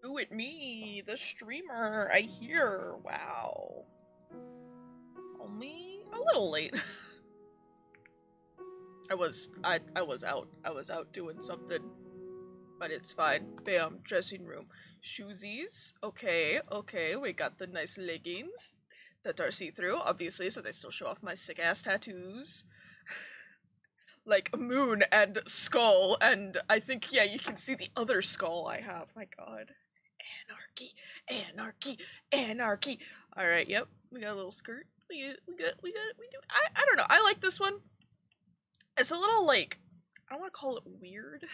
Ooh, it me, the streamer. I hear. Wow. Only a little late. I was out. I was out doing something. But it's fine. Bam, dressing room. Shoesies. Okay, okay. We got the nice leggings that are see-through, obviously, so they still show off my sick-ass tattoos. Like a moon and skull, and I think, yeah, you can see the other skull I have. My god. Anarchy, anarchy, anarchy. Alright, yep. We got a little skirt. We do. I don't know. I like this one. It's a little, like, I don't want to call it weird.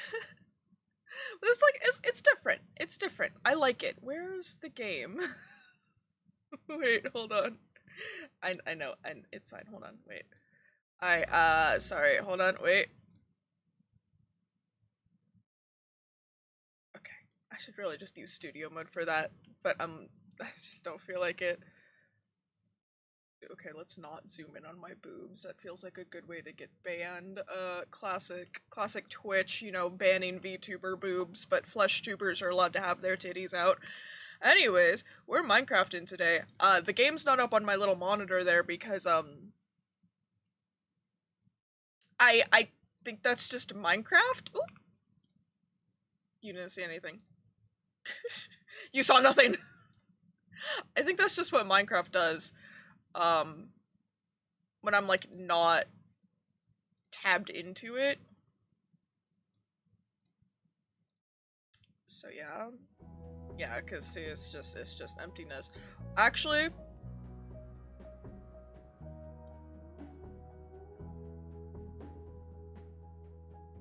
But it's like, it's different. It's different. I like it. Where's the game? Wait, hold on. I know, and it's fine. Hold on, wait. Sorry, hold on, wait. Okay, I should really just use studio mode for that, but I just don't feel like it. Okay, let's not zoom in on my boobs. That feels like a good way to get banned. Classic Twitch, you know, banning VTuber boobs, but flesh tubers are allowed to have their titties out. Anyways, we're Minecrafting today. The game's not up on my little monitor there because, I think that's just Minecraft? Ooh. You didn't see anything. You saw nothing! I think that's just what Minecraft does. When I'm, like, not tabbed into it. So yeah. Yeah, cause see, it's just emptiness. Actually,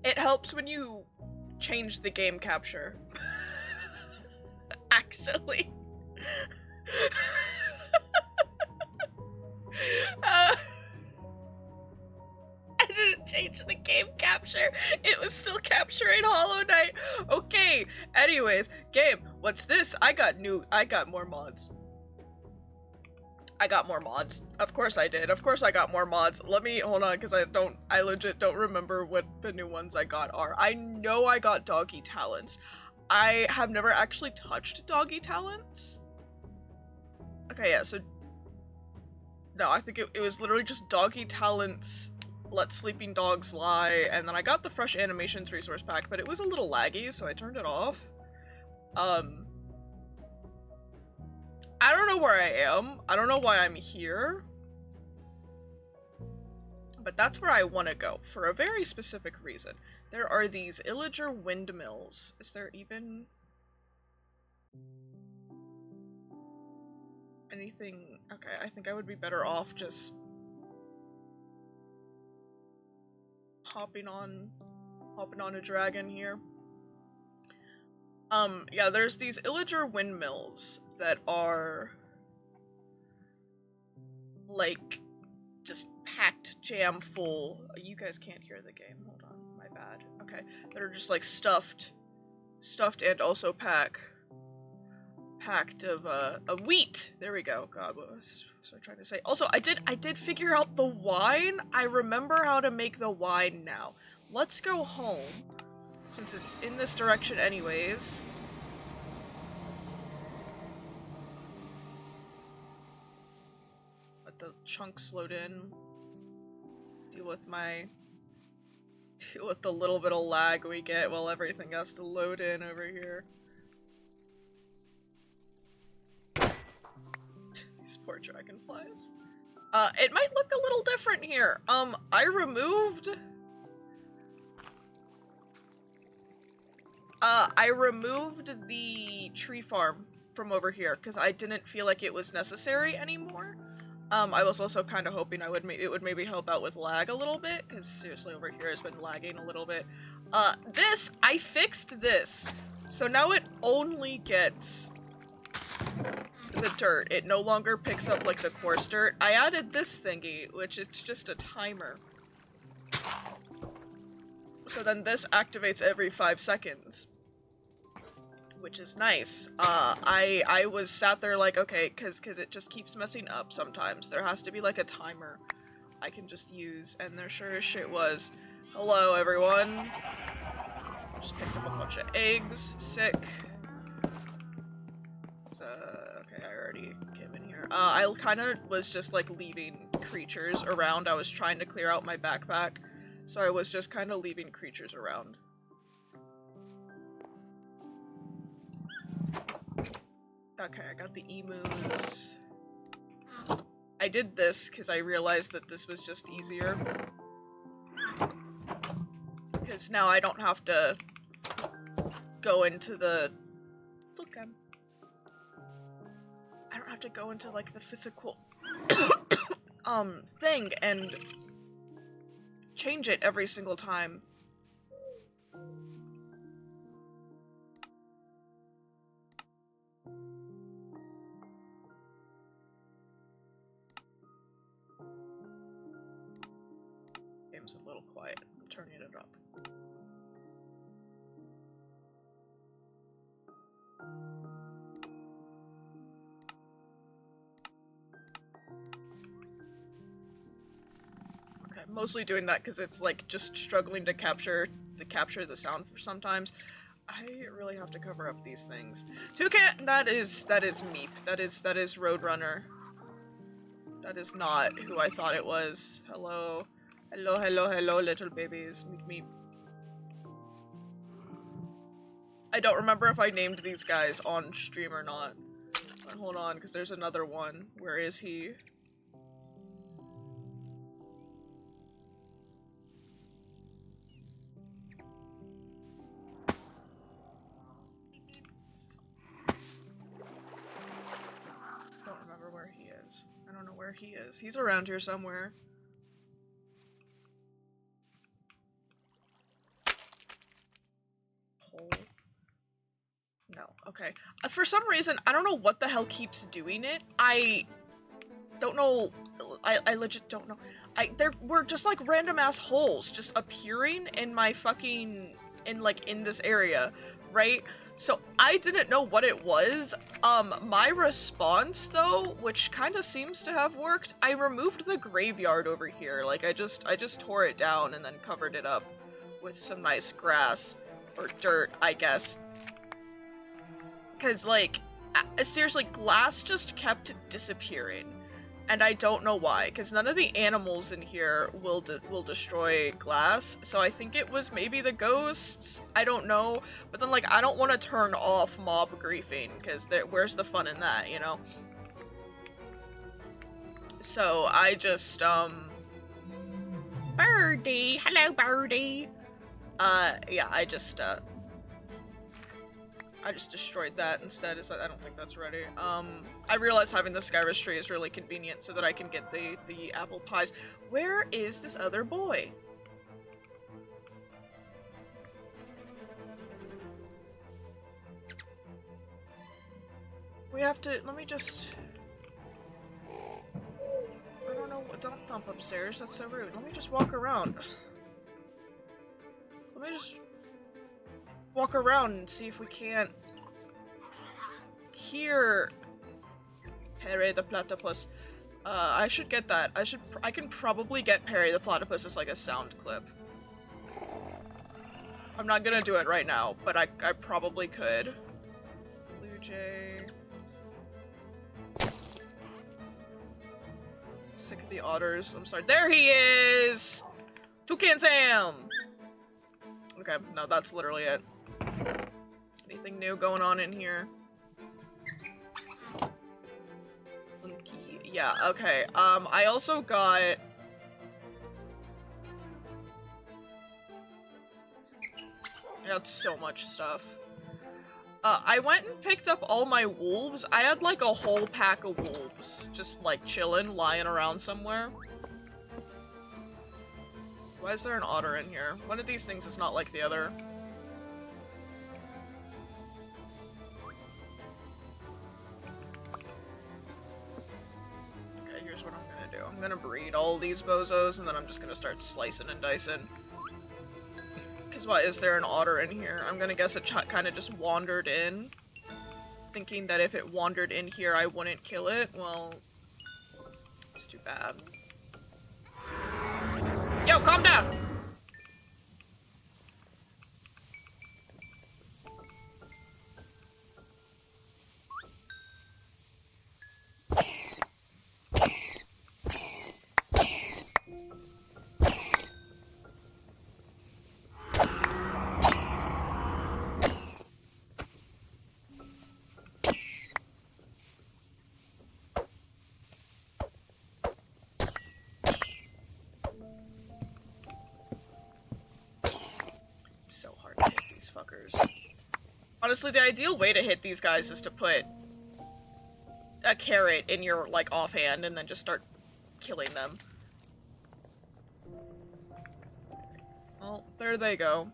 it helps when you change the game capture. Actually. I didn't change the game capture. It was still capturing Hollow Knight. Okay, anyways, game, what's this? I got more mods. Of course I did. Of course I got more mods. Let me, hold on, because I legit don't remember what the new ones I got are. I know I got doggy talents. I have never actually touched doggy talents. Okay, yeah, so no, I think it was literally just doggy talents, let sleeping dogs lie, and then I got the fresh animations resource pack, but it was a little laggy, so I turned it off. I don't know where I am. I don't know why I'm here. But that's where I want to go, for a very specific reason. There are these Illager windmills. Is there even anything? Okay, I think I would be better off just hopping on a dragon here. Yeah, there's these Illager windmills that are like just packed jam full. You guys can't hear the game. Hold on, my bad. Okay, that are just like stuffed and also packed of wheat. There we go. God, what was I trying to say? Also, I did figure out the wine. I remember how to make the wine now. Let's go home, since it's in this direction anyways. Let the chunks load in. Deal with the little bit of lag we get while everything has to load in over here. These poor dragonflies. It might look a little different here. I removed the tree farm from over here because I didn't feel like it was necessary anymore. I was also kind of hoping it would maybe help out with lag a little bit, because seriously over here has been lagging a little bit. I fixed this, so now it only gets the dirt. It no longer picks up like the coarse dirt. I added this thingy, which it's just a timer. So then this activates every 5 seconds, which is nice. I was sat there like, okay, cause it just keeps messing up sometimes. There has to be like a timer I can just use, and there sure as shit was. Hello, everyone. Just picked up a bunch of eggs. Sick. Okay, I already came in here. I kind of was just like leaving creatures around. I was trying to clear out my backpack, so I was just kind of leaving creatures around. Okay, I got the emus. I did this because I realized that this was just easier. Because now I don't have to go into the... Look, I don't have to go into, like, the physical thing and change it every single time. Game's a little quiet. I'm turning it up. Okay, mostly doing that because it's like just struggling to capture the sound for sometimes. I really have to cover up these things. Toucan, that is Meep. That is Roadrunner. That is not who I thought it was. Hello. Hello, hello, hello, little babies. Meep, meep. I don't remember if I named these guys on stream or not. But hold on, because there's another one. Where is he? Don't remember where he is. I don't know where he is. He's around here somewhere. Hole. No. Okay. For some reason, I don't know what the hell keeps doing it. I don't know. I legit don't know. There were just like random ass holes just appearing in my fucking in this area, right? So I didn't know what it was. My response though, which kind of seems to have worked, I removed the graveyard over here. Like I just tore it down and then covered it up with some nice grass or dirt, I guess. Cause like, seriously, glass just kept disappearing. And I don't know why, because none of the animals in here will destroy glass, so I think it was maybe the ghosts, I don't know, but then, like, I don't want to turn off mob griefing, because where's the fun in that, you know? So, I just, Birdie! Hello, Birdie! Yeah, I just destroyed that instead. I don't think that's ready. I realize having the Skyrus tree is really convenient so that I can get the apple pies. Where is this other boy? We have to, let me just... I don't know, don't thump upstairs, that's so rude. Let me just walk around. Let me just walk around and see if we can't hear Perry the Platypus. I should get that. I can probably get Perry the Platypus as like a sound clip. I'm not gonna do it right now, but I probably could. Blue Jay. Sick of the otters. I'm sorry. There he is! Toucan Sam! Okay, no, that's literally it. Anything new going on in here? Yeah, okay. I also got... I got so much stuff. I went and picked up all my wolves. I had like a whole pack of wolves just like chilling, lying around somewhere. Why is there an otter in here? One of these things is not like the other. Okay, here's what I'm gonna do. I'm gonna breed all these bozos, and then I'm just gonna start slicing and dicing. Because why is there an otter in here? I'm gonna guess it kind of just wandered in. Thinking that if it wandered in here, I wouldn't kill it. Well, it's too bad. Yo, calm down! motherfuckers. Honestly, the ideal way to hit these guys is to put a carrot in your, like, offhand and then just start killing them. Oh, there they go.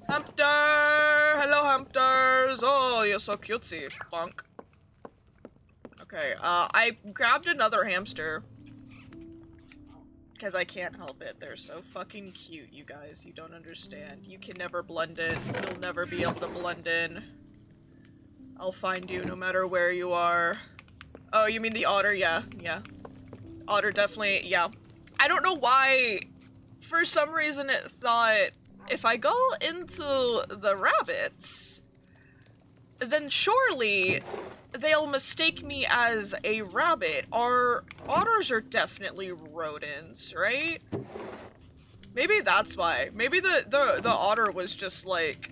Hamster! Hello, hamsters! Oh, you're so cutesy. Bonk. Okay, I grabbed another hamster. Because I can't help it. They're so fucking cute, you guys. You don't understand. You can never blend in. You'll never be able to blend in. I'll find you no matter where you are. Oh, you mean the otter? Yeah, yeah. Otter definitely, yeah. I don't know why, for some reason it thought, if I go into the rabbits, then surely they'll mistake me as a rabbit. Otters are definitely rodents, right? Maybe that's why. Maybe the otter was just like,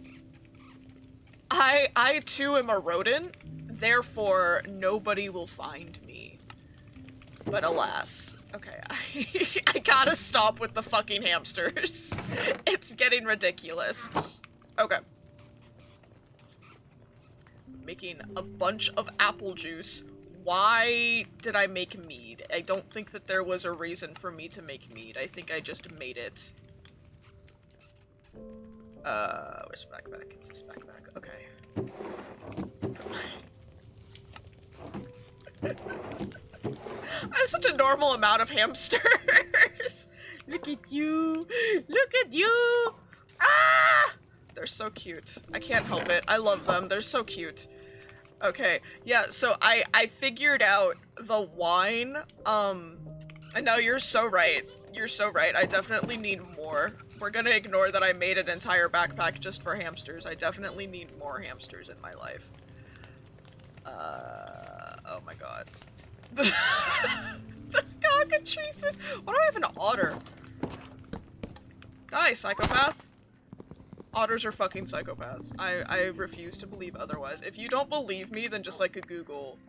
I too am a rodent, therefore nobody will find me. But alas. Okay, I gotta stop with the fucking hamsters. It's getting ridiculous. Okay. Making a bunch of apple juice. Why did I make mead? I don't think that there was a reason for me to make mead. I think I just made it. Where's backpack? It's this backpack. Okay. I have such a normal amount of hamsters. Look at you. Look at you. Ah! They're so cute. I can't help it. I love them. They're so cute. Okay. Yeah, so I figured out the wine. And no, you're so right. You're so right. I definitely need more. We're gonna ignore that I made an entire backpack just for hamsters. I definitely need more hamsters in my life. Oh my god. The cockatrices! Why do I have an otter? Hi, psychopath. Otters are fucking psychopaths. I refuse to believe otherwise. If you don't believe me, then just like Google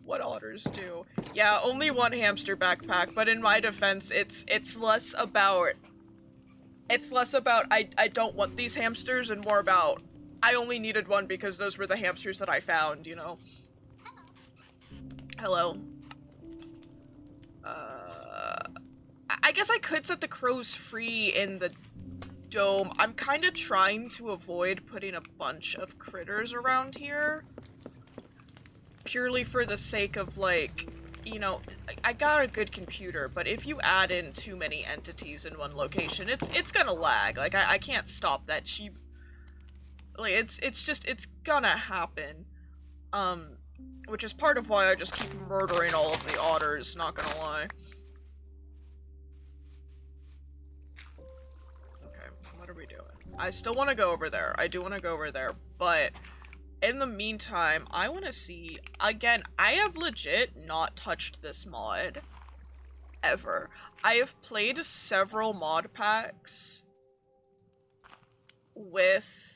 what otters do. Yeah, only one hamster backpack, but in my defense, it's less about I don't want these hamsters and more about I only needed one because those were the hamsters that I found, you know? Hello. I guess I could set the crows free in the dome. I'm kind of trying to avoid putting a bunch of critters around here. Purely for the sake of, like, you know, I got a good computer, but if you add in too many entities in one location, it's gonna lag. Like, I can't stop that sheep. Like, it's gonna happen. Which is part of why I just keep murdering all of the otters, not gonna lie. Okay, what are we doing? I still want to go over there. I do want to go over there, but in the meantime, I want to see, again, I have legit not touched this mod ever. I have played several mod packs with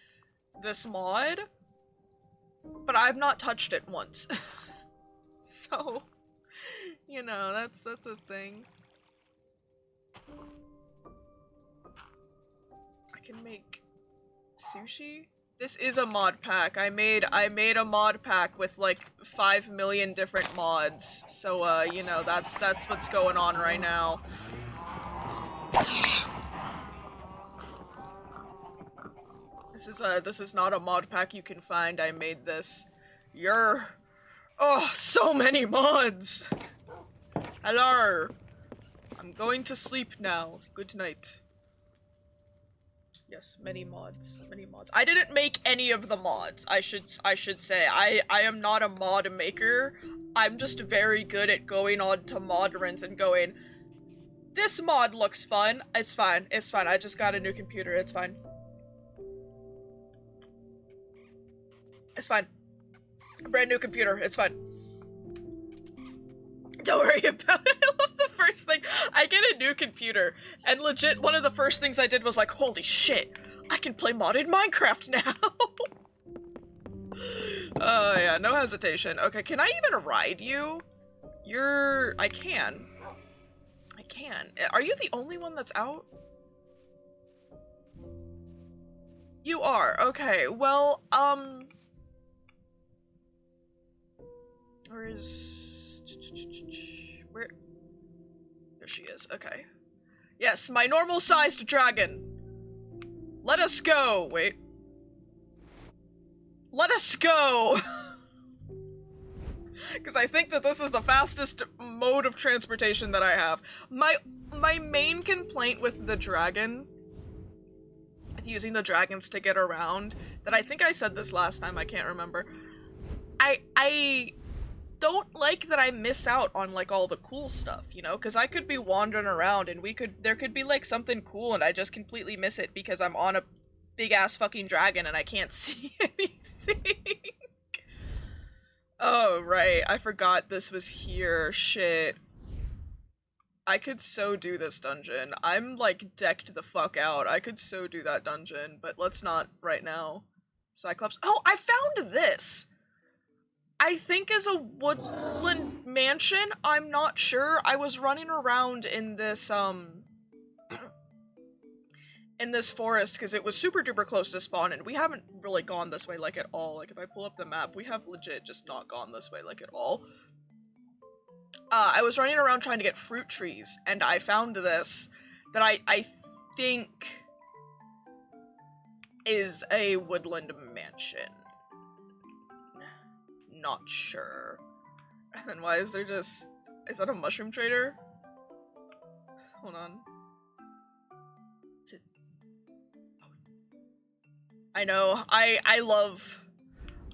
this mod, but I've not touched it once. So, you know, that's a thing. I can make sushi? This is a mod pack. I made a mod pack with like 5 million different mods. So you know, that's what's going on right now. This is not a mod pack you can find. I made this. Oh, so many mods. Hello. I'm going to sleep now. Good night. Yes, many mods. Many mods. I didn't make any of the mods. I should say. I am not a mod maker. I'm just very good at going on to Modrinth and going, this mod looks fun. It's fine. It's fine. I just got a new computer. It's fine. It's fine. A brand new computer. It's fine. Don't worry about it. I love the first thing. I get a new computer, and legit, one of the first things I did was like, holy shit, I can play modded Minecraft now. Oh, yeah, no hesitation. Okay, can I even ride you? I can. I can. Are you the only one that's out? You are. Okay. Well, where is... Where? There she is. Okay. Yes, my normal-sized dragon. Let us go. Wait. Let us go! Because I think that this is the fastest mode of transportation that I have. My main complaint with the dragon, using the dragons to get around, that I think I said this last time, I can't remember. I don't like that I miss out on like all the cool stuff, you know? Because I could be wandering around and there could be like something cool and I just completely miss it because I'm on a big ass fucking dragon and I can't see anything. Oh, right. I forgot this was here. Shit. I could so do this dungeon. I'm, like, decked the fuck out. I could so do that dungeon, but let's not right now. Cyclops. Oh, I found this! I think is a woodland mansion. I'm not sure. I was running around in this, in this forest because it was super duper close to spawn and we haven't really gone this way like at all. Like if I pull up the map, we have legit just not gone this way like at all. I was running around trying to get fruit trees and I found this that I think is a woodland mansion. Not sure. And then why is there just... Is that a mushroom trader? Hold on. I know, I love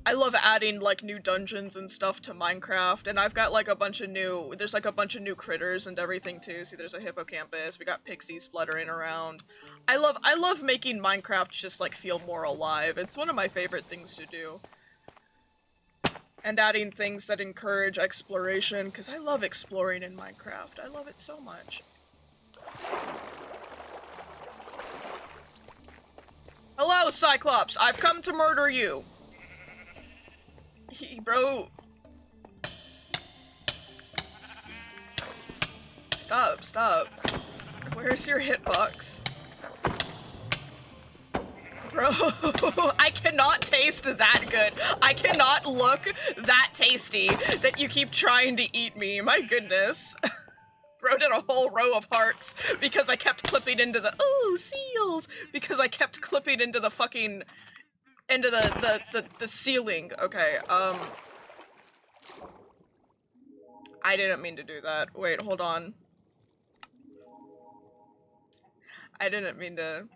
adding, like, new dungeons and stuff to Minecraft, and I've got, like, there's, like, a bunch of new critters and everything, too. See, there's a hippocampus, we got pixies fluttering around. I love making Minecraft just, like, feel more alive. It's one of my favorite things to do. And adding things that encourage exploration, because I love exploring in Minecraft. I love it so much. Hello, Cyclops! I've come to murder you! Bro... Stop. Where's your hitbox? Bro, I cannot taste that good. I cannot look that tasty that you keep trying to eat me. My goodness. Bro did a whole row of hearts because I kept clipping into the— ooh, seals! Because I kept clipping into the fucking— into the ceiling. Okay, I didn't mean to do that. Wait, hold on. I didn't mean to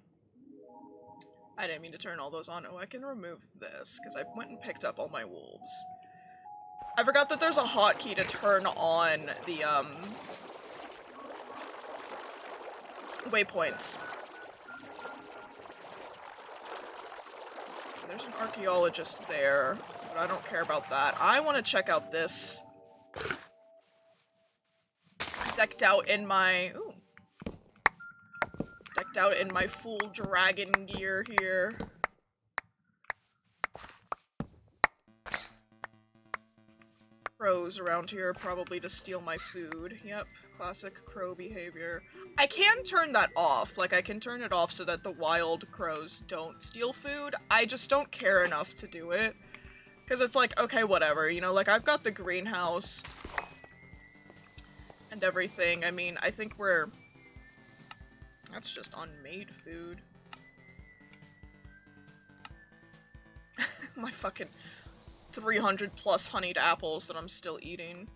turn all those on. Oh, I can remove this, because I went and picked up all my wolves. I forgot that there's a hotkey to turn on the, waypoints. There's an archaeologist there, but I don't care about that. I want to check out this. Decked out in my full dragon gear here. Crows around here probably to steal my food. Yep, classic crow behavior. I can turn that off. Like, I can turn it off so that the wild crows don't steal food. I just don't care enough to do it. Because it's like, okay, whatever, you know, like, I've got the greenhouse and everything. I mean, I think that's just unmade food. My fucking 300 plus honeyed apples that I'm still eating.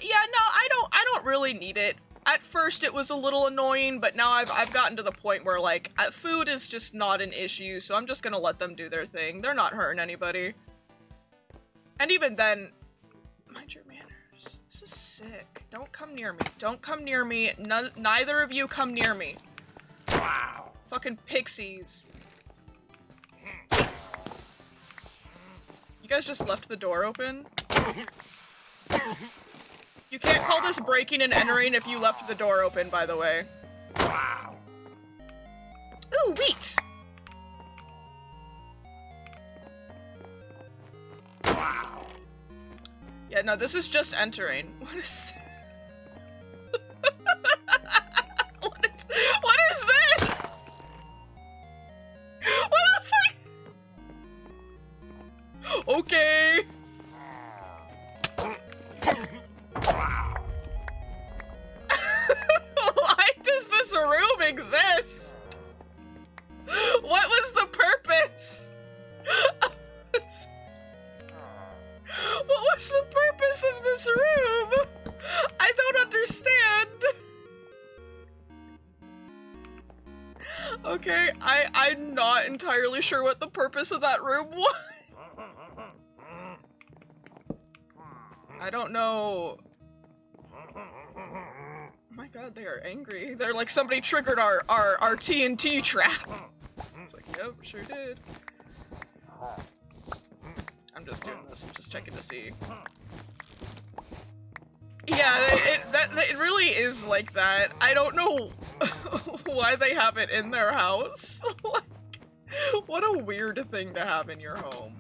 Yeah, no, I don't really need it. At first it was a little annoying, but now I've gotten to the point where, like, food is just not an issue, so I'm just gonna let them do their thing. They're not hurting anybody. And even then, mind your manners. This is sick. Don't come near me. Don't come near me. Neither of you come near me. Wow. Fucking pixies. You guys just left the door open? You can't call this breaking and entering if you left the door open, by the way. Wow. Ooh, wheat! Wow. Yeah, no, this is just entering. What is... What is this? What the fuck? Okay. Why does this room exist? What was the purpose? What was the purpose of this room? I don't understand. Okay, I'm not entirely sure what the purpose of that room was. I don't know. Oh my god, they are angry. They're like, somebody triggered our TNT trap. It's like, yep, sure did. I'm just doing this, I'm just checking to see. Yeah, it really is like that. I don't know why they have it in their house. Like, what a weird thing to have in your home.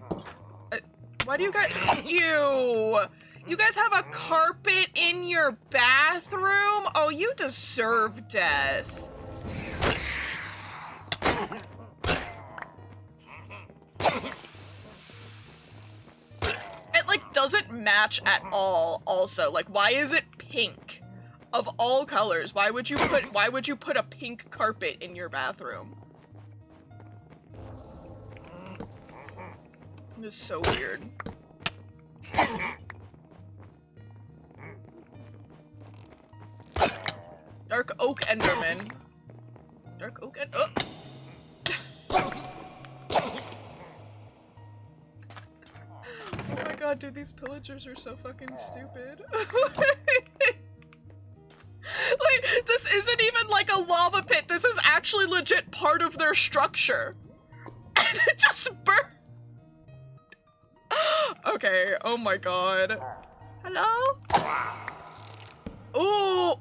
Why do you guys- Ew! You guys have a carpet in your bathroom? Oh, you deserve death. It, like, doesn't match at all, also. Like, why is it pink? Of all colors, why would you put a pink carpet in your bathroom? It is so weird. Dark Oak Enderman. Dark Oak End- oh. Oh my god, dude, these pillagers are so fucking stupid. Like, this isn't even like a lava pit, this is actually legit part of their structure. And it just burned. Okay, oh my god. Hello? Ooh!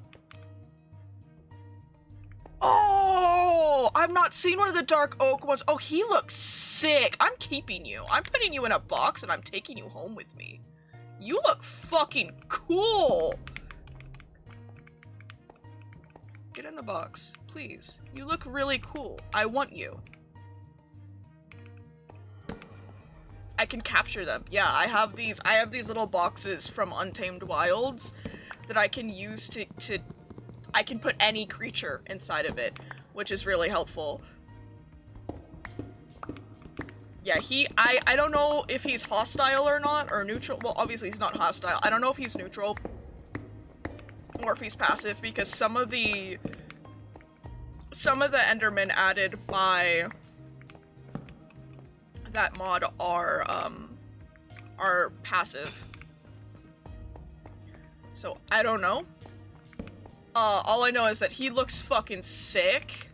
Oh! I've not seen one of the dark oak ones. Oh, he looks sick. I'm keeping you. I'm putting you in a box and I'm taking you home with me. You look fucking cool! Get in the box, please. You look really cool. I want you. I can capture them. Yeah, I have these little boxes from Untamed Wilds that I can use to I can put any creature inside of it, which is really helpful. Yeah, I don't know if he's hostile or not, or neutral. Well, obviously he's not hostile. I don't know if he's neutral or if he's passive, because some of the Endermen added by that mod are passive. So I don't know. All I know is that he looks fucking sick.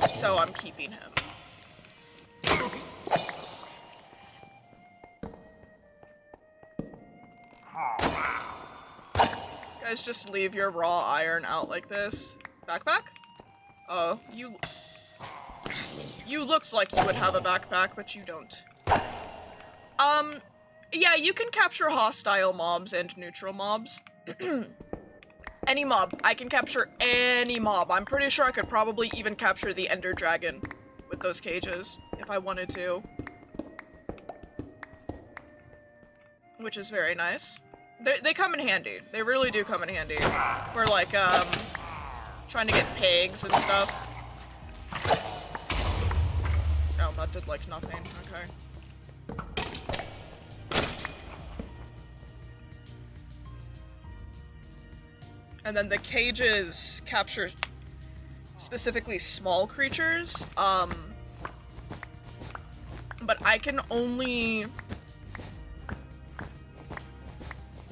So I'm keeping him. Guys, just leave your raw iron out like this. Backpack? Oh, you looked like you would have a backpack, but you don't. Yeah, you can capture hostile mobs and neutral mobs. Any mob. I can capture any mob. I'm pretty sure I could probably even capture the Ender Dragon with those cages, if I wanted to. Which is very nice. They come in handy. They really do come in handy. For, like, trying to get pigs and stuff. Oh, that did, like, nothing. Okay. And then the cages capture specifically small creatures, but I can only...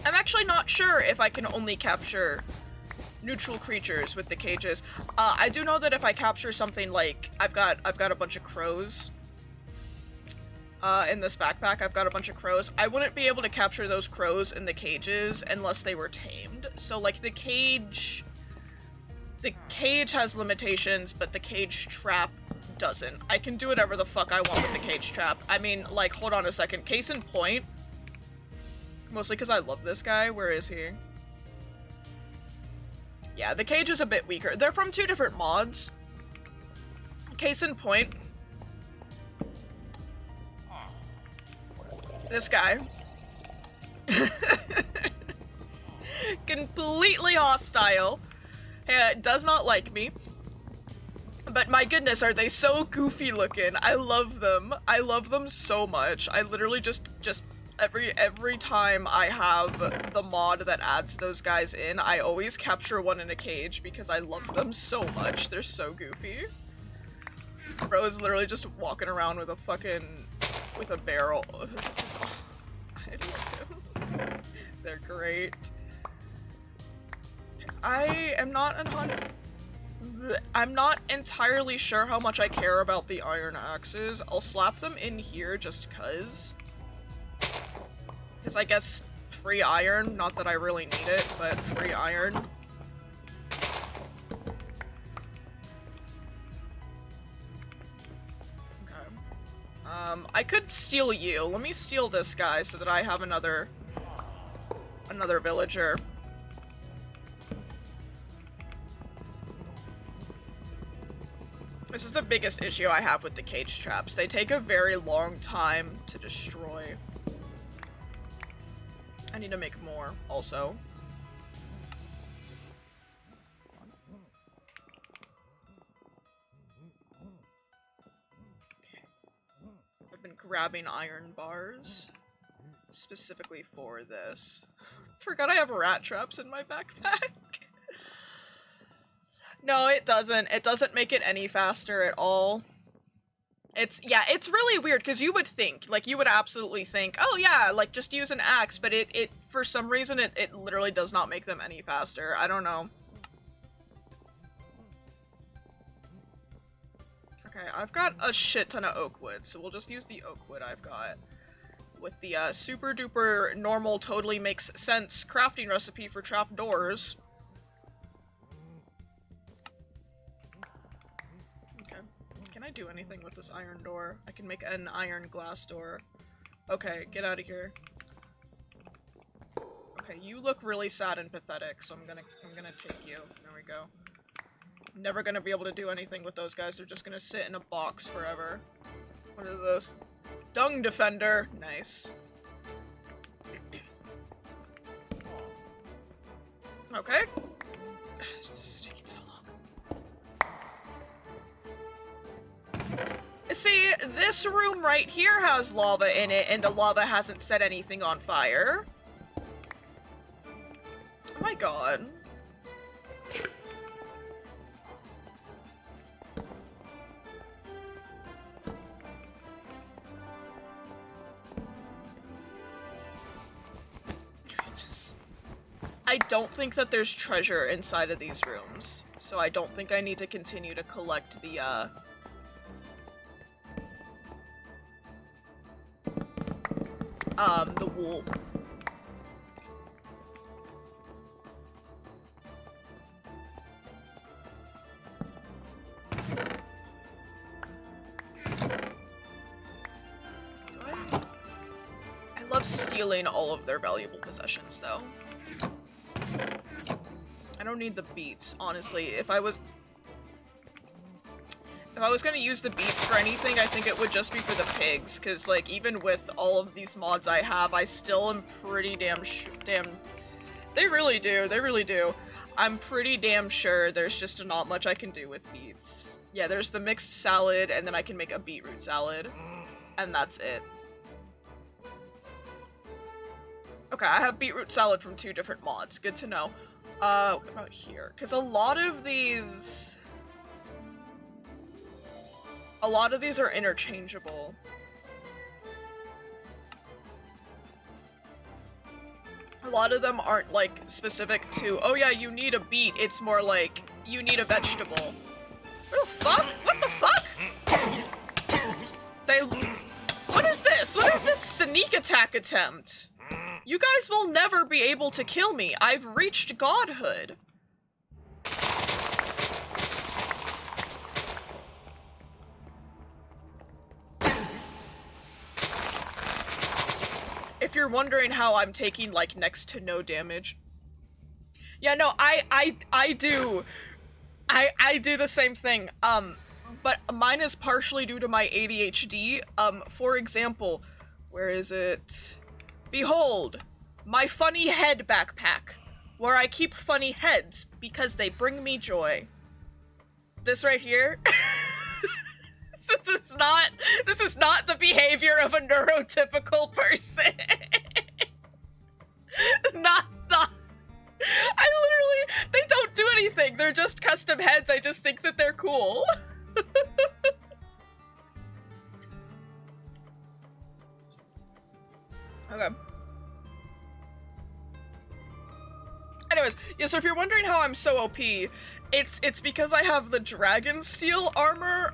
I'm actually not sure if I can only capture neutral creatures with the cages. I do know that if I capture something like... I've got a bunch of crows in this backpack. I've got a bunch of crows. I wouldn't be able to capture those crows in the cages unless they were tamed. So, like, the cage has limitations, but the cage trap doesn't. I can do whatever the fuck I want with the cage trap. I mean, like, hold on a second. Case in point. Mostly because I love this guy. Where is he? Yeah, the cage is a bit weaker. They're from 2 different mods. Case in point. This guy. Completely hostile. Does not like me. But my goodness, are they so goofy looking. I love them. I love them so much. I literally just every time I have the mod that adds those guys in, I always capture one in a cage because I love them so much. They're so goofy. Bro is literally just walking around with a fucking, with a barrel. Just, oh, I love them. They're great. I'm not entirely sure how much I care about the iron axes. I'll slap them in here just cuz. Because I guess free iron, not that I really need it, but free iron. Okay. I could steal you. Let me steal this guy so that I have another villager. This is the biggest issue I have with the cage traps. They take a very long time to destroy. I need to make more, also. I've been grabbing iron bars specifically for this. Forgot I have rat traps in my backpack. No, it doesn't. It doesn't make it any faster at all. Yeah, it's really weird, because you would think, like, you would absolutely think, oh yeah, like, just use an axe, but it for some reason, it literally does not make them any faster. I don't know. Okay, I've got a shit ton of oak wood, so we'll just use the oak wood I've got. With the, super duper normal, totally makes sense crafting recipe for trapdoors. Can I do anything with this iron door? I can make an iron glass door. Okay, get out of here. Okay, you look really sad and pathetic, so I'm gonna take you. There we go. Never gonna be able to do anything with those guys. They're just gonna sit in a box forever. What is this? Dung defender. Nice. Okay. See, this room right here has lava in it, and the lava hasn't set anything on fire. Oh my god. I don't think that there's treasure inside of these rooms, so I don't think I need to continue to collect the, the wool. I love stealing all of their valuable possessions, though. I don't need the beets, honestly. If I was gonna use the beets for anything, I think it would just be for the pigs, because, like, even with all of these mods I have, I still am pretty damn. They really do. I'm pretty damn sure there's just not much I can do with beets. Yeah, there's the mixed salad, and then I can make a beetroot salad, and that's it. Okay, I have beetroot salad from 2 different mods. Good to know. What about here? Because a lot of these are interchangeable. A lot of them aren't, like, specific to, oh yeah, you need a beet. It's more like, you need a vegetable. What the fuck? What the fuck? What is this? What is this sneak attack attempt? You guys will never be able to kill me. I've reached godhood. if you're wondering how I'm taking, like, next to no damage. Yeah, no, I do. I do the same thing. But mine is partially due to my ADHD. For example, where is it? Behold, my funny head backpack, where I keep funny heads because they bring me joy. This right here. This is not the behavior of a neurotypical person. not. I literally, they don't do anything. They're just custom heads. I just think that they're cool. Okay. Anyways, yeah, so if you're wondering how I'm so OP, it's because I have the dragon steel armor,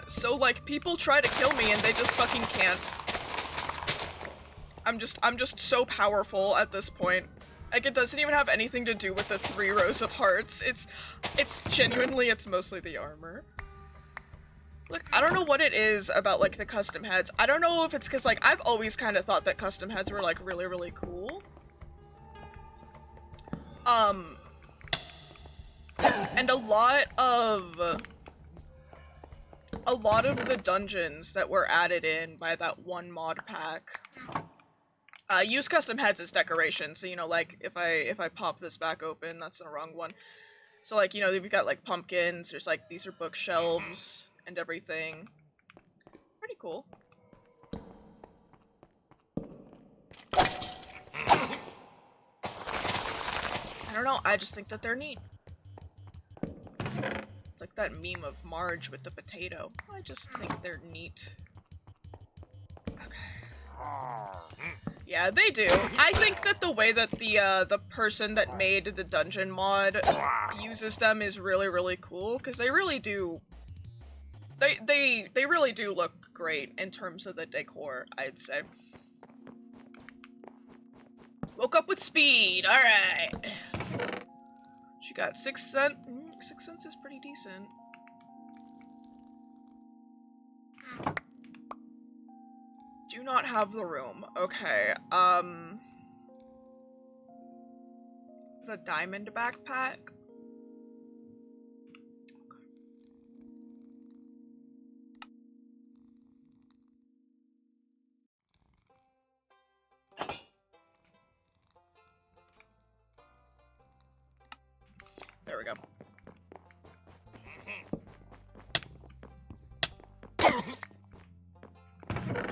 so like people try to kill me and they just fucking can't. I'm just so powerful at this point. Like, it doesn't even have anything to do with the 3 rows of hearts. It's genuinely, it's mostly the armor. Look, I don't know what it is about, like, the custom heads. I don't know if it's because, like, I've always kind of thought that custom heads were, like, really, really cool. And a lot of the dungeons that were added in by that one mod pack use custom heads as decoration. So, you know, like, if I pop this back open, that's the wrong one. So, like, you know, we've got, like, pumpkins, there's, like, these are bookshelves and everything. Pretty cool. I don't know, I just think that they're neat. It's like that meme of Marge with the potato. I just think they're neat. Okay. Yeah, they do. I think that the way that the person that made the dungeon mod uses them is really, really cool, because they really do. They really do look great in terms of the decor, I'd say. Woke up with speed. All right. She got 6 cents. 6 cents is pretty decent. Do not have the room. Okay. It's a diamond backpack. There we go.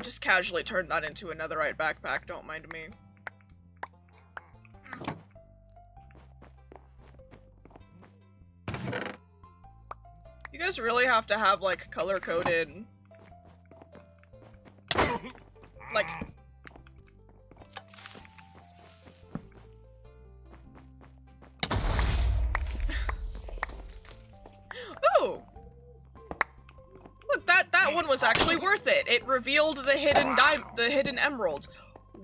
Just casually turned that into a netherite backpack, don't mind me. You guys really have to have, like, color-coded... like... Ooh! Look, that one was actually worth it. It revealed the hidden emeralds.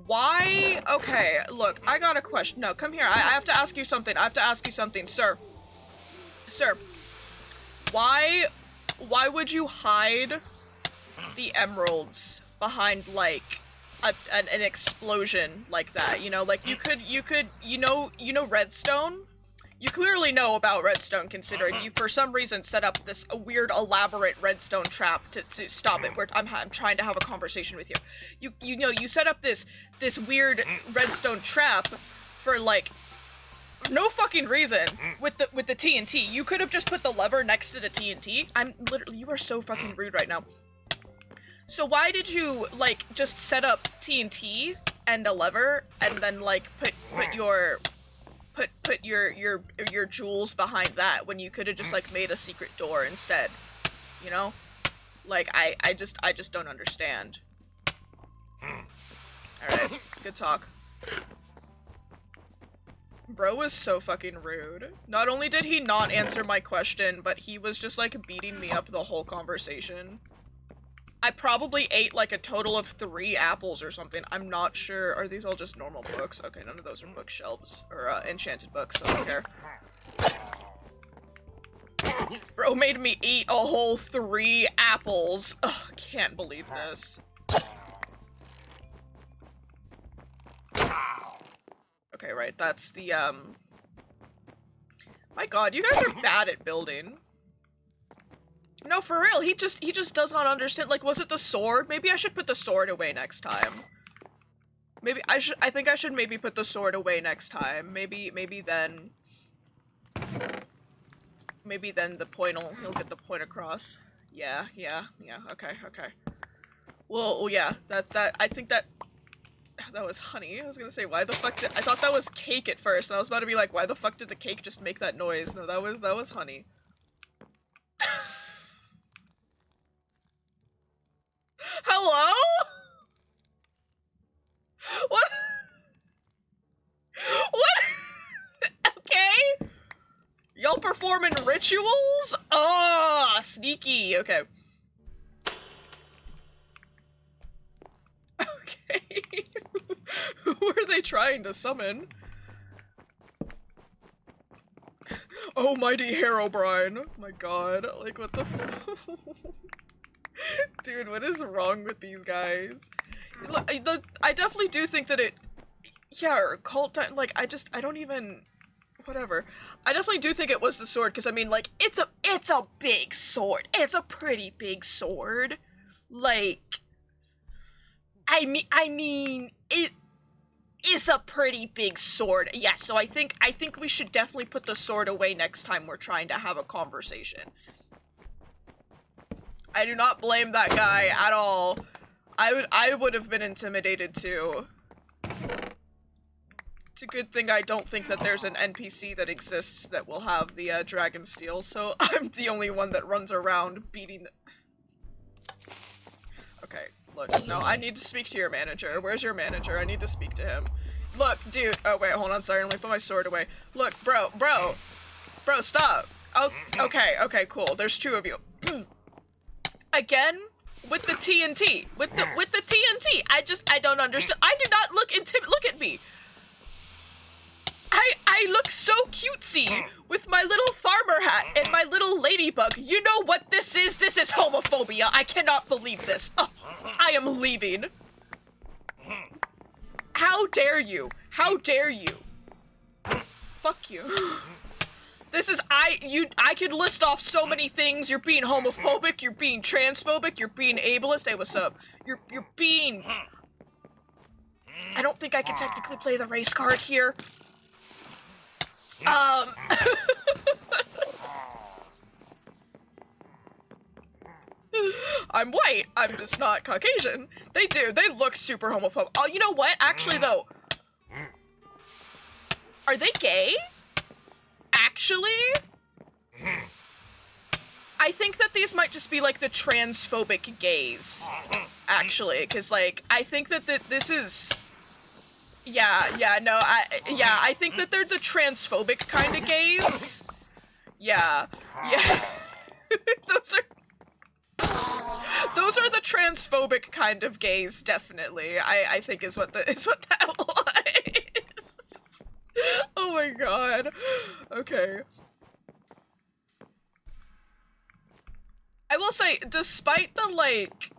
Why? Okay, look, I got a question. No, come here. I have to ask you something. I have to ask you something, sir. Sir, why would you hide the emeralds behind, like, an explosion like that? You know, like, you could, you know redstone? You clearly know about redstone, considering you, for some reason, set up this weird, elaborate redstone trap to stop it. Where I'm trying to have a conversation with you. You know, you set up this weird redstone trap for, like, no fucking reason with the TNT. You could have just put the lever next to the TNT. I'm literally, you are so fucking rude right now. So why did you, like, just set up TNT and a lever and then, like, put your jewels behind that when you could have just, like, made a secret door instead? You know? Like, I just don't understand. Alright, good talk. Bro was so fucking rude. Not only did he not answer my question, but he was just, like, beating me up the whole conversation. I probably ate, like, a total of 3 apples or something. I'm not sure. Are these all just normal books? Okay, none of those are bookshelves. Or, enchanted books, so I don't care. Bro made me eat a whole 3 apples. Ugh, can't believe this. Okay, right, that's the, My god, you guys are bad at building. No, for real, he just does not understand. Like, was it the sword? Maybe I should put the sword away next time. Maybe I think I should maybe put the sword away next time. Maybe then the point he'll get the point across. Yeah, okay. Well, yeah, I think that was honey. I was gonna say, why the fuck I thought that was cake at first, and I was about to be like, why the fuck did the cake just make that noise? No, that was honey. Hello? What? What? Okay. Y'all performing rituals? Ah, sneaky. Okay. Okay. Who are they trying to summon? Oh, mighty Herobrine. My god. Like, what the f- Dude, what is wrong with these guys? I definitely do think that it... Yeah, or cult time, like, I don't even... Whatever. I definitely do think it was the sword, because I mean, like, it's a big sword. It's a pretty big sword. Like... I mean, it is a pretty big sword. Yeah, so I think we should definitely put the sword away next time we're trying to have a conversation. I do not blame that guy at all. I would have been intimidated too. It's a good thing I don't think that there's an NPC that exists that will have the dragon steel, so I'm the only one that runs around beating the... Okay, look, no, I need to speak to your manager. Where's your manager? I need to speak to him. Look, dude, oh wait, hold on, sorry, let me put my sword away. Look, bro, stop. Oh, okay, cool, there's two of you. Again, with the TNT, with the TNT, I don't understand. I do not look look at me. I look so cutesy with my little farmer hat and my little ladybug. You know what this is? This is homophobia. I cannot believe this. Oh, I am leaving. How dare you? How dare you? Fuck you. This is, I could list off so many things. You're being homophobic, you're being transphobic, you're being ableist. Hey, what's up? You're being... I don't think I can technically play the race card here. I'm white, I'm just not Caucasian. They look super homophobic. Oh, you know what? Actually, though. Are they gay? Actually, I think that these might just be like the transphobic gays. Actually, because like I think that this is, I think that they're the transphobic kind of gays. Yeah. Those are the transphobic kind of gays, definitely. I think is what that was. Oh my god. Okay. I will say, despite the, like,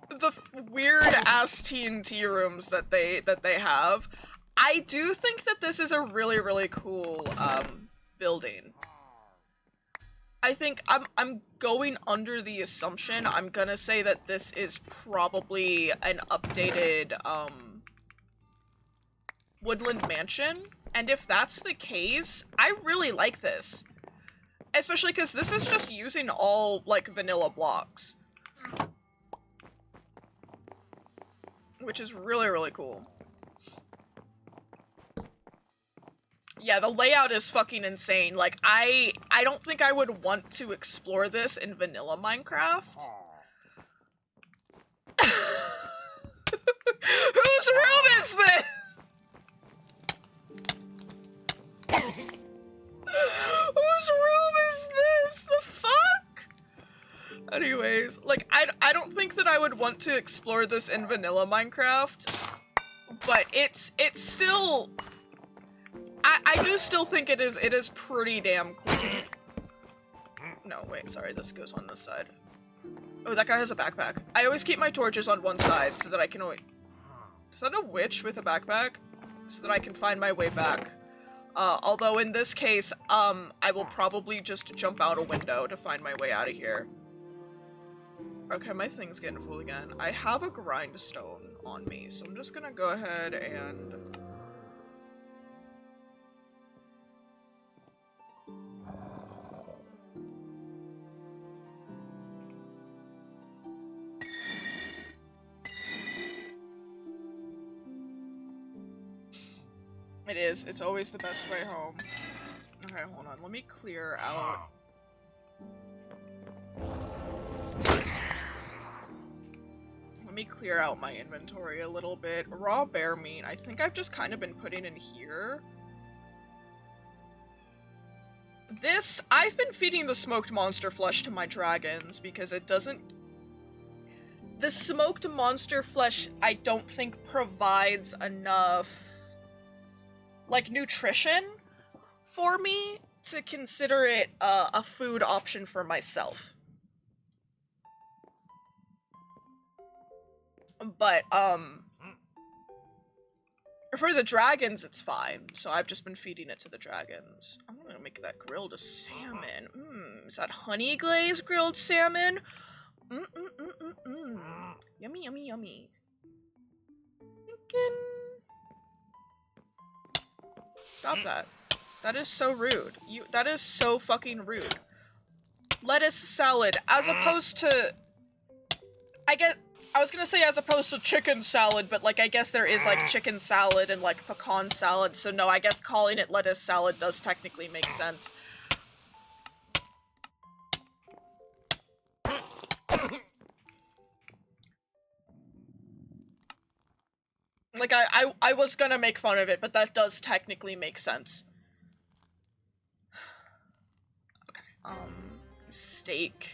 the weird-ass TNT rooms that they have, I do think that this is a really, really cool, building. I think I'm going under the assumption, I'm gonna say that this is probably an updated, Woodland Mansion. And if that's the case, I really like this. Especially because this is just using all, like, vanilla blocks. Which is really, really cool. Yeah, the layout is fucking insane. Like, I don't think I would want to explore this in vanilla Minecraft. Whose room is this? Whose room is this? The fuck? Anyways, like, I don't think that I would want to explore this in vanilla Minecraft, but it's still... I do still think it is pretty damn cool. No, wait, sorry, this goes on this side. Oh, that guy has a backpack. I always keep my torches on one side so that I can always... Is that a witch with a backpack? so that I can find my way back. Although in this case, I will probably just jump out a window to find my way out of here. Okay, my thing's getting full again. I have a grindstone on me, so I'm just gonna go ahead and... It is. It's always the best way home. Okay, hold on. Let me clear out... Let me clear out my inventory a little bit. Raw bear meat. I think I've just kind of been putting in here. This... I've been feeding the smoked monster flesh to my dragons because it doesn't... The smoked monster flesh, I don't think provides enough... like, nutrition for me to consider it a food option for myself. But, for the dragons, it's fine. So I've just been feeding it to the dragons. I'm gonna make that grilled salmon. Is that honey glazed grilled salmon? Yummy, yummy, yummy. Thinking... Stop that. That is so rude. That is so fucking rude. Lettuce salad, as opposed to... I was gonna say as opposed to chicken salad, but, like, I guess there is, like, chicken salad and, like, pecan salad, so no, I guess calling it lettuce salad does technically make sense. Like, I was gonna make fun of it, but that does technically make sense. Okay, steak.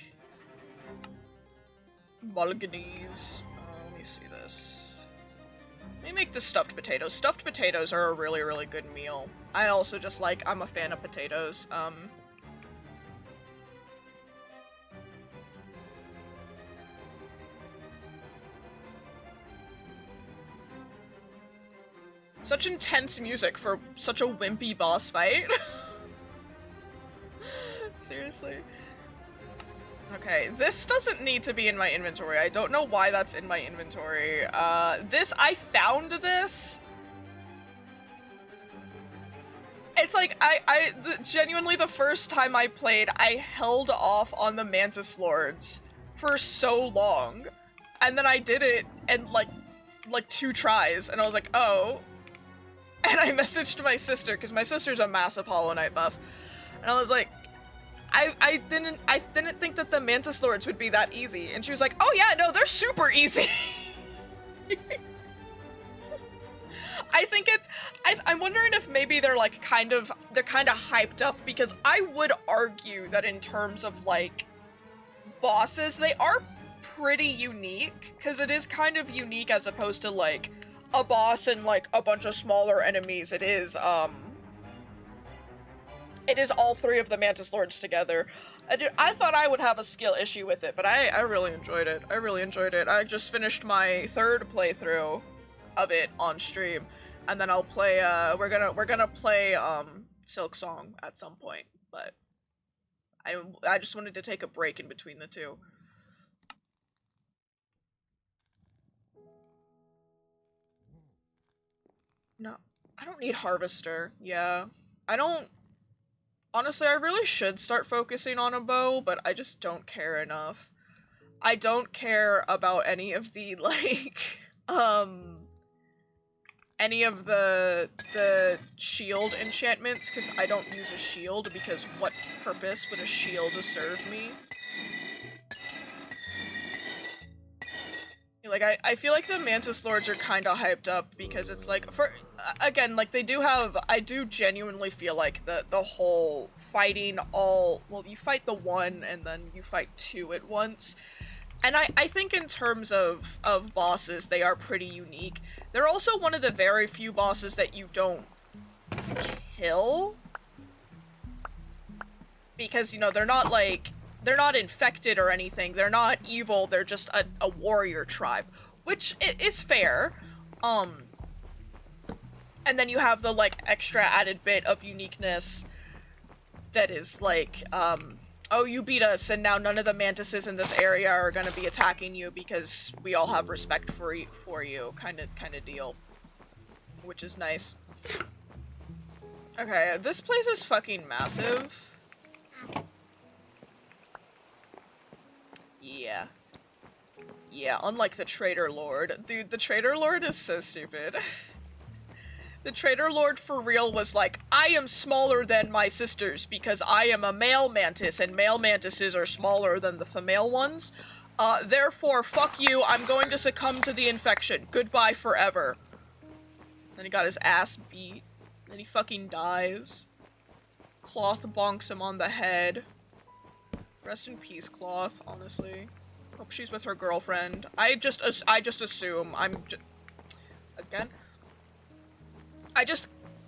Bolognese. Let me see this. Let me make the stuffed potatoes. Stuffed potatoes are a really, really good meal. I also just like, I'm a fan of potatoes. Such intense music for such a wimpy boss fight. Seriously. Okay, this doesn't need to be in my inventory. I don't know why that's in my inventory. I found this. It's like, genuinely the first time I played, I held off on the Mantis Lords for so long. And then I did it in, like 2 tries, and I was like, oh. And I messaged my sister, because my sister's a massive Hollow Knight buff. And I was like, I didn't think that the Mantis Lords would be that easy. And she was like, oh yeah, no, they're super easy. I think it's, I'm wondering if maybe they're like kind of hyped up, because I would argue that in terms of like bosses, they are pretty unique, because it is kind of unique as opposed to like a boss and like a bunch of smaller enemies. It is all 3 of the Mantis Lords together. I thought I would have a skill issue with it, but I really enjoyed it. I really enjoyed it. I just finished my 3rd playthrough of it on stream, and then I'll play, we're gonna play, Silksong at some point, but I just wanted to take a break in between the 2. No, I don't need Harvester. Yeah, I don't... Honestly, I really should start focusing on a bow, but I just don't care enough. I don't care about any of the, like, any of the shield enchantments, because I don't use a shield, because what purpose would a shield serve me? Like, I feel like the Mantis Lords are kind of hyped up, because it's like, again, like, they do have, I do genuinely feel like the whole fighting all, well, you fight the 1 and then you fight 2 at once, and I think in terms of bosses, they are pretty unique. They're also one of the very few bosses that you don't kill, because, you know, they're not like, they're not infected or anything, they're not evil, they're just a warrior tribe, which is fair, And then you have the, like, extra added bit of uniqueness that is, like, oh, you beat us, and now none of the mantises in this area are gonna be attacking you because we all have respect for you, kind of deal. Which is nice. Okay, this place is fucking massive. Yeah. Yeah, unlike the Traitor Lord. Dude, the Traitor Lord is so stupid. The Traitor Lord for real was like, I am smaller than my sisters because I am a male mantis and male mantises are smaller than the female ones. Therefore, fuck you, I'm going to succumb to the infection. Goodbye forever. Then he got his ass beat. Then he fucking dies. Cloth bonks him on the head. Rest in peace, Cloth, honestly. Hope she's with her girlfriend. I just assume. Again?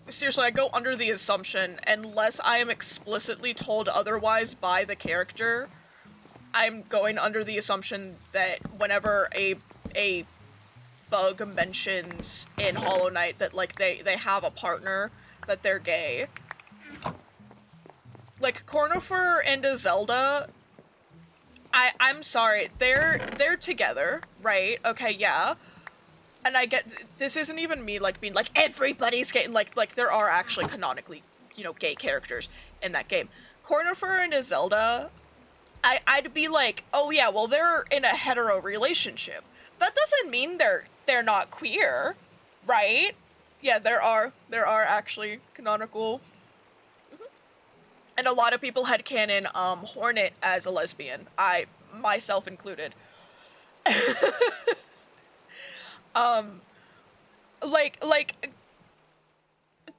Seriously, I go under the assumption, unless I am explicitly told otherwise by the character, I'm going under the assumption that whenever a bug mentions in Hollow Knight that, like, they have a partner, that they're gay. Like, Cornifer and Zelda, I'm sorry, they're together, right? Okay, yeah. And I get, this isn't even me, like, being like, everybody's gay, like, there are actually canonically, you know, gay characters in that game. Cornifer and Zelda, I'd be like, oh yeah, well, they're in a hetero relationship. That doesn't mean they're not queer, right? Yeah, there are actually canonical. And a lot of people had canon Hornet as a lesbian. I myself included. Like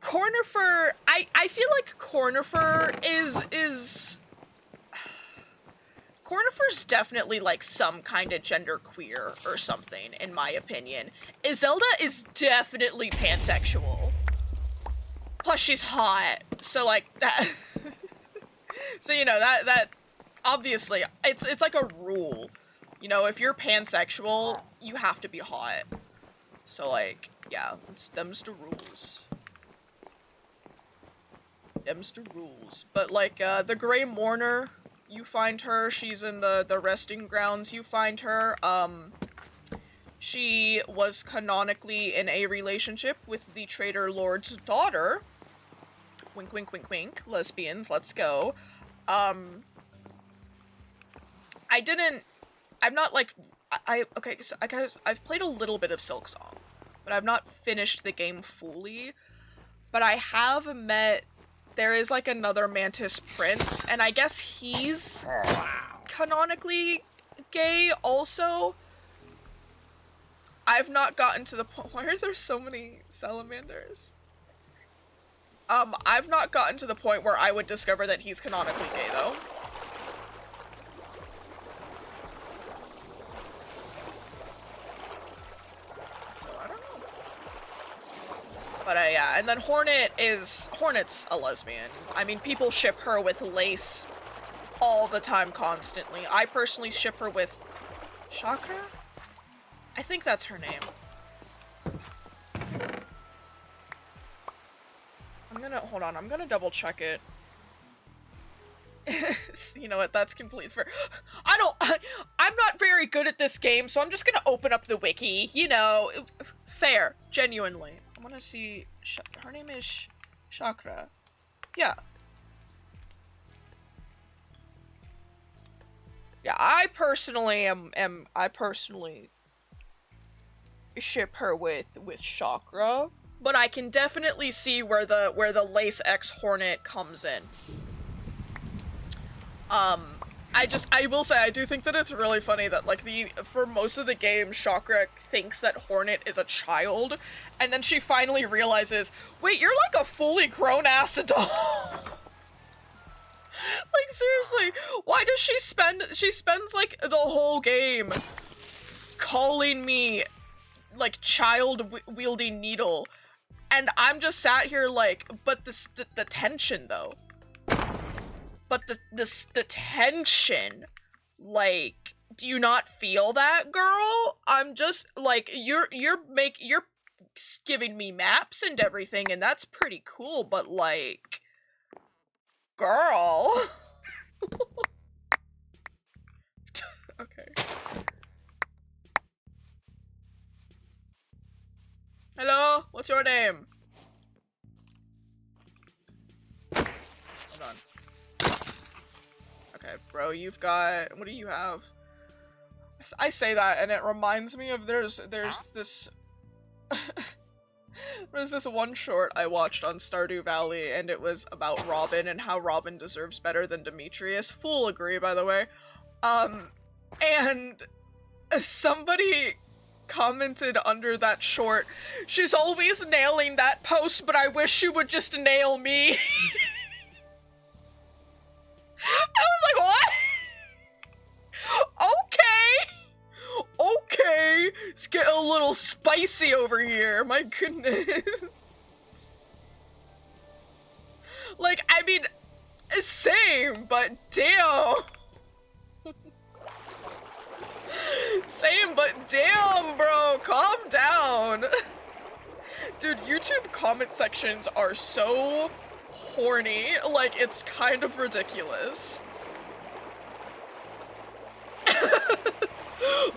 Cornifer, I feel like Cornifer is Cornifer's definitely like some kind of genderqueer or something, in my opinion. Zelda is definitely pansexual. Plus she's hot, so like that. So you know that obviously it's like a rule. You know, if you're pansexual, you have to be hot. So like, yeah, them's the rules. Them's the rules. But like the Grey Mourner, you find her, she's in the resting grounds, you find her. She was canonically in a relationship with the Traitor Lord's daughter. Wink, wink, wink, wink. Lesbians, let's go. I'm not like, okay, so I've played a little bit of Silksong, but I've not finished the game fully. But I have met, there is like another Mantis Prince, and I guess he's canonically gay also. I've not gotten to the point, why are there so many salamanders? I've not gotten to the point where I would discover that he's canonically gay, though. So, I don't know. But, yeah, and then Hornet's a lesbian. I mean, people ship her with Lace all the time, constantly. I personally ship her with Chakra? I think that's her name. Hold on, I'm gonna double check it. You know what, that's complete fair. I'm not very good at this game, so I'm just gonna open up the wiki, you know, fair, genuinely. I wanna see, her name is Chakra. Yeah. Yeah, I personally ship her with Chakra. But I can definitely see where the Lace X Hornet comes in. I will say, I do think that it's really funny that, like, for most of the game, Chakra thinks that Hornet is a child, and then she finally realizes, wait, you're like a fully grown-ass adult! Like, seriously, why does she spends, like, the whole game calling me, like, child-wielding needle. And I'm just sat here like, but the tension though. But the tension, like, do you not feel that, girl? I'm just like, you're giving me maps and everything, and that's pretty cool, but like, girl. Okay. Hello? What's your name? Hold on. Okay, bro, you've got... What do you have? I say that, and it reminds me of there's this... There's this one short I watched on Stardew Valley, and it was about Robin and how Robin deserves better than Demetrius. Full agree, by the way. And somebody commented under that short, "She's always nailing that post, but I wish she would just nail me." I was like, what? Okay, it's getting a little spicy over here, my goodness. Like, I mean, same, but damn. Same, but damn, bro, calm down. Dude, YouTube comment sections are so horny, like, it's kind of ridiculous.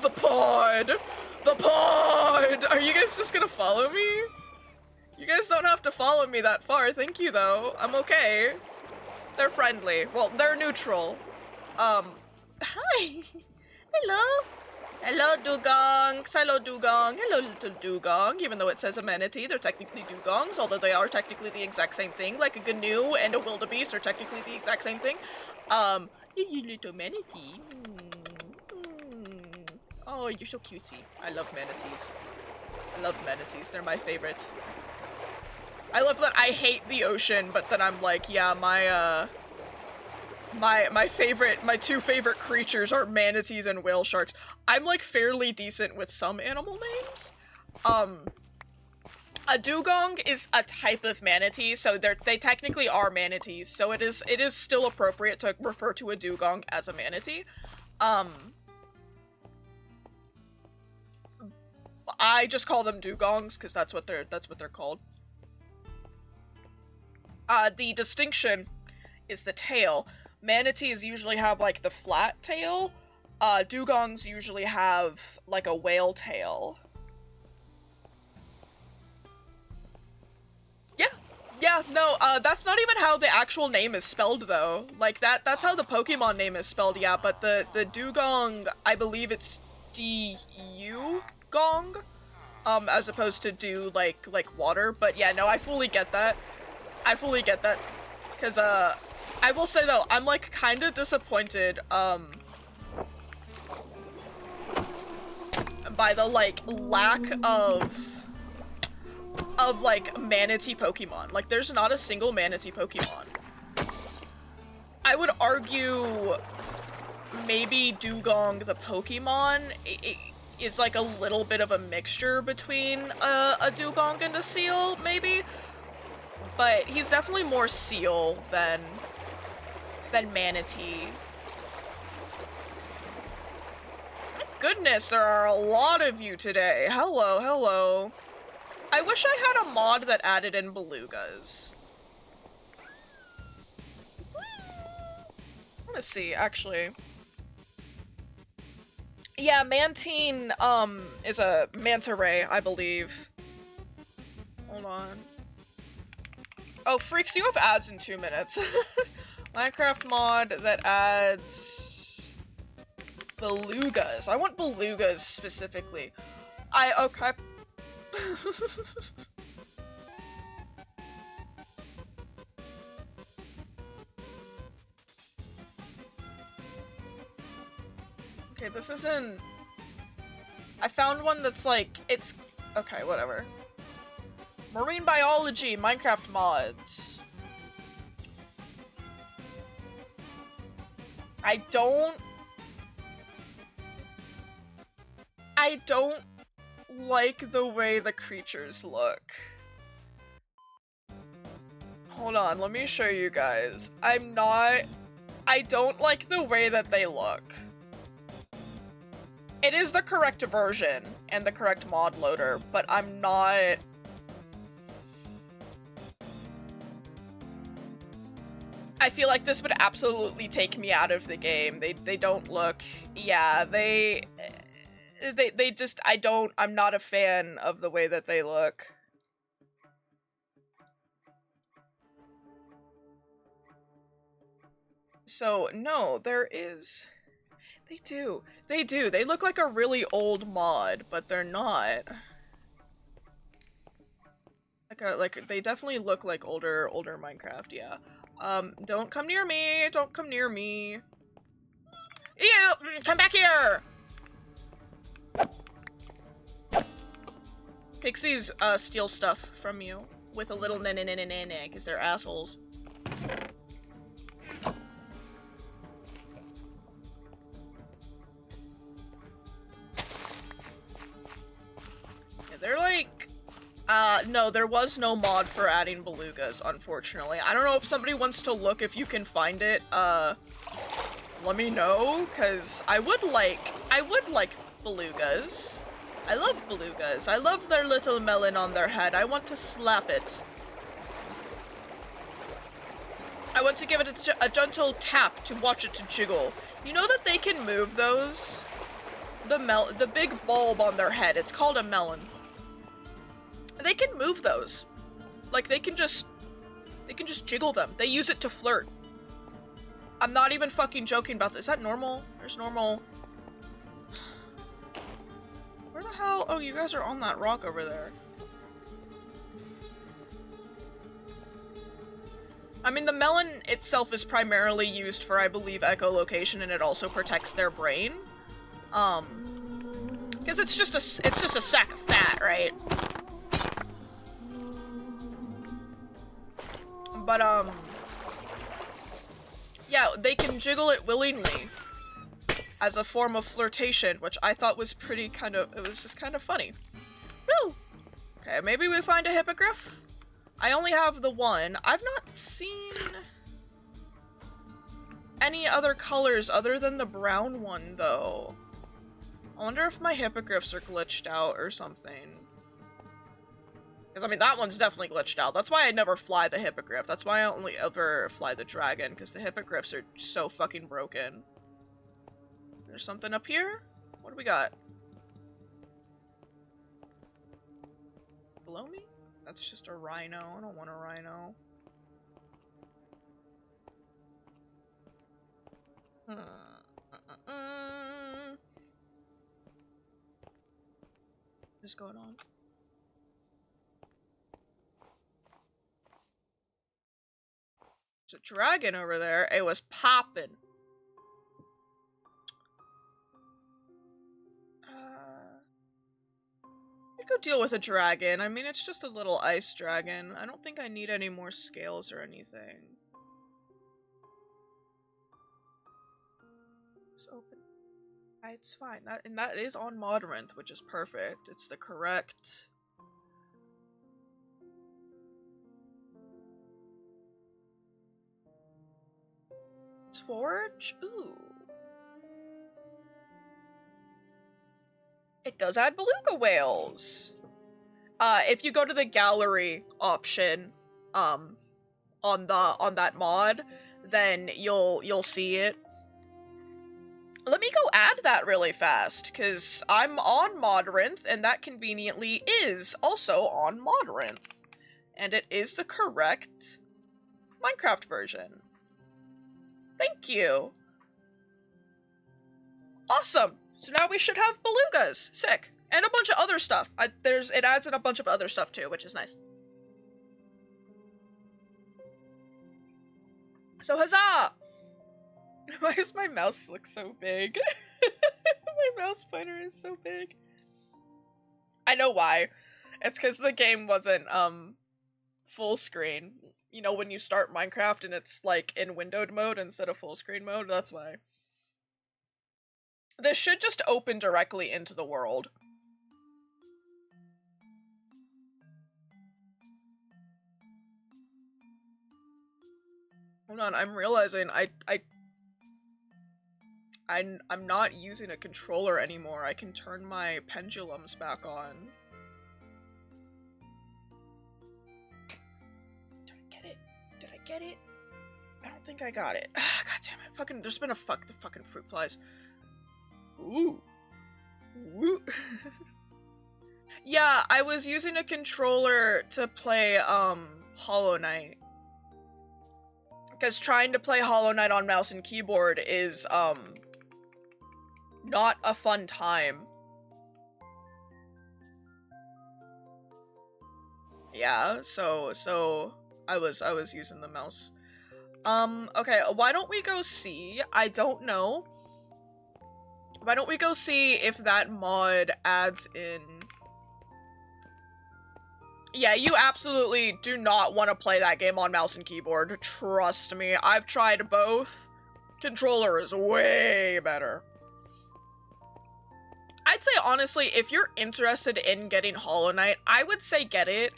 The pod! The pod! Are you guys just gonna follow me? You guys don't have to follow me that far, thank you though. I'm okay. They're friendly. Well, they're neutral. Hi! Hello! Hello, dugongs! Hello, dugong! Hello, little dugong! Even though it says a manatee, they're technically dugongs, although they are technically the exact same thing. Like a gnu and a wildebeest are technically the exact same thing. You little manatee. Oh, you're so cutesy. I love manatees. I love manatees. They're my favorite. I love that I hate the ocean, but then I'm like, yeah, my two favorite creatures are manatees and whale sharks. I'm like fairly decent with some animal names. A dugong is a type of manatee, so they technically are manatees, so it is still appropriate to refer to a dugong as a manatee. I just call them dugongs because that's what they're called. The distinction is the tail. Manatees usually have like the flat tail. Dugongs usually have like a whale tail. Yeah, no, that's not even how the actual name is spelled though. Like that's how the Pokemon name is spelled, yeah, but the dugong, I believe it's D-U-gong, as opposed to do like water, but yeah, no, I fully get that. Cause, I will say though, I'm like kinda disappointed, by the like lack of like manatee Pokemon. Like there's not a single manatee Pokemon. I would argue maybe Dugong the Pokemon is like a little bit of a mixture between a Dugong and a seal, maybe. But he's definitely more seal than manatee. Goodness, there are a lot of you today. Hello, hello. I wish I had a mod that added in belugas. I wanna see, actually. Yeah, Mantine, is a manta ray, I believe. Hold on. Oh, freaks, you have ads in 2 minutes. Minecraft mod that adds belugas. I want belugas specifically. Okay. Okay, this isn't... I found one that's like, it's... Okay, whatever. Marine biology, Minecraft mods. I don't like the way the creatures look. Hold on, let me show you guys. I don't like the way that they look. It is the correct version and the correct mod loader, but I'm not... I feel like this would absolutely take me out of the game. They don't look... Yeah, they just... I'm not a fan of the way that they look. So, no, there is... They do. They do. They look like a really old mod, but they're not. They definitely look like older Minecraft, yeah. Don't come near me! Don't come near me! Ew! Come back here! Pixies, steal stuff from you with a little na-na-na-na-na-na, because they're assholes. Yeah, they're like... no, there was no mod for adding belugas, unfortunately. I don't know if somebody wants to look if you can find it, let me know, because I would like belugas. I love belugas. I love their little melon on their head. I want to slap it. I want to give it a gentle tap to watch it to jiggle. You know that they can move those? The big bulb on their head, it's called a melon. They can move those. Like, they can just jiggle them. They use it to flirt. I'm not even fucking joking about this. Is that normal? There's normal. Where the hell? Oh, you guys are on that rock over there. I mean, the melon itself is primarily used for, I believe, echolocation, and it also protects their brain. Because it's just a sack of fat, right? But, yeah, they can jiggle it willingly as a form of flirtation, which I thought was it was just kind of funny. Woo! Okay, maybe we find a hippogriff? I only have the one. I've not seen any other colors other than the brown one, though. I wonder if my hippogriffs are glitched out or something. Because, I mean, that one's definitely glitched out. That's why I never fly the hippogriff. That's why I only ever fly the dragon, because the hippogriffs are so fucking broken. There's something up here? What do we got? Below me? That's just a rhino. I don't want a rhino. What's going on? There's a dragon over there. It was popping. I'd go deal with a dragon. I mean, it's just a little ice dragon. I don't think I need any more scales or anything. It's open. It's fine. That is on Modrinth, which is perfect. It's the correct... It's forge? Ooh. It does add beluga whales. If you go to the gallery option, on that mod, then you'll see it. Let me go add that really fast, because I'm on Modrinth, and that conveniently is also on Modrinth. And it is the correct Minecraft version. Thank you. Awesome. So now we should have belugas. Sick. And a bunch of other stuff. It adds in a bunch of other stuff too, which is nice. So huzzah! Why does my mouse look so big? My mouse pointer is so big. I know why. It's because the game wasn't, full screen. You know, when you start Minecraft and it's, like, in windowed mode instead of full screen mode, that's why. This should just open directly into the world. Hold on, I'm realizing I I'm not using a controller anymore. I can turn my pendulums back on. Did I get it? Did I get it? I don't think I got it. God damn it. Fucking, there's been the fucking fruit flies. Ooh. Woo. Yeah, I was using a controller to play, Hollow Knight. Because trying to play Hollow Knight on mouse and keyboard is, not a fun time. Yeah, so I was using the mouse. Okay, why don't we go see? I don't know. Why don't we go see if that mod adds in... Yeah, you absolutely do not want to play that game on mouse and keyboard. Trust me, I've tried both. Controller is way better. I'd say, honestly, if you're interested in getting Hollow Knight, I would say get it.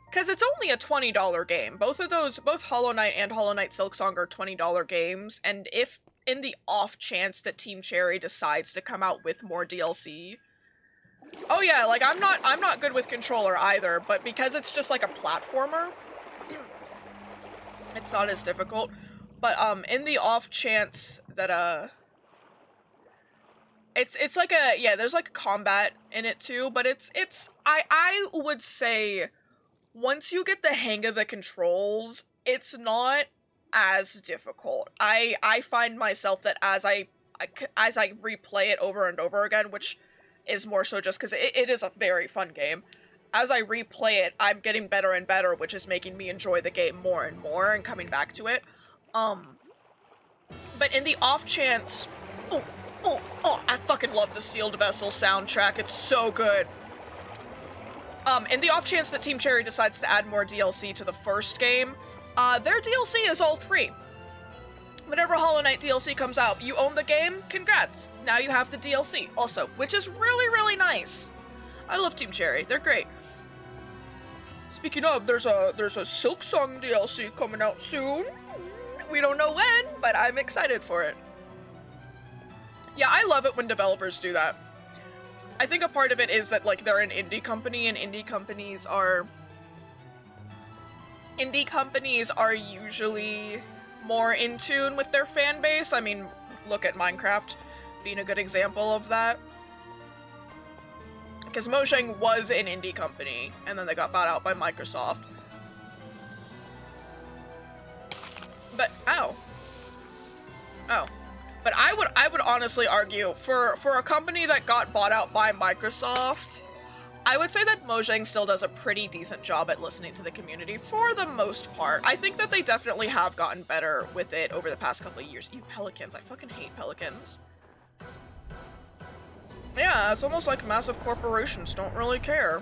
Because it's only a $20 game. Both Hollow Knight and Hollow Knight Silksong are $20 games, and if in the off chance that Team Cherry decides to come out with more DLC... Oh yeah, like, I'm not good with controller either, but because it's just like a platformer, it's not as difficult. But, in the off chance that, it's like a, yeah, there's like combat in it too, but I would say, once you get the hang of the controls, it's not as difficult. I find myself that as I replay it over and over again, which is more so just because it is a very fun game, as I replay it, I'm getting better and better, which is making me enjoy the game more and more and coming back to it. But in the off chance, I fucking love the Sealed Vessel soundtrack, it's so good. In the off chance that Team Cherry decides to add more DLC to the first game, their DLC is all free. Whenever Hollow Knight DLC comes out, you own the game, congrats! Now you have the DLC, also, which is really, really nice. I love Team Cherry, they're great. Speaking of, there's a Silksong DLC coming out soon. We don't know when, but I'm excited for it. Yeah, I love it when developers do that. I think a part of it is that, like, they're an indie company, and indie companies are usually more in tune with their fan base. I mean, look at Minecraft being a good example of that. Because Mojang was an indie company, and then they got bought out by Microsoft. But, ow. Oh. But I would honestly argue, for a company that got bought out by Microsoft, I would say that Mojang still does a pretty decent job at listening to the community for the most part. I think that they definitely have gotten better with it over the past couple of years. You pelicans, I fucking hate pelicans. Yeah, it's almost like massive corporations don't really care.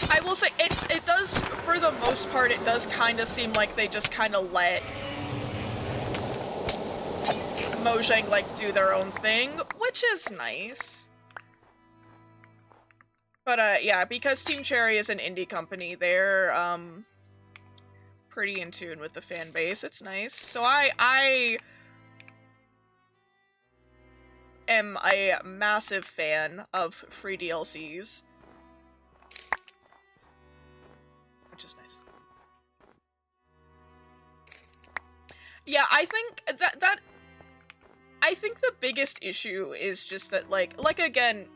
I will say, it does, for the most part, it does kind of seem like they just kind of let Mojang, like, do their own thing, which is nice. But, yeah, because Team Cherry is an indie company, they're, pretty in tune with the fan base. It's nice. So I am a massive fan of free DLCs. Which is nice. Yeah, I think I think the biggest issue is just that, like again,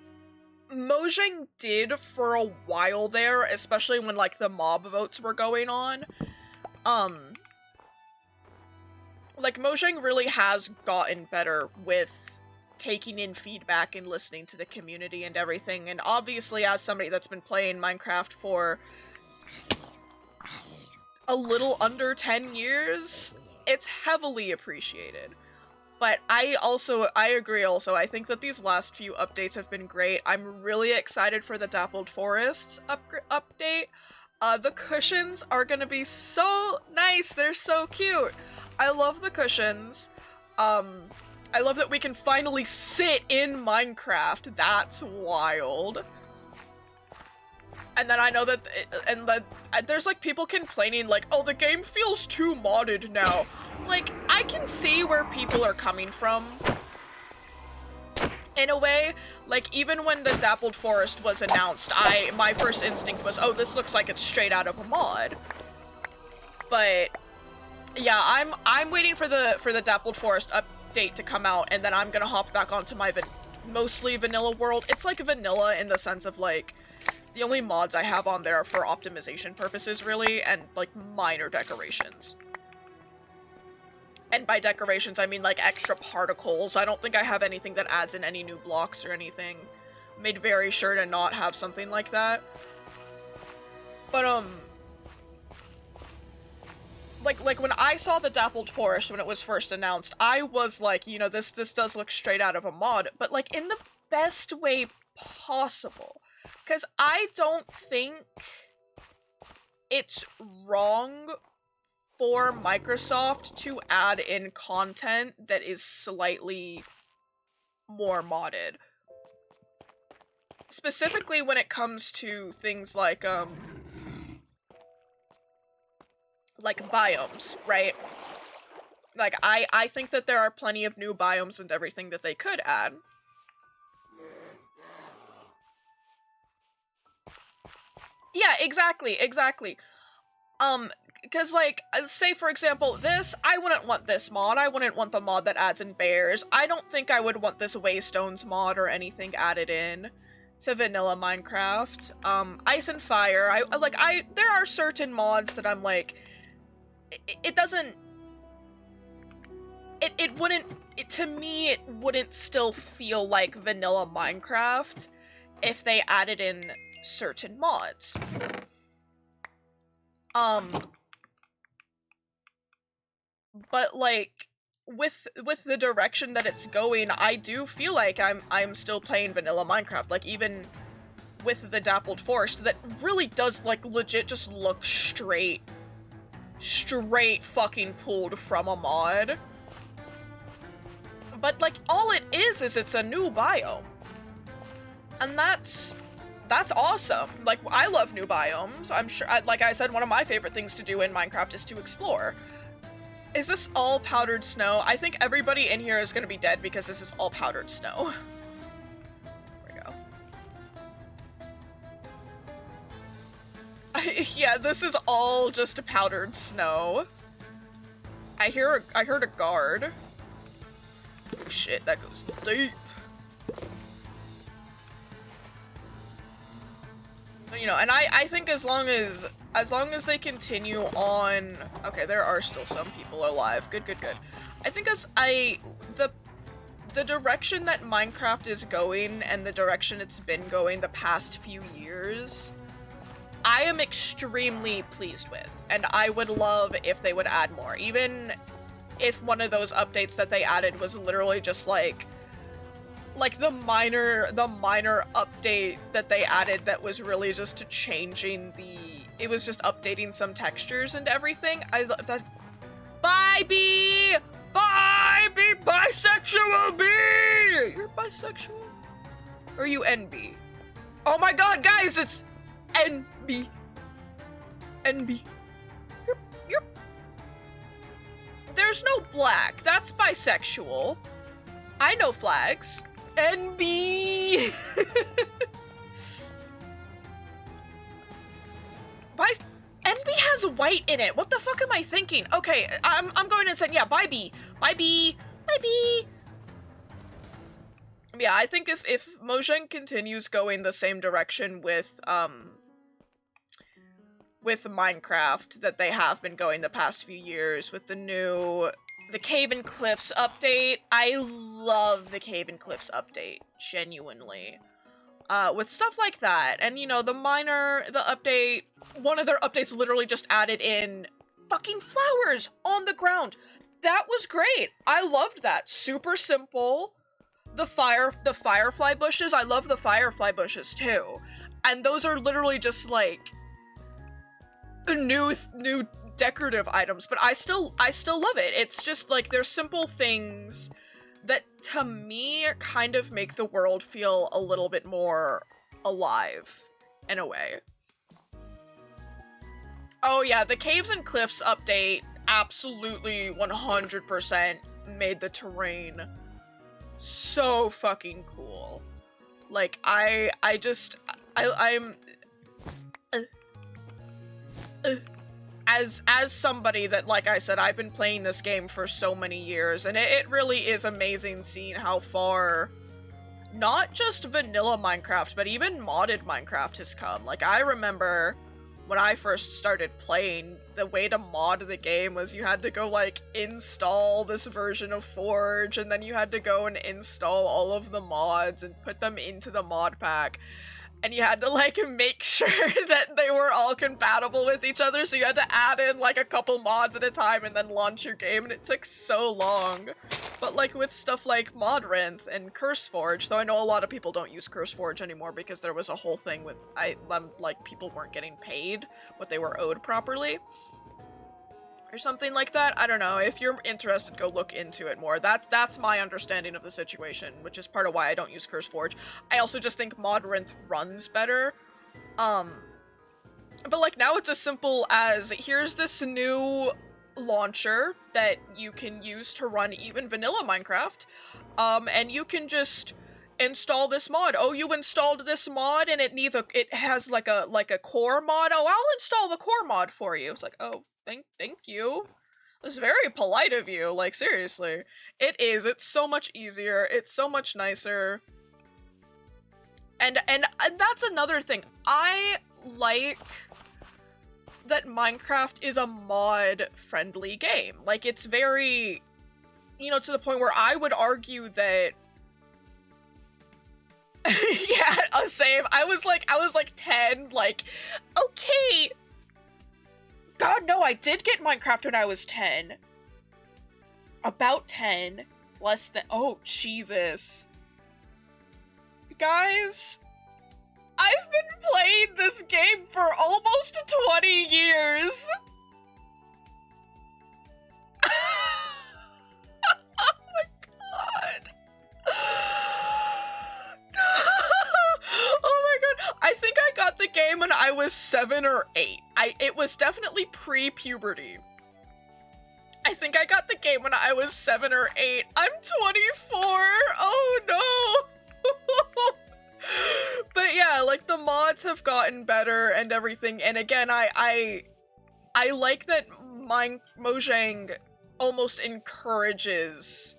Mojang did for a while there, especially when, like, the mob votes were going on. Like, Mojang really has gotten better with taking in feedback and listening to the community and everything, and obviously, as somebody that's been playing Minecraft for a little under 10 years, it's heavily appreciated. But I agree also, I think that these last few updates have been great. I'm really excited for the Dappled Forests update. The cushions are gonna be so nice, they're so cute. I love the cushions. I love that we can finally sit in Minecraft, that's wild. And then I know that, there's like people complaining like, oh, the game feels too modded now. Like, I can see where people are coming from. In a way, like, even when the Dappled Forest was announced, my first instinct was, oh, this looks like it's straight out of a mod. But yeah, I'm waiting for the Dappled Forest update to come out, and then I'm gonna hop back onto my mostly vanilla world. It's like vanilla in the sense of like, the only mods I have on there are for optimization purposes, really, and like minor decorations. And by decorations, I mean like extra particles. I don't think I have anything that adds in any new blocks or anything. Made very sure to not have something like that. But like when I saw the Dappled Forest when it was first announced, I was like, you know, this does look straight out of a mod, but like in the best way possible. Because I don't think it's wrong for Microsoft to add in content that is slightly more modded. Specifically when it comes to things like biomes, right? Like, I think that there are plenty of new biomes and everything that they could add. Yeah, exactly. Because, like, say, for example, I wouldn't want this mod. I wouldn't want the mod that adds in bears. I don't think I would want this Waystones mod or anything added in to vanilla Minecraft. Ice and Fire, there are certain mods that I'm like, to me, it wouldn't still feel like vanilla Minecraft if they added in certain mods. But like, with the direction that it's going, I do feel like I'm still playing vanilla Minecraft. Like, even with the Dappled Forest, that really does like legit just look straight fucking pulled from a mod. But like, all it is it's a new biome. And that's awesome. Like, I love new biomes. I'm sure, like I said, one of my favorite things to do in Minecraft is to explore. Is this all powdered snow? I think everybody in here is gonna be dead because this is all powdered snow. There we go. Yeah, this is all just powdered snow. I heard a guard. Oh shit, that goes deep. You know, and I think as long as they continue on... Okay, there are still some people alive. Good. I think the direction that Minecraft is going and the direction it's been going the past few years, I am extremely pleased with. And I would love if they would add more. Even if one of those updates that they added was literally just like the minor update that they added that was really just changing it was just updating some textures and everything. I love that. Bye, Bee! Bye, Bee! Bisexual Bee! You're bisexual? Or are you NB? Oh my god, guys, it's NB. NB. You're... There's no black. That's bisexual. I know flags. NB! NB has white in it. What the fuck am I thinking? Okay, I'm going insane. Yeah, bye B. Bye B. Bye B. Yeah, I think if Mojang continues going the same direction with Minecraft that they have been going the past few years with the Cave and Cliffs update. I love the Cave and Cliffs update, genuinely. With stuff like that, and you know, the update, one of their updates literally just added in fucking flowers on the ground. That was great. I loved that. Super simple. The firefly bushes, I love the firefly bushes too. And those are literally just like new decorative items, but I still love it. It's just like, they're simple things that to me kind of make the world feel a little bit more alive in a way. Oh yeah, the Caves and Cliffs update absolutely 100% made the terrain so fucking cool. Like, I'm uh, uh, as somebody that, like I said, I've been playing this game for so many years, and it really is amazing seeing how far not just vanilla Minecraft, but even modded Minecraft has come. Like, I remember when I first started playing, the way to mod the game was you had to go, like, install this version of Forge, and then you had to go and install all of the mods and put them into the mod pack. And you had to, like, make sure that they were all compatible with each other, so you had to add in, like, a couple mods at a time and then launch your game, and it took so long. But, like, with stuff like Modrinth and CurseForge, though I know a lot of people don't use CurseForge anymore because there was a whole thing with, like, people weren't getting paid what they were owed properly. Or something like that. I don't know. If you're interested, go look into it more. That's my understanding of the situation, which is part of why I don't use CurseForge. I also just think Modrinth runs better. But like now it's as simple as here's this new launcher that you can use to run even vanilla Minecraft. And you can just install this mod. Oh, you installed this mod and it has like a core mod. Oh, I'll install the core mod for you. It's like, oh, thank you. It's very polite of you, like, seriously. It is, it's so much easier, it's so much nicer. And that's another thing. I like that Minecraft is a mod-friendly game. Like, it's very, you know, to the point where I would argue that yeah, same. I was like 10, like, okay. God, no, I did get Minecraft when I was 10. About 10. Less than- oh, Jesus. Guys, I've been playing this game for almost 20 years! Oh my god. Oh my god. I think I got the game when I was 7 or 8. It was definitely pre-puberty. I think I got the game when I was 7 or 8. I'm 24! Oh no! But yeah, like, the mods have gotten better and everything, and again, I like that Mojang almost encourages...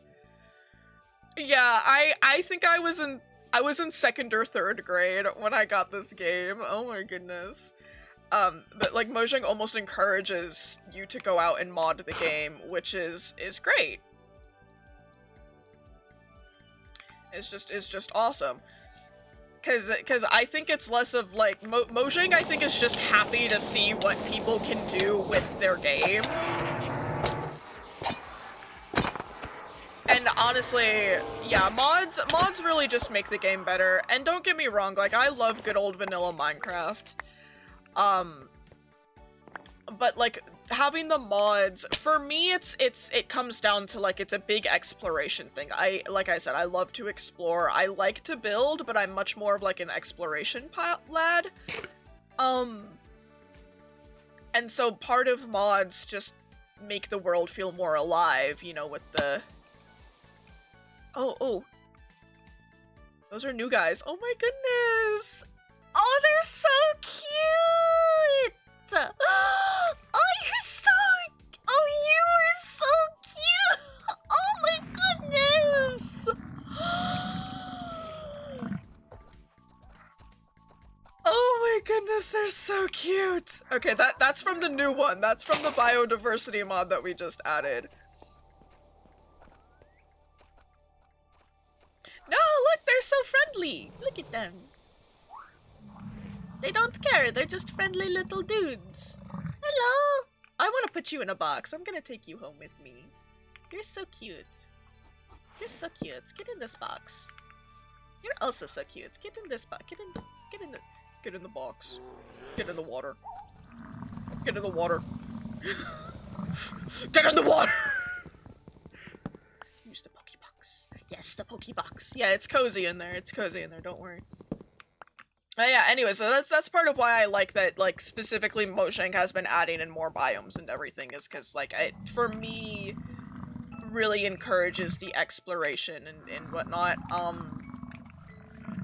Yeah, I think I was in 2nd or 3rd grade when I got this game. Oh my goodness. But like Mojang almost encourages you to go out and mod the game, which is great. It's just awesome. Cause I think it's less of like Mojang I think is just happy to see what people can do with their game. And honestly, yeah, mods really just make the game better. And don't get me wrong, like, I love good old vanilla Minecraft. But like, having the mods, for me, it comes down to, like, it's a big exploration thing. Like I said, I love to explore. I like to build, but I'm much more of, like, an exploration lad. And so part of mods just make the world feel more alive, you know, with the... Oh. Those are new guys. Oh my goodness! Oh, they're so cute! Oh, you're so... Oh, you are so cute! Oh my goodness! Oh my goodness, they're so cute! Okay, that's from the new one. That's from the biodiversity mod that we just added. No, look, they're so friendly! Look at them. They don't care, they're just friendly little dudes. Hello! I want to put you in a box. I'm gonna take you home with me. You're so cute. You're so cute. Get in this box. You're also so cute. Get in this box. Get in the box. Get in the water. Get in the water. Get in the water! Use the Pokebox. Yes, the Pokebox. Yeah, it's cozy in there. It's cozy in there, don't worry. Yeah, anyway, so that's part of why I like that, like, specifically Mojang has been adding in more biomes and everything, is because, like, for me, really encourages the exploration and whatnot.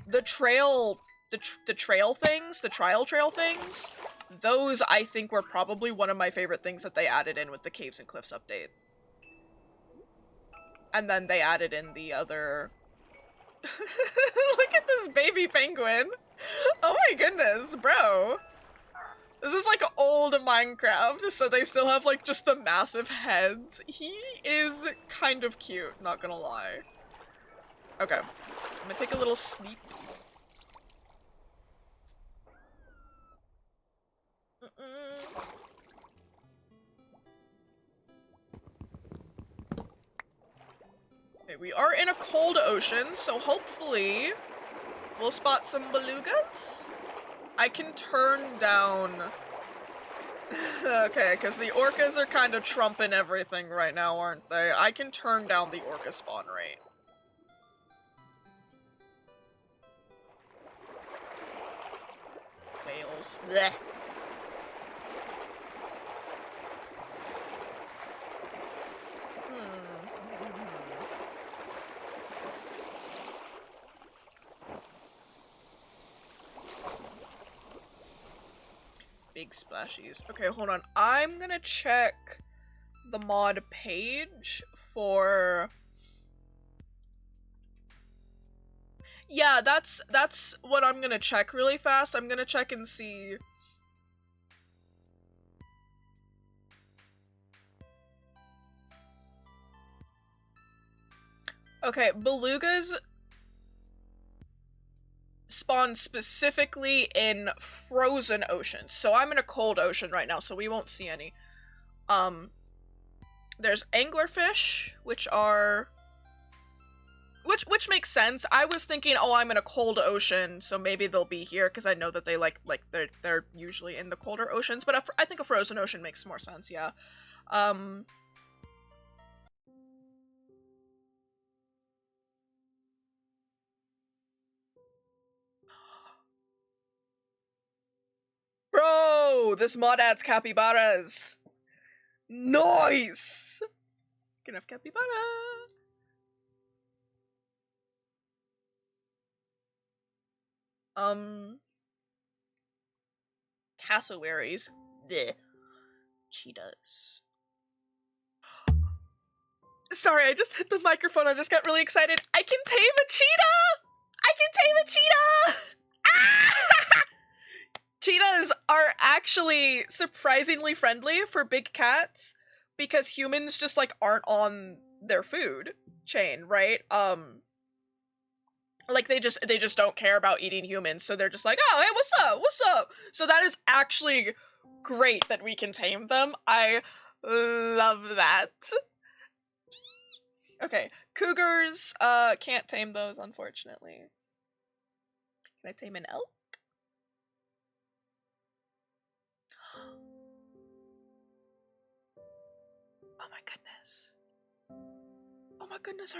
The trail, the trail things, the trial trail things, those I think were probably one of my favorite things that they added in with the Caves and Cliffs update. And then they added in the other... Look at this baby penguin! Oh my goodness, bro! This is like old Minecraft, so they still have like just the massive heads. He is kind of cute, not gonna lie. Okay, I'm gonna take a little sleep. Okay, we are in a cold ocean, so hopefully we'll spot some belugas. I can turn down... Okay, because the orcas are kind of trumping everything right now, aren't they? I can turn down the orca spawn rate. Whales. Blech. Big splashies. Okay, hold on. I'm gonna check the mod page for... Yeah, that's what I'm gonna check really fast. I'm gonna check and see... Okay, belugas spawn specifically in frozen oceans. So I'm in a cold ocean right now, so we won't see any. There's anglerfish, which are... Which makes sense. I was thinking, oh, I'm in a cold ocean, so maybe they'll be here, because I know that they they're usually in the colder oceans, but I think a frozen ocean makes more sense, yeah. Bro, this mod adds capybaras. Nice! Can have capybara. Cassowaries. Bleh. Cheetahs. Sorry, I just hit the microphone. I just got really excited. I can tame a cheetah! I can tame a cheetah! Ah! Cheetahs are actually surprisingly friendly for big cats because humans just like aren't on their food chain, right? Like they just don't care about eating humans, so they're just like, oh, hey, what's up? What's up? So that is actually great that we can tame them. I love that. Okay, cougars, can't tame those, unfortunately. Can I tame an elk? Oh my goodness. Oh my goodness,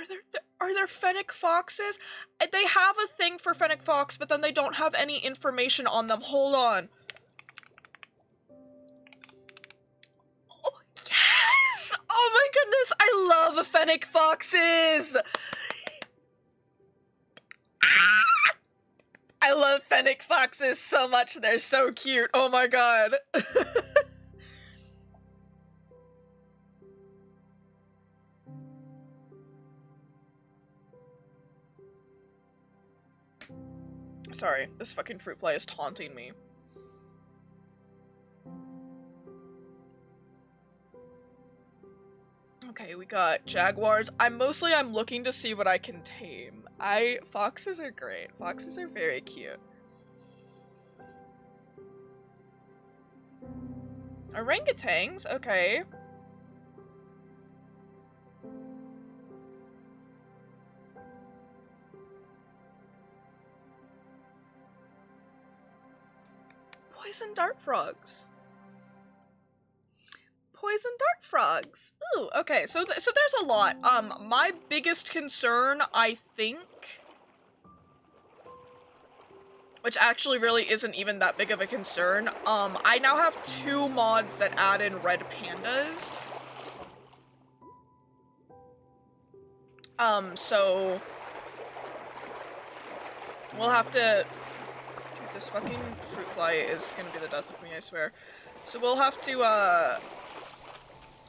are there fennec foxes? They have a thing for fennec fox, but then they don't have any information on them. Hold on. Oh, yes! Oh my goodness, I love fennec foxes! Ah! I love fennec foxes so much, they're so cute. Oh my god. Sorry, this fucking fruit fly is taunting me. Okay, we got jaguars. I'm looking to see what I can tame. Foxes are great. Foxes are very cute. Orangutans, okay. Poison dart frogs. Poison dart frogs. Ooh, okay, so there's a lot. My biggest concern, I think... which actually really isn't even that big of a concern. I now have 2 mods that add in red pandas. So we'll have to... Dude, this fucking fruit fly is gonna be the death of me, I swear. So we'll have to,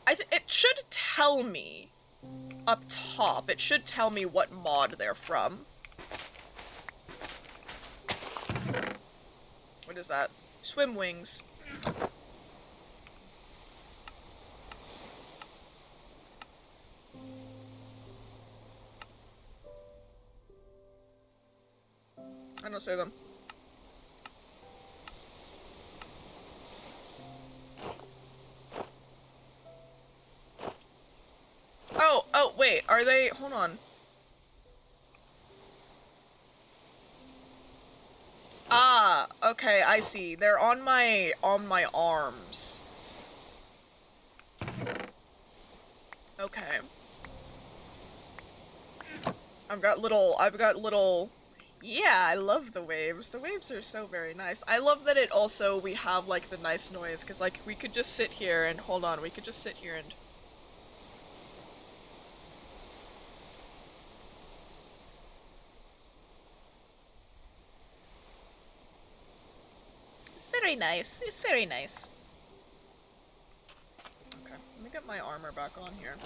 it should tell me up top. It should tell me what mod they're from. What is that? Swim wings. I don't see them. Oh, wait, are they- hold on. Ah, okay, I see. They're on my arms. Okay. I've got little, yeah, I love the waves. The waves are so very nice. I love that it also, we have, like, the nice noise, because, like, we could just sit here and, hold on, we could just sit here and... It's very nice. It's very nice. Okay, let me get my armor back on here.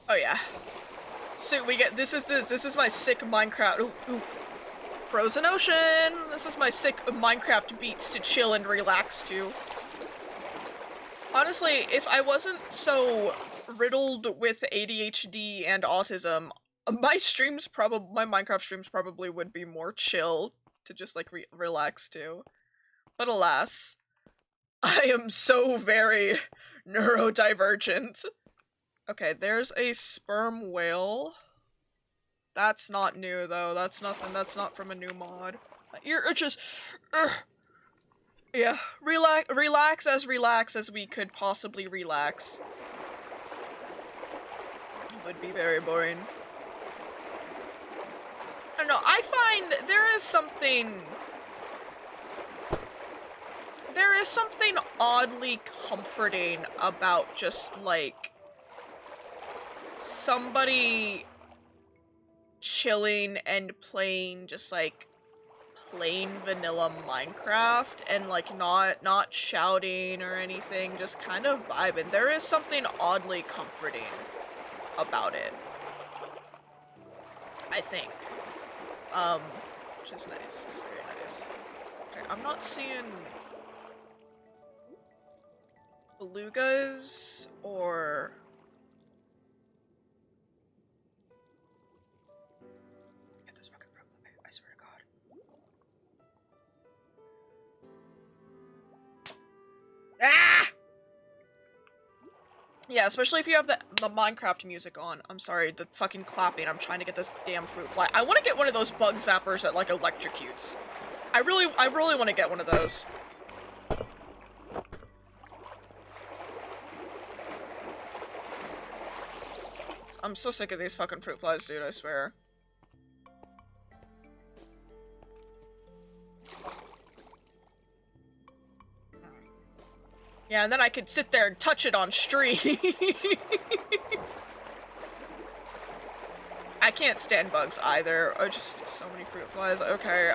Oh yeah. So we get- this is my sick Minecraft- ooh. Frozen Ocean! This is my sick Minecraft beats to chill and relax to. Honestly, if I wasn't so riddled with ADHD and autism, my Minecraft streams probably would be more chill to just, like, relax to. But alas, I am so very neurodivergent. Okay, there's a sperm whale. That's not new, though. That's not from a new mod. You're just... Yeah, relax as we could possibly relax. It would be very boring. I don't know, I find there is something oddly comforting about just, like, somebody chilling and playing just, like, plain vanilla Minecraft and, like, not shouting or anything, just kind of vibing. There is something oddly comforting about it, I think. Which is nice. It's very nice. Okay, I'm not seeing belugas or... Get this fucking problem, I swear to God. Ah! Yeah, especially if you have the Minecraft music on. I'm sorry, the fucking clapping. I'm trying to get this damn fruit fly. I want to get one of those bug zappers that, like, electrocutes. I really want to get one of those. I'm so sick of these fucking fruit flies, dude, I swear. Yeah, and then I could sit there and touch it on stream. I can't stand bugs either. Oh, just so many fruit flies. Okay,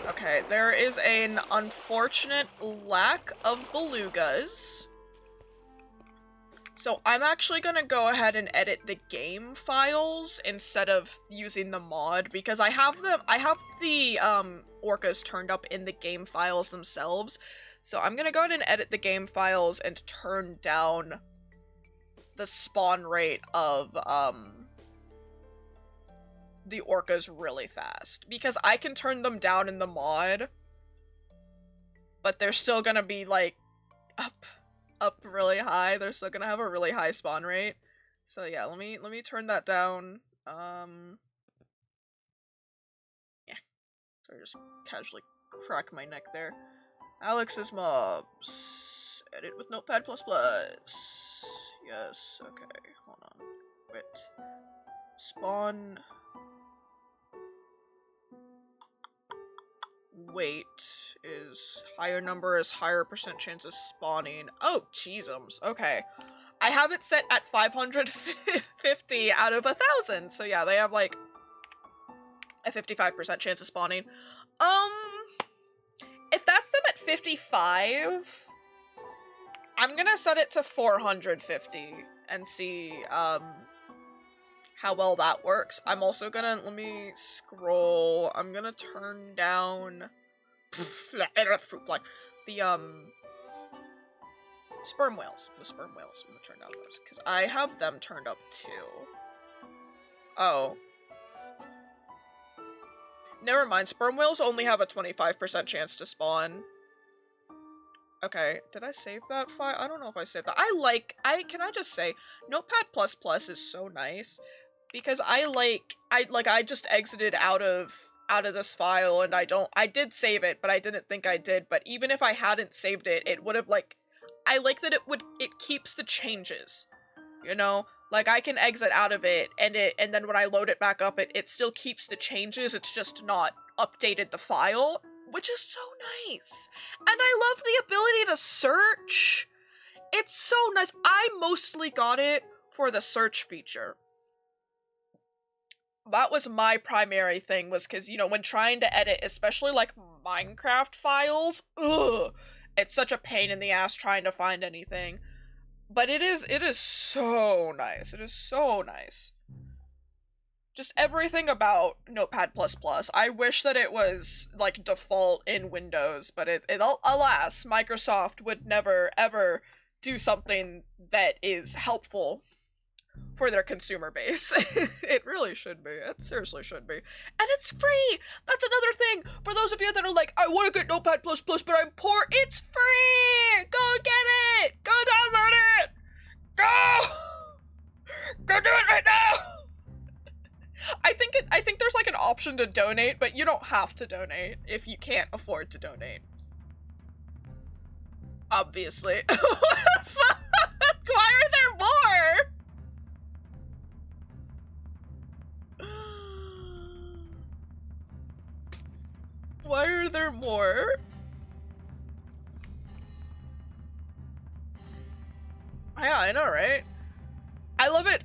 Okay, there is an unfortunate lack of belugas. So I'm actually gonna go ahead and edit the game files instead of using the mod, because I have the orcas turned up in the game files themselves. So I'm gonna go ahead and edit the game files and turn down the spawn rate of, the orcas really fast. Because I can turn them down in the mod, but they're still gonna be, like, up really high. They're still gonna have a really high spawn rate. So yeah, let me turn that down. So I just casually crack my neck there. Alex's mobs. Edit with Notepad++. Yes, okay, hold on. Wait. Spawn. Weight is higher number is higher percent chance of spawning. Oh, jeezums. Okay. I have it set at 550 out of 1,000. So yeah, they have like a 55% chance of spawning. If that's them at 55, I'm gonna set it to 450 and see, how well that works. I'm also gonna, let me scroll, I'm gonna turn down the, sperm whales. The sperm whales, I'm gonna turn down those, because I have them turned up too. Oh. Never mind, sperm whales only have a 25% chance to spawn. Okay, did I save that file? I don't know if I saved that. Can I just say, Notepad++ is so nice. Because I just exited out of this file and I did save it, but I didn't think I did, but even if I hadn't saved it, it would have I like that it keeps the changes, you know? Like I can exit out of it and then when I load it back up, it still keeps the changes, it's just not updated the file, which is so nice. And I love the ability to search. It's so nice. I mostly got it for the search feature. That was my primary thing, was because, you know, when trying to edit, especially, like, Minecraft files, ugh, it's such a pain in the ass trying to find anything. But it is so nice. It is so nice. Just everything about Notepad++. I wish that it was, like, default in Windows, but alas, Microsoft would never, ever do something that is helpful for their consumer base. It really should be. It seriously should be. And it's free! That's another thing! For those of you that are like, I want to get Notepad++, but I'm poor, it's free! Go get it! Go download it! Go! Go do it right now! I think there's like an option to donate, but you don't have to donate if you can't afford to donate. Obviously. What the fuck? Why are there more? Why are there more? Yeah, I know, right? I love it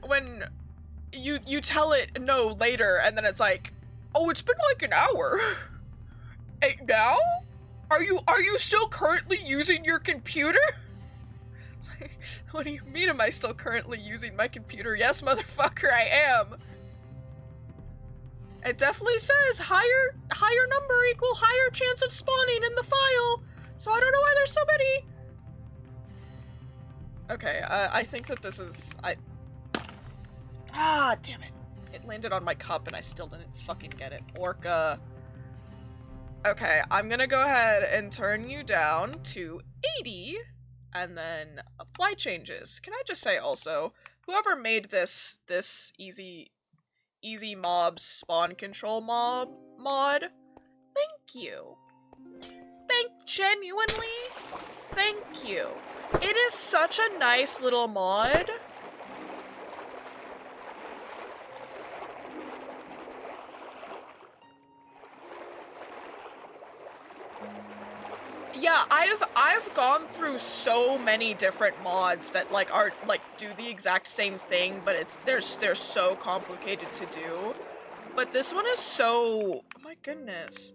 when you tell it no later and then it's like, oh, it's been like an hour. Now? Are you still currently using your computer? Like, what do you mean am I still currently using my computer? Yes, motherfucker, I am. It definitely says higher number equal higher chance of spawning in the file. So I don't know why there's so many. Okay, I think that this is, ah, damn it. It landed on my cup and I still didn't fucking get it. Orca. Okay, I'm gonna go ahead and turn you down to 80 and then apply changes. Can I just say also, whoever made this easy mobs spawn control mod, thank you. Genuinely, thank you. It is such a nice little mod. Yeah, I've gone through so many different mods that like are like do the exact same thing, but they're so complicated to do. But this one is so, oh my goodness,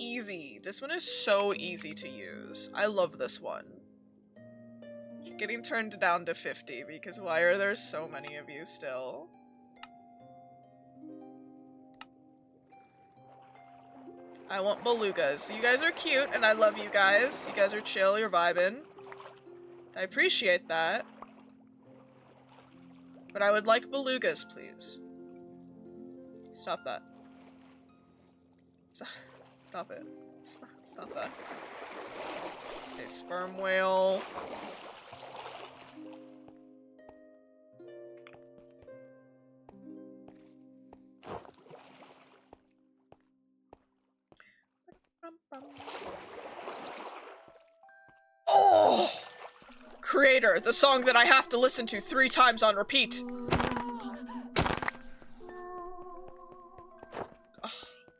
easy. This one is so easy to use. I love this one. Getting turned down to 50 because why are there so many of you still? I want belugas. You guys are cute, and I love you guys. You guys are chill, you're vibing. I appreciate that. But I would like belugas, please. Stop that. Stop it. Stop that. Okay, sperm whale. Creator, the song that I have to listen to 3 times on repeat.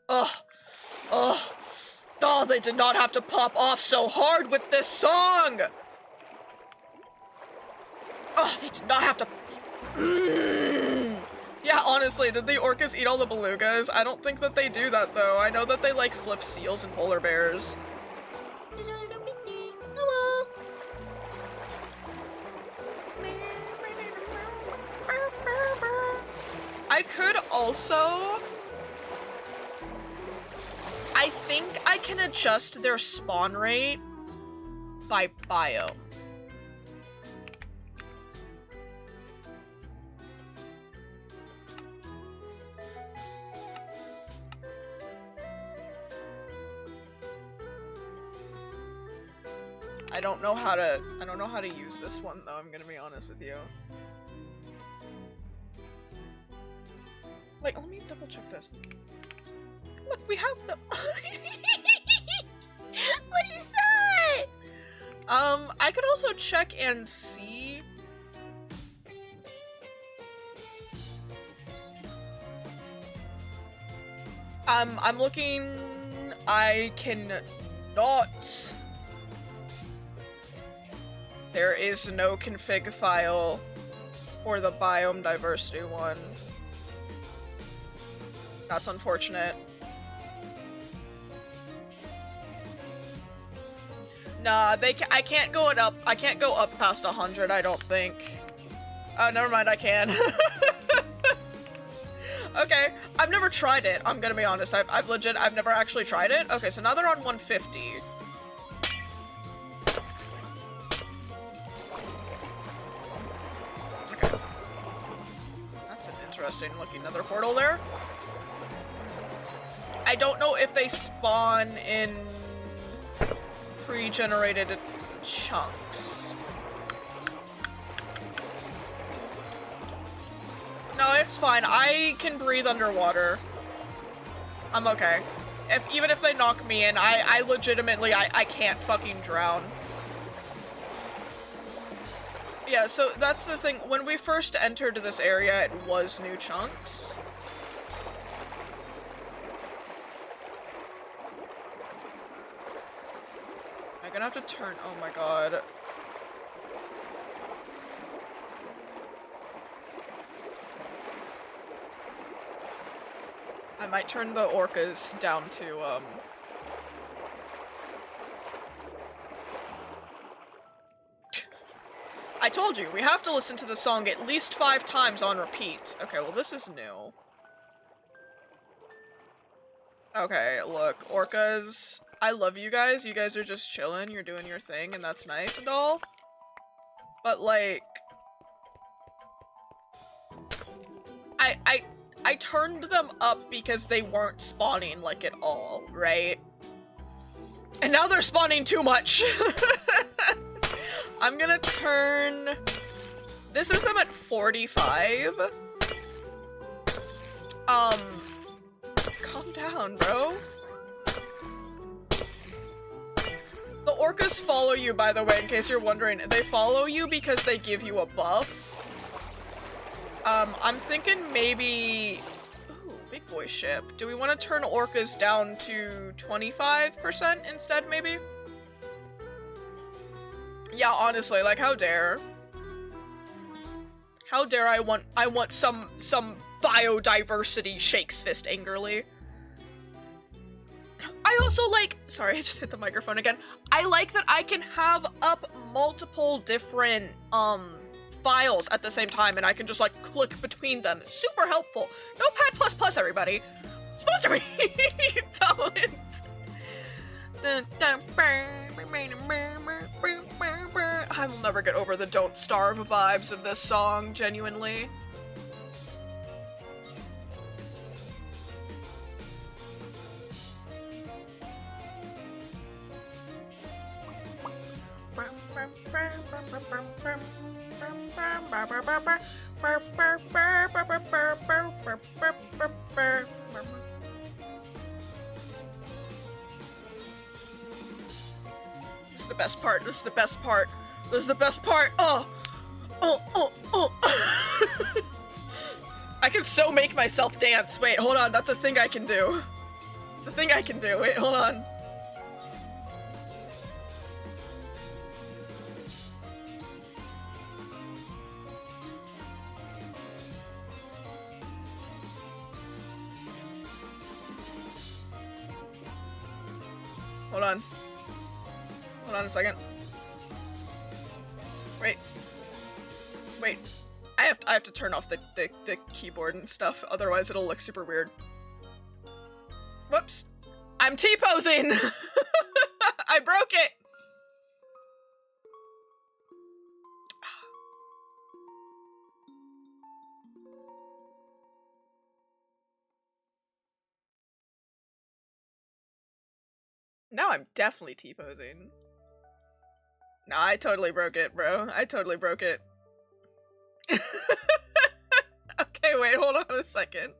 Ugh. Ugh. Oh, they did not have to pop off so hard with this song! Oh, they did not have to... Yeah, honestly, did the orcas eat all the belugas? I don't think that they do that, though. I know that they, like, flip seals and polar bears. Hello! I could also... I think I can adjust their spawn rate by biome. I don't know how to use this one though, I'm gonna be honest with you. Like, let me double check this. Look, we have the What is that? I could also check and see. I'm looking. I can not. There is no config file for the biome diversity one. That's unfortunate. Nah, I can't go up. I can't go up past 100. I don't think. Oh, never mind. I can. Okay, I've never tried it. I'm gonna be honest. I've never actually tried it. Okay, so now they're on 150. Okay, that's an interesting looking nether portal there. I don't know if they spawn in pre-generated chunks. No, it's fine. I can breathe underwater. I'm okay. Even if they knock me in, I legitimately, I can't fucking drown. Yeah, so that's the thing. When we first entered this area, it was new chunks. I'm gonna have to turn. Oh my god. I might turn the orcas down to, I told you, we have to listen to the song at least 5 times on repeat. Okay, well this is new. Okay, look, orcas, I love you guys. You guys are just chilling, you're doing your thing, and that's nice and all. But, like... I turned them up because they weren't spawning, like, at all, right? And now they're spawning too much! I'm gonna turn... This is them at 45. Calm down, bro. The orcas follow you, by the way, in case you're wondering. They follow you because they give you a buff. I'm thinking maybe... Ooh, big boy ship. Do we want to turn orcas down to 25% instead, maybe? Yeah, honestly, like, how dare? How dare I want some biodiversity, shakes fist angrily. I also like, sorry, I just hit the microphone again. I like that I can have up multiple different, files at the same time, and I can just, like, click between them. It's super helpful. Notepad++, everybody. Sponsor me! Don't. I will never get over the Don't Starve vibes of this song, genuinely. This is the best part. This is the best part. This is the best part. Oh. I can so make myself dance. Wait, hold on. That's a thing I can do. It's a thing I can do. Wait, hold on. Hold on. Hold on a second. Wait. Wait. I have to turn off the keyboard and stuff, otherwise it'll look super weird. Whoops. I'm T-posing! I broke it! Now I'm definitely T-posing. No, I totally broke it, bro. I totally broke it. Okay, wait, hold on a second.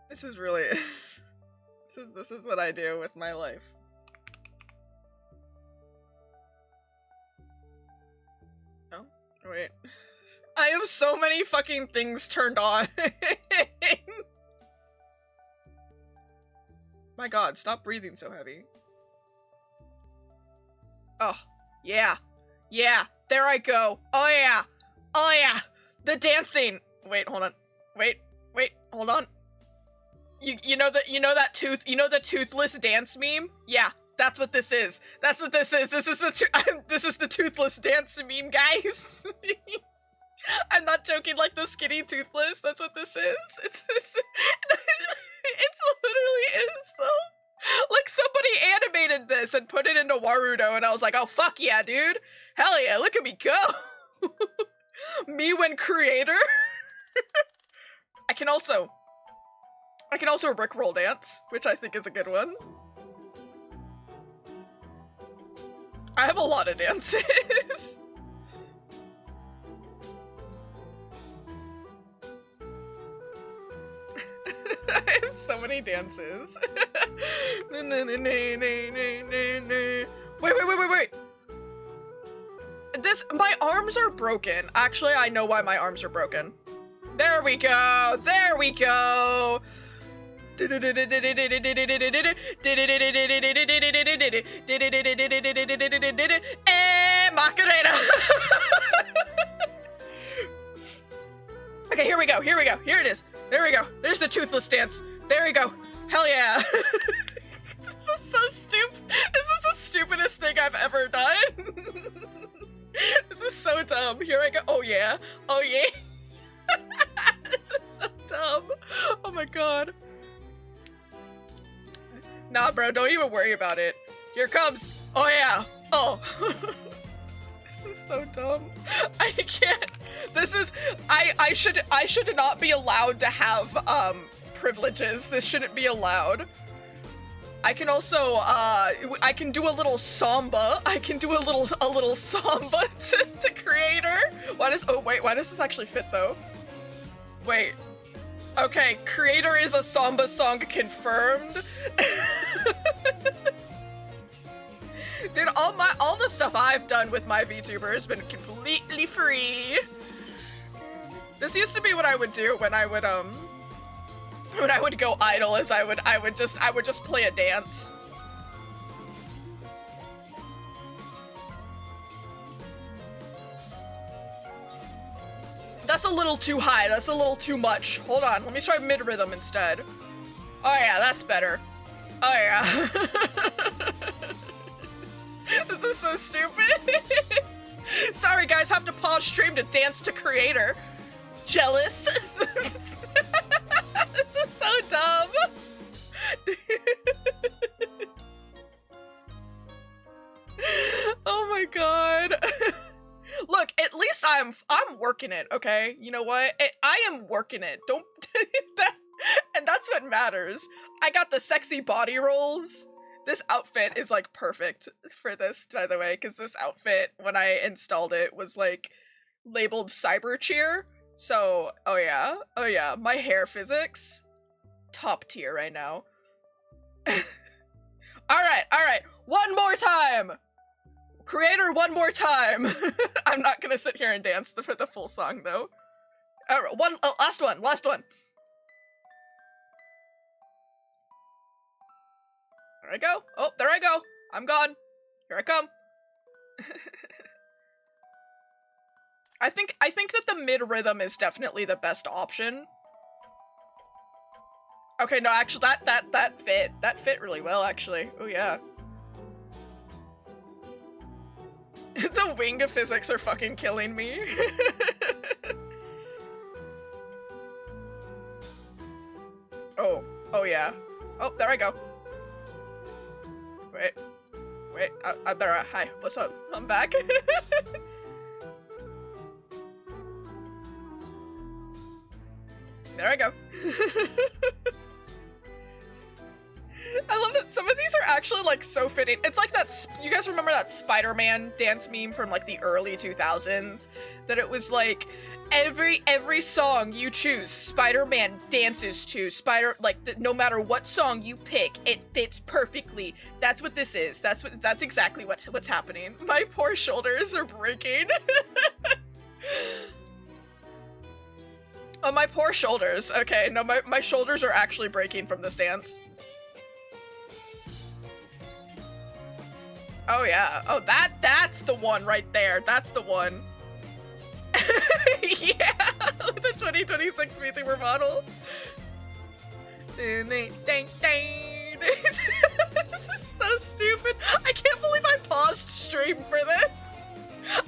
This is really this is what I do with my life. Oh, wait. I have so many fucking things turned on. My god, stop breathing so heavy. Oh, yeah. Yeah, there I go. Oh yeah. Oh yeah. The dancing. Wait, hold on. Wait, hold on. You know that the toothless dance meme? Yeah, that's what this is. That's what this is. This is the toothless dance meme, guys. I'm not joking, like the skinny toothless. That's what this is. It's literally is though. Like somebody animated this and put it into Warudo, and I was like, oh fuck yeah, dude. Hell yeah, look at me go. Me when creator. I can also Rickroll dance, which I think is a good one. I have a lot of dances. I have so many dances. Wait. My arms are broken. Actually, I know why my arms are broken. There we go. There we go. Macarena. Okay, here we go. Here it is. There we go. There's the toothless dance. There we go. Hell yeah. This is so stupid. This is the stupidest thing I've ever done. This is so dumb. Here I go. Oh yeah. Oh yeah. This is so dumb. Oh my god. Nah, bro, don't even worry about it. Here it comes. Oh yeah. Oh. This is so dumb. I can't. This is I should not be allowed to have privileges. This shouldn't be allowed. I can also I can do a little samba. I can do a little samba to creator. Why does this actually fit though? Wait. Okay, creator is a samba song confirmed. Dude, all the stuff I've done with my VTuber has been completely free. This used to be what I would do when I would go idle, is I would just play a dance. That's a little too high. That's a little too much. Hold on. Let me try mid-rhythm instead. Oh yeah, that's better. Oh yeah. This is so stupid. Sorry guys, have to pause stream to dance to creator. Jealous. This is so dumb. Oh my god. Look, at least I'm working it, okay? You know what? I am working it. Don't and that's what matters. I got the sexy body rolls. This outfit is like perfect for this, by the way, because this outfit, when I installed it, was like labeled cyber cheer. So, oh yeah, my hair physics, top tier right now. Alright, one more time! Creator, one more time! I'm not gonna sit here and dance for the full song, though. Last one. There I go. Oh, there I go. I'm gone. Here I come. I think that the mid-rhythm is definitely the best option. Okay, no, actually, that fit really well, actually. Oh, yeah. The wing physics are fucking killing me. Oh, yeah. Oh, there I go. Wait, there, hi, what's up? I'm back. There I go. I love that some of these are actually, like, so fitting. It's like that, you guys remember that Spider-Man dance meme from, like, the early 2000s? That it was, like, every song you choose, Spider-Man dances to. No matter what song you pick, it fits perfectly. That's what this is. That's exactly what's happening. My poor shoulders are breaking. Oh, my poor shoulders. Okay, no, my shoulders are actually breaking from this dance. Oh yeah. Oh, that's the one right there. That's the one. Yeah, the 2026 VTuber model. This is so stupid. I can't believe I paused stream for this.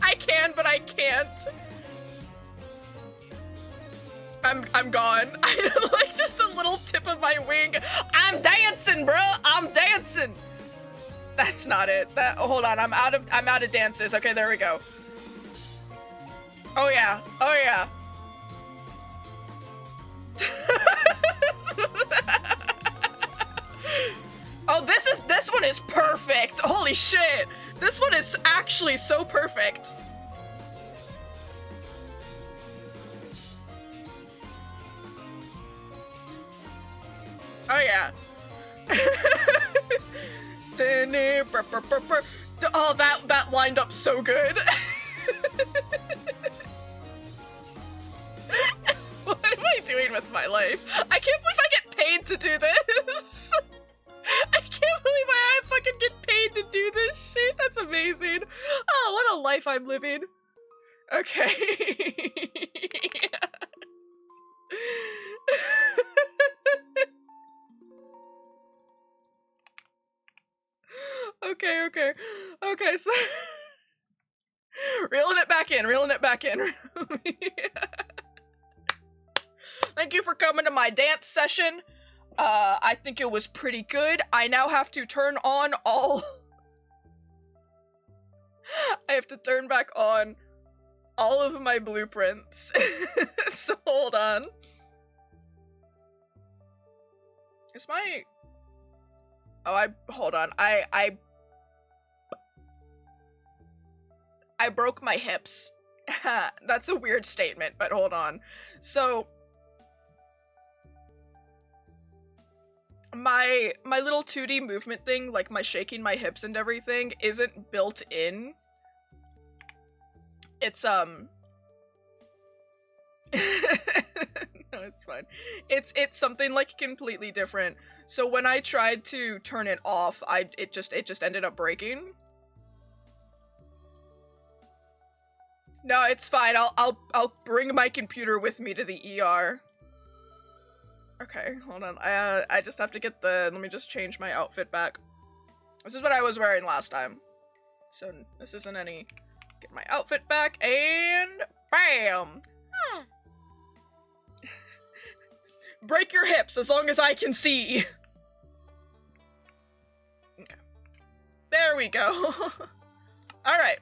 I can, but I can't. I'm gone. I like just a little tip of my wing. I'm dancing, bro. I'm dancing. That's not it. Hold on. I'm out of dances. Okay, there we go. Oh yeah. Oh yeah. Oh, this one is perfect. Holy shit. This one is actually so perfect. Oh yeah. Oh, that lined up so good. What am I doing with my life? I can't believe I get paid to do this. I can't believe I fucking get paid to do this shit. That's amazing. Oh, what a life I'm living. Okay. Okay, so reeling it back in. Thank you for coming to my dance session. I think it was pretty good. I now have to turn on all I have to turn back on all of my blueprints. So hold on. Is my hold on. I broke my hips. That's a weird statement, but hold on. So my little 2D movement thing, like my shaking my hips and everything, isn't built in. It's No, it's fine. It's something like completely different. So when I tried to turn it off, it just ended up breaking. No, it's fine. I'll bring my computer with me to the ER. Okay, hold on. I just have to get let me just change my outfit back. This is what I was wearing last time. So this isn't any. Get my outfit back and bam! Break your hips as long as I can see. Okay. There we go. Alright.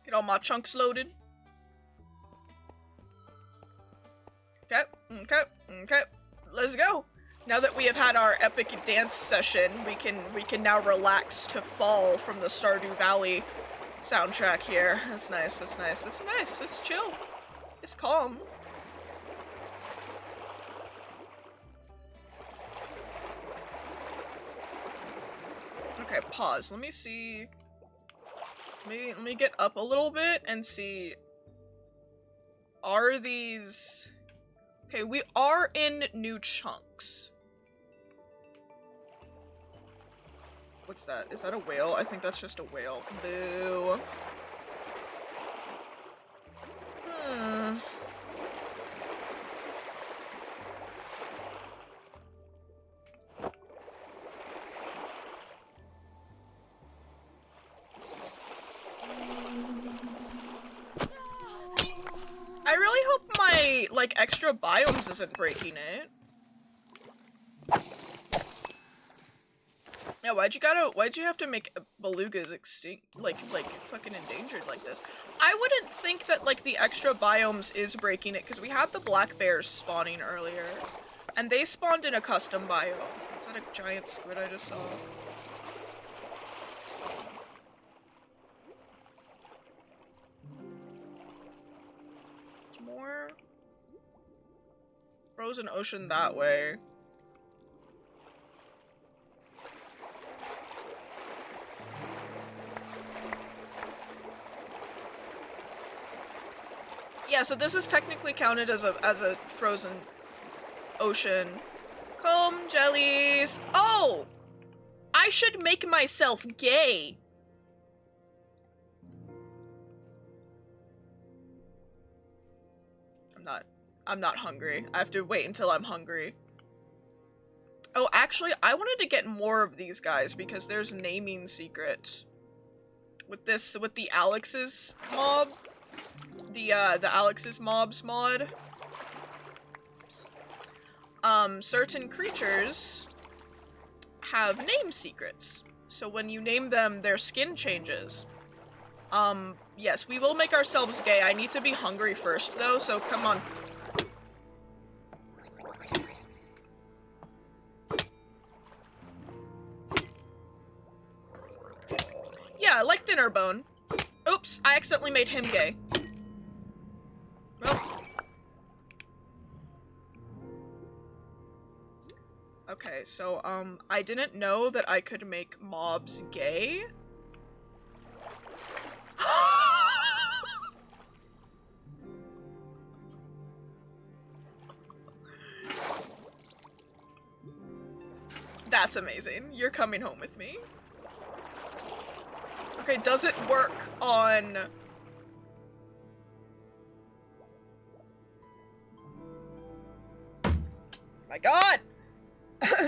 Get all my chunks loaded. Okay. Let's go. Now that we have had our epic dance session, we can now relax to fall from the Stardew Valley. soundtrack here. That's nice, that's nice, that's nice, it's chill. It's calm. Okay, pause. Let me see. Let me get up a little bit and see. Are these... Okay, we are in new chunks. What's that? Is that a whale? I think that's just a whale. Boo. I really hope my, like, extra biomes isn't breaking it. Yeah, why'd you have to make belugas extinct, like fucking endangered like this? I wouldn't think that, like, the extra biomes is breaking it, because we had the black bears spawning earlier, and they spawned in a custom biome. Is that a giant squid I just saw? There's more frozen ocean that way. Yeah, so this is technically counted as a frozen ocean. Comb jellies. Oh! I should make myself gay. I'm not hungry. I have to wait until I'm hungry. Oh, actually, I wanted to get more of these guys because there's naming secrets. With the Alex's mob. The Alex's mobs mod. Certain creatures have name secrets. So when you name them, their skin changes. Yes, we will make ourselves gay. I need to be hungry first, though, so come on. Yeah, I like Dinnerbone. Oops, I accidentally made him gay. Oh. Okay, so, I didn't know that I could make mobs gay. That's amazing. You're coming home with me. Okay, does it work on... My god!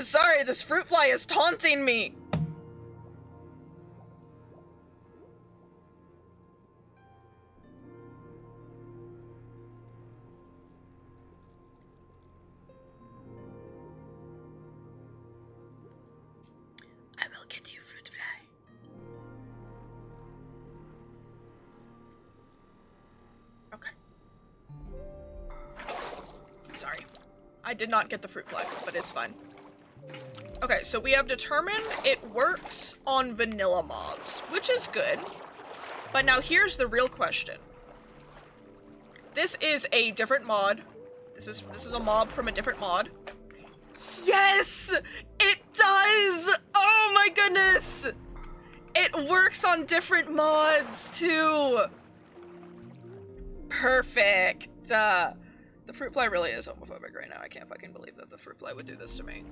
Sorry, this fruit fly is taunting me! I will get you, fruit fly. Okay. Sorry. I did not get the fruit fly, but it's fine. Okay, so we have determined it works on vanilla mobs, which is good. But now here's the real question. This is a different mod. This is a mob from a different mod. Yes! It does! Oh my goodness! It works on different mods, too! Perfect! The fruit fly really is homophobic right now. I can't fucking believe that the fruit fly would do this to me.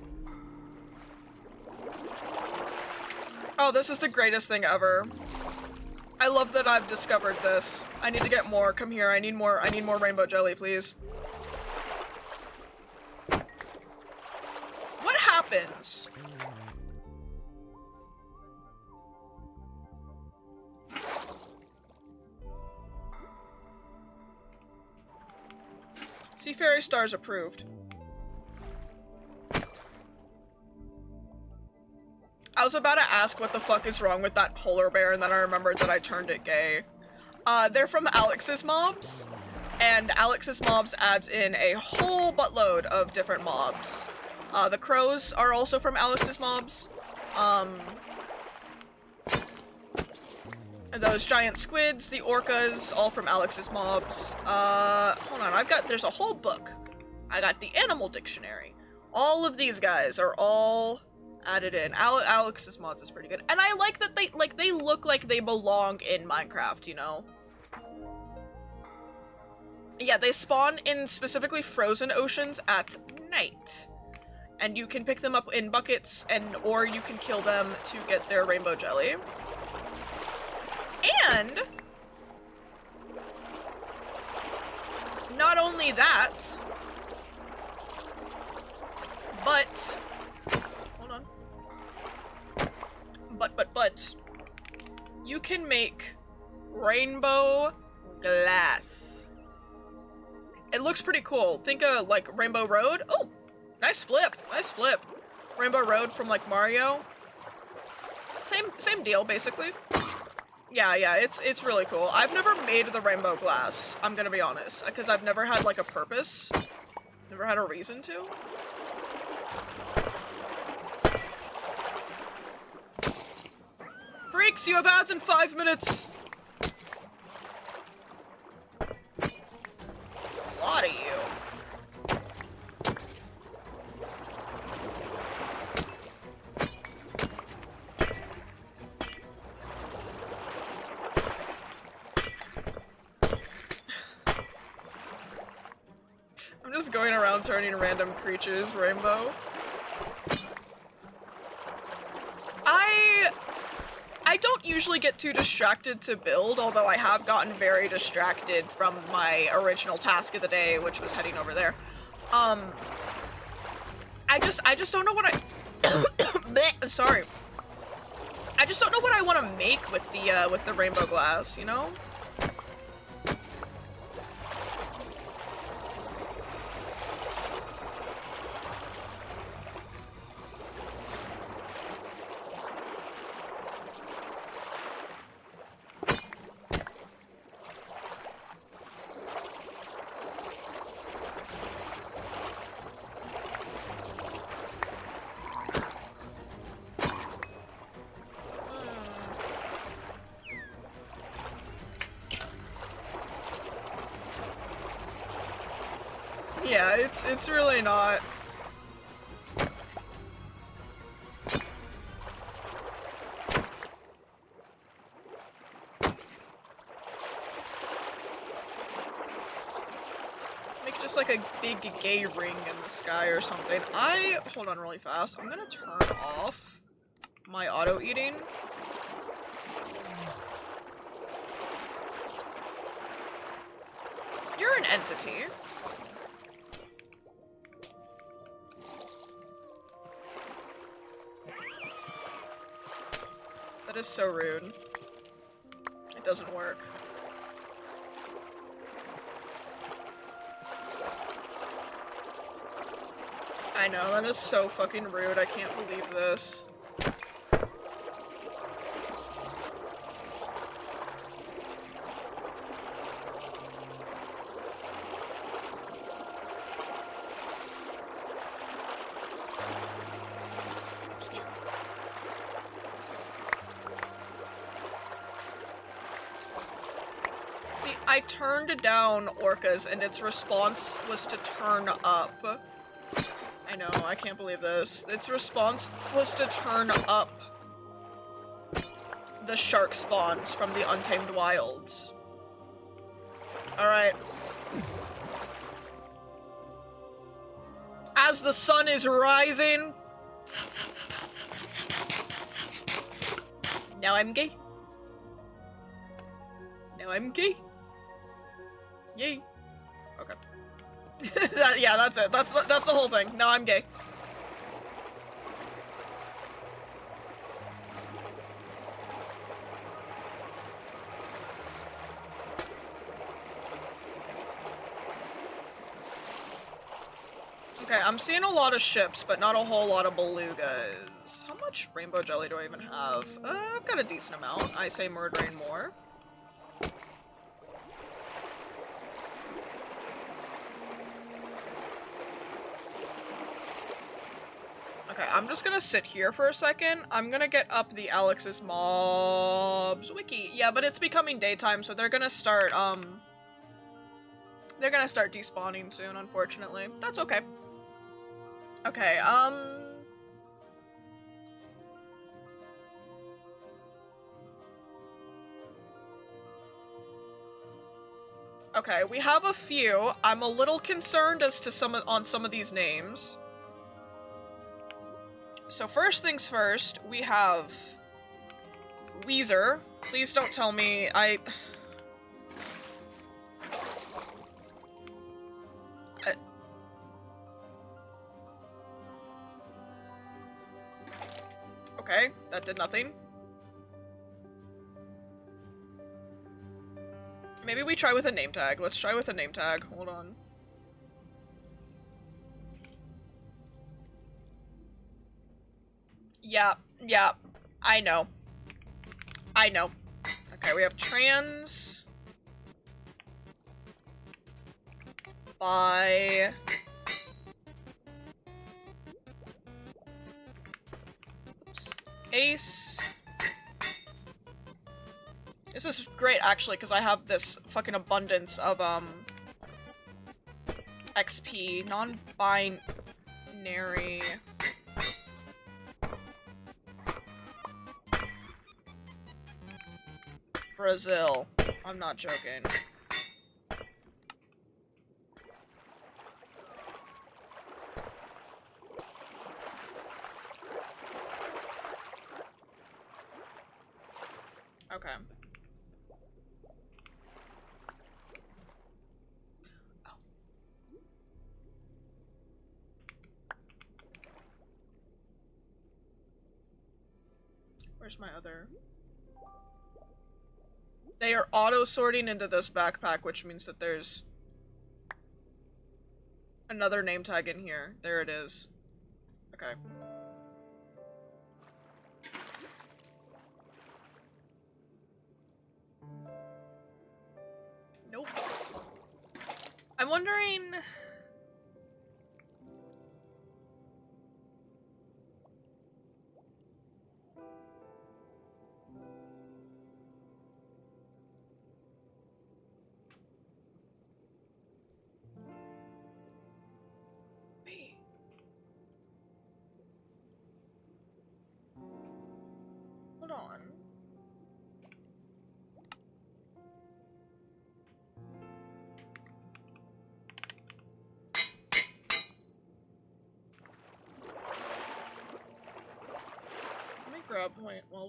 Oh, this is the greatest thing ever. I love that I've discovered this. I need to get more. Come here. I need more rainbow jelly, please. What happens? Sea Fairy Stars approved. I was about to ask what the fuck is wrong with that polar bear, and then I remembered that I turned it gay. They're from Alex's mobs, and Alex's mobs adds in a whole buttload of different mobs. The crows are also from Alex's mobs. And those giant squids, the orcas, all from Alex's mobs. Hold on, there's a whole book. I got the animal dictionary. All of these guys are all added in. Alex's mods is pretty good. And I like that they look like they belong in Minecraft, you know? Yeah, they spawn in specifically frozen oceans at night. And you can pick them up in buckets or you can kill them to get their rainbow jelly. And not only that, but hold on. But you can make rainbow glass. It looks pretty cool. Think of like Rainbow Road. Oh, nice flip. Nice flip. Rainbow Road from like Mario. Same deal basically. Yeah, it's really cool. I've never made the rainbow glass, I'm gonna be honest, because I've never had, like, a purpose. Never had a reason to. Freaks, you have ads in 5 minutes! There's a lot of you. I'm just going around turning random creatures rainbow. I don't usually get too distracted to build, although I have gotten very distracted from my original task of the day, which was heading over there. I just don't know what I sorry. I just don't know what I want to make with the rainbow glass, you know? Yeah, it's really not. Make just like a big gay ring in the sky or something. Hold on really fast. I'm gonna turn off my auto eating. You're an entity. That is so rude. It doesn't work. I know, that is so fucking rude. I can't believe this. I turned down orcas and its response was to turn up. I know, I can't believe this. Its response was to turn up the shark spawns from the Untamed Wilds. Alright. As the sun is rising. Now I'm gay. Now I'm gay. Yay. Okay. Yeah, that's it. That's the whole thing. Now I'm gay. Okay, I'm seeing a lot of ships, but not a whole lot of belugas. How much rainbow jelly do I even have? I've got a decent amount. I say murdering more. Okay, I'm just gonna sit here for a second. I'm gonna get up the Alex's Mobs wiki. Yeah, but it's becoming daytime, so they're gonna start despawning soon, unfortunately. That's okay. Okay, okay, we have a few. I'm a little concerned as to some of these names. So first things first, we have Weezer. Please don't tell me okay, that did nothing. Maybe we try with a name tag. Let's try with a name tag. Hold on. Yeah, yeah. I know. I know. Okay, we have trans. Bi. Oops. Ace. This is great, actually, because I have this fucking abundance of, XP. Non-binary. Brazil. I'm not joking. Okay. Oh. Where's my other? They are auto-sorting into this backpack, which means that there's another name tag in here. There it is. Okay. Nope. I'm wondering... Wait. Hold on. Let me grab, wait, while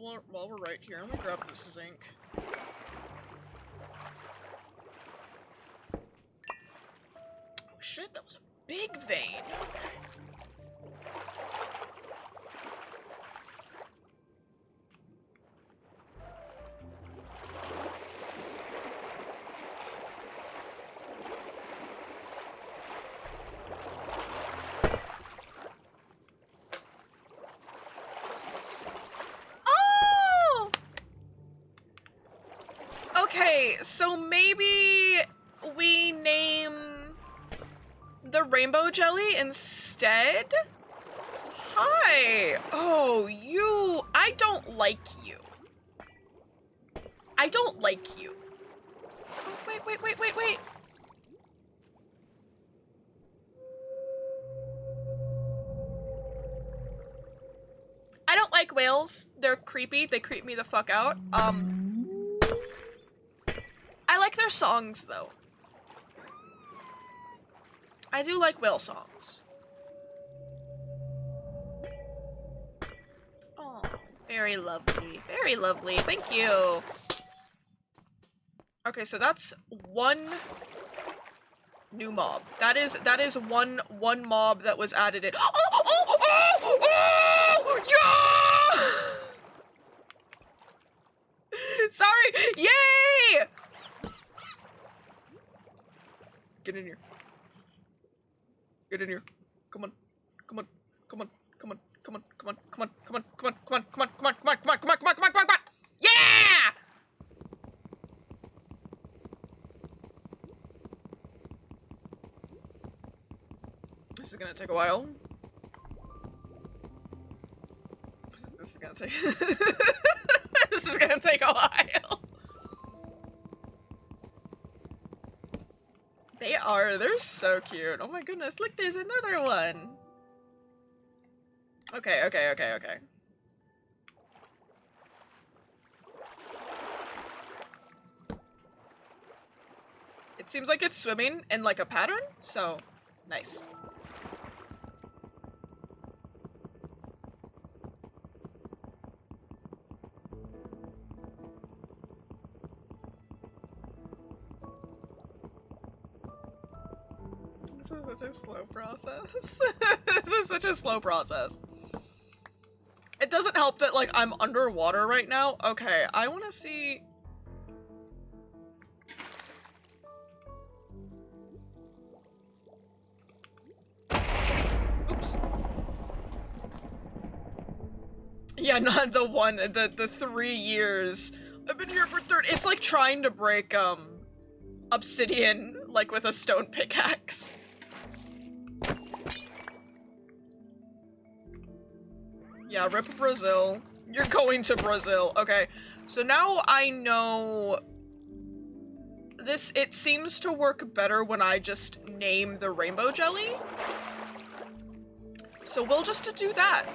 we're right here, let me grab this zinc. Oh shit, that was a big vein. Oh! Okay, so maybe we name the rainbow jelly instead? Hi! Oh, you... I don't like you. I don't like you. Oh, wait. I don't like whales. They're creepy. They creep me the fuck out. I like their songs, though. I do like whale songs. Oh, very lovely. Very lovely. Thank you. Okay, so that's one new mob. That is one mob that was added in. Oh, yeah! Sorry. Yay! Get in here. Get in here. Come on. Yeah! This is gonna take a while. This is gonna take this is gonna take a while. They're so cute. Oh my goodness, look, there's another one. Okay. It seems like it's swimming in like a pattern, so nice. This is such a slow process. This is such a slow process. It doesn't help that, like, I'm underwater right now. Okay, I want to see... Oops. Yeah, not the one, the 3 years. I've been here for 30... It's like trying to break, obsidian, like, with a stone pickaxe. Yeah, rip Brazil. You're going to Brazil. Okay, so now I know this. It seems to work better when I just name the rainbow jelly. So we'll just do that.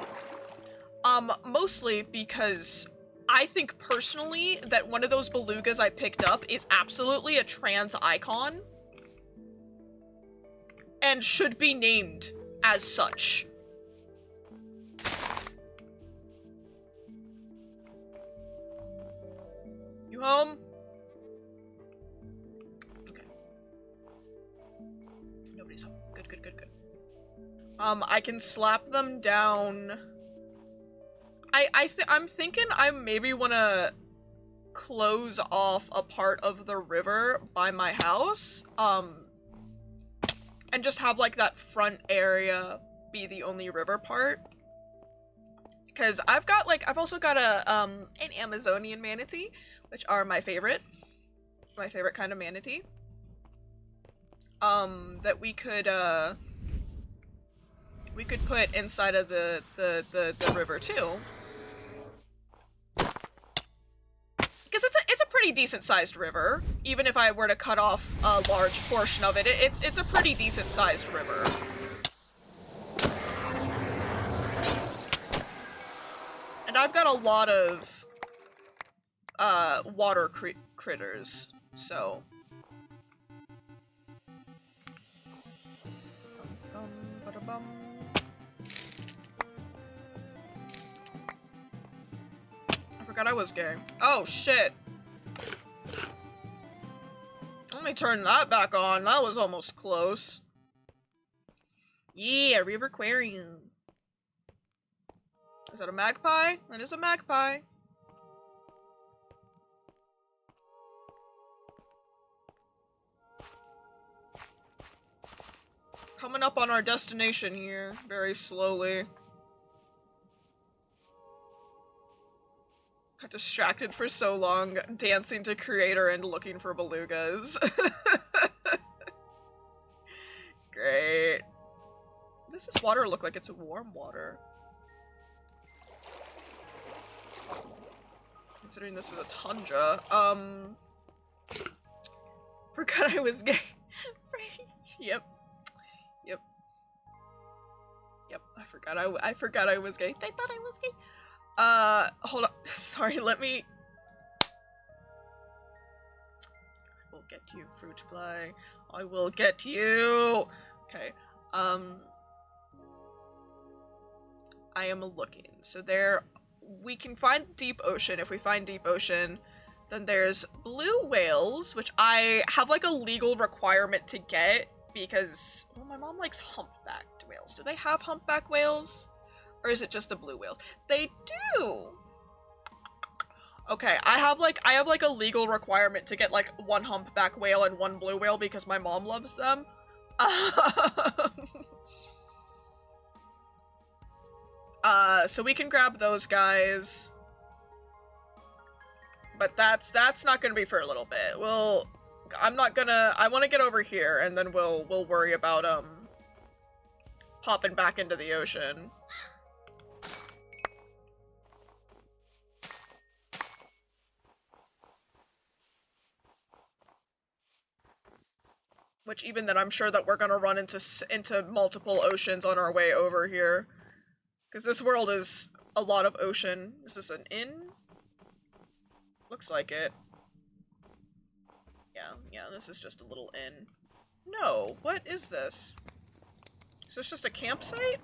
Mostly because I think personally that one of those belugas I picked up is absolutely a trans icon and should be named as such. You home? Okay. Nobody's home. Good. I can slap them down. I'm thinking I maybe want to close off a part of the river by my house, and just have like that front area be the only river part. Because I've also got an Amazonian manatee, which are my favorite kind of manatee. That we could put inside of the river too. Because it's a pretty decent sized river. Even if I were to cut off a large portion of it, it's a pretty decent sized river. And I've got a lot of water critters, so. I forgot I was gay. Oh shit. Let me turn that back on. That was almost close. Yeah, River Aquarium. Is that a magpie? That is a magpie. Coming up on our destination here, very slowly. Got distracted for so long, dancing to Creator and looking for belugas. Great. What does this water look like? It's warm water. Considering this is a tundra. Forgot I was gay. Yep. I forgot I was gay. I thought I was gay. Hold on. Sorry, let me... I will get you, fruit fly. I will get you! Okay, I am looking. So there... We can find deep ocean. If we find deep ocean, then there's blue whales, which I have like a legal requirement to get because, well, my mom likes humpbacked whales. Do they have humpback whales? Or is it just the blue whale? They do! Okay, I have like a legal requirement to get like 1 humpback whale and 1 blue whale because my mom loves them. So we can grab those guys. But that's not gonna be for a little bit. I wanna get over here and then we'll worry about, popping back into the ocean. Which even then I'm sure that we're gonna run into multiple oceans on our way over here. Because this world is a lot of ocean. Is this an inn? Looks like it. Yeah, this is just a little inn. No, what is this? Is this just a campsite?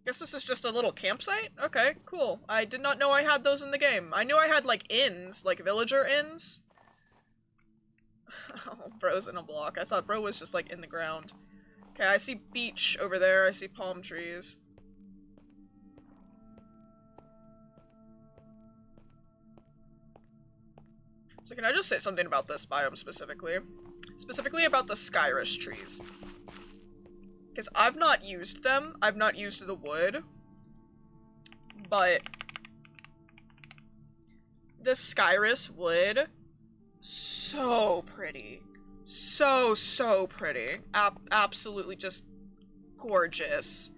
Guess this is just a little campsite? Okay, cool. I did not know I had those in the game. I knew I had, like, inns, like villager inns. Oh, bro's in a block. I thought bro was just, like, in the ground. Okay, I see beach over there. I see palm trees. So can I just say something about this biome specifically? Specifically about the Skyrus trees. Because I've not used them. I've not used the wood. But this Skyrus wood, so pretty. So pretty. Absolutely just gorgeous.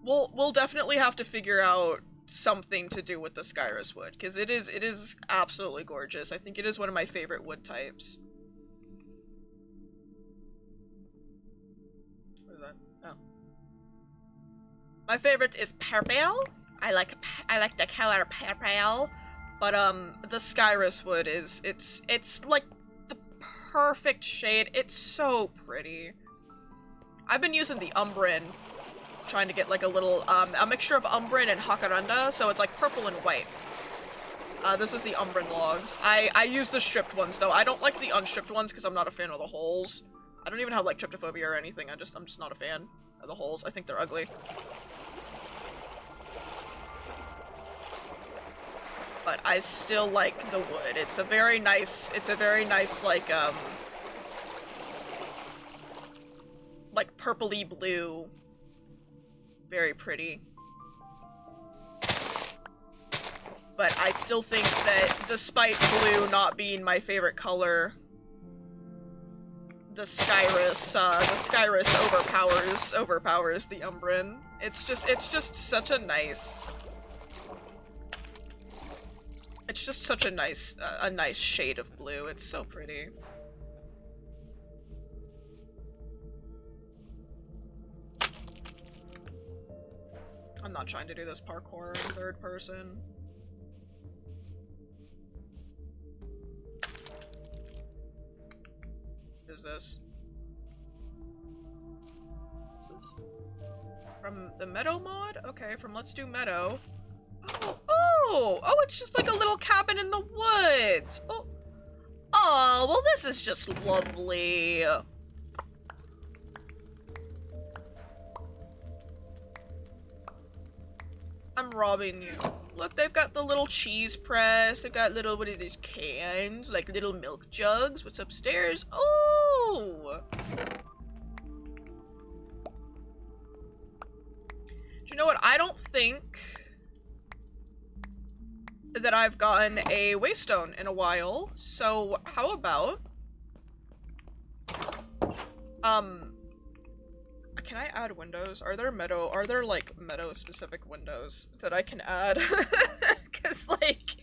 We'll definitely have to figure out something to do with the Skyrus wood, because it is absolutely gorgeous. I think it is one of my favorite wood types. What is that? Oh. My favorite is purple. I like the color purple. But the Skyrus wood is it's like the perfect shade. It's so pretty. I've been using the Umbran, trying to get like a little a mixture of Umbran and Jacaranda, so it's like purple and white. This is the Umbran logs. I use the stripped ones though. I don't like the unstripped ones because I'm not a fan of the holes. I don't even have like tryptophobia or anything. I'm just not a fan of the holes. I think they're ugly. But I still like the wood. It's a very nice like purpley blue. Very pretty. But I still think that despite blue not being my favorite color, the Skyrus overpowers the Umbran. It's just such a nice a nice shade of blue. It's so pretty. I'm not trying to do this parkour in third person. What is this? What's this? From the Meadow mod? Okay, from Let's Do Meadow. Oh, it's just like a little cabin in the woods. Oh, well this is just lovely. I'm robbing you. Look, they've got the little cheese press. They've got little, what are these cans? Like little milk jugs. What's upstairs? Oh! Do you know what? I don't think that I've gotten a waystone in a while. So how about can I add windows? Are there like meadow specific windows that I can add? Cause like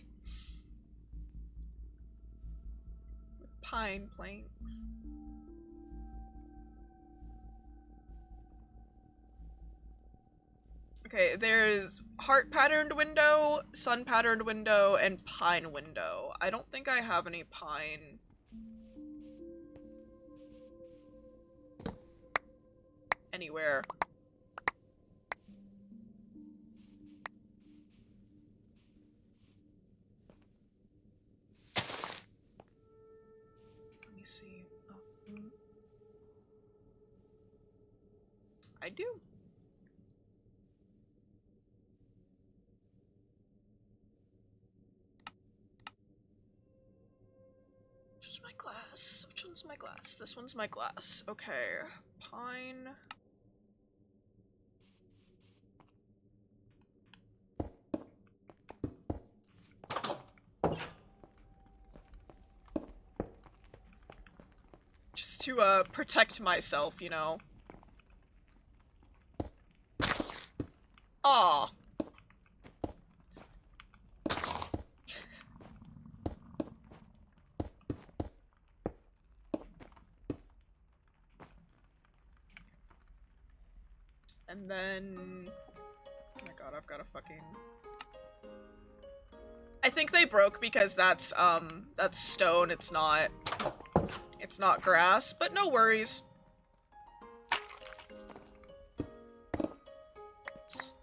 pine planks. Okay, there's heart patterned window, sun patterned window, and pine window. I don't think I have any pine. Anywhere. Let me see. Oh. I do. Which is my glass? Which one's my glass? This one's my glass. Okay. Pine. Just to, protect myself, you know. Aw. And then... Oh my god, I've got a fucking... I think they broke because that's stone, it's not grass, but no worries. Oops.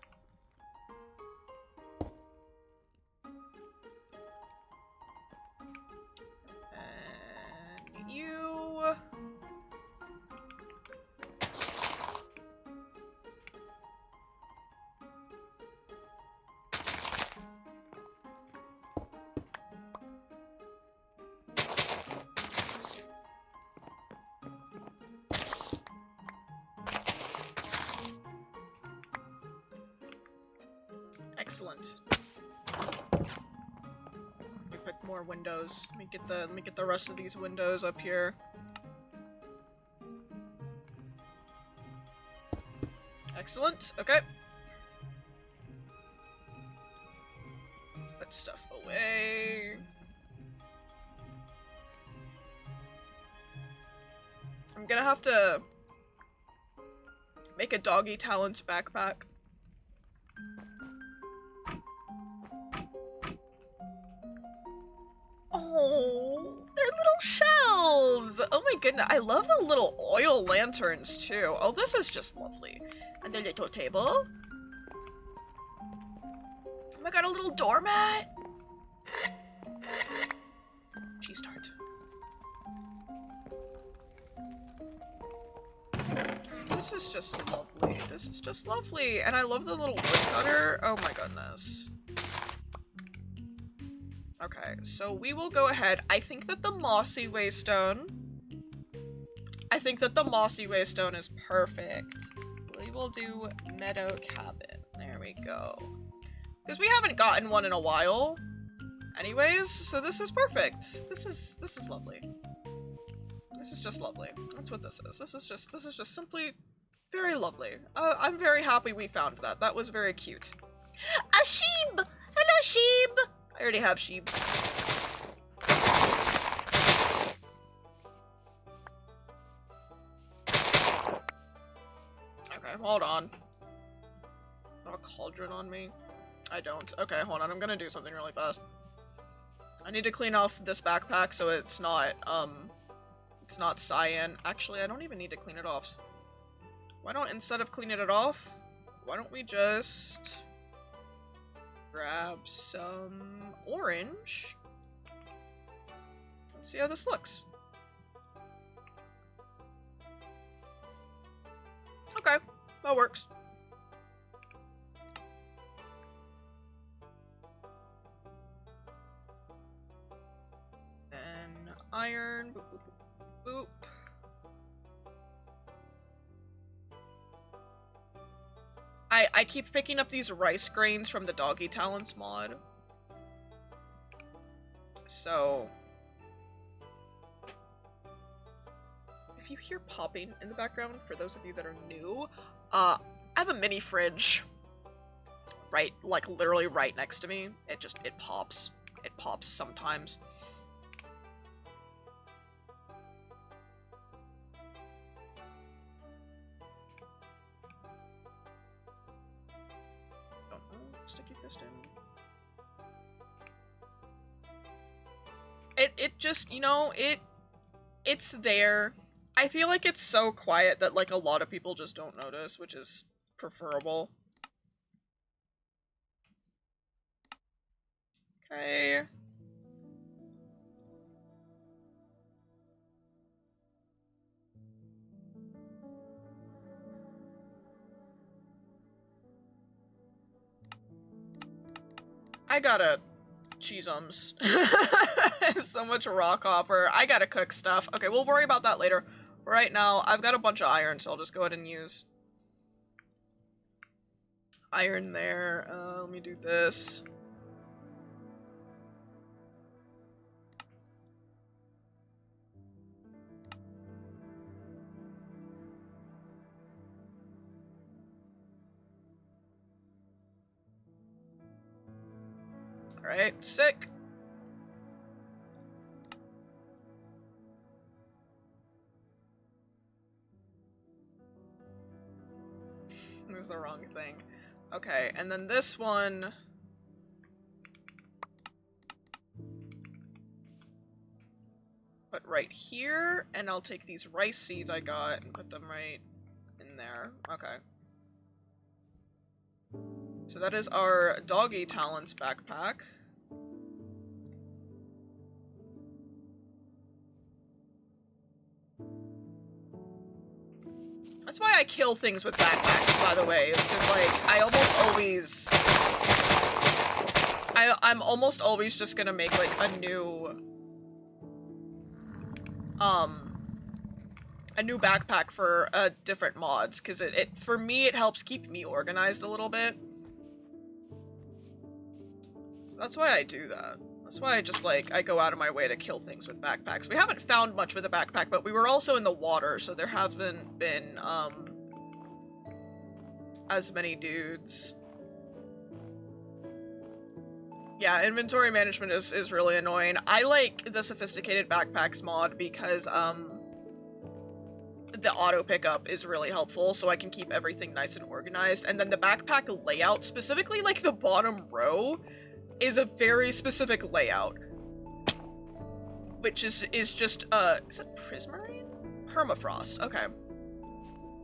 And you... Excellent. Let me pick more windows. Let me get the rest of these windows up here. Excellent. Okay. Put stuff away. I'm gonna have to make a doggy talent backpack. Oh, they're little shelves! Oh my goodness, I love the little oil lanterns too. Oh, this is just lovely. And the little table. Oh my god, a little doormat! Cheese tart. This is just lovely. This is just lovely. And I love the little wood cutter. Oh my goodness. Okay, so we will go ahead. I think that the mossy waystone is perfect. We will do meadow cabin. There we go. Because we haven't gotten one in a while anyways, so this is perfect. This is lovely. This is just lovely. That's what this is. This is just simply very lovely. I'm very happy we found that. That was very cute. A sheep! Hello, sheep! I already have sheeps. Okay, hold on. I have a cauldron on me. I don't. Okay, hold on. I'm gonna do something really fast. I need to clean off this backpack so it's not cyan. Actually, I don't even need to clean it off. Why don't, instead of cleaning it off, why don't we just grab some orange? Let's see how this looks. Okay, that works. Then iron, boop, boop, boop, boop. I keep picking up these rice grains from the Doggy Talents mod. So if you hear popping in the background, for those of you that are new, I have a mini fridge right, like literally right next to me. It pops. It pops sometimes. Sticky piston. It just, you know, it's there. I feel like it's so quiet that like a lot of people just don't notice, which is preferable. Okay. I gotta cheeseums. So much raw copper. I gotta cook stuff. Okay, we'll worry about that later. Right now, I've got a bunch of iron, so I'll just go ahead and use iron there. Let me do this. Alright, sick. is the wrong thing. Okay, and then this one... Put right here, and I'll take these rice seeds I got and put them right in there. Okay. So that is our Doggy Talents backpack. That's why I kill things with backpacks, by the way, is because, like, I almost always... I'm almost always just gonna make, like, a new backpack for different mods, because for me, it helps keep me organized a little bit. So that's why I do that. That's why I just, like, I go out of my way to kill things with backpacks. We haven't found much with a backpack, but we were also in the water, so there haven't been, as many dudes. Yeah, inventory management is really annoying. I like the sophisticated backpacks mod because, the auto pickup is really helpful, so I can keep everything nice and organized. And then the backpack layout, specifically, like, the bottom row, is a very specific layout. Which is just, is it Prismarine? Permafrost, okay.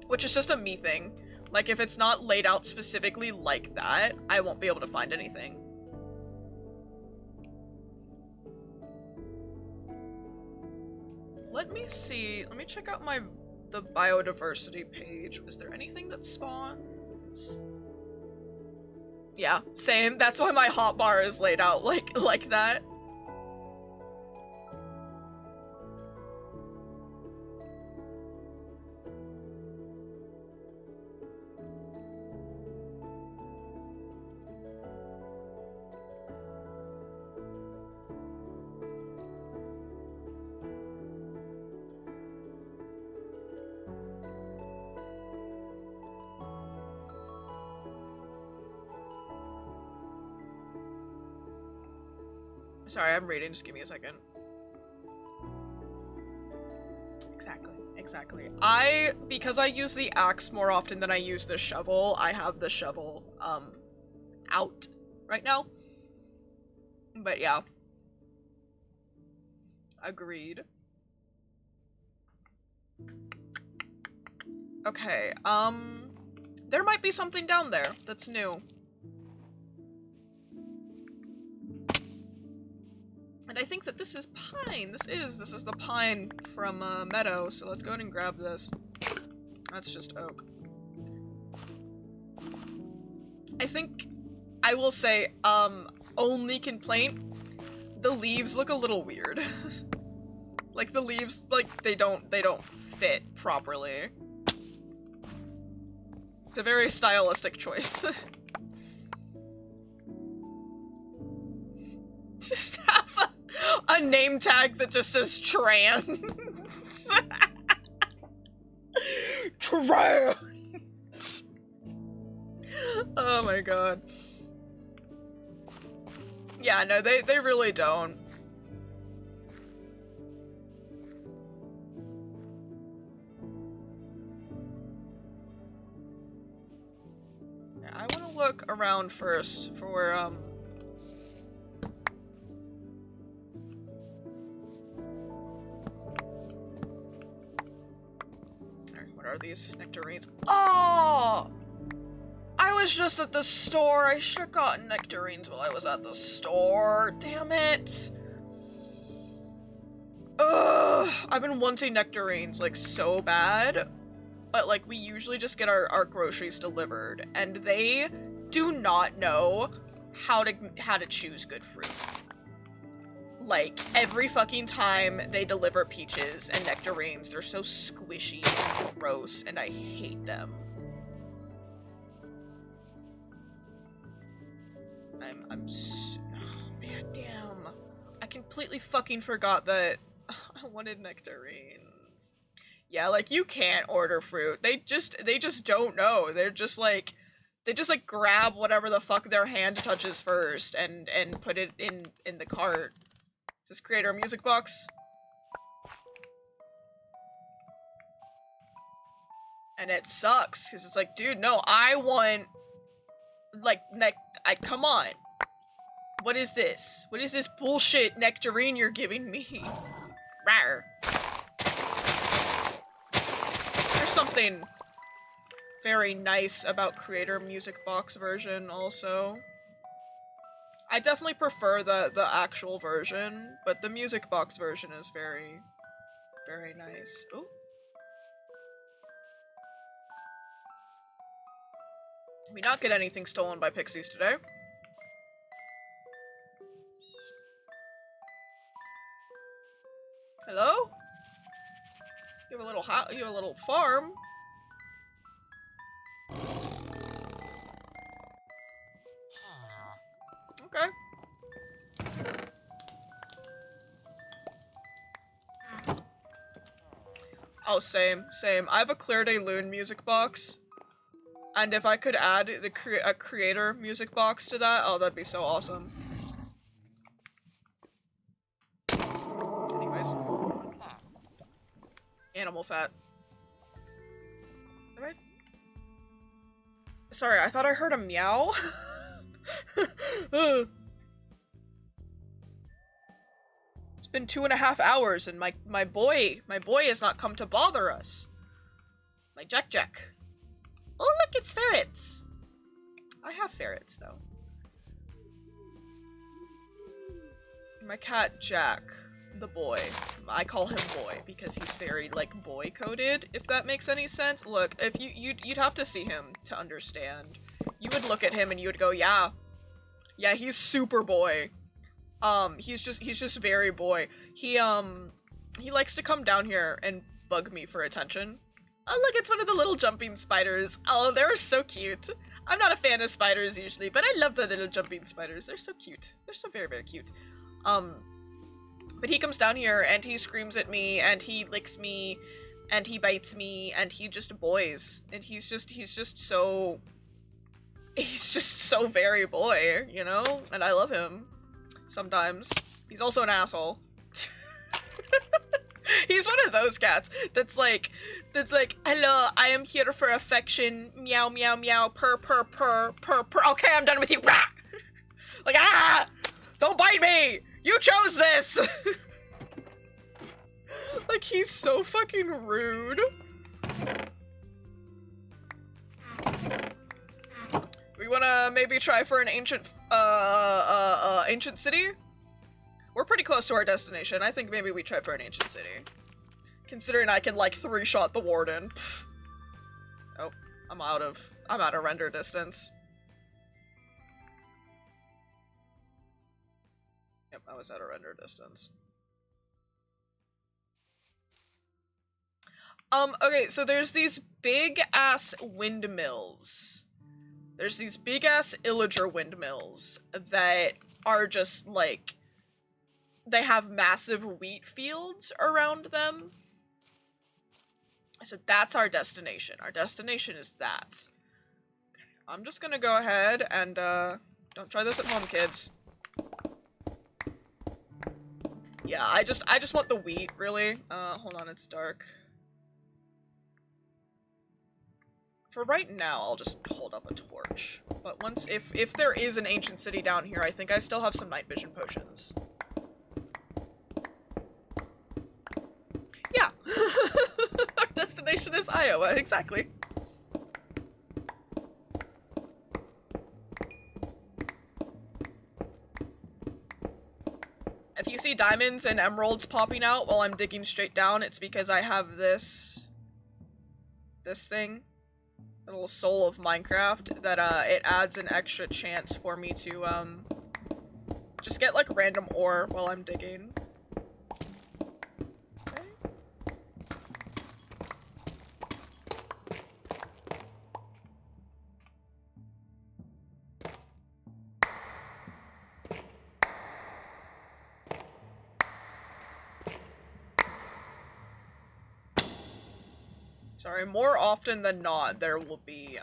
Which is just a me thing. Like, if it's not laid out specifically like that, I won't be able to find anything. Let me see, let me check out the biodiversity page. Was there anything that spawns? Yeah, same. That's why my hotbar is laid out like that. Sorry, I'm reading. Just give me a second. Exactly. Because I use the axe more often than I use the shovel, I have the shovel, out right now. But yeah. Agreed. Okay, there might be something down there that's new. And I think that this is pine. This is the pine from Meadow, so let's go ahead and grab this. That's just oak. I think I will say, only complaint, the leaves look a little weird. Like the leaves, like they don't fit properly. It's a very stylistic choice. Just have a name tag that just says trans. Trans. Oh my god. Yeah, no, they really don't. Yeah, I want to look around first for what are these nectarines? Oh! I was just at the store. I should have gotten nectarines while I was at the store. Damn it. Ugh. I've been wanting nectarines, like, so bad. But, like, we usually just get our groceries delivered. And they do not know how to choose good fruit. Like, every fucking time they deliver peaches and nectarines, they're so squishy and gross, and I hate them. Oh man, damn. I completely fucking forgot that I wanted nectarines. Yeah, like, you can't order fruit. They just don't know. They're just like, they just like grab whatever the fuck their hand touches first and put it in the cart. Just create our music box. And it sucks, because it's like, dude, no, I want, like, come on. What is this? What is this bullshit nectarine you're giving me? Rawr. There's something very nice about Creator Music Box version, also. I definitely prefer the actual version, but the Music Box version is very, very nice. Ooh. We not get anything stolen by pixies today. Hello? You have a little you have a little farm. Okay. Oh, same. I have a Claire de Lune music box. And if I could add the a creator music box to that, oh, that'd be so awesome. Anyways. Animal fat. Am I... Sorry, I thought I heard a meow. It's been 2.5 hours and my boy has not come to bother us. My Jack. Oh, look, it's ferrets. I have ferrets, though. My cat, Jack, the boy. I call him boy because he's very, like, boy-coded, if that makes any sense. Look, if you'd have to see him to understand. You would look at him and you would go, yeah. Yeah, he's super boy. He's just very boy. He likes to come down here and bug me for attention. Oh, look, it's one of the little jumping spiders. Oh, they're so cute. I'm not a fan of spiders usually, but I love the little jumping spiders. They're so cute. They're so very, very cute. But he comes down here and he screams at me and he licks me and he bites me and he just boys. And he's just so very boy, you know? And I love him. Sometimes. He's also an asshole. He's one of those cats that's like, hello, I am here for affection, meow, meow, meow, purr, purr, purr, purr, purr, okay, I'm done with you, rah! Like, ah! Don't bite me! You chose this! Like, he's so fucking rude. We wanna maybe try for an ancient city? We're pretty close to our destination. I think maybe we try for an ancient city. Considering I can, like, 3-shot the warden. Pfft. Oh, I'm out of render distance. Yep, I was out of render distance. Okay, so there's these big-ass windmills. There's these big-ass Illager windmills that are just, like... They have massive wheat fields around them. So that's our destination. Our destination is that. I'm just gonna go ahead and, don't try this at home, kids. Yeah, I just want the wheat, really. Hold on, it's dark. For right now, I'll just hold up a torch. But once, if there is an ancient city down here, I think I still have some night vision potions. Yeah. Our destination is Iowa, exactly. If you see diamonds and emeralds popping out while I'm digging straight down, it's because I have this thing. A little soul of Minecraft that, it adds an extra chance for me to, just get, like, random ore while I'm digging. Okay. Sorry, more often than not, there will be,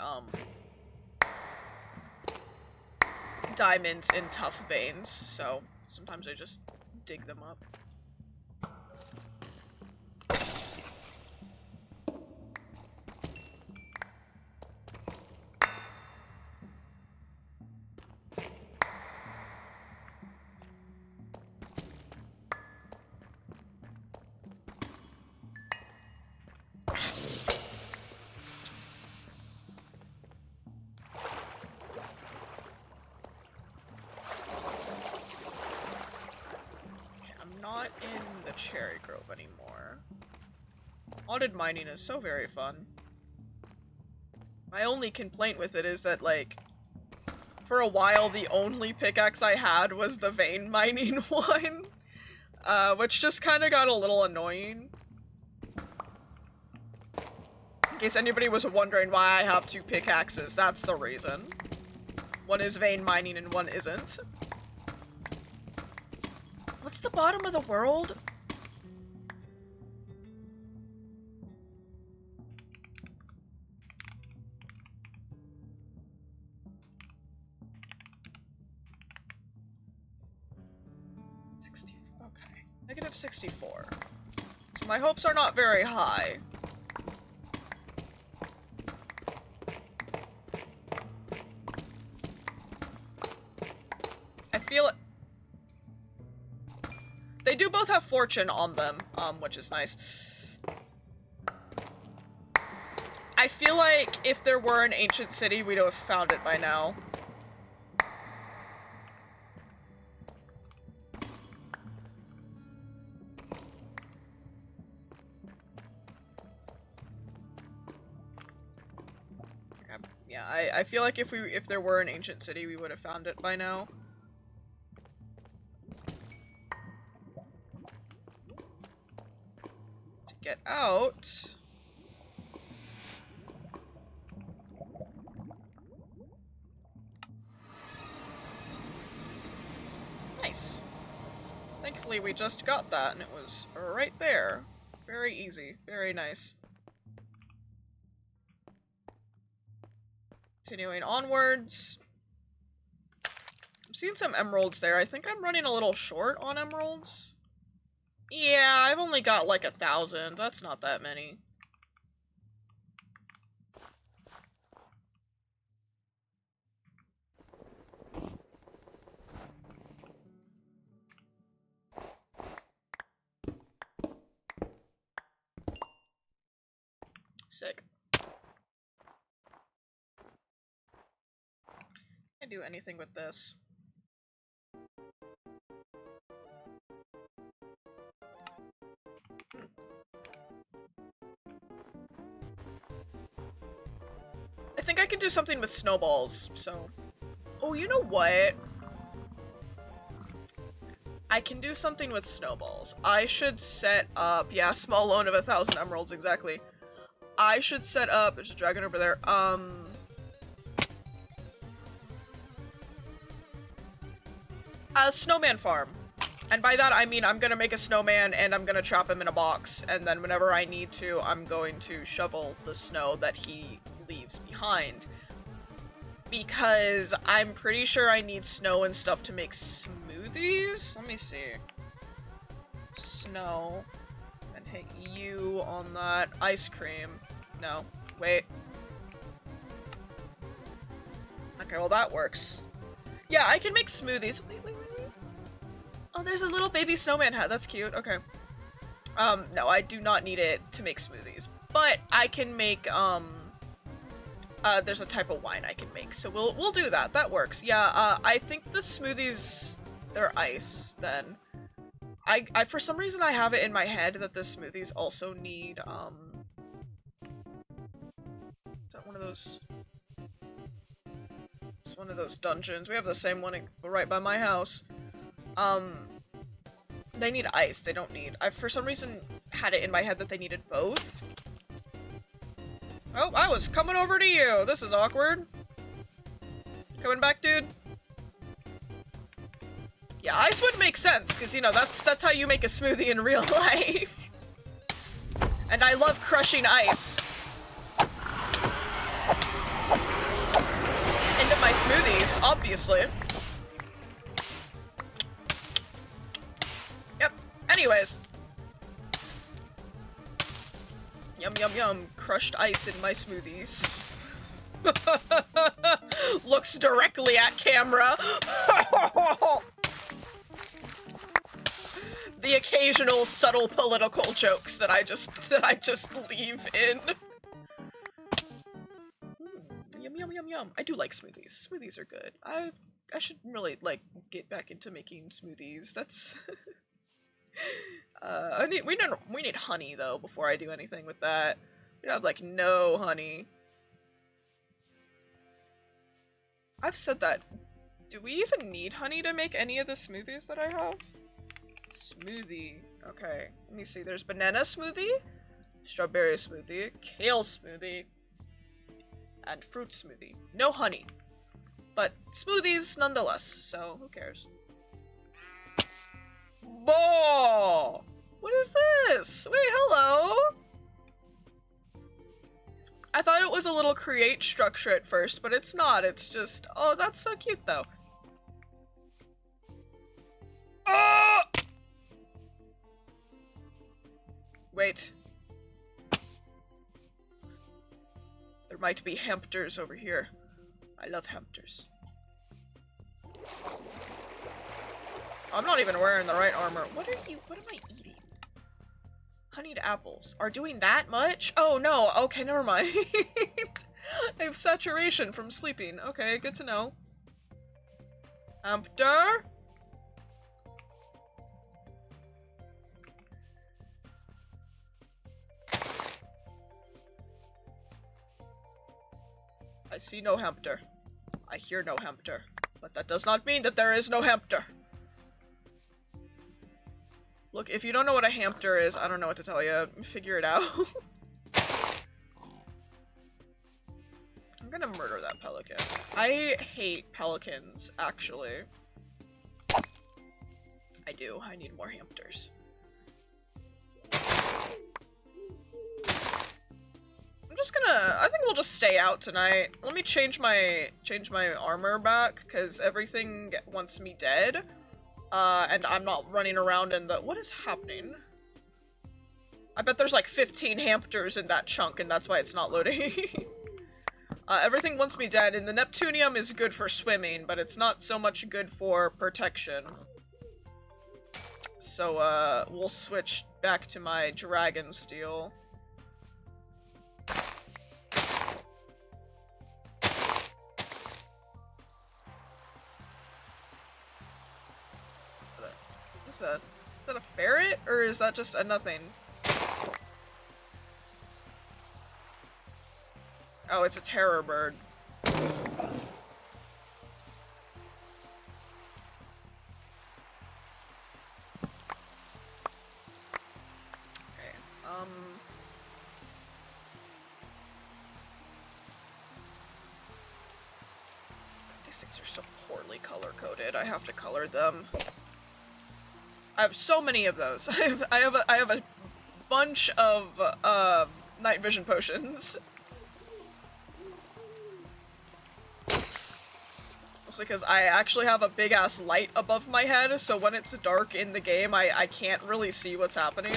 diamonds in tough veins, so sometimes I just dig them up. a cherry grove anymore. Haunted mining is so very fun. My only complaint with it is that, like, for a while the only pickaxe I had was the vein mining one, which just kind of got a little annoying. In case anybody was wondering why I have 2 pickaxes, that's the reason. One is vein mining and one isn't. What's the bottom of the world? Okay. Negative 64. So my hopes are not very high. I feel it. They do both have fortune on them, which is nice. I feel like if there were an ancient city, we'd have found it by now. Yeah, I feel like if there were an ancient city, we would have found it by now. To get out. Nice. Thankfully, we just got that, and it was right there. Very easy. Very nice. Continuing onwards. I'm seeing some emeralds there. I think I'm running a little short on emeralds. Yeah, I've only got like 1,000. That's not that many. Sick. Can't do anything with this. I think I can do something with snowballs, so... Oh, you know what? I can do something with snowballs. I should set up... Yeah, small loan of 1,000 emeralds, exactly. I should set up... There's a dragon over there. A snowman farm. And by that I mean I'm gonna make a snowman and I'm gonna trap him in a box, and then whenever I need to, I'm going to shovel the snow that he leaves behind. Because I'm pretty sure I need snow and stuff to make smoothies? Let me see. Snow. And hit you on that. Ice cream. No. Wait. Okay, well that works. Yeah, I can make smoothies. Wait. Oh, there's a little baby snowman hat. That's cute. Okay. No, I do not need it to make smoothies. But I can make, there's a type of wine I can make. So we'll do that. That works. Yeah, I think the smoothies, they're ice, then. I for some reason I have it in my head that the smoothies also need, is that one of those? It's one of those dungeons. We have the same one right by my house. They need ice. They don't need... I, for some reason, had it in my head that they needed both. Oh, I was coming over to you. This is awkward. Coming back, dude? Yeah, ice would make sense, because, you know, that's how you make a smoothie in real life. And I love crushing ice into my smoothies, obviously. Anyways. Yum yum yum. Crushed ice in my smoothies. Looks directly at camera. The occasional subtle political jokes that I just leave in. Yum yum yum yum. I do like smoothies. Smoothies are good. I should really like get back into making smoothies. That's We need honey though before I do anything with that. We have like no honey. I've said that. Do we even need honey to make any of the smoothies that I have? Smoothie. Okay, let me see. There's banana smoothie, strawberry smoothie, kale smoothie, and fruit smoothie. No honey. But smoothies nonetheless, so who cares? Ball! What is this? Wait, hello? I thought it was a little create structure at first, but it's not. It's just, oh, that's so cute though. Ah! Wait. There might be hamsters over here. I love hamsters. I'm not even wearing the right armor. What am I eating? Honeyed apples are doing that much? Oh no, okay, never mind. I have saturation from sleeping. Okay, good to know. Hamster? I see no hamster. I hear no hamster. But that does not mean that there is no hamster. Look, if you don't know what a hamster is, I don't know what to tell you. Figure it out. I'm gonna murder that pelican. I hate pelicans, actually. I do. I need more hamsters. I'm just gonna, I think we'll just stay out tonight. Let me change my armor back, because everything wants me dead. And I'm not running around in the, what is happening? I bet there's like 15 hamsters in that chunk, and that's why it's not loading. Everything wants me dead, and the Neptunium is good for swimming, but it's not so much good for protection. So, we'll switch back to my dragon steel. Is that a ferret, or is that just a nothing? Oh, it's a terror bird. Okay, these things are so poorly color-coded. I have to color them. I have so many of those. I have a bunch of night vision potions. Mostly because I actually have a big ass light above my head, so when it's dark in the game, I can't really see what's happening.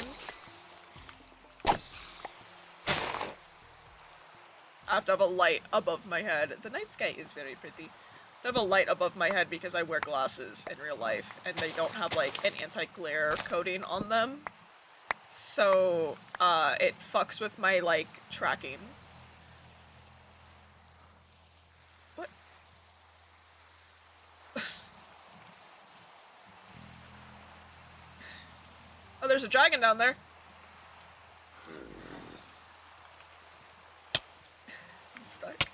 I have to have a light above my head. The night sky is very pretty. I have a light above my head because I wear glasses in real life, and they don't have, like, an anti-glare coating on them. So, it fucks with my, like, tracking. What? Oh, there's a dragon down there. I'm stuck.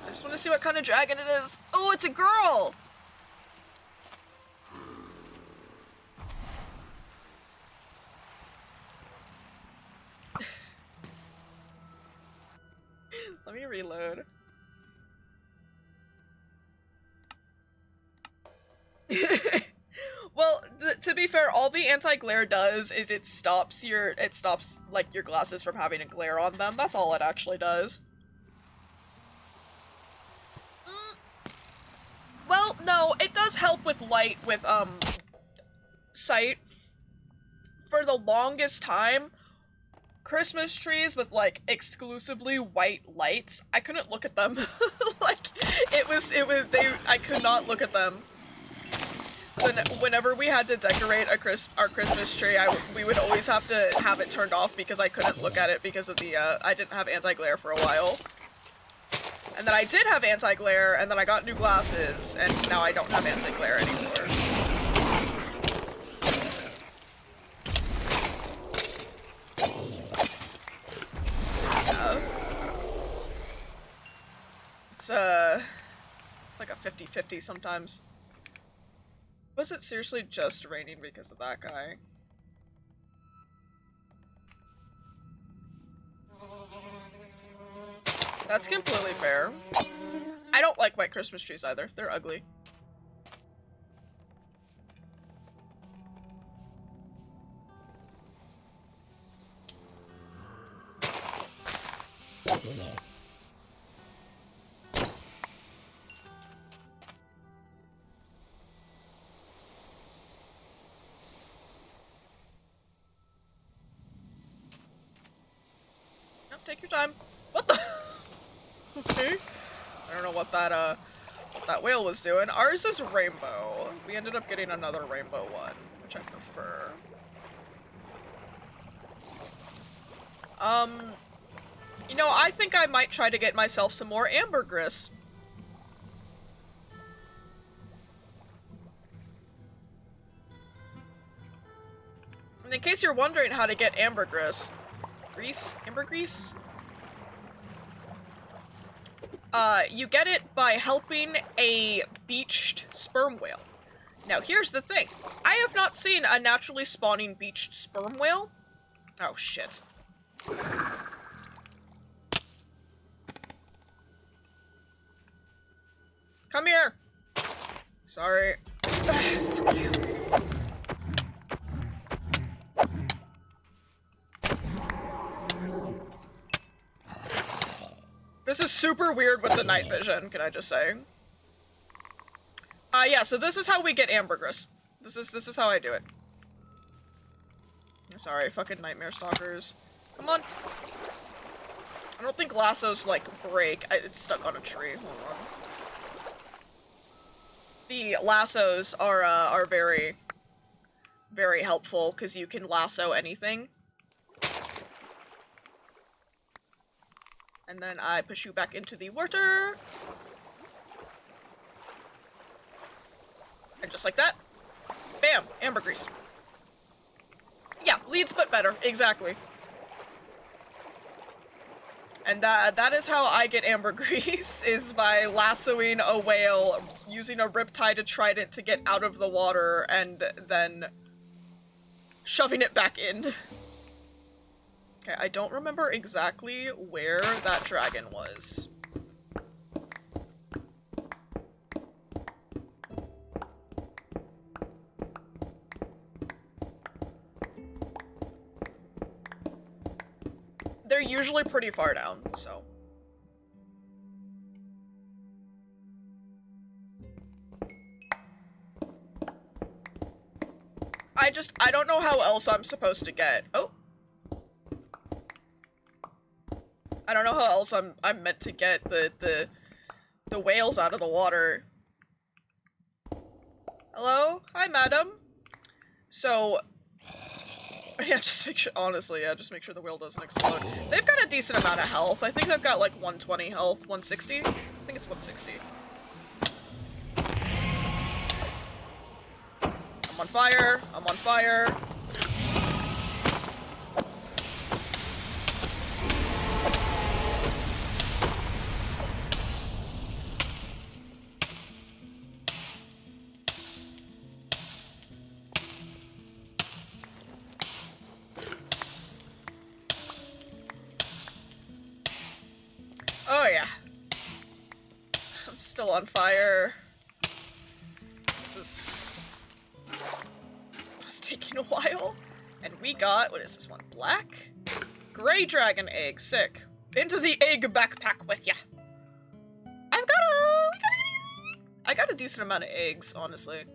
I just want to see what kind of dragon it is. Oh, it's a girl! Let me reload. Well, to be fair, all the anti-glare does is it stops like your glasses from having a glare on them. That's all it actually does. Well, no, it does help with light, with, sight. For the longest time, Christmas trees with, like, exclusively white lights, I couldn't look at them. Like, I could not look at them. So whenever we had to decorate our Christmas tree, we would always have to have it turned off because I couldn't look at it because of the, I didn't have anti-glare for a while. And then I did have anti-glare, and then I got new glasses, and now I don't have anti-glare anymore. It's like a 50-50 sometimes. Was it seriously just raining because of that guy? That's completely fair. I don't like white Christmas trees either. They're ugly. Nope, take your time. What the? Okay. I don't know what that whale was doing. Ours is rainbow. We ended up getting another rainbow one, which I prefer. You know, I think I might try to get myself some more ambergris. And in case you're wondering how to get ambergris, ambergris? You get it by helping a beached sperm whale. Now, here's the thing. I have not seen a naturally spawning beached sperm whale. Oh, shit. Come here! Sorry. Fuck you. This is super weird with the night vision, can I just say? Yeah, so this is how we get ambergris. This is how I do it. Sorry, fucking nightmare stalkers. Come on. I don't think lassos, like, break. It's stuck on a tree. Hold on. The lassos are very, very helpful, because you can lasso anything. And then I push you back into the water. And just like that. Bam! Ambergris. Yeah, leads but better. Exactly. And that is how I get ambergris, is by lassoing a whale, using a riptide trident to get out of the water, and then shoving it back in. Okay, I don't remember exactly where that dragon was. They're usually pretty far down, so. I don't know how else I'm supposed to get. Oh. I don't know how else I'm meant to get the whales out of the water. Hello? Hi, madam. So, yeah, just make sure, honestly, yeah, just make sure the whale doesn't explode. They've got a decent amount of health. I think they've got like 120 health, 160? I think it's 160. I'm on fire. I'm on fire. Oh yeah. I'm still on fire. It's taking a while. And we got, what is this one? Black? Gray dragon egg, sick. Into the egg backpack with ya. I got a decent amount of eggs, honestly.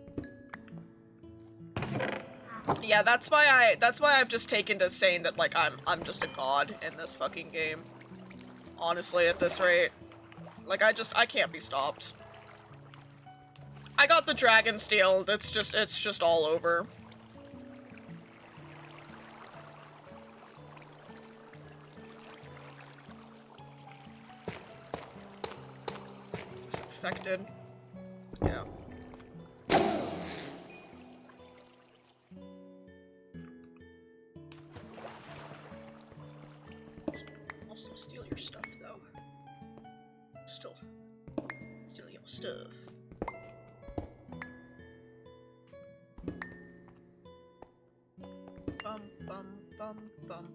Yeah, that's why I've just taken to saying that, like, I'm just a god in this fucking game. Honestly, at this rate. Like, I can't be stopped. I got the dragon steel, it's just all over. infected. Yeah. I'll still steal your stuff, though. Still steal your stuff. Bum bum bum bum.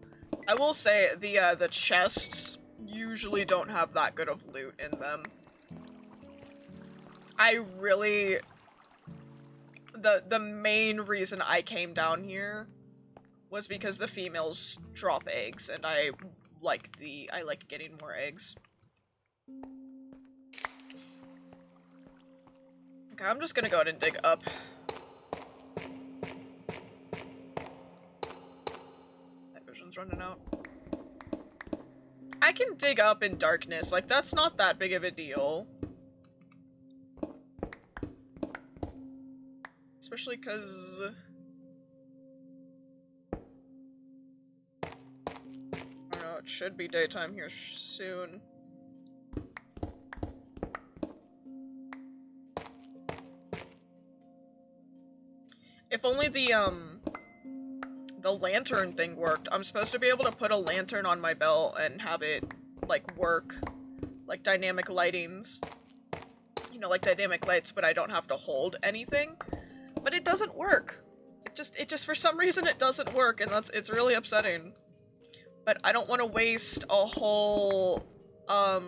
I will say the chests usually don't have that good of loot in them. I really the main reason I came down here was because the females drop eggs, and I like getting more eggs. Okay, I'm just gonna go ahead and dig up. Night vision's running out. I can dig up in darkness, like that's not that big of a deal. Especially because I don't know, it should be daytime here soon. If only the lantern thing worked. I'm supposed to be able to put a lantern on my belt and have it, like, work. Like dynamic lightings. You know, like dynamic lights, but I don't have to hold anything. But it doesn't work. It just for some reason it doesn't work, and it's really upsetting. But I don't want to waste a whole, I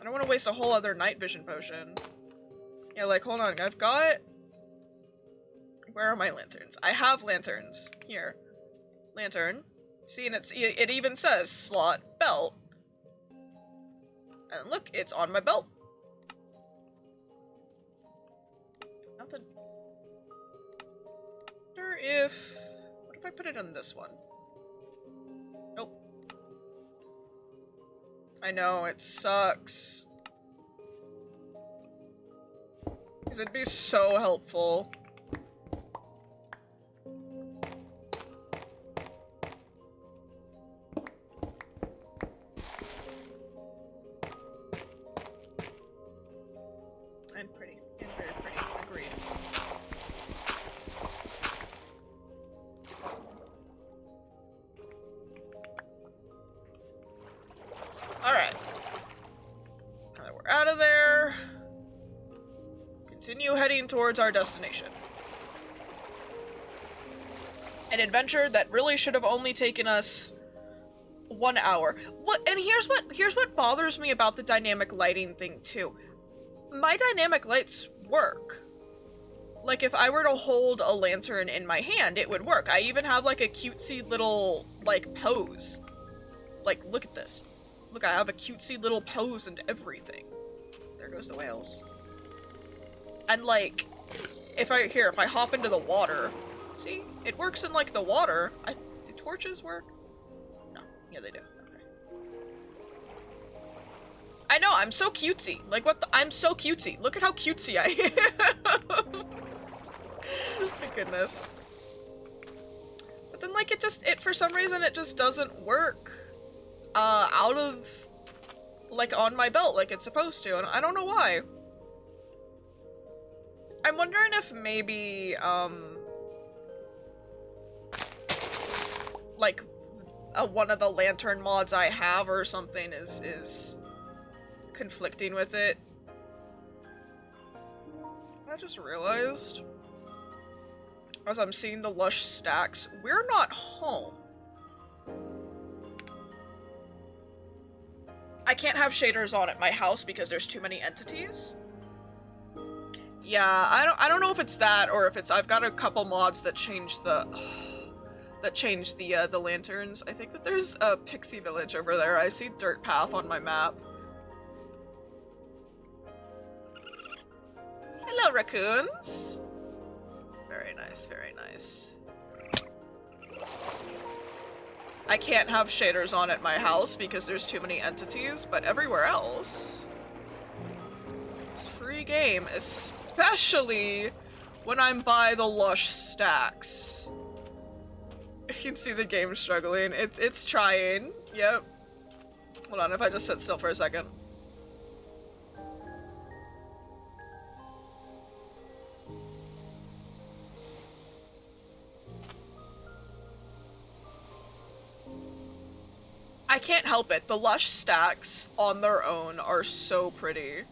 don't want to waste a whole other night vision potion. Yeah, like, hold on, I've got... Where are my lanterns? I have lanterns. Here. Lantern. See, and it even says slot belt. And look, it's on my belt. Nothing. Wonder if... What if I put it on this one? Nope. I know, it sucks. Because it'd be so helpful. And pretty. And very pretty. Agreed. Alright. Now that we're out of there, continue heading towards our destination. An adventure that really should have only taken us 1 hour. And here's what bothers me about the dynamic lighting thing too. My dynamic lights work. Like, if I were to hold a lantern in my hand, it would work. I even have, like, a cutesy little, like, pose. Like, look at this. Look, I have a cutesy little pose and everything. There goes the whales. And, like, if I hop into the water, see? It works in, like, the water. Do torches work? No. Yeah, they do. I know, I'm so cutesy. Like, what the— I'm so cutesy. Look at how cutesy I am. My goodness. But then, like, it for some reason, it just doesn't work, out of, like, on my belt like it's supposed to, and I don't know why. I'm wondering if maybe, like, one of the lantern mods I have or something is conflicting with it. I just realized, as I'm seeing the lush stacks, we're not home. I can't have shaders on at my house because there's too many entities. Yeah, I don't know if it's that or if it's— I've got a couple mods that change the the lanterns. I think that there's a pixie village over there. I see dirt path on my map. Hello, raccoons. Very nice, very nice. I can't have shaders on at my house because there's too many entities, but everywhere else, it's free game, especially when I'm by the lush stacks. You can see the game struggling. It's trying. Yep. Hold on, if I just sit still for a second. I can't help it. The lush stacks on their own are so pretty.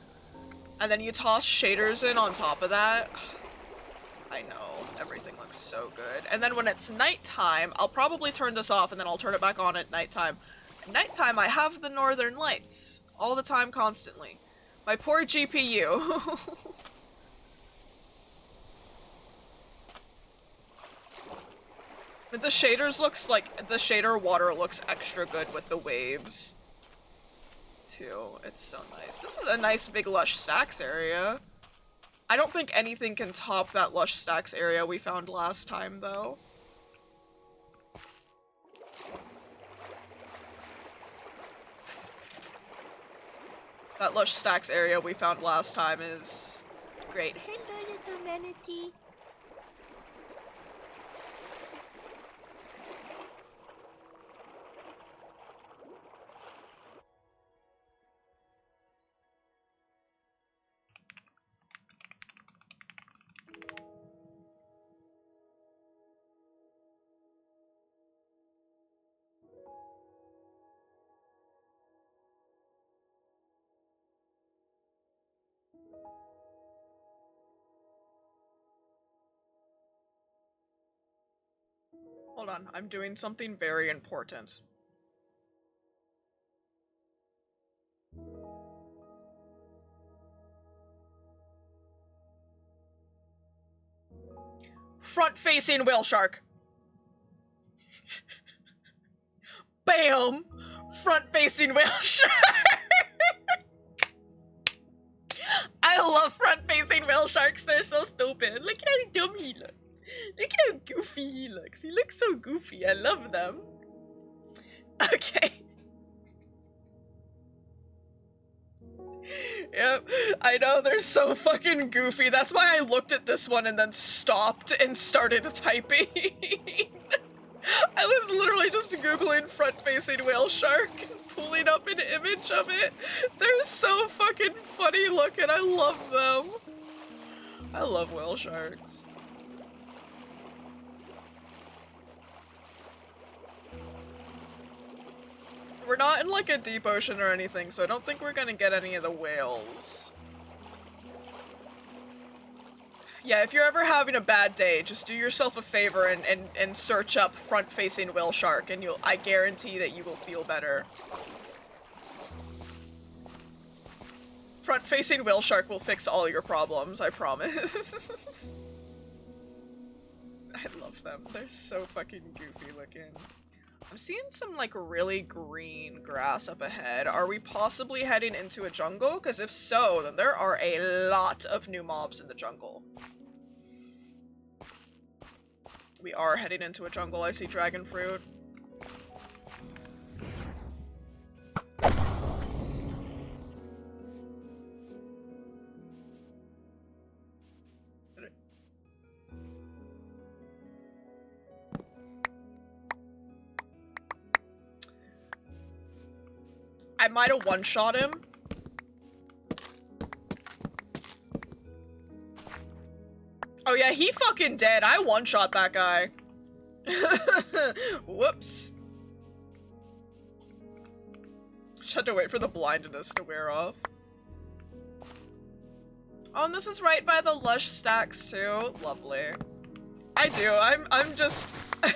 And then you toss shaders in on top of that. I know, everything looks so good. And then when it's nighttime, I'll probably turn this off and then I'll turn it back on at nighttime. At nighttime, I have the northern lights. All the time, constantly. My poor GPU. The shaders looks like, the shader water looks extra good with the waves. Too. It's so nice. This is a nice big lush stacks area. I don't think anything can top that lush stacks area we found last time, though. That lush stacks area we found last time is great. Hello, little manatee. Hold on, I'm doing something very important. Front-facing whale shark. Bam! Front-facing whale shark. I love front-facing whale sharks. They're so stupid. Look at how dumb he looks. Look at how goofy he looks. He looks so goofy. I love them. Okay. Yep, I know, they're so fucking goofy. That's why I looked at this one and then stopped and started typing. I was literally just googling front-facing whale shark and pulling up an image of it. They're so fucking funny looking. I love them. I love whale sharks. We're not in like a deep ocean or anything, so I don't think we're gonna get any of the whales. Yeah, if you're ever having a bad day, just do yourself a favor and search up front-facing whale shark, and I guarantee that you will feel better. Front-facing whale shark will fix all your problems, I promise. I love them. They're so fucking goofy looking. I'm seeing some, like, really green grass up ahead. Are we possibly heading into a jungle? Because if so, then there are a lot of new mobs in the jungle. We are heading into a jungle. I see dragon fruit. I might have one-shot him. Oh yeah, he fucking dead. I one-shot that guy. Whoops. Just had to wait for the blindness to wear off. Oh, and this is right by the lush stacks too. Lovely. I do. I'm just I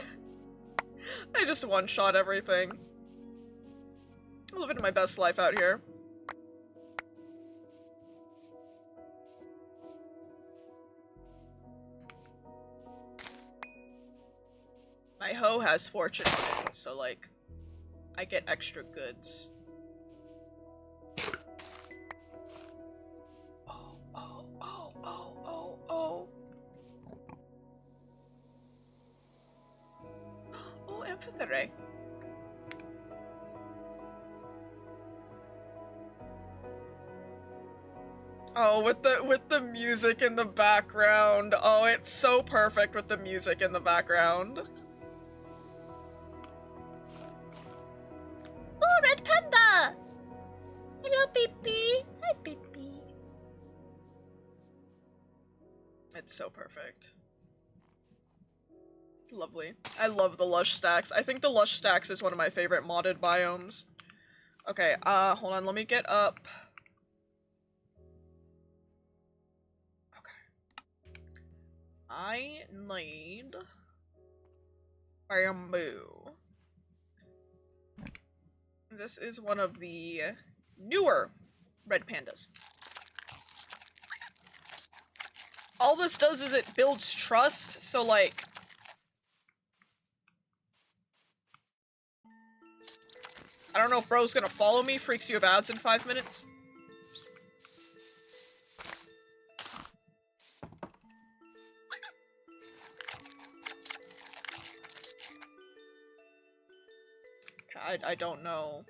just one-shot everything. I'm living my best life out here. My hoe has fortune on it, so like, I get extra goods. Oh, oh, oh, oh, oh, oh. Oh, amphitheatre. Oh, with the music in the background. Oh, it's so perfect with the music in the background. Oh, red panda! Hello, Pippi. Hi, Pippi. It's so perfect. It's lovely. I love the lush stacks. I think the lush stacks is one of my favorite modded biomes. Okay, hold on, let me get up. Okay. I need bamboo. This is one of the newer red pandas. All this does is it builds trust, so like... I don't know if bro's gonna follow me, freaks you about in 5 minutes. I don't know.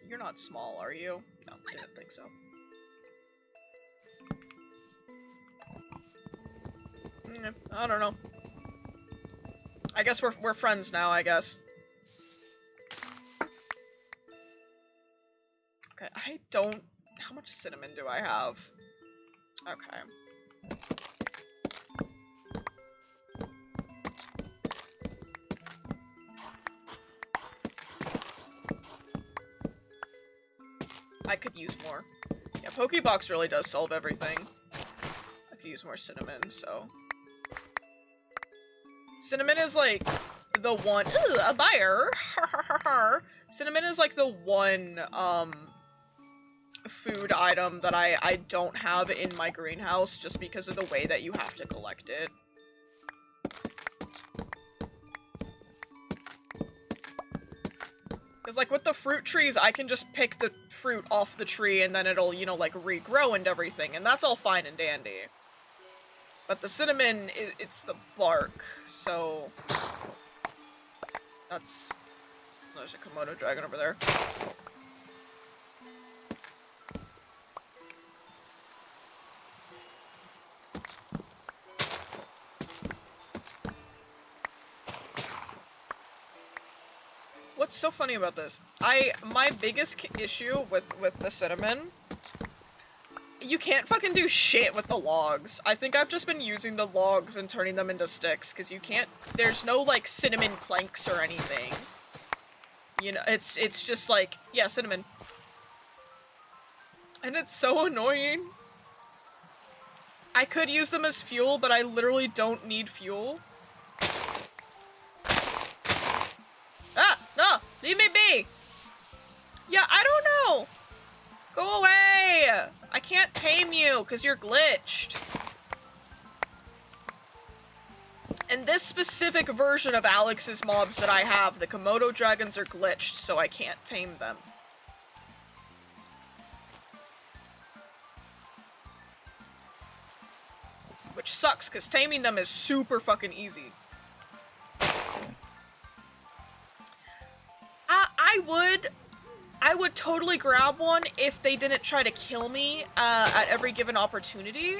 You're not small, are you? No, didn't think so. I don't know. I guess we're friends now, I guess. Okay, I don't... How much cinnamon do I have? Okay. I could use more. Yeah, Pokebox really does solve everything. I could use more cinnamon, so... Cinnamon is like the one- Ooh, a buyer! Cinnamon is like the one, food item that I don't have in my greenhouse just because of the way that you have to collect it. Because, like, with the fruit trees, I can just pick the fruit off the tree and then it'll, you know, like, regrow and everything, and that's all fine and dandy. But the cinnamon, it's the bark, so... That's... There's a Komodo dragon over there. What's so funny about this? My biggest issue with the cinnamon, you can't fucking do shit with the logs. I think I've just been using the logs and turning them into sticks, because you can't, there's no, like, cinnamon planks or anything. You know, it's just like, yeah, cinnamon. And it's so annoying. I could use them as fuel, but I literally don't need fuel. Ah! No! Leave me be! Yeah, I don't know! Go away! I can't tame you, because you're glitched. And this specific version of Alex's mobs that I have, the Komodo dragons are glitched, so I can't tame them. Which sucks, because taming them is super fucking easy. I would totally grab one if they didn't try to kill me at every given opportunity.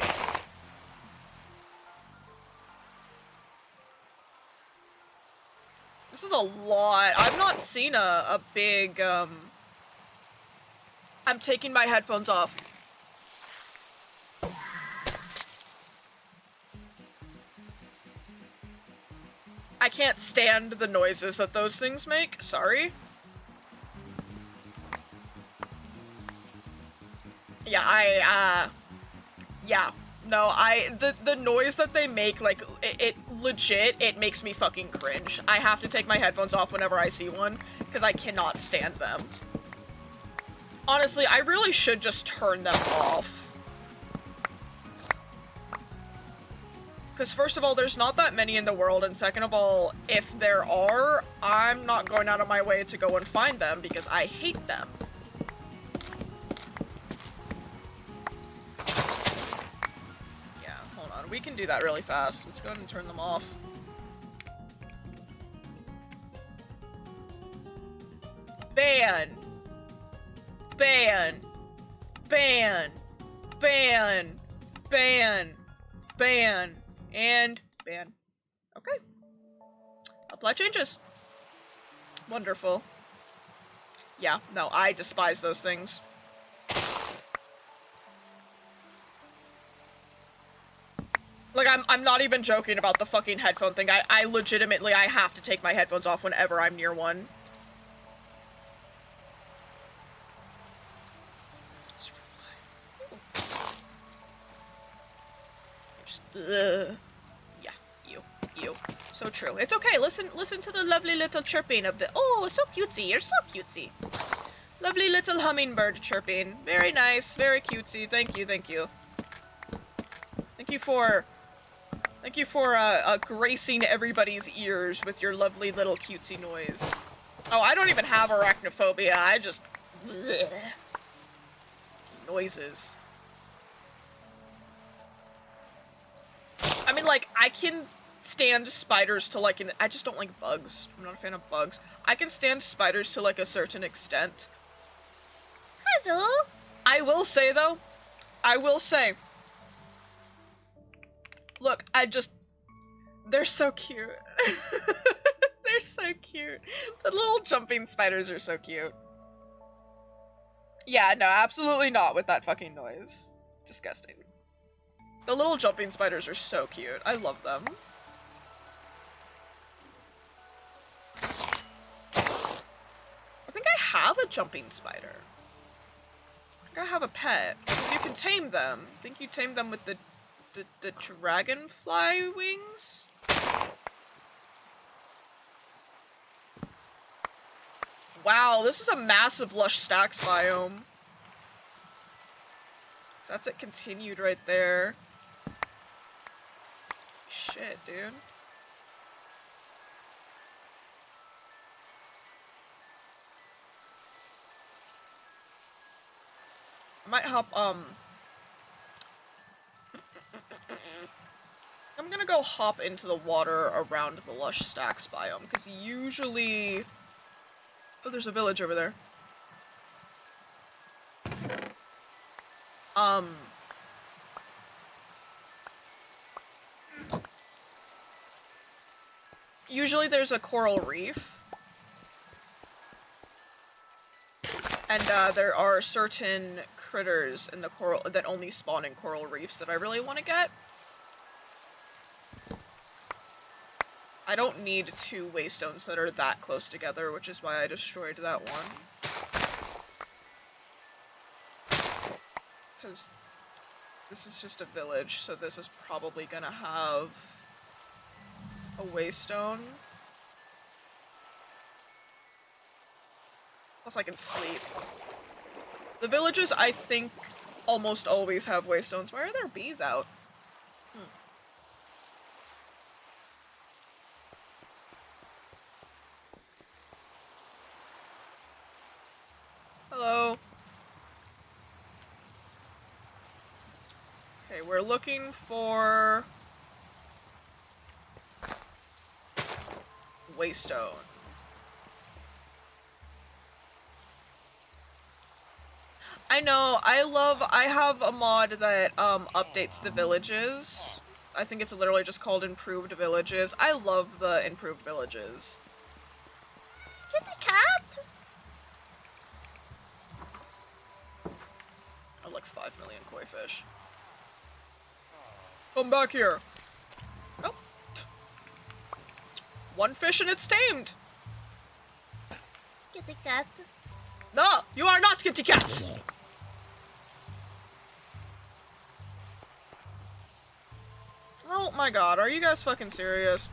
This is a lot. I've not seen a big, I'm taking my headphones off. I can't stand the noises that those things make. Sorry. Yeah, yeah. No, the noise that they make, like, it legit, it makes me fucking cringe. I have to take my headphones off whenever I see one, because I cannot stand them. Honestly, I really should just turn them off. Because first of all, there's not that many in the world, and second of all, if there are, I'm not going out of my way to go and find them, because I hate them. We can do that really fast. Let's go ahead and turn them off. Ban! Ban! Ban! Ban! Ban! Ban! And ban. Okay. Apply changes. Wonderful. Yeah, no, I despise those things. Like, I'm not even joking about the fucking headphone thing. I legitimately, I have to take my headphones off whenever I'm near one. Just, yeah, you. So true. It's okay, listen to the lovely little chirping of the- oh, so cutesy, you're so cutesy. Lovely little hummingbird chirping. Very nice, very cutesy. Thank you, thank you. Thank you for gracing everybody's ears with your lovely little cutesy noise. Oh, I don't even have arachnophobia, I just... bleh. Noises. I mean, like, I can stand spiders to, like, I just don't like bugs. I'm not a fan of bugs. I can stand spiders to, like, a certain extent. Hello. I will say, though, look, they're so cute. They're so cute. The little jumping spiders are so cute. Yeah, no, absolutely not with that fucking noise. Disgusting. The little jumping spiders are so cute. I love them. I think I have a jumping spider. I think I have a pet. Because you can tame them. I think you tame them with the dragonfly wings? Wow, this is a massive lush stacks biome. So that's it continued right there. Shit, dude. I might hop, I'm gonna go hop into the water around the lush stacks biome, because usually... Oh, there's a village over there. Usually there's a coral reef. And, there are certain critters in the coral that only spawn in coral reefs that I really want to get. I don't need 2 waystones that are that close together, which is why I destroyed that one. Because this is just a village, so this is probably gonna have a waystone. Plus I can sleep. The villages, I think, almost always have waystones. Why are there bees out? Hello. Okay, we're looking for... waystone. I know, I have a mod that, updates the villages. I think it's literally just called Improved Villages. I love the Improved Villages. Kitty cat. I like 5 million koi fish. Come back here. Oh. 1 fish and it's tamed. Kitty cat. No, you are not kitty cat. Oh my god, are you guys fucking serious?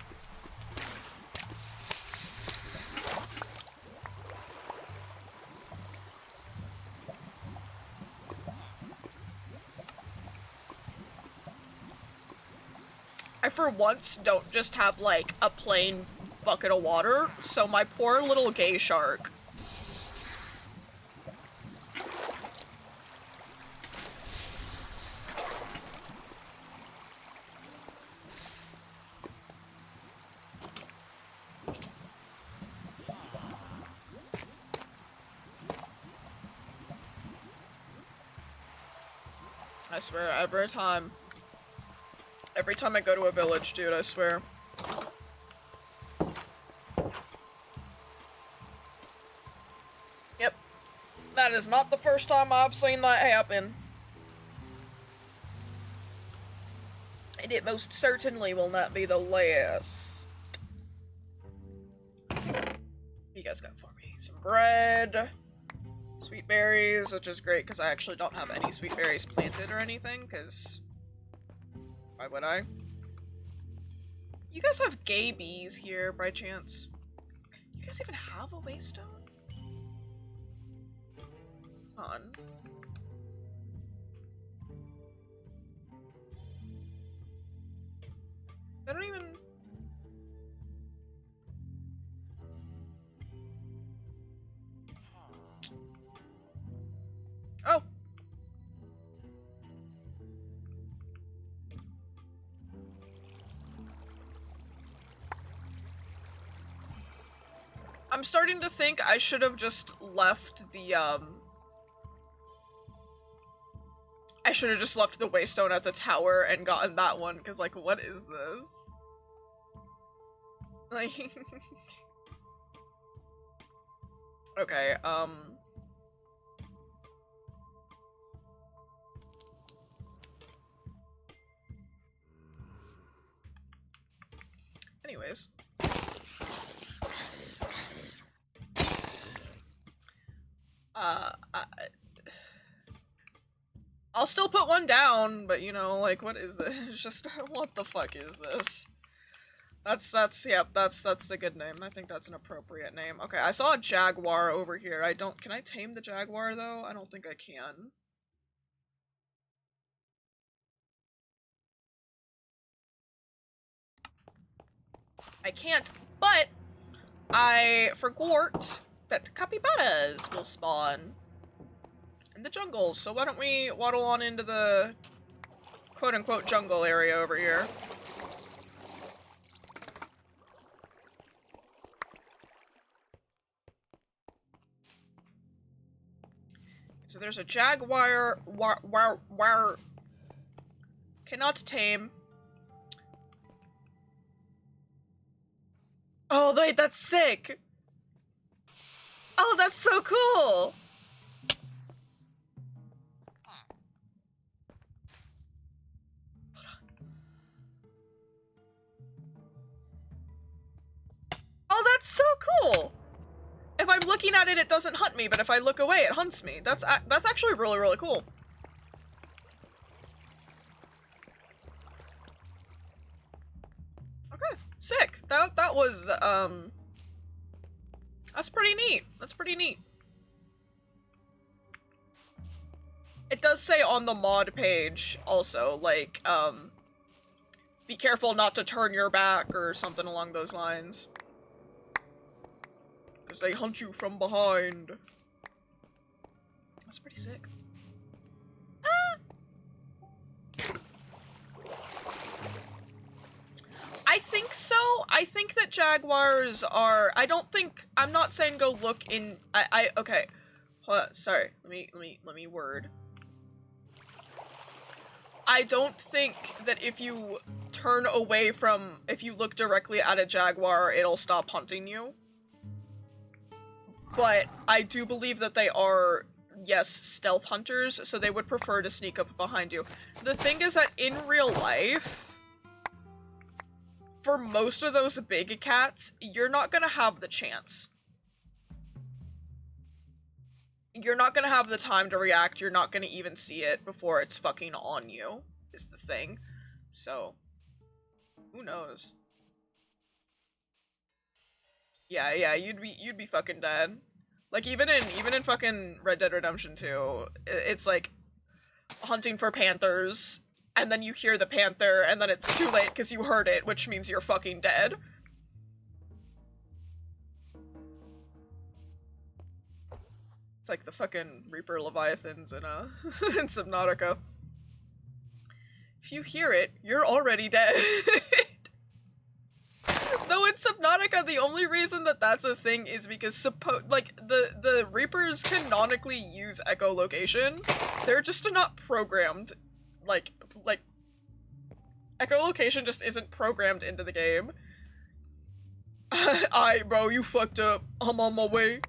I for once don't just have like a plain bucket of water, so my poor little gay shark. I swear, every time I go to a village, dude, I swear. Yep. That is not the first time I've seen that happen. And it most certainly will not be the last. You guys got for me some bread, sweet berries, which is great because I actually don't have any sweet berries planted or anything, because why would I? You guys have gay bees here by chance? You guys even have a waystone? Hold on. I don't even... Oh! I'm starting to think I should have just left the, I should have just left the waystone at the tower and gotten that one, because, like, what is this? Like... Okay, anyways. I'll still put one down, but you know, like, what is this? Just, what the fuck is this? That's the good name. I think that's an appropriate name. Okay, I saw a jaguar over here. Can I tame the jaguar, though? I don't think I can. I can't, but I forgot that capybaras will spawn in the jungles, so why don't we waddle on into the quote-unquote jungle area over here. So there's a jaguar, cannot tame. Oh, wait, that's sick! Oh, that's so cool! Oh, that's so cool! If I'm looking at it, it doesn't hunt me, but if I look away, it hunts me. That's actually really, really cool. Okay, sick. That was, that's pretty neat. That's pretty neat. It does say on the mod page, also, like, be careful not to turn your back or something along those lines. Because they hunt you from behind. That's pretty sick. I think so. I think that jaguars are... I'm not saying go look in... Okay. Hold on, sorry. Let me word. I don't think that if you turn away from... If you look directly at a jaguar, it'll stop hunting you. But I do believe that they are, yes, stealth hunters, so they would prefer to sneak up behind you. The thing is that in real life, for most of those big cats, you're not gonna have the chance. You're not gonna have the time to react, you're not gonna even see it before it's fucking on you, is the thing. So, who knows? Yeah, you'd be fucking dead. Like, even in fucking Red Dead Redemption 2, it's like hunting for panthers, and then you hear the panther, and then it's too late because you heard it, which means you're fucking dead. It's like the fucking Reaper Leviathans in, in Subnautica. If you hear it, you're already dead. Though in Subnautica, the only reason that that's a thing is because the Reapers canonically use echolocation. They're just not programmed. Like echolocation just isn't programmed into the game. Aight, bro, you fucked up. I'm on my way.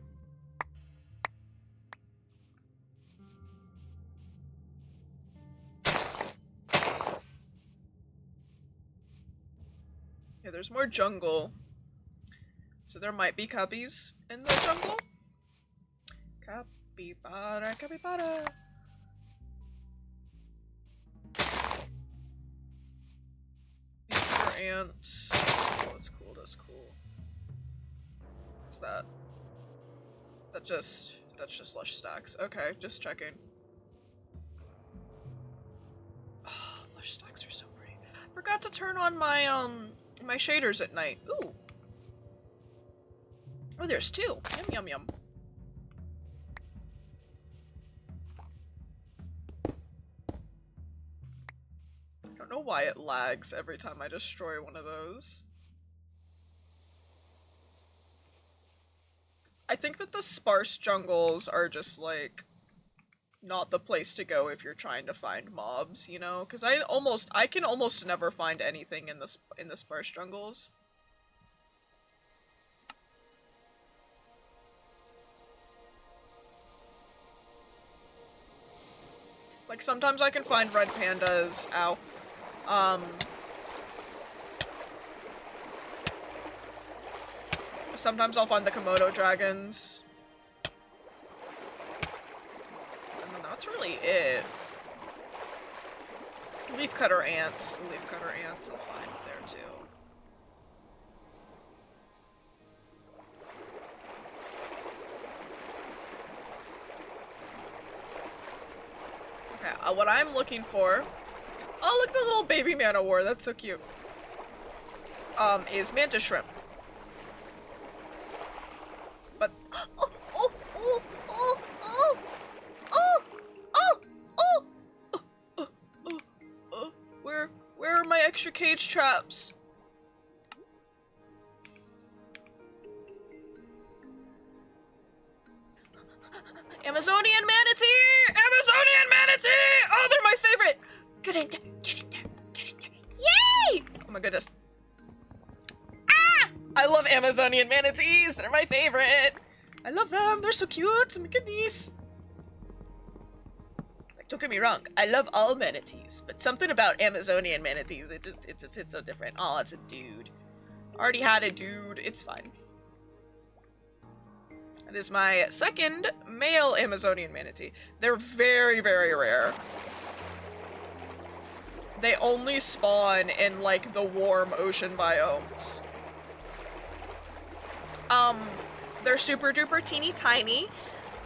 Okay, there's more jungle. So there might be cubbies in the jungle. Capybara, capybara. More ants. Oh, that's cool, that's cool. What's that? That's just lush stacks. Okay, just checking. Oh, lush stacks are so pretty. Forgot to turn on my my shaders at night. Ooh. Oh, there's two. Yum yum yum. I don't know why it lags every time I destroy one of those. I think that the sparse jungles are just like not the place to go if you're trying to find mobs, you know? Because I can almost never find anything in the sparse jungles. Like sometimes I can find red pandas. Ow. Sometimes I'll find the Komodo dragons. And then that's really it. Leafcutter ants. The leafcutter ants I'll find there too. Okay, what I'm looking for... Oh, look at the little baby man-o-war. That's so cute. Is mantis shrimp. But oh, oh, oh, oh, oh, oh, oh, oh, oh, oh, oh, where are my extra cage traps? Amazonian manatee! Amazonian manatee! Oh, they're my favorite! Get in there, get in there, get in there. Yay! Oh my goodness. I love Amazonian manatees! They're my favorite! I love them! They're so cute! Oh my goodness! Like, don't get me wrong, I love all manatees, but something about Amazonian manatees, it just hits so different. Oh, it's a dude. Already had a dude, it's fine. That is my second male Amazonian manatee. They're very, very rare. They only spawn in, like, the warm ocean biomes. They're super duper teeny tiny.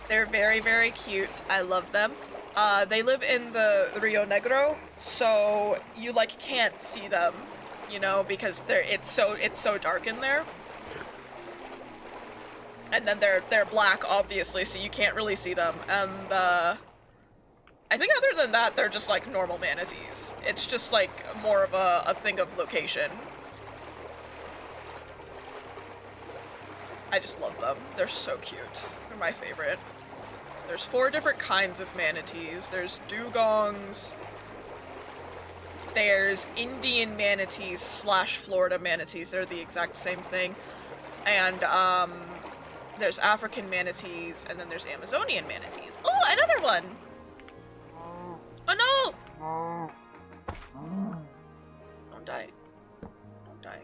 They're very, very cute. I love them. They live in the Rio Negro, so you, like, can't see them, you know, because it's so dark in there. And then they're black, obviously, so you can't really see them. And, I think other than that, they're just, like, normal manatees. It's just, like, more of a thing of location. I just love them. They're so cute. They're my favorite. There's 4 different kinds of manatees. There's dugongs. There's Indian manatees / Florida manatees. They're the exact same thing. And, there's African manatees, and then there's Amazonian manatees. Oh, another one! Oh no! Don't die. Don't die.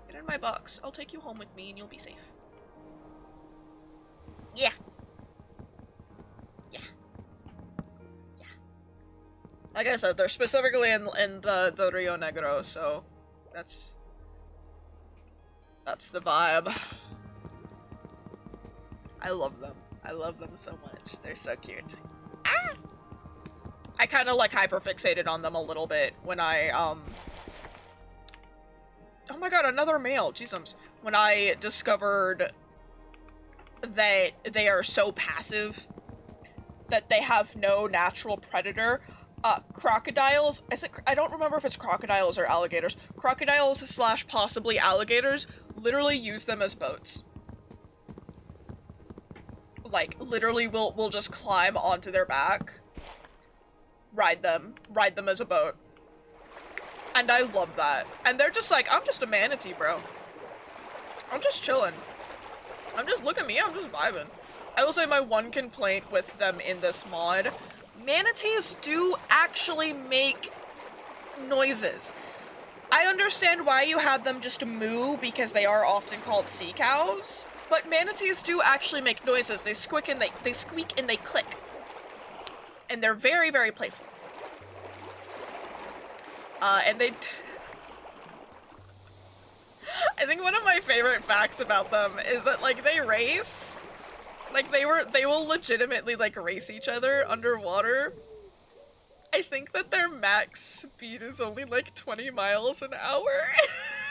Get in my box. I'll take you home with me and you'll be safe. Yeah. Yeah. Yeah. Like I said, they're specifically in the Rio Negro, so that's the vibe. I love them. I love them so much. They're so cute. Ah! I kind of like hyperfixated on them a little bit when I oh my god, another male. Jeezums. When I discovered that they are so passive that they have no natural predator. Crocodiles, I don't remember if it's crocodiles or alligators. Crocodiles / possibly alligators literally use them as boats. Like, literally we'll just climb onto their back, ride them as a boat. And I love that. And they're just like, I'm just a manatee, bro. I'm just chilling. Look at me, I'm just vibing. I will say my one complaint with them in this mod, manatees do actually make noises. I understand why you had them just moo, because they are often called sea cows, but manatees do actually make noises. They squeak and they squeak and they click. And they're very, very playful. And they... I think one of my favorite facts about them is that, like, they race. Like, they will legitimately, like, race each other underwater. I think that their max speed is only, like, 20 miles an hour.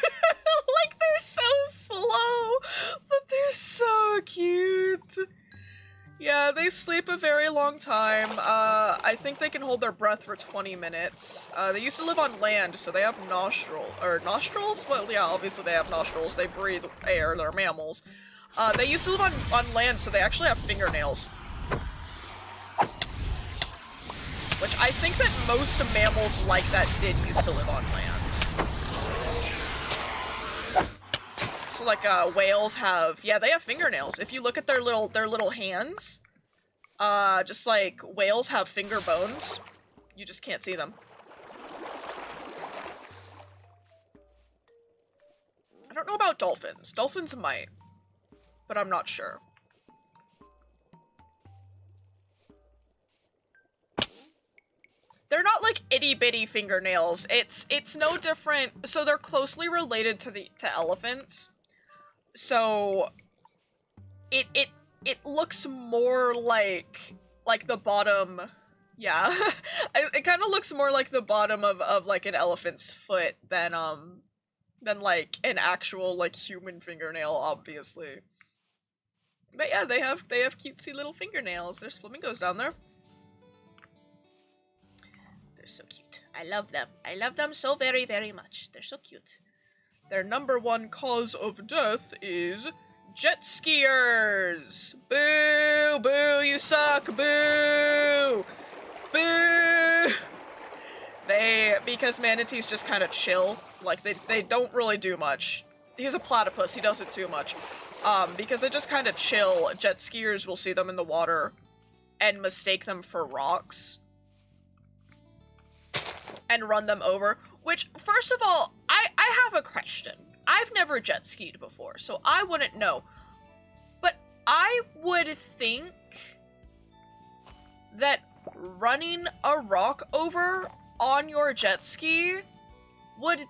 Like, they're so slow, but they're so cute. Yeah, they sleep a very long time. I think they can hold their breath for 20 minutes. They used to live on land, so they have nostrils? Well, yeah, obviously they have nostrils. They breathe air, they're mammals. They used to live on land, so they actually have fingernails. Which I think that most mammals like that did used to live on land. So like whales have, yeah, they have fingernails. If you look at their little hands, just like whales have finger bones. You just can't see them. I don't know about dolphins. Dolphins might, but I'm not sure. They're not like itty bitty fingernails. It's no different. So they're closely related to elephants. So it looks more like the bottom, yeah. It kind of looks more like the bottom of like an elephant's foot than like an actual like human fingernail, obviously. But yeah, they have cutesy little fingernails. There's flamingos down there. They're so cute. I love them. I love them so very, very much. They're so cute. Their number one cause of death is jet skiers. Boo! Boo! You suck! Boo! Boo! Because manatees just kind of chill. Like, they don't really do much. He's a platypus, he doesn't do much. Because they just kind of chill, jet skiers will see them in the water and mistake them for rocks. And run them over. Which, first of all, I have a question. I've never jet skied before, so I wouldn't know. But I would think that running a rock over on your jet ski would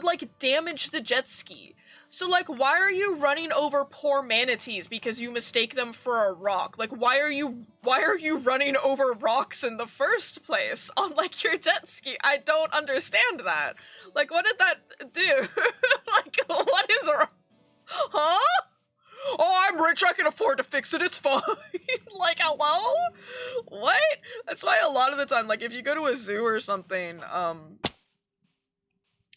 like damage the jet ski. So, like, why are you running over poor manatees because you mistake them for a rock? Like, why are you running over rocks in the first place on, like, your jet ski? I don't understand that. Like, what did that do? Like, what is wrong? Huh? Oh, I'm rich, I can afford to fix it, it's fine. Like, hello? What? That's why a lot of the time, like, if you go to a zoo or something,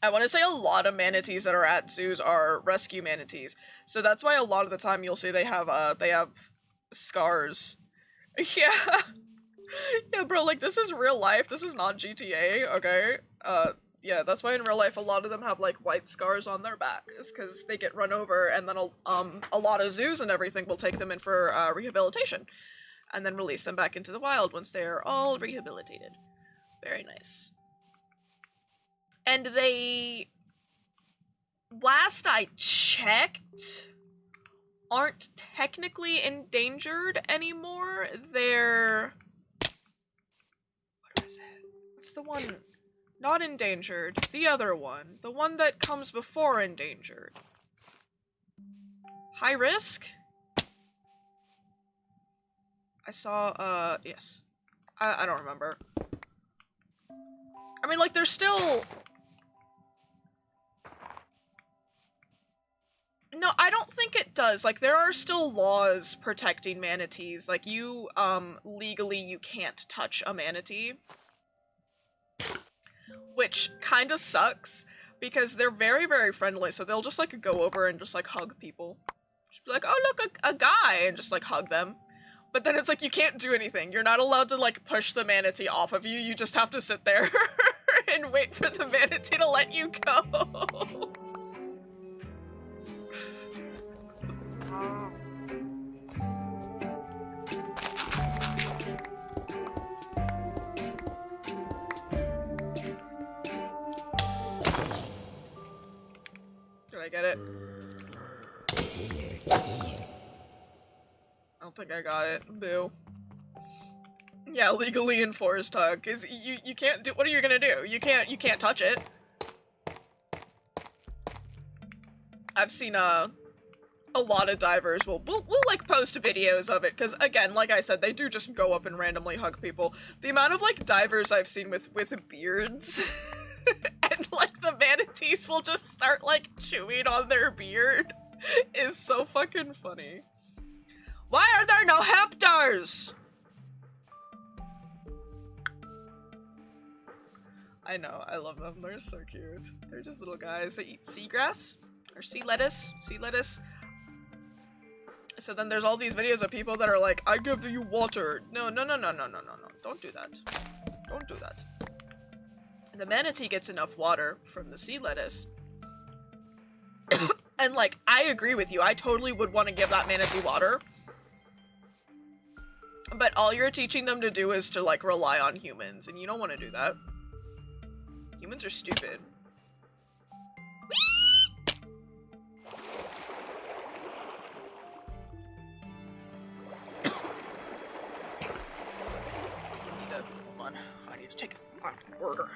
I want to say a lot of manatees that are at zoos are rescue manatees. So that's why a lot of the time you'll see they have scars. Yeah. Yeah, bro, like, this is real life. This is not GTA, okay? Yeah, that's why in real life a lot of them have, like, white scars on their back. Is because they get run over, and then a lot of zoos and everything will take them in for, rehabilitation. And then release them back into the wild once they're all rehabilitated. Very nice. And they, last I checked, aren't technically endangered anymore. They're, what is it? What's the one? Not endangered. The other one. The one that comes before endangered. High risk? I saw, yes. I don't remember. I mean, like, they're still... No, I don't think it does. Like, there are still laws protecting manatees. Like, legally you can't touch a manatee. Which kinda sucks, because they're very, very friendly, so they'll just, like, go over and just, like, hug people. Just be like, oh, look, a guy, and just, like, hug them. But then it's like, you can't do anything. You're not allowed to, like, push the manatee off of you. You just have to sit there and wait for the manatee to let you go. get it? I don't think I got it. Boo. Yeah, legally enforced hug, cause you can't do. What are you gonna do? You can't touch it. I've seen a lot of divers will like post videos of it, because again, like I said, they do just go up and randomly hug people. The amount of like divers I've seen with beards and like the manatees will just start like chewing on their beard is so fucking funny. Why are there no Heptors? I know, I love them. They're so cute. They're just little guys that eat seagrass or sea lettuce. Sea lettuce. So then there's all these videos of people that are like, I give you water. No. Don't do that. Don't do that. The manatee gets enough water from the sea lettuce. And like, I agree with you. I totally would want to give that manatee water. But all you're teaching them to do is to like rely on humans, and you don't want to do that. Humans are stupid. Hold on. I need to take a fucking order.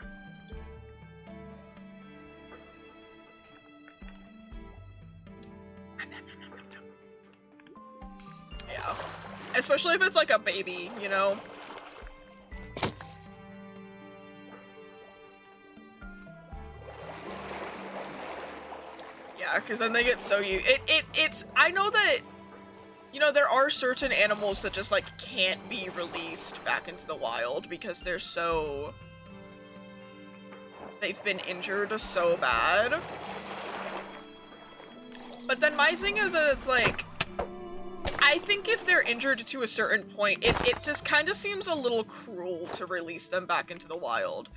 Yeah. Especially if it's like a baby, you know? Yeah, because then they get so it's I know that, you know, there are certain animals that just like can't be released back into the wild because they're so, they've been injured so bad. But then my thing is that it's like, I think if they're injured to a certain point, it just kind of seems a little cruel to release them back into the wild.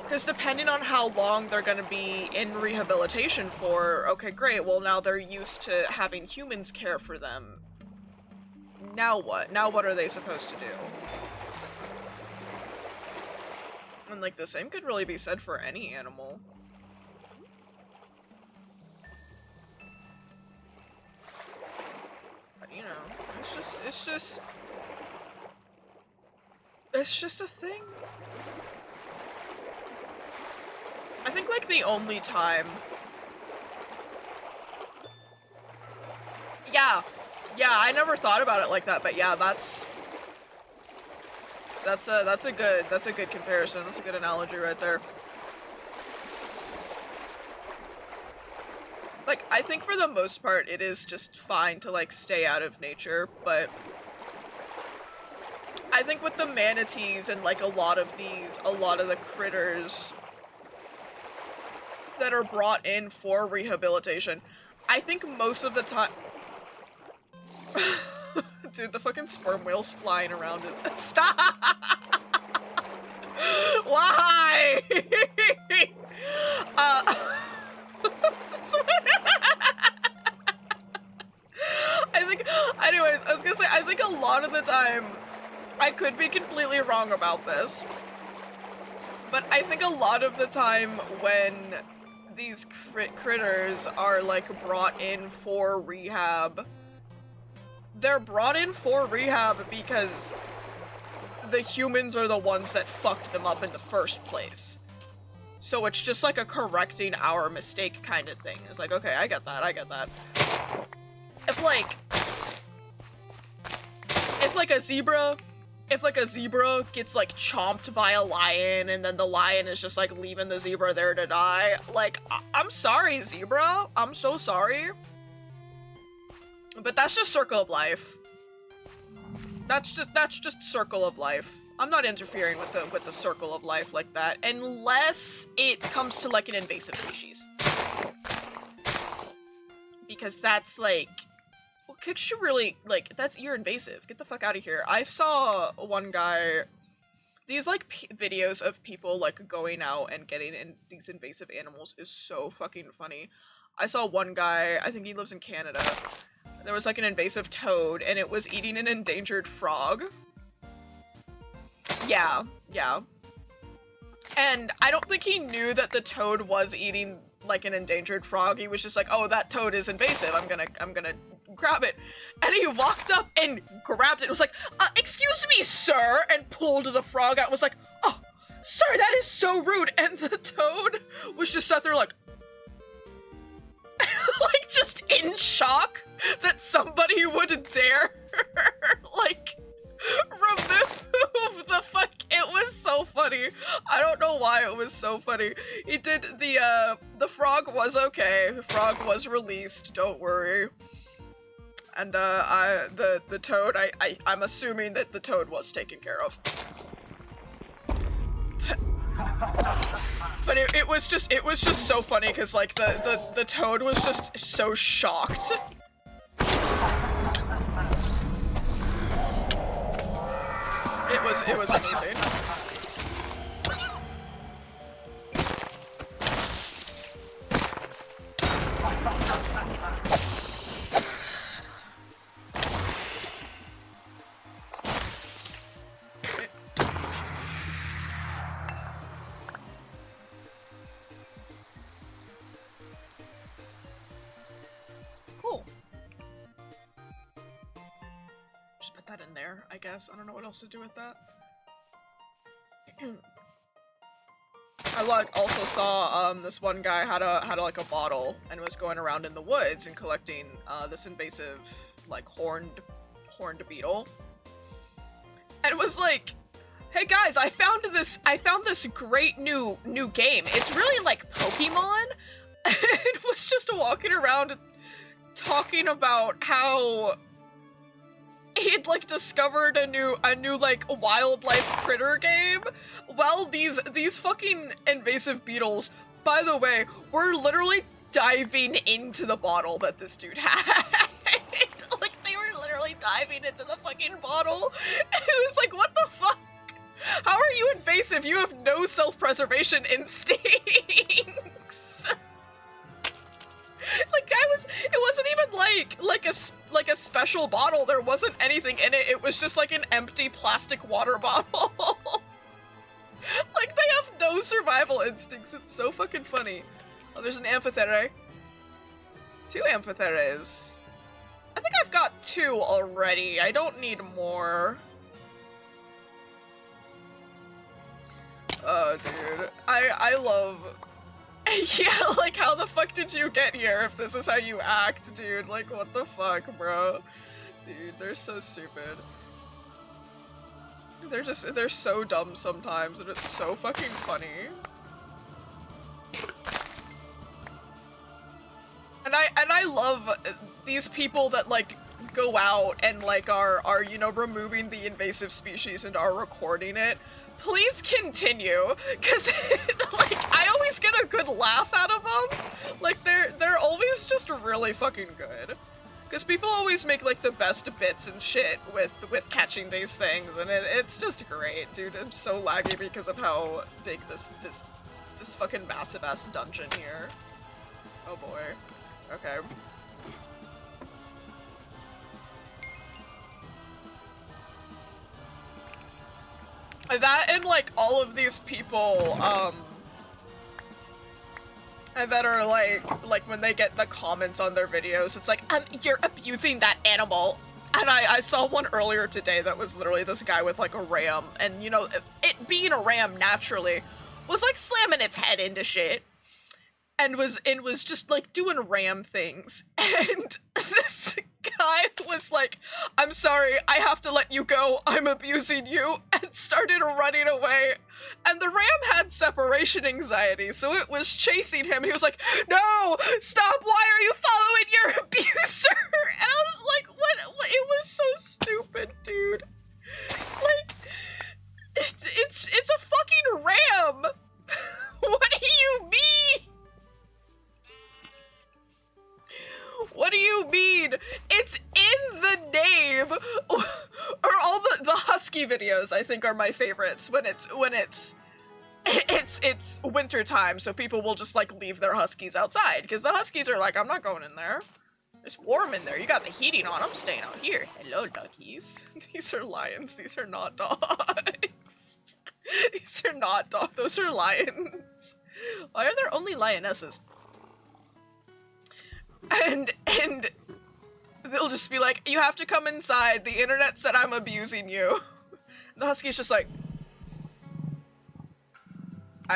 Because depending on how long they're gonna be in rehabilitation for, okay, great, well now they're used to having humans care for them. Now what? Now what are they supposed to do? And like, the same could really be said for any animal. But you know, it's just a thing. I think like the only time. Yeah, I never thought about it like that, but yeah, that's a good comparison. That's a good analogy right there. Like, I think for the most part, it is just fine to like stay out of nature, but I think with the manatees and like a lot of the critters that are brought in for rehabilitation, I think most of the time. Dude, the fucking sperm whale's flying around is. Stop! Why? I think, anyways, I was gonna say, I think a lot of the time, I could be completely wrong about this, but I think a lot of the time when these critters are like brought in for rehab, they're brought in for rehab because the humans are the ones that fucked them up in the first place. So it's just like a correcting our mistake kind of thing. It's like, okay, I get that. If like a zebra gets like chomped by a lion and then the lion is just like leaving the zebra there to die, like, I'm sorry, zebra. I'm so sorry. But that's just circle of life. That's just circle of life. I'm not interfering with the circle of life like that unless it comes to like an invasive species. Because that's like, well, could you really, like, you're invasive. Get the fuck out of here. I saw one guy, these like videos of people like going out and getting in these invasive animals is so fucking funny. I saw one guy, I think he lives in Canada. There was like an invasive toad and it was eating an endangered frog. Yeah. And I don't think he knew that the toad was eating like an endangered frog. He was just like, oh, that toad is invasive. I'm gonna grab it. And he walked up and grabbed it. It was like, excuse me, sir, and pulled the frog out. Was like, oh, sir, that is so rude. And the toad was just sat there like, like just in shock that somebody would dare like remove the fuck. It was so funny. I don't know why it was so funny. He did the frog was okay. The frog was released, don't worry. And the toad, I'm assuming that the toad was taken care of. But it was just so funny because like the toad was just so shocked. It was amazing. Cool. Just put that in there, I guess. I don't know what else to do with that. I like also saw this one guy had like a bottle and was going around in the woods and collecting this invasive like horned beetle. And was like, "Hey guys, I found this great new game. It's really like Pokemon." And was just walking around talking about how he'd like discovered a new like wildlife critter game. Well, these fucking invasive beetles, by the way, were literally diving into the bottle that this dude had. Like they were literally diving into the fucking bottle. And it was like, what the fuck? How are you invasive? You have no self-preservation instincts. Like it wasn't even like a special bottle. There wasn't anything in it. It was just like an empty plastic water bottle. Like they have no survival instincts. It's so fucking funny. Oh, there's an amphitheater. 2 amphitheaters. I think I've got 2 already. I don't need more. Oh, dude. I love... Yeah, like, how the fuck did you get here if this is how you act, dude? Like, what the fuck, bro? Dude, they're so stupid. They're so dumb sometimes, and it's so fucking funny. And I love these people that, like, go out and, like, are, you know, removing the invasive species and are recording it. Please continue, because, like, I always get a good laugh out of them. Like, they're always just really fucking good. Because people always make, like, the best bits and shit with catching these things, and it's just great, dude. I'm so laggy because of how big this fucking massive-ass dungeon here. Oh boy. Okay. That and, like, all of these people, that are, like, when they get the comments on their videos, it's like, you're abusing that animal. And I saw one earlier today that was literally this guy with, like, a ram, and, you know, it being a ram naturally was, like, slamming its head into shit. And was just, like, doing ram things. And this guy was like, I'm sorry, I have to let you go, I'm abusing you, and started running away. And the ram had separation anxiety, so it was chasing him, and he was like, no, stop, why are you following your abuser? And I was like, what? It was so stupid, dude. Like, it's a fucking ram. What do you mean? What do you mean? It's in the name. Or all the husky videos, I think, are my favorites when it's winter time, so people will just like leave their huskies outside because the huskies are like, I'm not going in there. It's warm in there. You got the heating on. I'm staying out here. Hello, duckies. These are lions. These are not dogs. These are not dogs. Those are lions. Why are there only lionesses? And they'll just be like, you have to come inside. The internet said I'm abusing you. The husky's just like,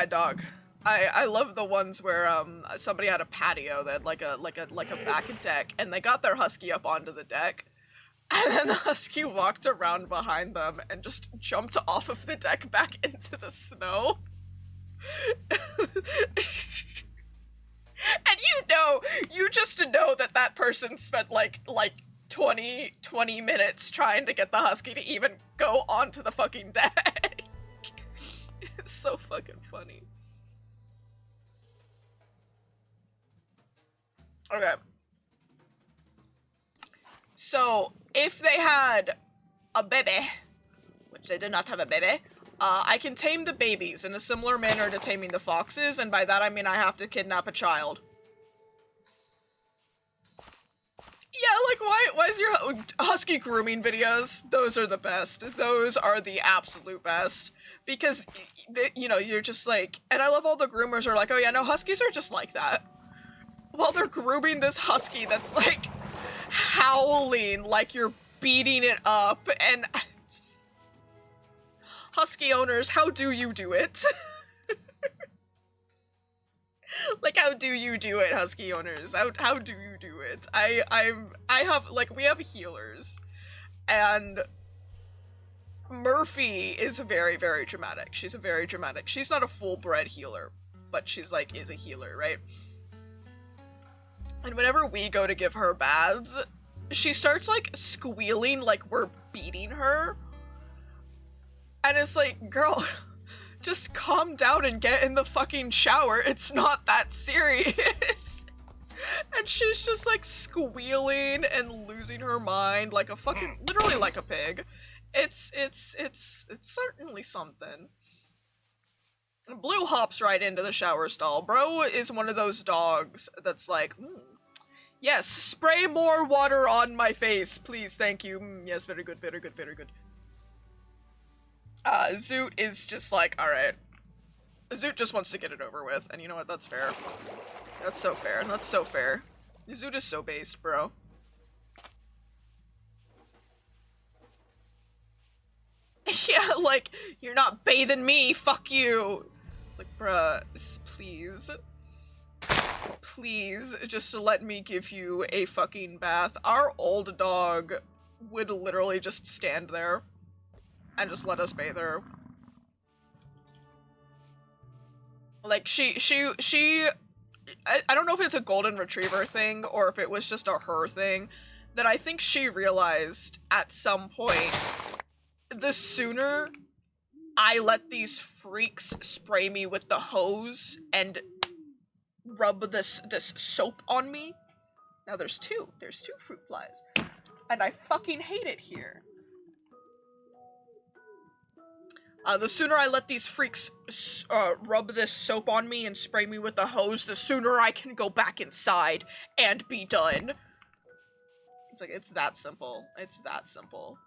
dog. I love the ones where somebody had a patio that had like a back deck, and they got their husky up onto the deck, and then the husky walked around behind them and just jumped off of the deck back into the snow. And you just know that person spent like 20 minutes trying to get the husky to even go onto the fucking deck. It's so fucking funny. Okay. So, if they had a baby, which they did not have a baby, I can tame the babies in a similar manner to taming the foxes, and by that I mean I have to kidnap a child. Yeah, like, why is your husky grooming videos? Those are the best. Those are the absolute best. Because, you know, you're just like, and I love all the groomers are like, oh yeah, no, huskies are just like that. While they're grooming this husky that's like howling like you're beating it up, and husky owners, how do you do it? Like, how do you do it, husky owners? How do you do it? I have, like, we have healers, and Murphy is very, very dramatic. She's not a full-bred healer, but she's, like, is a healer, right? And whenever we go to give her baths, she starts, like, squealing like we're beating her. And it's like, girl, just calm down and get in the fucking shower. It's not that serious. And she's just, like, squealing and losing her mind like a fucking, literally like a pig. It's certainly something. Blue hops right into the shower stall. Bro is one of those dogs that's like, yes, spray more water on my face, please, thank you. Yes, very good, very good, very good. Zoot is just like, alright. Zoot just wants to get it over with, and you know what, that's fair. That's so fair, and that's so fair. Zoot is so based, bro. Yeah, like, you're not bathing me, fuck you! It's like, bruh, please. Please, just let me give you a fucking bath. Our old dog would literally just stand there and just let us bathe her. Like, I don't know if it's a golden retriever thing or if it was just a her thing, that I think she realized at some point, the sooner I let these freaks spray me with the hose and rub this soap on me. Now there's two fruit flies. And I fucking hate it here. The sooner I let these freaks rub this soap on me and spray me with the hose, the sooner I can go back inside and be done. It's like, it's that simple. It's that simple.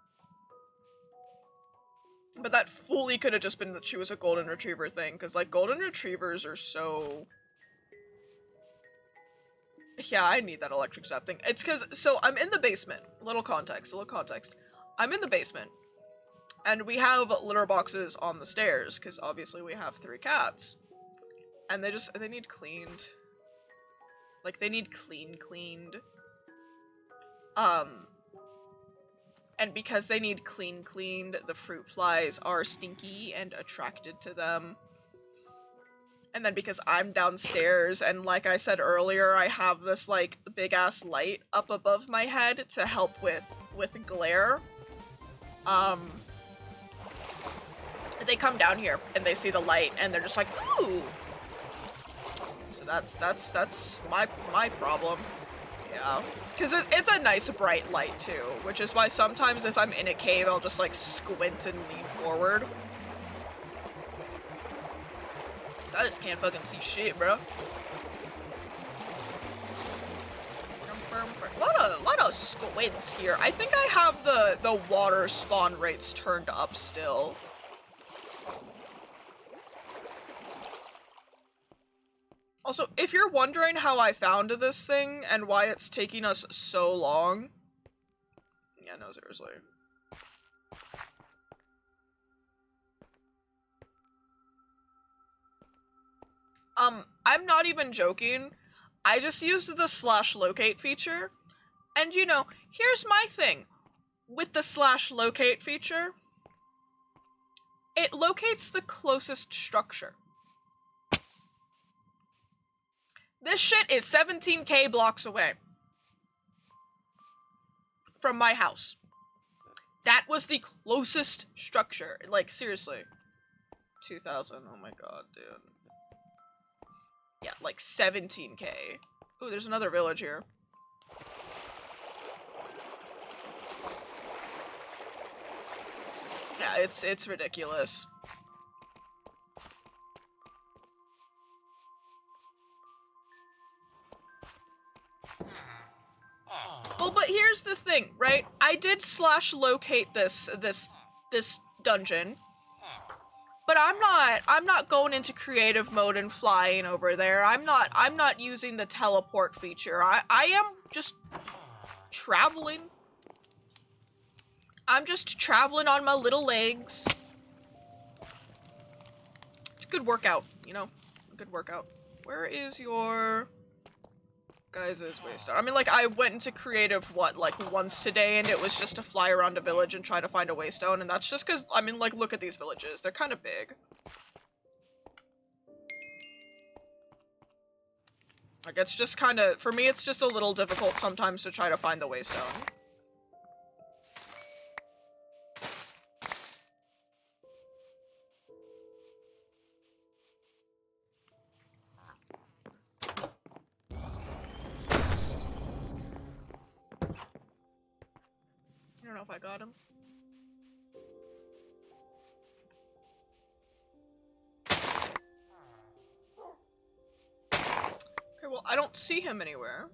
But that fully could have just been that she was a golden retriever thing, because, like, golden retrievers are so... Yeah, I need that electric zap thing. It's because, so I'm in the basement. Little context. I'm in the basement. And we have litter boxes on the stairs, because obviously we have 3 cats. And they need cleaned. Like, they need cleaned. And because they need cleaned, the fruit flies are stinky and attracted to them. And then because I'm downstairs, and like I said earlier, I have this, like, big-ass light up above my head to help with glare. They come down here, and they see the light, and they're just like, ooh! So that's my problem. Yeah. Because it's a nice bright light, too, which is why sometimes if I'm in a cave, I'll just, like, squint and lean forward. I just can't fucking see shit, bro. A lot of squints here. I think I have the water spawn rates turned up still. Also, if you're wondering how I found this thing and why it's taking us so long... Yeah, no, seriously. I'm not even joking. I just used the /locate feature. And you know, here's my thing. With the /locate feature, it locates the closest structure. This shit is 17k blocks away from my house. That was the closest structure. Like, seriously. 2,000, oh my god, dude. Yeah, like 17k. Ooh, there's another village here. Yeah, it's ridiculous. Well, but here's the thing, right? I did /locate this dungeon. But I'm not going into creative mode and flying over there. I'm not using the teleport feature. I am just traveling. I'm just traveling on my little legs. It's a good workout, you know? A good workout. Where is your guys' waystone? I mean, like, I went into creative, what, like, once today, and it was just to fly around a village and try to find a waystone, and that's just because, I mean, like, look at these villages. They're kind of big. Like, it's just kind of, for me, it's just a little difficult sometimes to try to find the waystone. I don't know if I got him. Okay, well, I don't see him anywhere.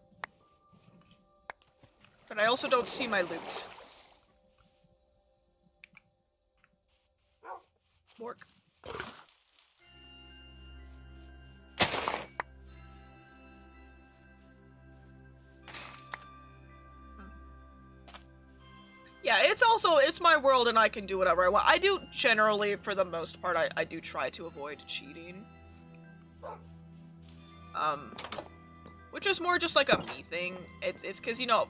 But I also don't see my loot. Work. Yeah, it's my world and I can do whatever I want. I do generally, for the most part, I do try to avoid cheating. Which is more just like a me thing. It's cause, you know,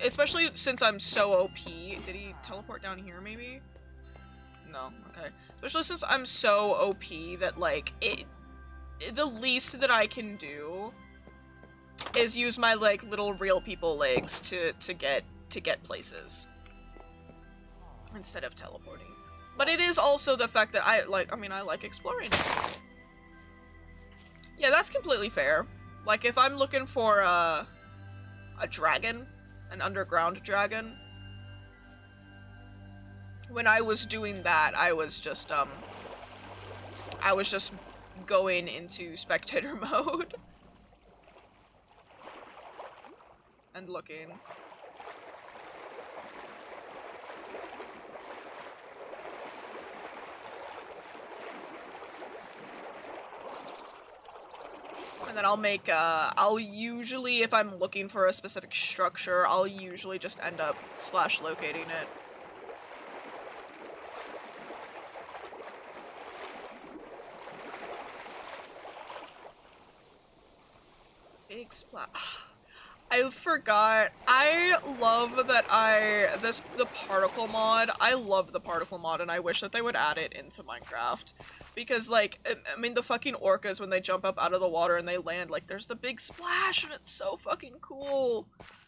especially since I'm so OP. Did he teleport down here, maybe? No, okay. Especially since I'm so OP that, like, the least that I can do is use my, like, little real people legs to get places. Instead of teleporting. But it is also the fact that I like exploring. Yeah, that's completely fair. Like, if I'm looking for a dragon, an underground dragon, when I was doing that, I was just going into spectator mode. And looking. And then I'll make, I'll usually, if I'm looking for a specific structure, I'll usually just end up /locating it. Big splash. I forgot. I love that the particle mod. I love the particle mod, and I wish that they would add it into Minecraft. Because, like, I mean, the fucking orcas, when they jump up out of the water and they land, like, there's the big splash, and it's so fucking cool.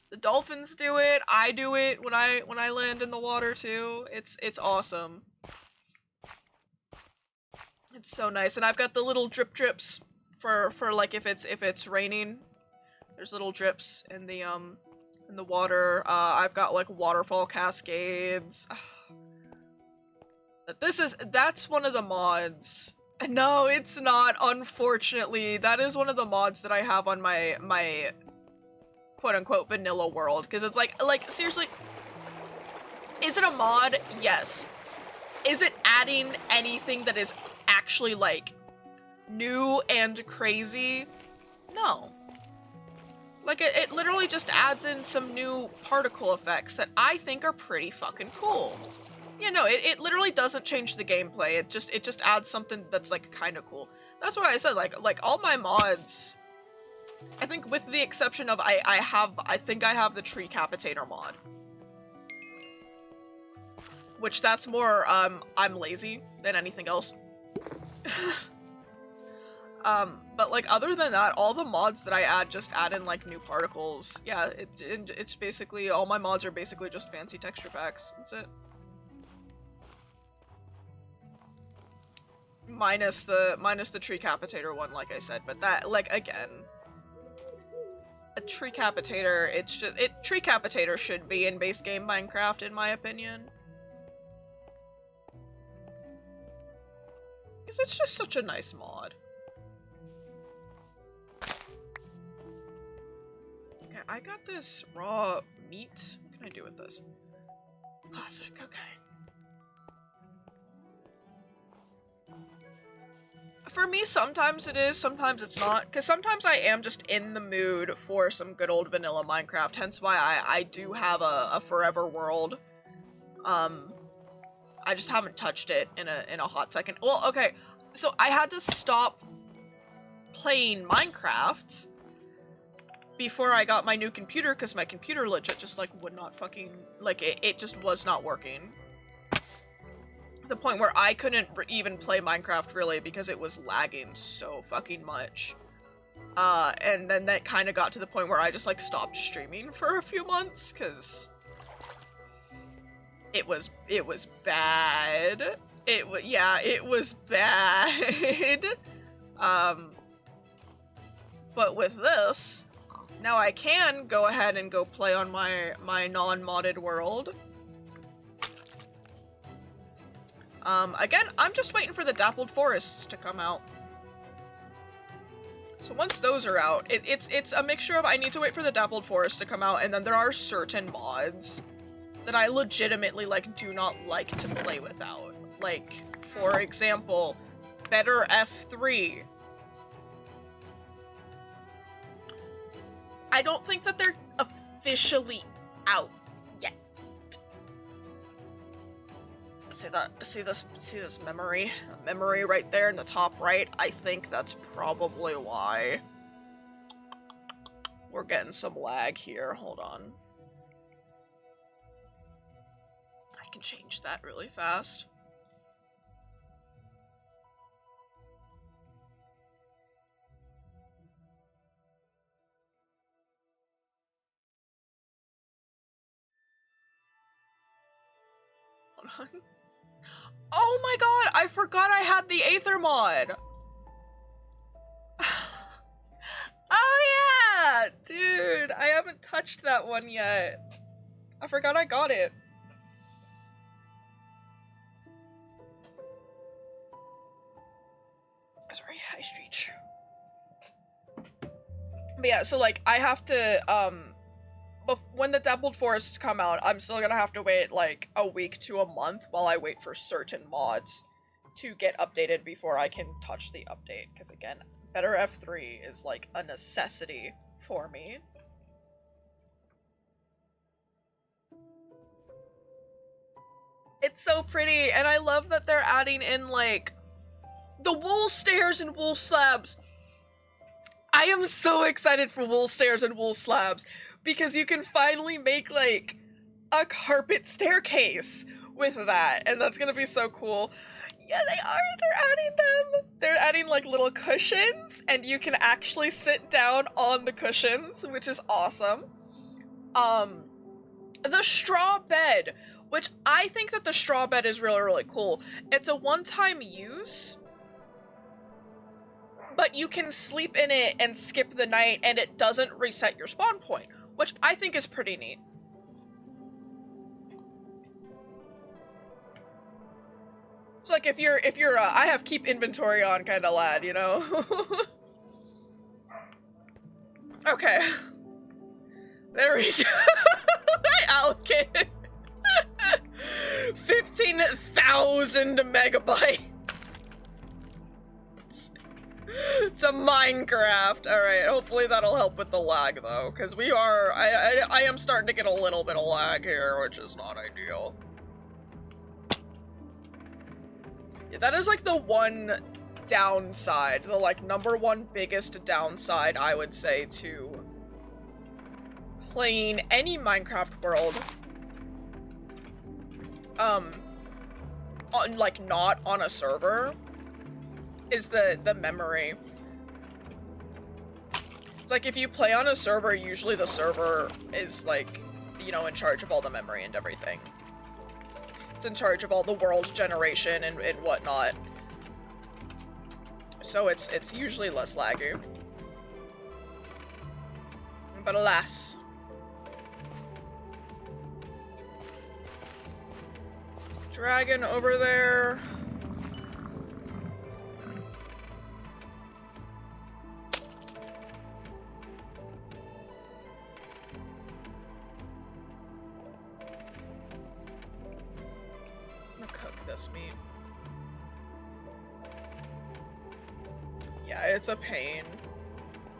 The dolphins do it. I do it when I land in the water, too. It's awesome. It's so nice. And I've got the little drip drips for like, if it's raining. There's little drips in the water. I've got, like, waterfall cascades. That's one of the mods. No, it's not, unfortunately. That is one of the mods that I have on my quote-unquote vanilla world. Because it's like, seriously, is it a mod? Yes. Is it adding anything that is actually, like, new and crazy? No. Like, it literally just adds in some new particle effects that I think are pretty fucking cool. Yeah, no, it literally doesn't change the gameplay. It just adds something that's, like, kind of cool. That's what I said, like all my mods, I think with the exception of I think I have the Tree Capitator mod. Which that's more, I'm lazy than anything else. But like other than that, all the mods that I add just add in like new particles. Yeah, it's basically, all my mods are basically just fancy texture packs. That's it. Minus the Tree Capitator one, like I said, but that, like, again, a Tree Capitator, Tree Capitator should be in base game Minecraft, in my opinion. Because it's just such a nice mod. Okay, I got this raw meat. What can I do with this? Classic, okay. For me, sometimes it is, sometimes it's not. Because sometimes I am just in the mood for some good old vanilla Minecraft, hence why I do have a Forever World. I just haven't touched it in a hot second. Well, okay, so I had to stop playing Minecraft before I got my new computer, because my computer legit just, like, would not fucking, like, it just was not working. The point where I couldn't even play Minecraft, really, because it was lagging so fucking much. And then that kind of got to the point where I just, like, stopped streaming for a few months, because it was bad. Yeah, it was bad. But with this, now I can go ahead and go play on my non-modded world. Again, I'm just waiting for the Dappled Forests to come out. So once those are out, it's a mixture of I need to wait for the Dappled Forest to come out, and then there are certain mods that I legitimately, like, do not like to play without. Like, for example, Better F3. I don't think that they're officially out yet. See this memory right there in the top right? I think that's probably why we're getting some lag here. Hold on. I can change that really fast. Hold on. Oh my god, I forgot I had the Aether mod! Oh yeah! Dude, I haven't touched that one yet. I forgot I got it. Sorry, High Street. But yeah, so like, I have to, when the Dappled Forests come out, I'm still gonna have to wait, like, a week to a month while I wait for certain mods to get updated before I can touch the update. Because again, Better F3 is, like, a necessity for me. It's so pretty, and I love that they're adding in, like, the wool stairs and wool slabs. I am so excited for wool stairs and wool slabs, because you can finally make, like, a carpet staircase with that, and that's gonna be so cool. Yeah, they're adding them! They're adding, like, little cushions, and you can actually sit down on the cushions, which is awesome. The straw bed, which I think that the straw bed is really, really cool. It's a one-time use, but you can sleep in it and skip the night, and it doesn't reset your spawn point, which I think is pretty neat. It's like if you're I have keep inventory on kind of lad, you know? Okay. There we go. I allocated 15,000 megabytes to Minecraft. Alright, hopefully that'll help with the lag though, because I am starting to get a little bit of lag here, which is not ideal. Yeah, that is like the one downside, the like #1 biggest downside I would say to playing any Minecraft world. Like not on a server, is the memory. It's like if you play on a server, usually the server is like, you know, in charge of all the memory and everything. It's in charge of all the world generation and whatnot. So it's usually less laggy. But alas. Dragon over there. I'm gonna cook this meat. Yeah, it's a pain.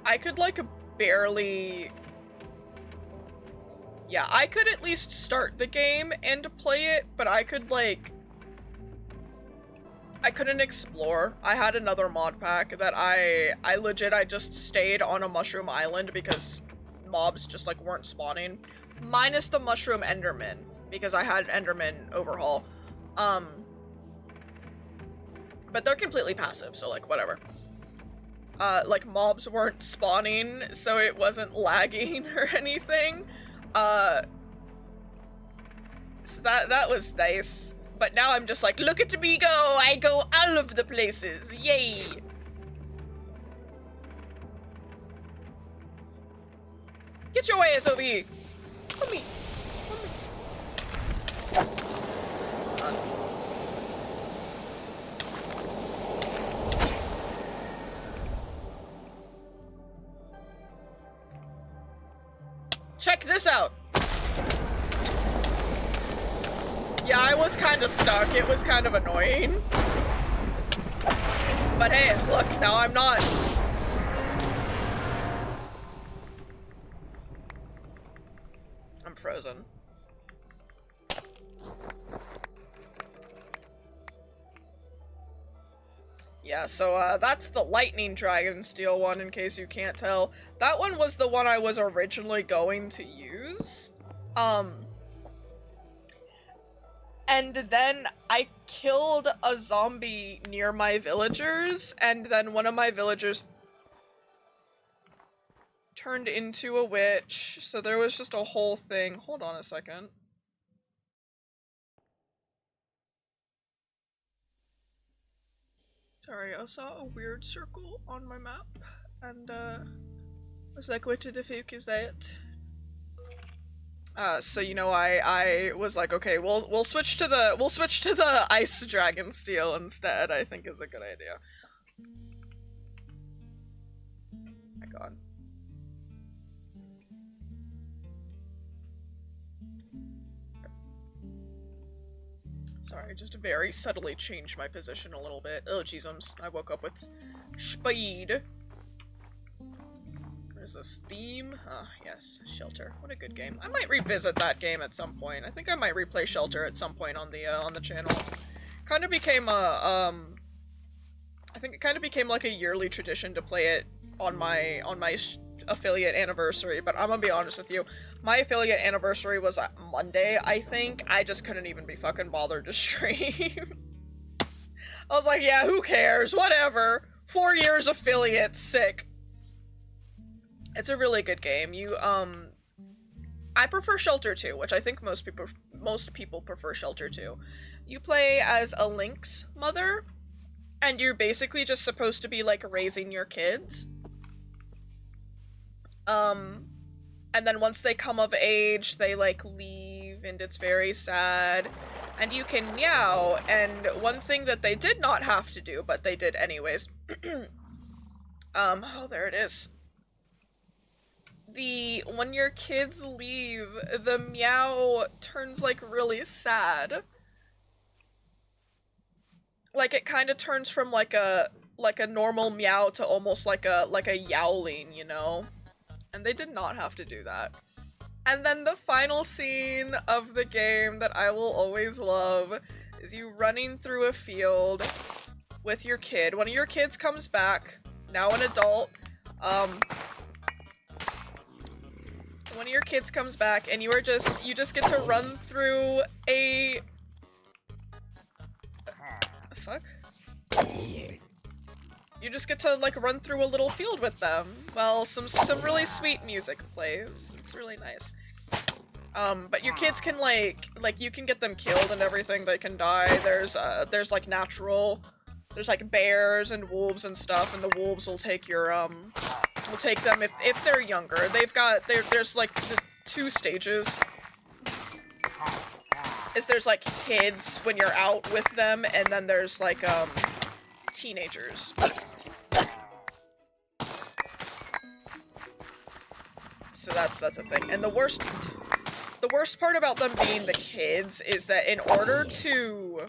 I could like barely... Yeah, I could at least start the game and play it, but I could like... I couldn't explore. I had another mod pack that I just stayed on a mushroom island because mobs just like weren't spawning. Minus the mushroom enderman, because I had enderman overhaul. But they're completely passive, so like whatever. Like mobs weren't spawning, so it wasn't lagging or anything. So that was nice. But now I'm just like, look at me go! I go all of the places! Yay! Get your ass over here! Come here! Come here! Check this out! Yeah, I was kind of stuck. It was kind of annoying. But hey, look, now I'm not. I'm frozen. Yeah, so that's the Lightning Dragon Steel one, in case you can't tell. That one was the one I was originally going to use. And then I killed a zombie near my villagers, and then one of my villagers turned into a witch, so there was just a whole thing. Hold on a second. Sorry, I saw a weird circle on my map, and I was like, what the fuck is that? So you know, I was like, okay, we'll switch to the Ice Dragon Steel instead. I think is a good idea. My God. Sorry, just very subtly changed my position a little bit. Oh jeez, I woke up with speed. There's this theme. Ah, yes, Shelter. What a good game. I might revisit that game at some point. I think I might replay Shelter at some point on the channel. Kind of became a I think it kind of became like a yearly tradition to play it on my affiliate anniversary. But I'm gonna be honest with you, my affiliate anniversary was Monday. I think I just couldn't even be fucking bothered to stream. I was like, yeah, who cares? Whatever. 4 years affiliate, sick. It's a really good game. I prefer Shelter 2, which I think most people prefer Shelter 2. You play as a lynx mother, and you're basically just supposed to be, like, raising your kids. And then once they come of age, they, like, leave, and it's very sad. And you can meow, and one thing that they did not have to do, but they did anyways. Oh, there it is. When your kids leave, the meow turns, like, really sad. Like, it kind of turns from, like, a like a normal meow to almost like a yowling, you know? And they did not have to do that. And then the final scene of the game that I will always love is you running through a field with your kid. One of your kids comes back, now an adult. One of your kids comes back and you just get to run through a... fuck? You just get to, like, run through a little field with them while some really sweet music plays. It's really nice. But your kids can, like, you can get them killed and everything. They can die. There's, like, there's, like, bears and wolves and stuff, and the wolves will take your, will take them if they're younger. There's, like, the 2 stages. There's, like, kids when you're out with them, and then there's, like, teenagers. So that's a thing. And the worst part about them being the kids is that in order to,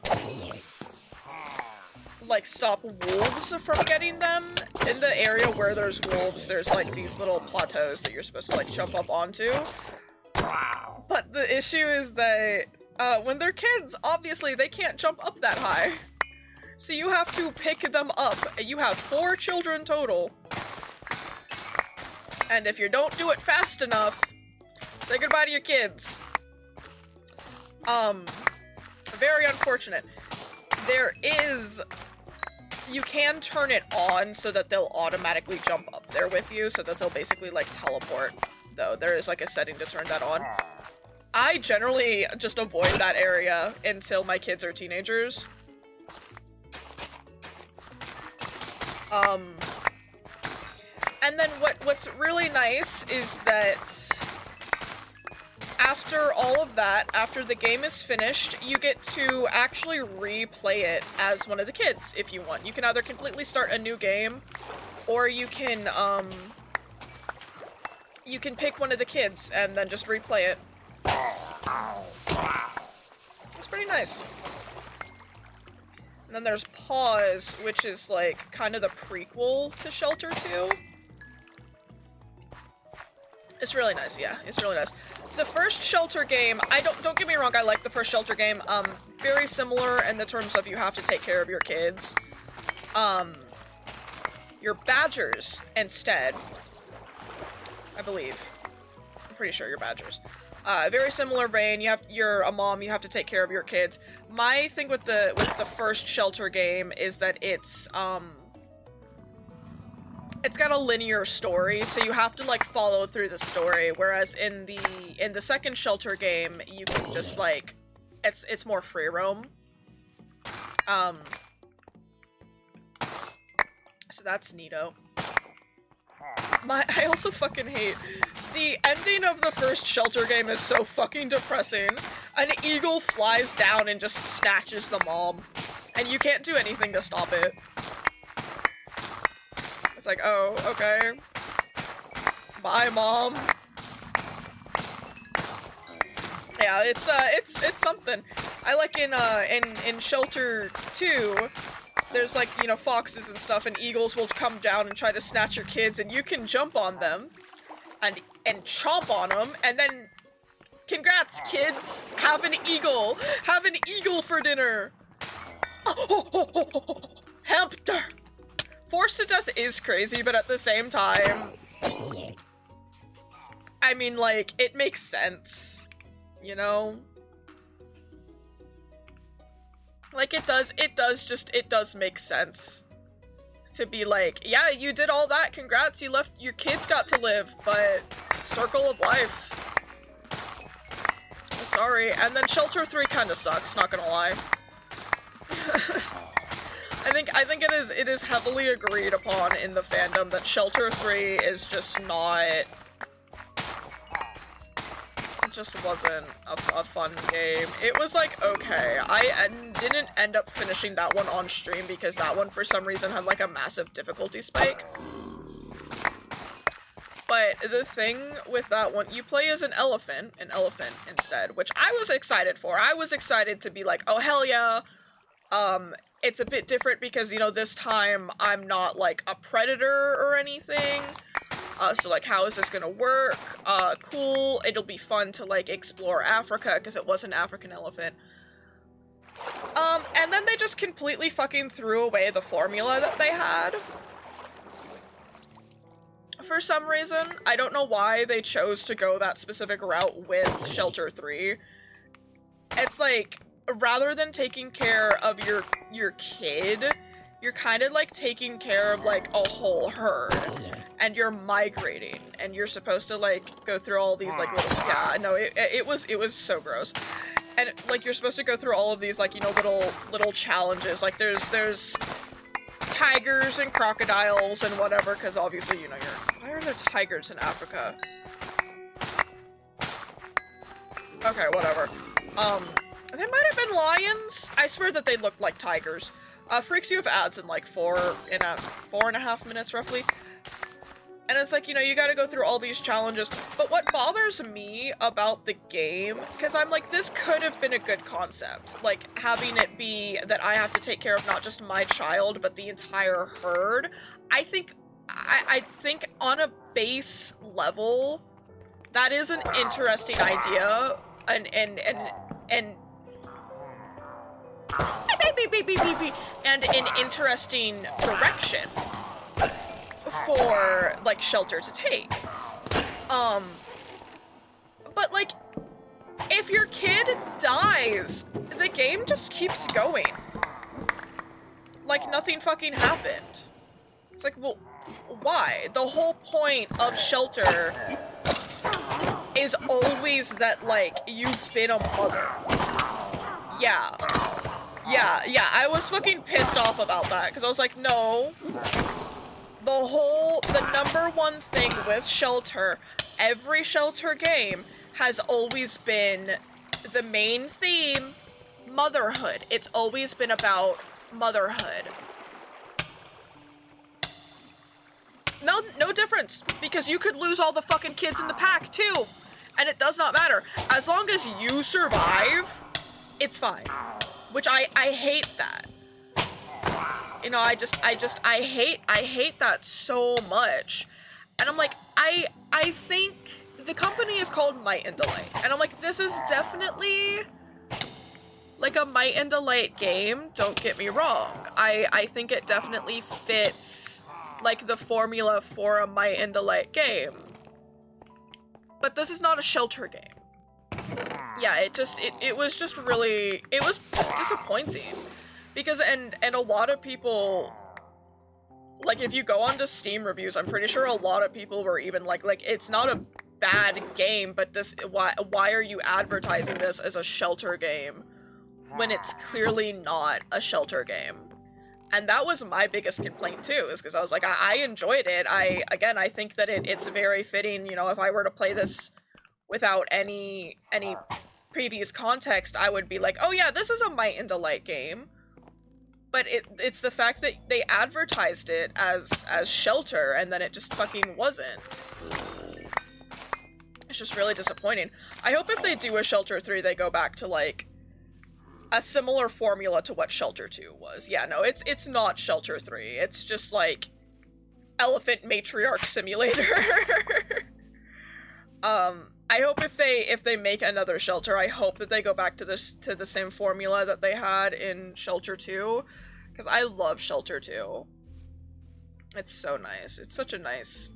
like, stop wolves from getting them, in the area where there's wolves, there's, like, these little plateaus that you're supposed to, like, jump up onto. But the issue is that, when they're kids, obviously they can't jump up that high. So you have to pick them up. You have 4 children total. And if you don't do it fast enough, say goodbye to your kids. Very unfortunate. You can turn it on so that they'll automatically jump up there with you, so that they'll basically, like, teleport. Though, there is, like, a setting to turn that on. I generally just avoid that area until my kids are teenagers. And then what's really nice is that after all of that, after the game is finished, you get to actually replay it as one of the kids if you want. You can either completely start a new game, or you can pick one of the kids and then just replay it. It's pretty nice. And then there's Pause, which is, like, kind of the prequel to Shelter 2. It's really nice, yeah. It's really nice. The first Shelter game, don't get me wrong, I like the first Shelter game. Very similar in the terms of you have to take care of your kids. You're badgers instead, I believe. I'm pretty sure you're badgers. Very similar vein. You're a mom, you have to take care of your kids. My thing with the first Shelter game is that it's got a linear story, so you have to, like, follow through the story, whereas in the second Shelter game, you can just, like, it's more free roam. So that's neato. I also fucking hate the ending of the first Shelter game is so fucking depressing. An eagle flies down and just snatches the mom, and you can't do anything to stop it. It's like, oh, okay. Bye, mom. Yeah, it's something. I like in Shelter 2, there's, like, you know, foxes and stuff, and eagles will come down and try to snatch your kids, and you can jump on them and chomp on them, and then congrats, kids! Have an eagle! Have an eagle for dinner! Hamster! Forced to death is crazy, but at the same time, I mean, like, it makes sense, you know? Like, it does make sense to be like, yeah, you did all that, congrats, your kids got to live, but circle of life. Sorry. And then Shelter 3 kinda sucks, not gonna lie. I think it is heavily agreed upon in the fandom that Shelter 3 is just not... It just wasn't a fun game. It was like, okay. I didn't end up finishing that one on stream because that one for some reason had like a massive difficulty spike. But the thing with that one, you play as an elephant instead, which I was excited for. I was excited to be like, oh hell yeah, It's a bit different because, you know, this time I'm not, like, a predator or anything. So, like, how is this gonna work? Cool. It'll be fun to, like, explore Africa, because it was an African elephant. And then they just completely fucking threw away the formula that they had. For some reason. I don't know why they chose to go that specific route with Shelter 3. It's like, rather than taking care of your kid, you're kind of like taking care of like a whole herd, and you're migrating, and you're supposed to like go through all these like little, yeah, no, it was so gross. And like you're supposed to go through all of these like, you know, little challenges. Like there's tigers and crocodiles and whatever, because obviously, you know, why are there tigers in Africa? Okay, whatever. They might have been lions. I swear that they looked like tigers. Freaks you have ads in like 4.5 minutes roughly. And it's like, you know, you gotta go through all these challenges. But what bothers me about the game, because I'm like, this could have been a good concept. Like, having it be that I have to take care of not just my child, but the entire herd. I think on a base level, that is an interesting idea. And an interesting direction for like Shelter to take. But like, if your kid dies, the game just keeps going. Like nothing fucking happened. It's like, well, why? The whole point of Shelter is always that like you've been a mother. Yeah, I was fucking pissed off about that, because I was like, no. The number one thing with Shelter, every Shelter game, has always been the main theme, motherhood. It's always been about motherhood. No difference, because you could lose all the fucking kids in the pack, too. And it does not matter. As long as you survive, it's fine. Which I hate that. You know, I hate that so much. And I'm like, I think the company is called Might and Delight. And I'm like, this is definitely like a Might and Delight game, don't get me wrong. I think it definitely fits like the formula for a Might and Delight game. But this is not a Shelter game. Yeah, it was just really, it was just disappointing. Because, and a lot of people, like, if you go onto Steam reviews, I'm pretty sure a lot of people were even like, it's not a bad game, but this, why are you advertising this as a Shelter game when it's clearly not a Shelter game? And that was my biggest complaint too, is because I was like, I enjoyed it. I think that it's very fitting, you know, if I were to play this without any previous context, I would be like, oh yeah, this is a Might and Delight game. But it's the fact that they advertised it as Shelter, and then it just fucking wasn't. It's just really disappointing. I hope if they do a Shelter 3, they go back to, like, a similar formula to what Shelter 2 was. Yeah, no, it's not Shelter 3. It's just, like, Elephant Matriarch Simulator. I hope if they make another Shelter, I hope that they go back to the same formula that they had in Shelter 2, because I love Shelter 2. It's so nice. It's such a nice.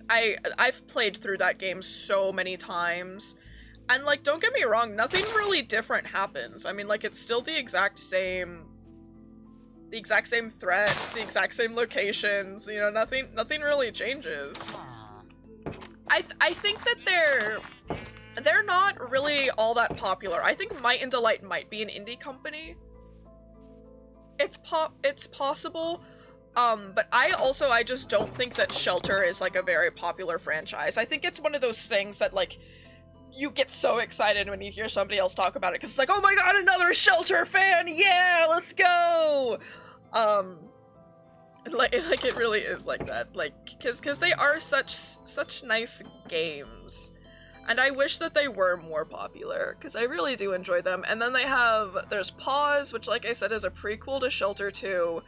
I've played through that game so many times, and like, don't get me wrong, nothing really different happens. I mean, like, it's still the exact same threats, the exact same locations. You know, nothing really changes. I think that they're not really all that popular. I think Might and Delight might be an indie company. It's possible. But I just don't think that Shelter is like a very popular franchise. I think it's one of those things that like you get so excited when you hear somebody else talk about it, because it's like, oh my god, another Shelter fan, yeah, let's go. Like it really is like that, like, because they are such nice games. And I wish that they were more popular, because I really do enjoy them. And then there's Pause, which like I said is a prequel to Shelter 2,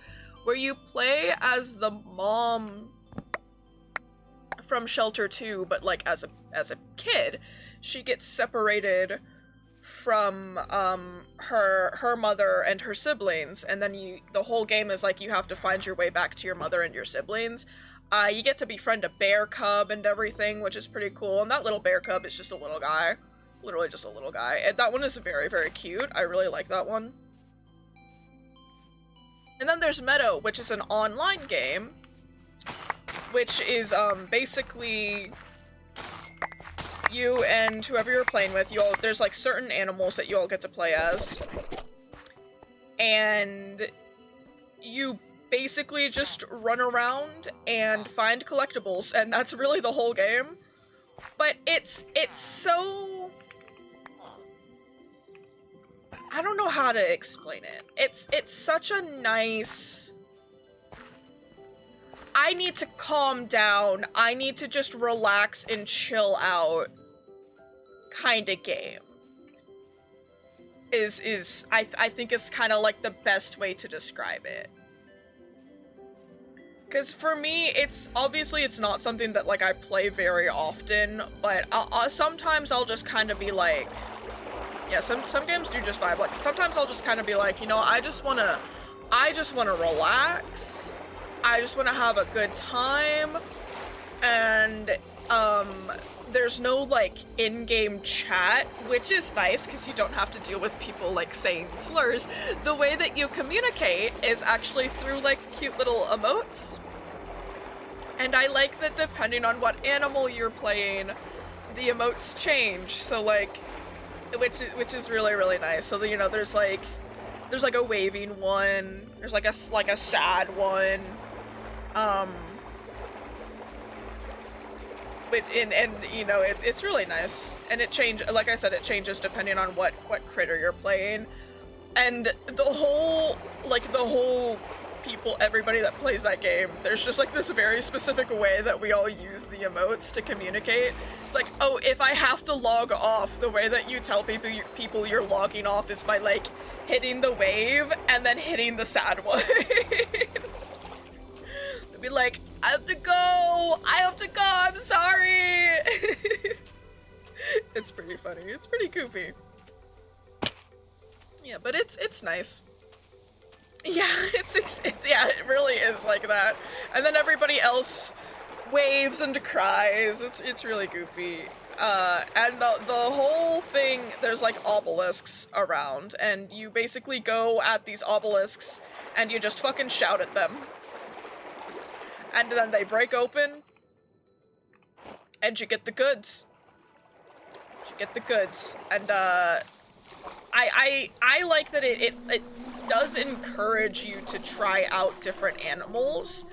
where you play as the mom from Shelter 2, but like as a kid. She gets separated from her mother and her siblings, and then the whole game is like you have to find your way back to your mother and your siblings. You get to befriend a bear cub and everything, which is pretty cool, and that little bear cub is just a little guy. Literally just a little guy. And that one is very, very cute. I really like that one. And then there's Meadow, which is an online game, which is basically you and whoever you're playing with, there's like certain animals that you all get to play as. And you basically just run around and find collectibles, and that's really the whole game. But it's so... I don't know how to explain it. It's such a nice... I need to calm down, I need to just relax and chill out kind of game. I think is kind of like the best way to describe it. Because for me, it's not something that like I play very often, but sometimes I'll just kind of be like, yeah, some games do just vibe. Like sometimes I'll just kind of be like, you know, I just wanna relax. I just wanna have a good time, and there's no like in-game chat, which is nice because you don't have to deal with people like saying slurs. The way that you communicate is actually through like cute little emotes. And I like that depending on what animal you're playing, the emotes change. So like, which is really, really nice. So you know, there's like a waving one, there's like a sad one. And you know, it's really nice, and like I said, it changes depending on what critter you're playing, and the whole everybody that plays that game, there's just like this very specific way that we all use the emotes to communicate. It's like, oh, if I have to log off, the way that you tell people you're logging off is by like hitting the wave and then hitting the sad one. Be like, I have to go, I'm sorry. It's pretty funny, it's pretty goofy. Yeah, but it's nice. Yeah, it really is like that. And then everybody else waves and cries. It's really goofy. And the whole thing, there's like obelisks around, and you basically go at these obelisks and you just fucking shout at them. And then they break open, and you get the goods. And I like that it does encourage you to try out different animals,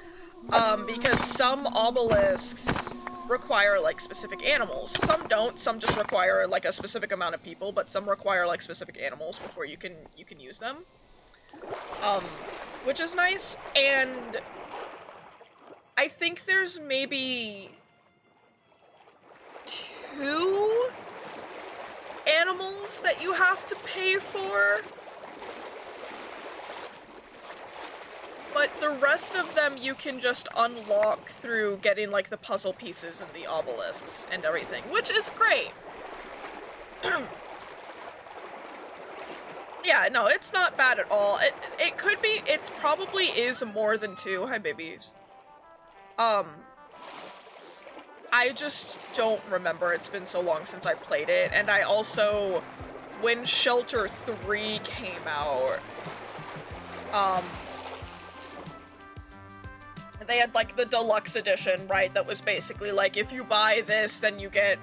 because some obelisks require like specific animals. Some don't. Some just require like a specific amount of people, but some require like specific animals before you can use them. Which is nice. And I think there's maybe 2 animals that you have to pay for, but the rest of them you can just unlock through getting like the puzzle pieces and the obelisks and everything, which is great. Yeah, no, it's not bad at all. It could be, it probably is more than 2. Hi, babies. I just don't remember. It's been so long since I played it, and I also, when Shelter 3 came out, they had like the deluxe edition, right, that was basically like, if you buy this, then you get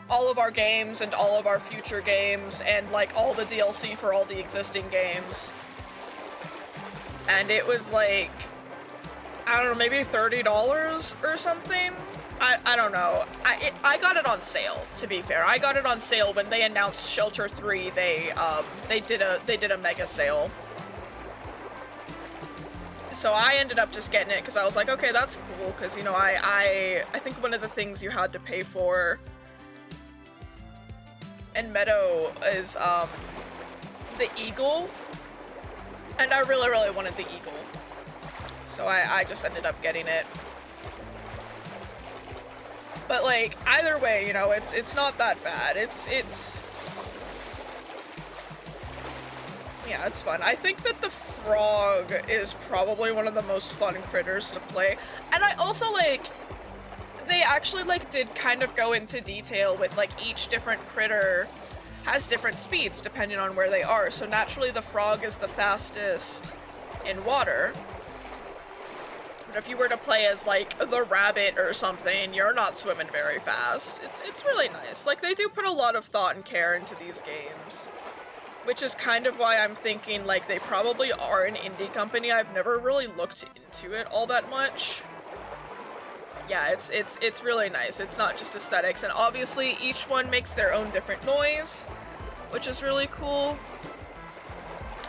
all of our games and all of our future games and like all the DLC for all the existing games. And it was like, I don't know, maybe $30 or something? I don't know. I got it on sale, to be fair. I got it on sale when they announced Shelter 3. They did a mega sale. So I ended up just getting it because I was like, okay, that's cool, because, you know, I think one of the things you had to pay for and Meadow is the eagle, and I really, really wanted the eagle, so I just ended up getting it. But like either way, you know, it's not that bad. It's yeah, it's fun. I think that the frog is probably one of the most fun critters to play, and I also like. They actually like did kind of go into detail with like each different critter has different speeds depending on where they are. So naturally the frog is the fastest in water. But if you were to play as like the rabbit or something, you're not swimming very fast. It's really nice. Like they do put a lot of thought and care into these games, which is kind of why I'm thinking like they probably are an indie company. I've never really looked into it all that much. Yeah, it's really nice. It's not just aesthetics, and obviously each one makes their own different noise, which is really cool.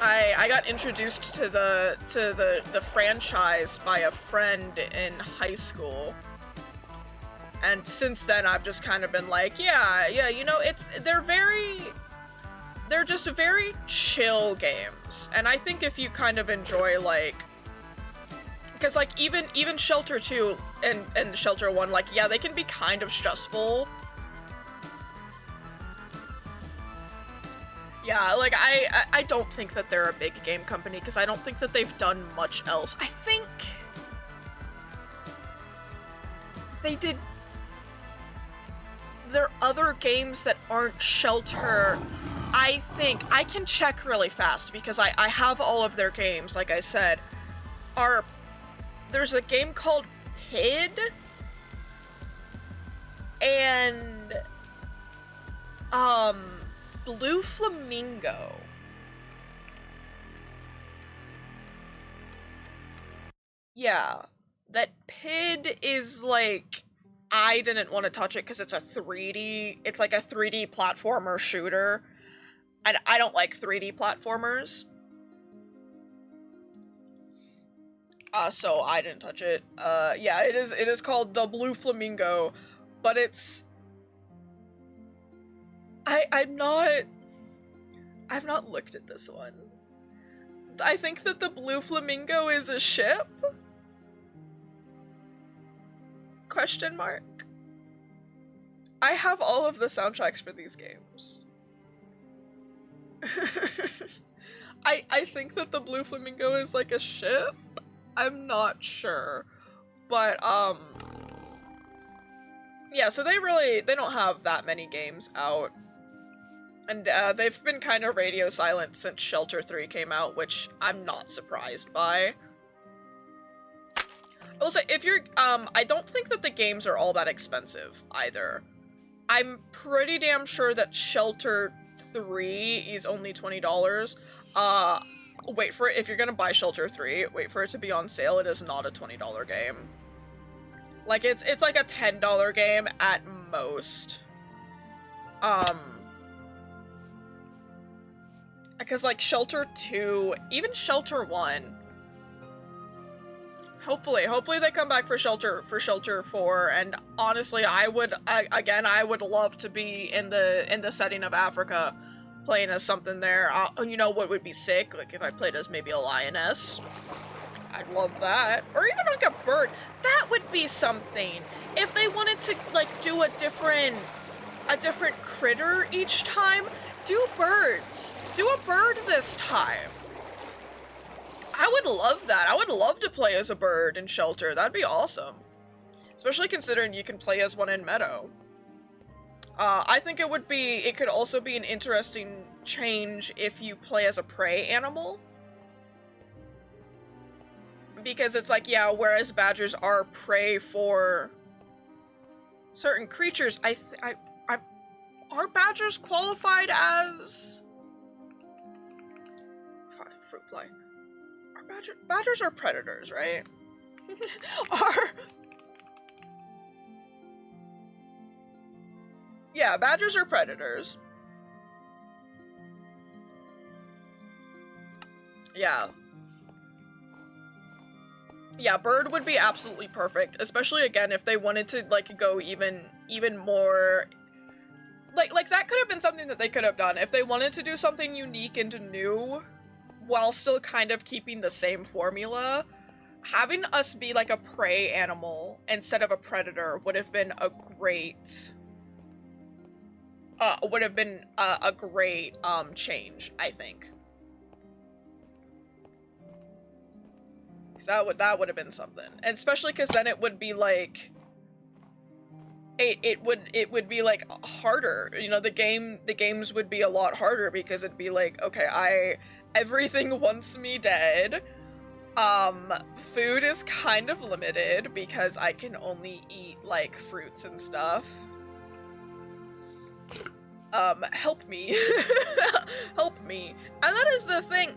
I got introduced to the franchise by a friend in high school, and since then I've just kind of been like, yeah, you know, they're just very chill games, and I think if you kind of enjoy like. Because, like, even Shelter 2 and Shelter 1, like, yeah, they can be kind of stressful. Yeah, like, I don't think that they're a big game company, because I don't think that they've done much else. I think they did their other games that aren't Shelter. I think, I can check really fast, because I have all of their games, like I said, there's a game called PID, and, Blue Flamingo. Yeah, that PID is, like, I didn't want to touch it because it's like a 3D platformer shooter, and I don't like 3D platformers. So I didn't touch it. Yeah, it is called The Blue Flamingo, but it's... I've not looked at this one. I think that the Blue Flamingo is a ship? Question mark. I have all of the soundtracks for these games. I think that the Blue Flamingo is like a ship? I'm not sure, but yeah, so they don't have that many games out, and they've been kind of radio silent since Shelter 3 came out, which I'm not surprised by. I will say, if you're, I don't think that the games are all that expensive either. I'm pretty damn sure that Shelter 3 is only $20. Wait for it. If you're gonna buy Shelter 3, wait for it to be on sale. It is not a $20 game. Like, it's like a $10 game at most. Because, like, Shelter 2, even Shelter 1, hopefully they come back for Shelter 4, and honestly, I would love to be in the setting of Africa, playing as something there. You know what would be sick? Like, if I played as maybe a lioness. I'd love that. Or even like a bird. That would be something. If they wanted to, like, do a different critter each time, do birds. Do a bird this time. I would love that. I would love to play as a bird in Shelter. That'd be awesome. Especially considering you can play as one in Meadow. I think it could also be an interesting change if you play as a prey animal. Because it's like, yeah, whereas badgers are prey for certain creatures, are badgers qualified as... Fruit fly. Badgers are predators, right? Yeah, badgers are predators. Yeah. Yeah, bird would be absolutely perfect, especially again if they wanted to, like, go even more like that could have been something that they could have done if they wanted to do something unique and new while still kind of keeping the same formula. Having us be like a prey animal instead of a predator would have been a great change, I think. That would have been something, and especially because then it would be like it would be like harder. You know, the games would be a lot harder because it'd be like, okay, everything wants me dead. Food is kind of limited because I can only eat like fruits and stuff. Help me. Help me. And that is the thing.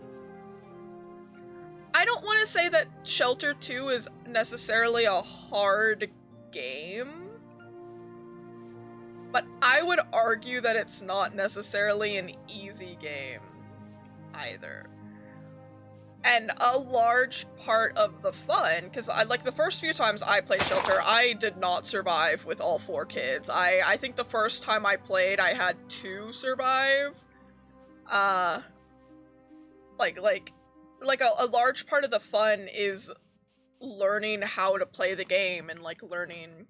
I don't want to say that Shelter 2 is necessarily a hard game, but I would argue that it's not necessarily an easy game either. And a large part of the fun, because like the first few times I played Shelter, I did not survive with all 4 kids. I think the first time I played, I had 2 survive. Like a large part of the fun is learning how to play the game and like learning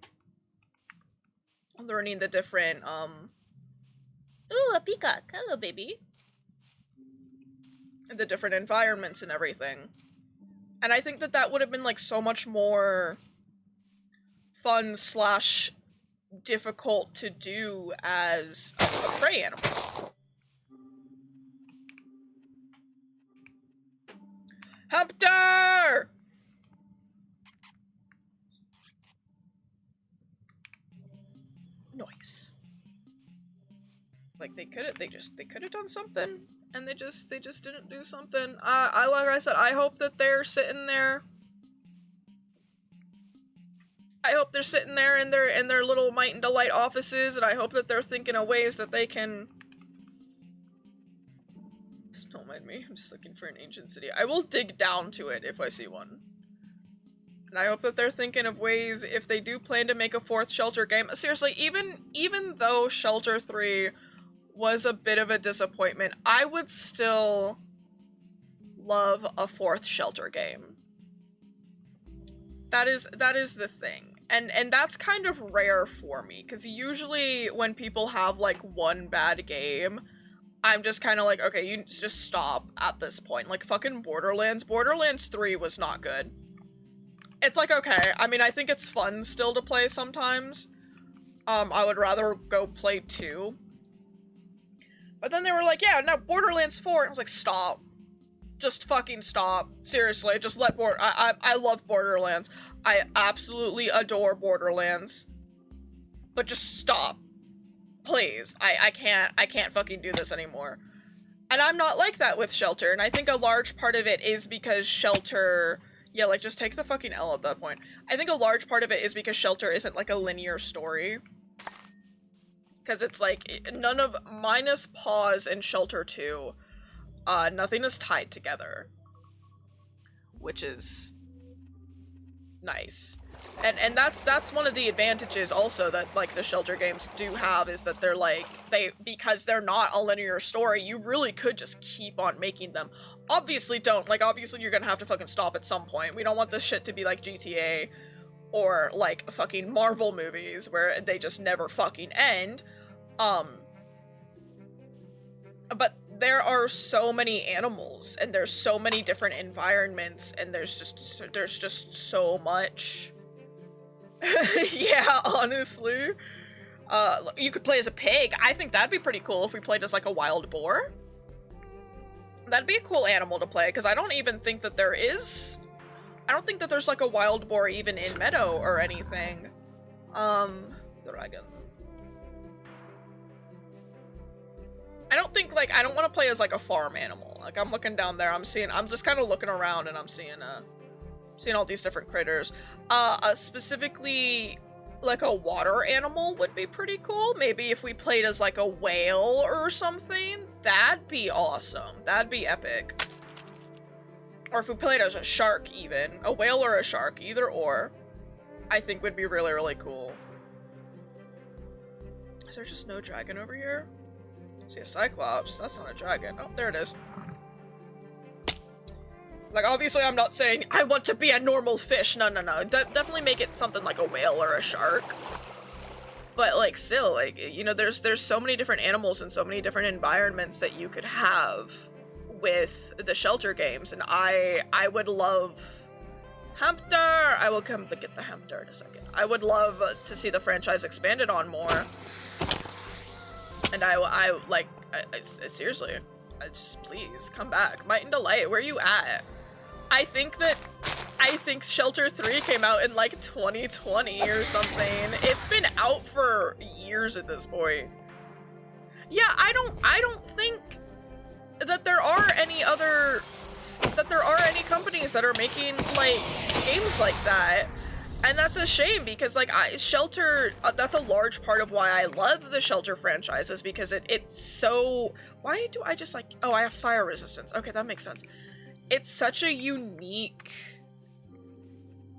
the different Ooh, a peacock. Hello, baby. the different environments and everything. And I think that would have been like so much more fun / difficult to do as a prey animal. Hamster! Nice. Like they could have done something, and they just didn't do something. Like I said, I hope that they're sitting there. I hope they're sitting there in their little Might and Delight offices, and I hope that they're thinking of ways that they can. Don't mind me, I'm just looking for an ancient city. I will dig down to it if I see one. And I hope that they're thinking of ways, if they do plan to make a 4th Shelter game. Seriously, even though Shelter 3 was a bit of a disappointment, I would still love a 4th Shelter game. That is the thing. And that's kind of rare for me, because usually when people have like one bad game, I'm just kind of like, okay, you just stop at this point. Like fucking Borderlands 3 was not good. It's like, okay, I mean, I think it's fun still to play sometimes. I would rather go play 2. But then they were like, yeah, no, Borderlands 4. I was like, stop. Just fucking stop. Seriously, just let I love Borderlands. I absolutely adore Borderlands. But just stop. Please. I can't fucking do this anymore. And I'm not like that with Shelter, and I think a large part of it is because Shelter... Yeah, like, just take the fucking L at that point. I think a large part of it is because Shelter isn't, like, a linear story. Because it's, like, minus Pause and Shelter 2, nothing is tied together. Which is nice. And that's one of the advantages also that, like, the Shelter games do have, is that they're, like, because they're not a linear story, you really could just keep on making them. Obviously don't. Like, obviously you're gonna have to fucking stop at some point. We don't want this shit to be like GTA or, like, fucking Marvel movies where they just never fucking end. But there are so many animals, and there's so many different environments, and there's just so much. Yeah, honestly. You could play as a pig. I think that'd be pretty cool if we played as, like, a wild boar. That'd be a cool animal to play, because I don't even think that there is... I don't think that there's, like, a wild boar even in Meadow or anything. Dragon. I don't think, like, I don't want to play as, like, a farm animal. Like, I'm looking down there, I'm just kind of looking around, and I'm seeing all these different critters. Specifically, like, a water animal would be pretty cool. Maybe if we played as, like, a whale or something, that'd be awesome. That'd be epic. Or if we played as a shark, even. A whale or a shark, either or, I think would be really, really cool. Is there just no dragon over here? I see a Cyclops. That's not a dragon. Oh, there it is. Like, obviously I'm not saying I want to be a normal fish. No. Definitely make it something like a whale or a shark. But, like, still, like, you know, there's so many different animals and so many different environments that you could have with the shelter games. And I would love... Hamster! I will come to get the hamster in a second. I would love to see the franchise expanded on more. And I seriously, just please come back. Might and Delight, where you at? I think Shelter 3 came out in like 2020 or something. It's been out for years at this point. Yeah, I don't think that there are any companies that are making like games like that. And that's a shame because, like, Shelter, that's a large part of why I love the Shelter franchise, is because it's so... Why do I just, like... Oh, I have fire resistance. Okay, that makes sense. It's such a unique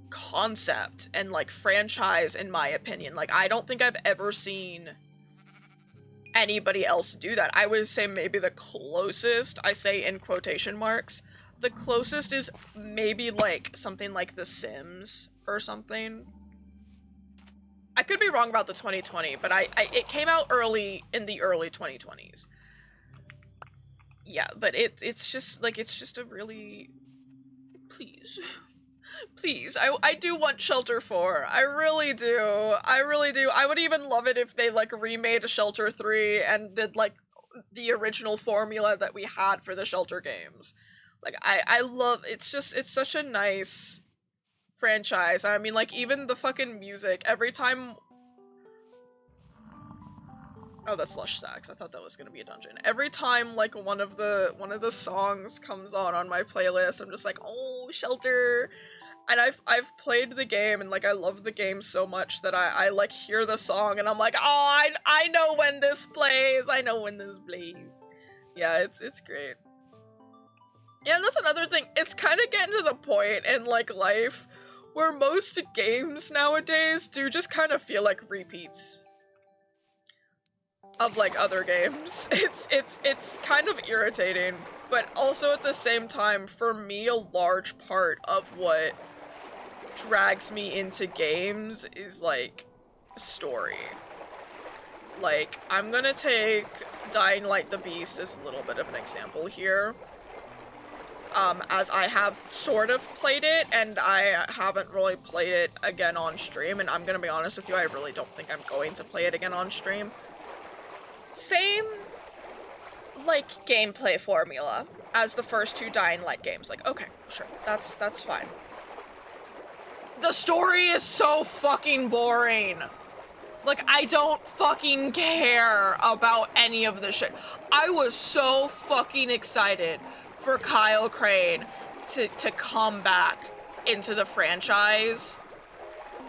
concept and, like, franchise, in my opinion. Like, I don't think I've ever seen anybody else do that. I would say maybe the closest, I say in quotation marks, the closest is maybe, like, something like The Sims or something. I could be wrong about the 2020, but it came out in the early 2020s. Yeah, but it's just like, it's just a really... Please, I do want Shelter 4. I really do. I would even love it if they, like, remade Shelter 3 and did, like, the original formula that we had for the Shelter games. Like, I love... It's such a nice franchise. I mean, like, even the fucking music, every time... Oh, that's Lush Sax. I thought that was gonna be a dungeon. Every time, like, one of the songs comes on my playlist, I'm just like, oh, Shelter. And I've played the game, and, like, I love the game so much that I like, hear the song, and I'm like, oh, I know when this plays. I know when this plays. Yeah, it's great. Yeah, and that's another thing. It's kind of getting to the point in, like, life where most games nowadays do just kind of feel like repeats of, like, other games. It's kind of irritating, but also at the same time, for me, a large part of what drags me into games is, like, story. Like, I'm gonna take Dying Light the Beast as a little bit of an example here. As I have sort of played it, and I haven't really played it again on stream, and I'm gonna be honest with you, I really don't think I'm going to play it again on stream. Same, like, gameplay formula as the first two Dying Light games. Like, okay, sure, that's fine. The story is so fucking boring. Like, I don't fucking care about any of this shit. I was so fucking excited for Kyle Crane to come back into the franchise,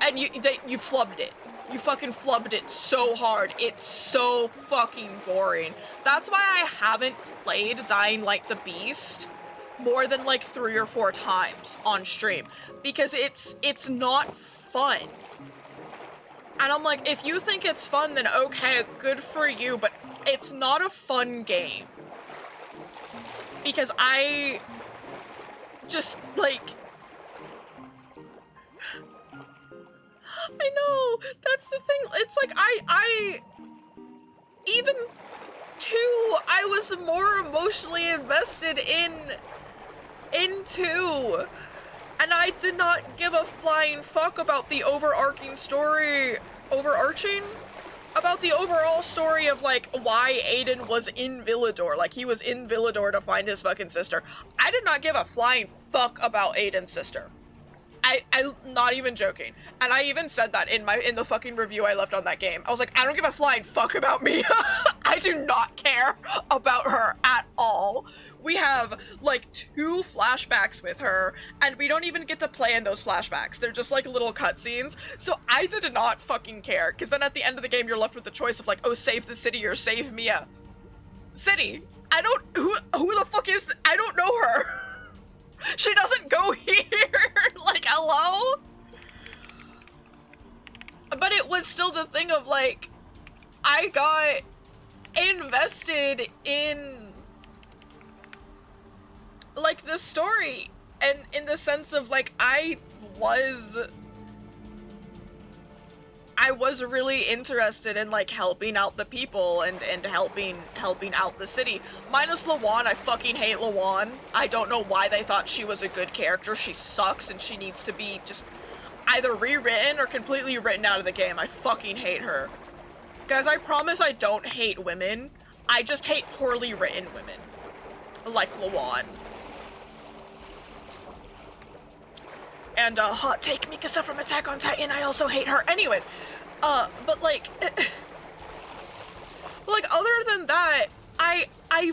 and you flubbed it. You fucking flubbed it so hard. It's so fucking boring. That's why I haven't played Dying Light the Beast more than, like, 3 or 4 times on stream, because it's not fun. And I'm like, if you think it's fun, then okay, good for you, but it's not a fun game. Because I just, like... I know, that's the thing. It's like, I even 2, I was more emotionally invested in 2. And I did not give a flying fuck about the overarching story, about the overall story of, like, why Aiden was in Villador. Like, he was in Villador to find his fucking sister. I did not give a flying fuck about Aiden's sister. I'm not even joking. And I even said that in the fucking review I left on that game. I was like, I don't give a flying fuck about Mia. I do not care about her at all. We have, like, 2 flashbacks with her, and we don't even get to play in those flashbacks. They're just, like, little cutscenes. So I did not fucking care, because then at the end of the game, you're left with the choice of, like, oh, save the city or save Mia. City. Who the fuck is, I don't know her. She doesn't go here. Like, hello? But it was still the thing of, like, I got invested in, like, the story, and in the sense of, like, I was really interested in, like, helping out the people and helping out the city. Minus Lawan, I fucking hate Lawan. I don't know why they thought she was a good character. She sucks and she needs to be just either rewritten or completely written out of the game. I fucking hate her. Guys, I promise I don't hate women. I just hate poorly written women. Like Lawan. And, hot take, Mikasa from Attack on Titan, I also hate her. Anyways, but like, other than that, I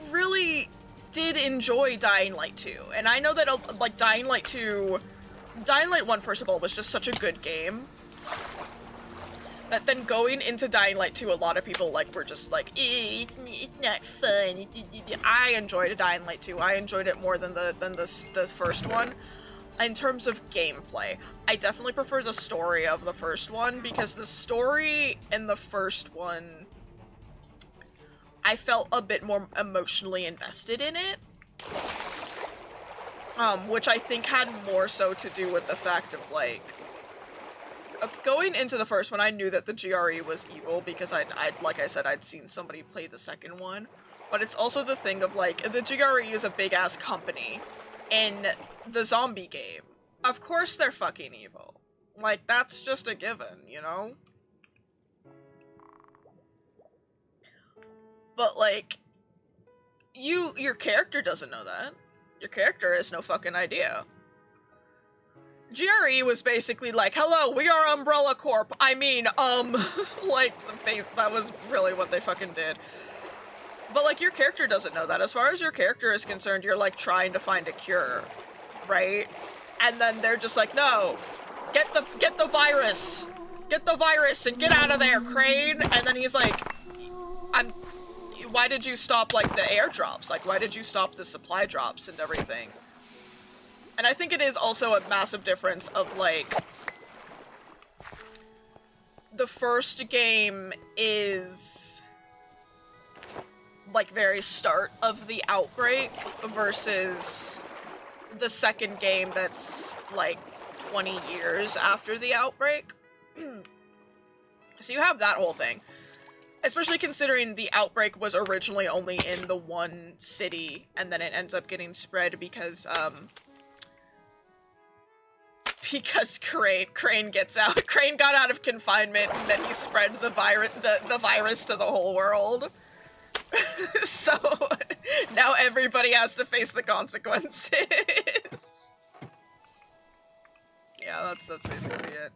really did enjoy Dying Light 2. And I know that, like, Dying Light 1, first of all, was just such a good game. That then going into Dying Light 2, a lot of people, like, were just like, it's not fun. I enjoyed Dying Light 2. I enjoyed it more than the first one. In terms of gameplay, I definitely prefer the story of the first one, because the story in the first one, I felt a bit more emotionally invested in it. Which I think had more so to do with the fact of, like, going into the first one, I knew that the GRE was evil because like I said, I'd seen somebody play the second one. But it's also the thing of, like, the GRE is a big-ass company in the zombie game. Of course they're fucking evil. Like, that's just a given, you know? But, like, your character doesn't know that. Your character has no fucking idea. GRE was basically like, hello, we are Umbrella Corp. I mean, like, that was really what they fucking did. But, like, your character doesn't know that. As far as your character is concerned, you're, like, trying to find a cure, right? And then they're just like, no, get the virus. Get the virus and get out of there, Crane. And then he's like, why did you stop, like, the airdrops? Like, why did you stop the supply drops and everything? And I think it is also a massive difference of, like, the first game is, like, very start of the outbreak versus the second game that's, like, 20 years after the outbreak. So you have that whole thing. Especially considering the outbreak was originally only in the one city, and then it ends up getting spread because Crane gets out. Crane got out of confinement, and then he spread the virus to the whole world. So now everybody has to face the consequences. Yeah, that's basically it.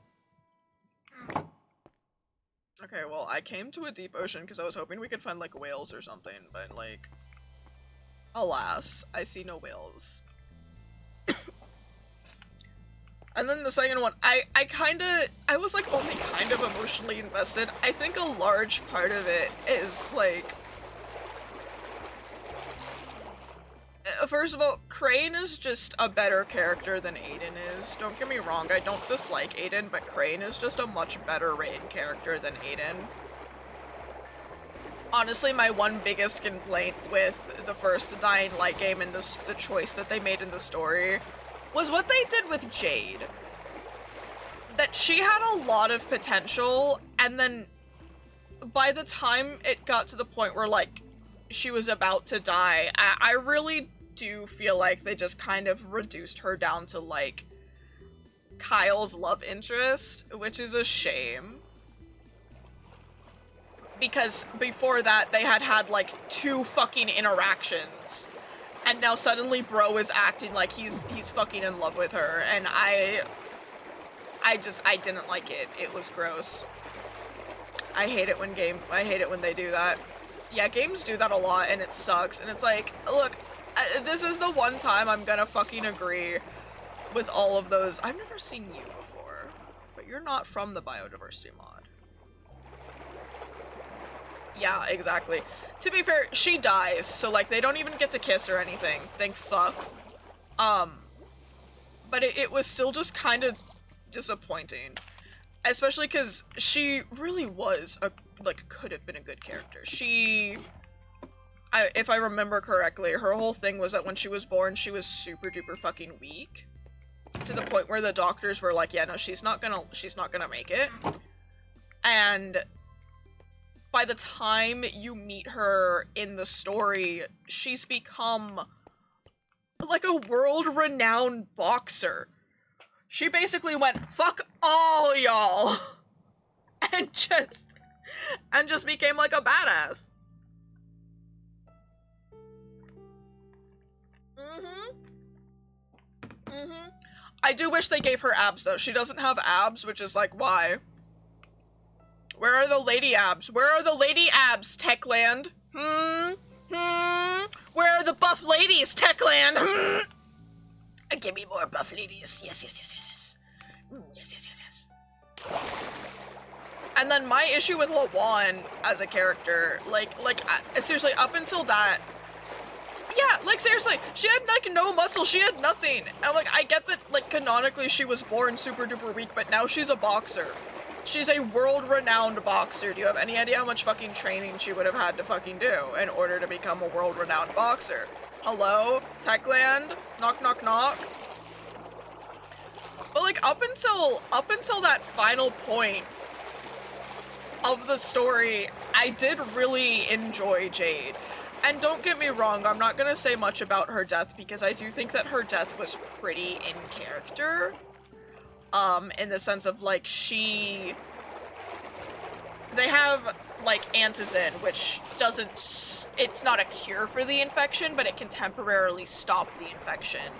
Okay, well, I came to a deep ocean because I was hoping we could find, like, whales or something, but, like, alas, I see no whales. And then the second one, I was, like, only kind of emotionally invested. I think a large part of it is, like, first of all, Crane is just a better character than Aiden is. Don't get me wrong, I don't dislike Aiden, but Crane is just a much better written character than Aiden. Honestly, my one biggest complaint with the first Dying Light game and the choice that they made in the story was what they did with Jade. That she had a lot of potential, and then by the time it got to the point where, like, she was about to die, I really do feel like they just kind of reduced her down to, like, Kyle's love interest, which is a shame. Because before that, they had, like, 2 fucking interactions. And now suddenly Bro is acting like he's fucking in love with her, and I didn't like it. It was gross. I hate it when they do that. Yeah, games do that a lot, and it sucks. And it's like, look, this is the one time I'm gonna fucking agree with all of those. I've never seen you before, but you're not from the biodiversity mod. Yeah, exactly. To be fair, she dies, so, like, they don't even get to kiss or anything. Thank fuck. But it was still just kind of disappointing. Especially because she really was a like, could have been a good character. If I remember correctly, her whole thing was that when she was born, she was super duper fucking weak. To the point where the doctors were like, yeah, no, she's not gonna make it. And by the time you meet her in the story, she's become like a world-renowned boxer. She basically went, fuck all y'all, and just became like a badass. I do wish they gave her abs, though. She doesn't have abs, which is like, why? Where are the lady abs? Where are the lady abs, Techland? Where are the buff ladies, Techland? Give me more buff ladies. Yes. Yes. And then my issue with Lawan as a character, seriously, up until that, yeah, like, seriously, she had, like, no muscle, she had nothing. And, like, I get that, like, canonically she was born super duper weak, but now she's a boxer. She's a world-renowned boxer. Do you have any idea how much fucking training she would have had to fucking do in order to become a world-renowned boxer? Hello? Techland? Knock, knock, knock? But, like, up until that final point of the story, I did really enjoy Jade. And don't get me wrong, I'm not gonna say much about her death because I do think that her death was pretty in character. In the sense of, like, they have, like, Antizin, which it's not a cure for the infection, but it can temporarily stop the infection.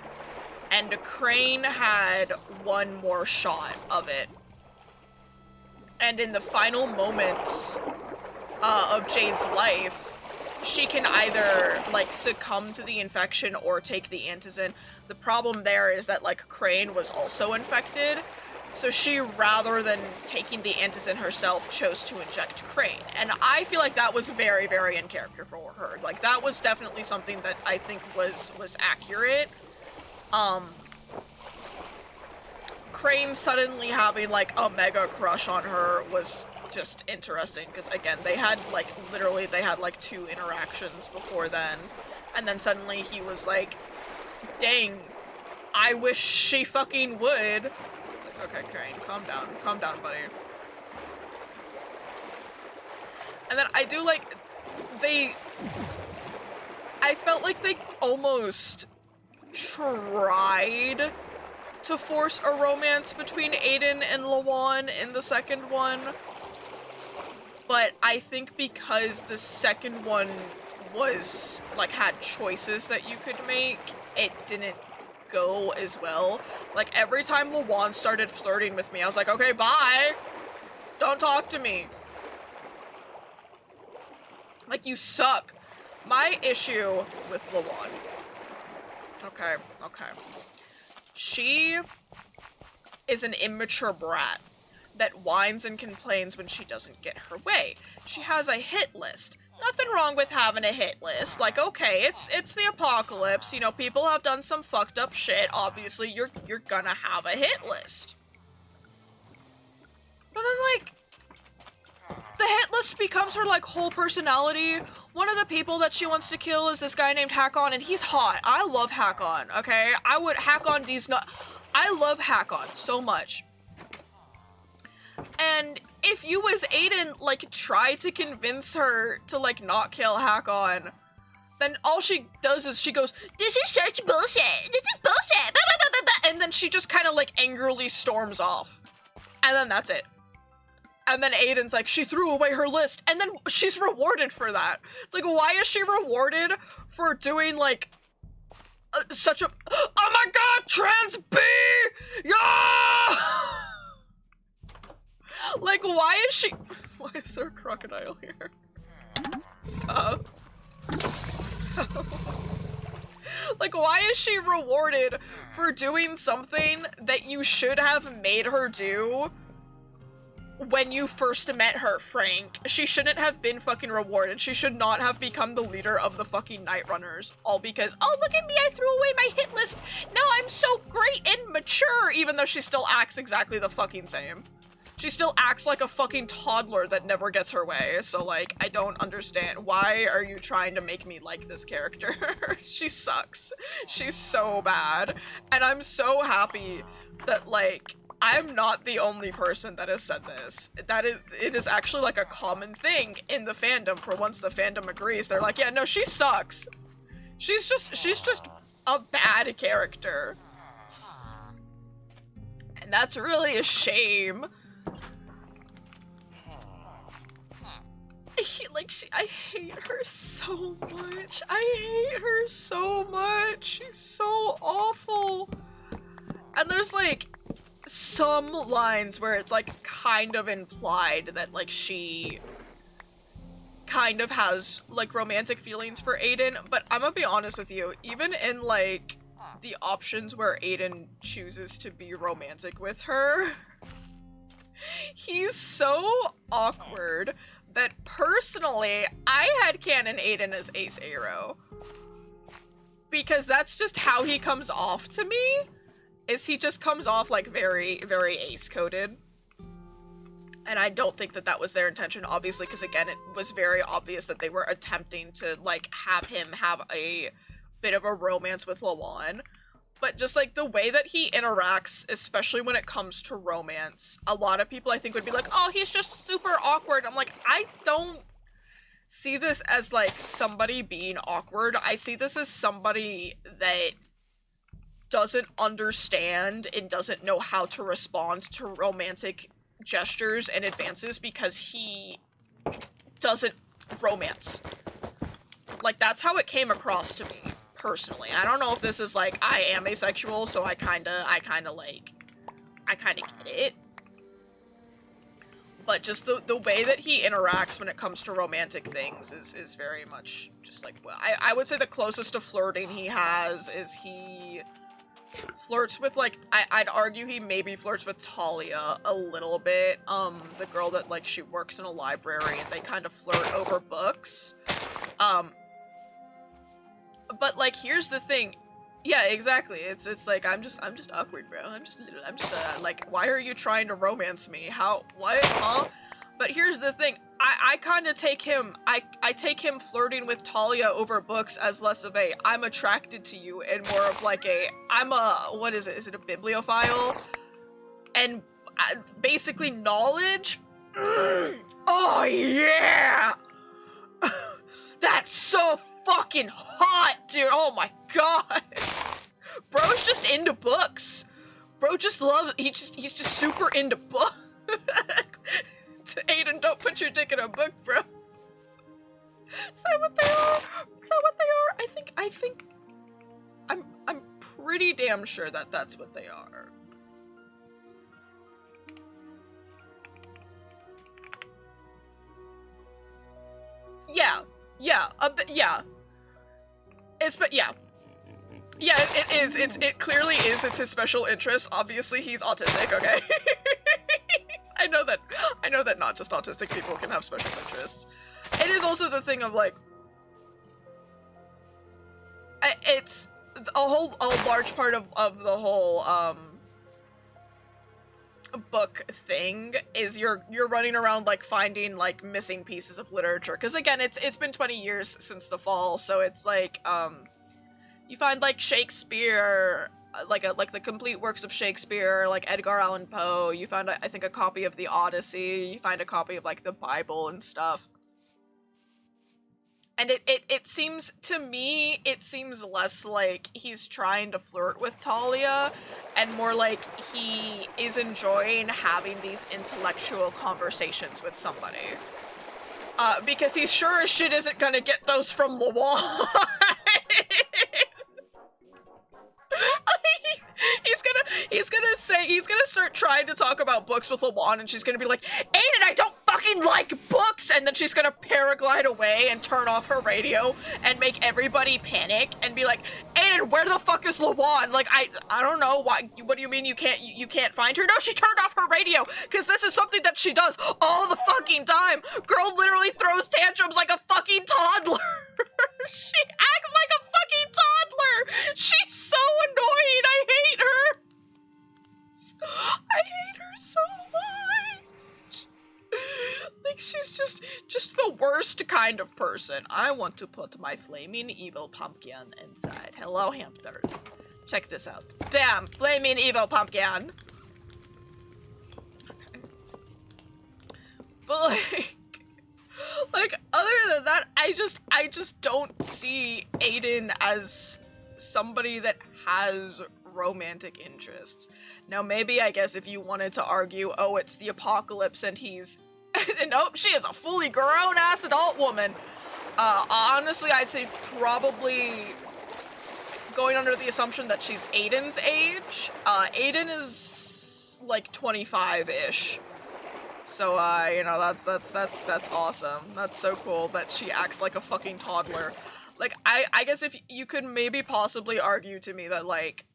And Crane had one more shot of it. And in the final moments of Jade's life, she can either, like, succumb to the infection or take the Antizin. The problem there is that, like, Crane was also infected, so she, rather than taking the Antizin herself, chose to inject Crane. And I feel like that was very, very in character for her. Like, that was definitely something that I think was accurate. Crane suddenly having, like, a mega crush on her was just interesting, because again, they had, like, literally, they had, like, 2 interactions before then, and then suddenly he was like, dang, I wish she fucking would. It's like, okay, Crane, calm down, buddy. And then I do, like, I felt like they almost tried to force a romance between Aiden and Lawan in the second one. But I think because the second one was, like, had choices that you could make, it didn't go as well. Like, every time Lawan started flirting with me, I was like, okay, bye! Don't talk to me. Like, you suck. My issue with Lawan. Okay. She is an immature brat that whines and complains when she doesn't get her way. She has a hit list. Nothing wrong with having a hit list. Like, okay, it's the apocalypse, you know, people have done some fucked up shit. Obviously, you're gonna have a hit list. But then, like, the hit list becomes her, like, whole personality. One of the people that she wants to kill is this guy named Hakon, and he's hot. I love Hakon, okay? I love Hakon so much. And if you as Aiden, like, try to convince her to, like, not kill Hakon, then all she does is she goes, this is such bullshit! This is bullshit! Blah, blah, blah, blah. And then she just kind of, like, angrily storms off. And then that's it. And then Aiden's like, she threw away her list, and then she's rewarded for that. It's like, why is she rewarded for doing, like, such a- oh my god, trans B! Yeah! Like, why is she- why is there a crocodile here? Stop. Like, why is she rewarded for doing something that you should have made her do when you first met her, Frank? She shouldn't have been fucking rewarded. She should not have become the leader of the fucking Night Runners. All because, oh, look at me, I threw away my hit list. Now I'm so great and mature, even though she still acts exactly the fucking same. She still acts like a fucking toddler that never gets her way, so like, I don't understand. Why are you trying to make me like this character? She sucks. She's so bad. And I'm so happy that, like, I'm not the only person that has said this. It is actually like a common thing in the fandom. For once the fandom agrees, they're like, yeah, no, she sucks. She's just a bad character. And that's really a shame. I hate her so much. I hate her so much. She's so awful. And there's like some lines where it's like kind of implied that like she kind of has like romantic feelings for Aiden, but I'm gonna be honest with you, even in like the options where Aiden chooses to be romantic with her, he's so awkward that personally I had canon Aiden as Ace Arrow. Because that's just how he comes off to me, is he just comes off like very, very ace-coded. And I don't think that that was their intention, obviously, because again, it was very obvious that they were attempting to like have him have a bit of a romance with Lawan. But just like the way that he interacts, especially when it comes to romance, a lot of people I think would be like, oh, he's just super awkward. I'm like, I don't see this as like somebody being awkward. I see this as somebody that doesn't understand and doesn't know how to respond to romantic gestures and advances because he doesn't romance. Like, that's how it came across to me. Personally, I don't know if this is like I am asexual, so I kind of get it. But just the way that he interacts when it comes to romantic things is very much just like, well, I would say the closest to flirting he has is he flirts with like I'd argue he maybe flirts with Talia a little bit. The girl that like she works in a library and they kind of flirt over books. But like, here's the thing. Yeah, exactly. It's like, I'm just awkward, bro. I'm just like, why are you trying to romance me? How, what, huh? But here's the thing. I kind of take him, I take him flirting with Talia over books as less of a, I'm attracted to you, and more of like a, I'm a, what is it? Is it a bibliophile? And basically knowledge? Oh, yeah! That's so fucking hot, dude. Oh my god. Bro's just into books. Bro just loves, he's just super into books. Aiden, don't put your dick in a book, bro. Is that what they are? Is that what they are? I think I'm pretty damn sure that that's what they are. Yeah. Yeah, yeah. But yeah. Yeah, it is. It clearly is. It's his special interest. Obviously, he's autistic, okay? I know that not just autistic people can have special interests. It is also the thing of, like, it's a large part of the whole, book thing is you're running around like finding like missing pieces of literature, because again it's been 20 years since the fall, so it's like you find like Shakespeare, like the complete works of Shakespeare, like Edgar Allan Poe. You find I think a copy of the Odyssey. You find a copy of like the Bible and stuff. And it seems, to me, it seems less like he's trying to flirt with Talia, and more like he is enjoying having these intellectual conversations with somebody. Because he sure as shit isn't gonna get those from Lawan. He's gonna start trying to talk about books with Lawan, and she's gonna be like, Aiden, I don't fucking like books! And then she's gonna paraglide away and turn off her radio and make everybody panic and be like, Aiden, where the fuck is Lawan? Like, I don't know, why, what do you mean you can't find her? No, she turned off her radio, because this is something that she does all the fucking time. Girl literally throws tantrums like a fucking toddler. She acts like a fucking toddler. She's so annoying. I hate her. I hate her so much. the worst kind of person. I want to put my flaming evil pumpkin inside. Hello, hamsters. Check this out. Bam! Flaming evil pumpkin! But like, other than that, I just don't see Aiden as somebody that has romantic interests. Now, maybe, I guess, if you wanted to argue, oh, it's the apocalypse and he's... Nope, she is a fully grown-ass adult woman. Honestly, I'd say probably going under the assumption that she's Aiden's age. Aiden is, like, 25-ish. So, you know, that's awesome. That's so cool that she acts like a fucking toddler. Like, I guess if you could maybe possibly argue to me that, like,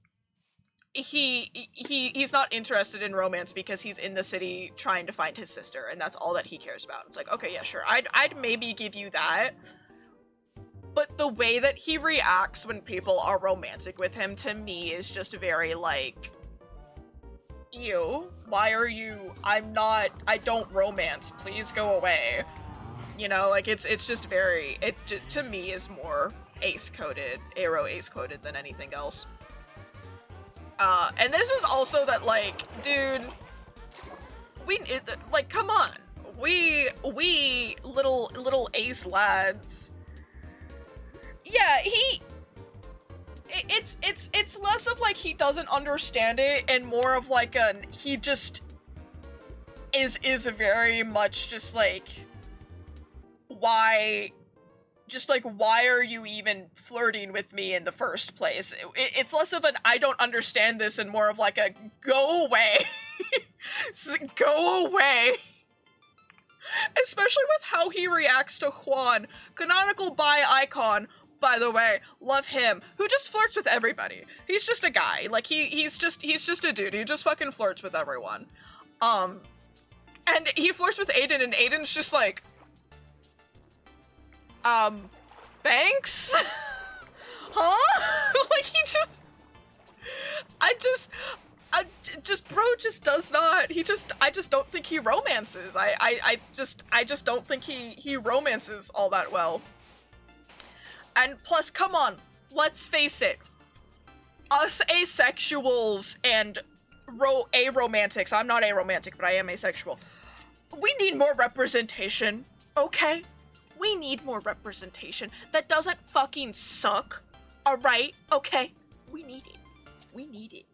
he's not interested in romance because he's in the city trying to find his sister, and that's all that he cares about. It's like, okay, yeah, sure, I'd maybe give you that. But the way that he reacts when people are romantic with him, to me, is just very, like, ew, why are you, I don't romance, please go away. You know, like, it's just very, to me, is more ace-coded, Aero ace-coded than anything else. And this is also that, like, dude, like, come on, we little ace lads, yeah, it's less of, like, he doesn't understand it, and more of, like, he just is very much just, like, why are you even flirting with me in the first place? It's less of an I don't understand this and more of like a go away. Go away. Especially with how he reacts to Juan. Canonical bi icon, by the way, love him, who just flirts with everybody. He's just a guy. Like, he's just a dude. He just fucking flirts with everyone. And he flirts with Aiden, and Aiden's just like, thanks? Huh? Like, bro just does not, I just don't think he romances. I just don't think he romances all that well. And plus, come on, let's face it, us asexuals and aromantics, I'm not aromantic, but I am asexual, we need more representation, okay? We need more representation that doesn't fucking suck, alright? Okay? We need it. We need it.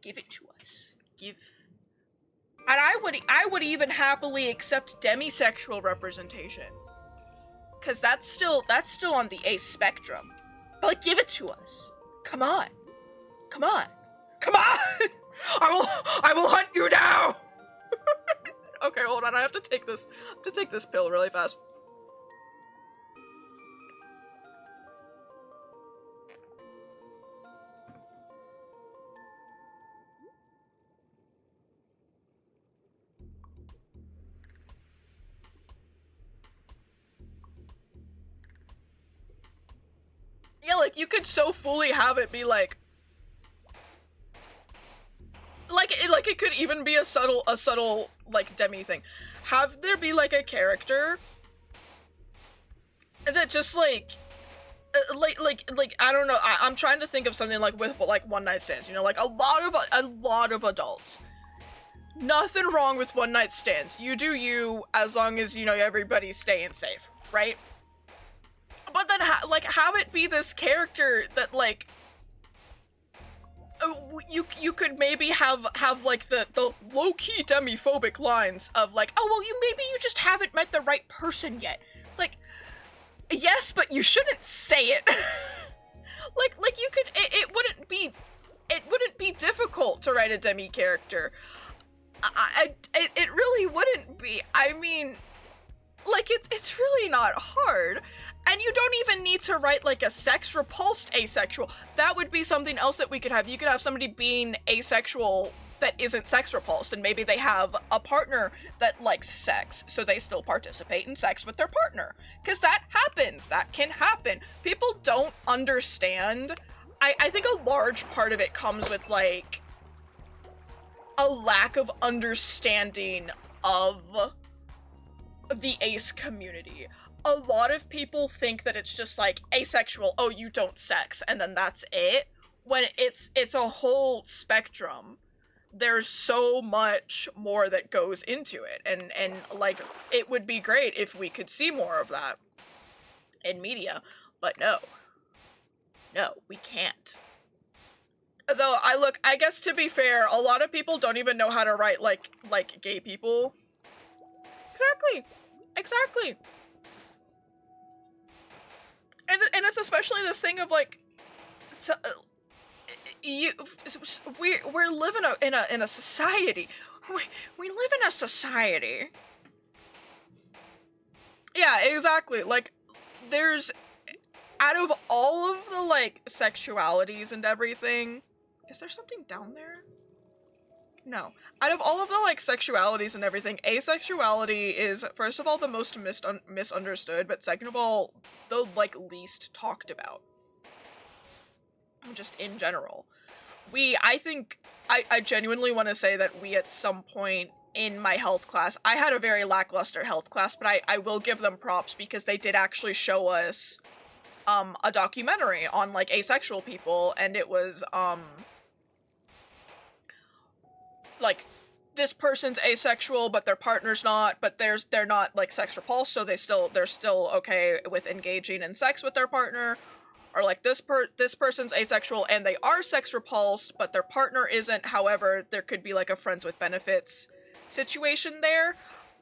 Give it to us. Give. And I would even happily accept demisexual representation. Cause that's still on the ace spectrum. But, like, give it to us. Come on. Come on. Come on! I will hunt you down! Okay, hold on, I have to take this pill really fast. Yeah, like, you could so fully have it be like it could even be a subtle, like, demi thing. Have there be, like, a character that just, like, I don't know, I'm trying to think of something, like, with, like, one night stands, you know, like, a lot of adults. Nothing wrong with one night stands. You do you, as long as, you know, everybody's staying safe, right? But then, have it be this character that, like, you could maybe have like, the low-key demiphobic lines of, like, oh, well, maybe you just haven't met the right person yet. It's like, yes, but you shouldn't say it. like, you could, it wouldn't be difficult to write a demi character. It really wouldn't be. I mean, like, it's really not hard. And you don't even need to write, like, a sex-repulsed asexual. That would be something else that we could have. You could have somebody being asexual that isn't sex-repulsed, and maybe they have a partner that likes sex, so they still participate in sex with their partner. Because that happens. That can happen. People don't understand. I think a large part of it comes with, like, a lack of understanding of the ace community. A lot of people think that it's just like asexual, oh, you don't sex, and then that's it. When it's a whole spectrum. There's so much more that goes into it, and like, it would be great if we could see more of that in media, but no, we can't. Though I guess to be fair, a lot of people don't even know how to write like gay people. Exactly. And it's especially this thing of like, we're living in a society. We live in a society. Yeah, exactly. Like, there's, out of all of the like sexualities and everything, is there something down there? No. Out of all of the like sexualities and everything, asexuality is, first of all, the most misunderstood, but second of all, the like least talked about. Just in general. I think, I genuinely want to say that we at some point in my health class, I had a very lackluster health class, but I will give them props because they did actually show us a documentary on like asexual people, and it was like, this person's asexual but their partner's not, but they're not like sex repulsed, so they're still okay with engaging in sex with their partner. Or like, this person's asexual and they are sex repulsed, but their partner isn't. However, there could be like a friends with benefits situation there.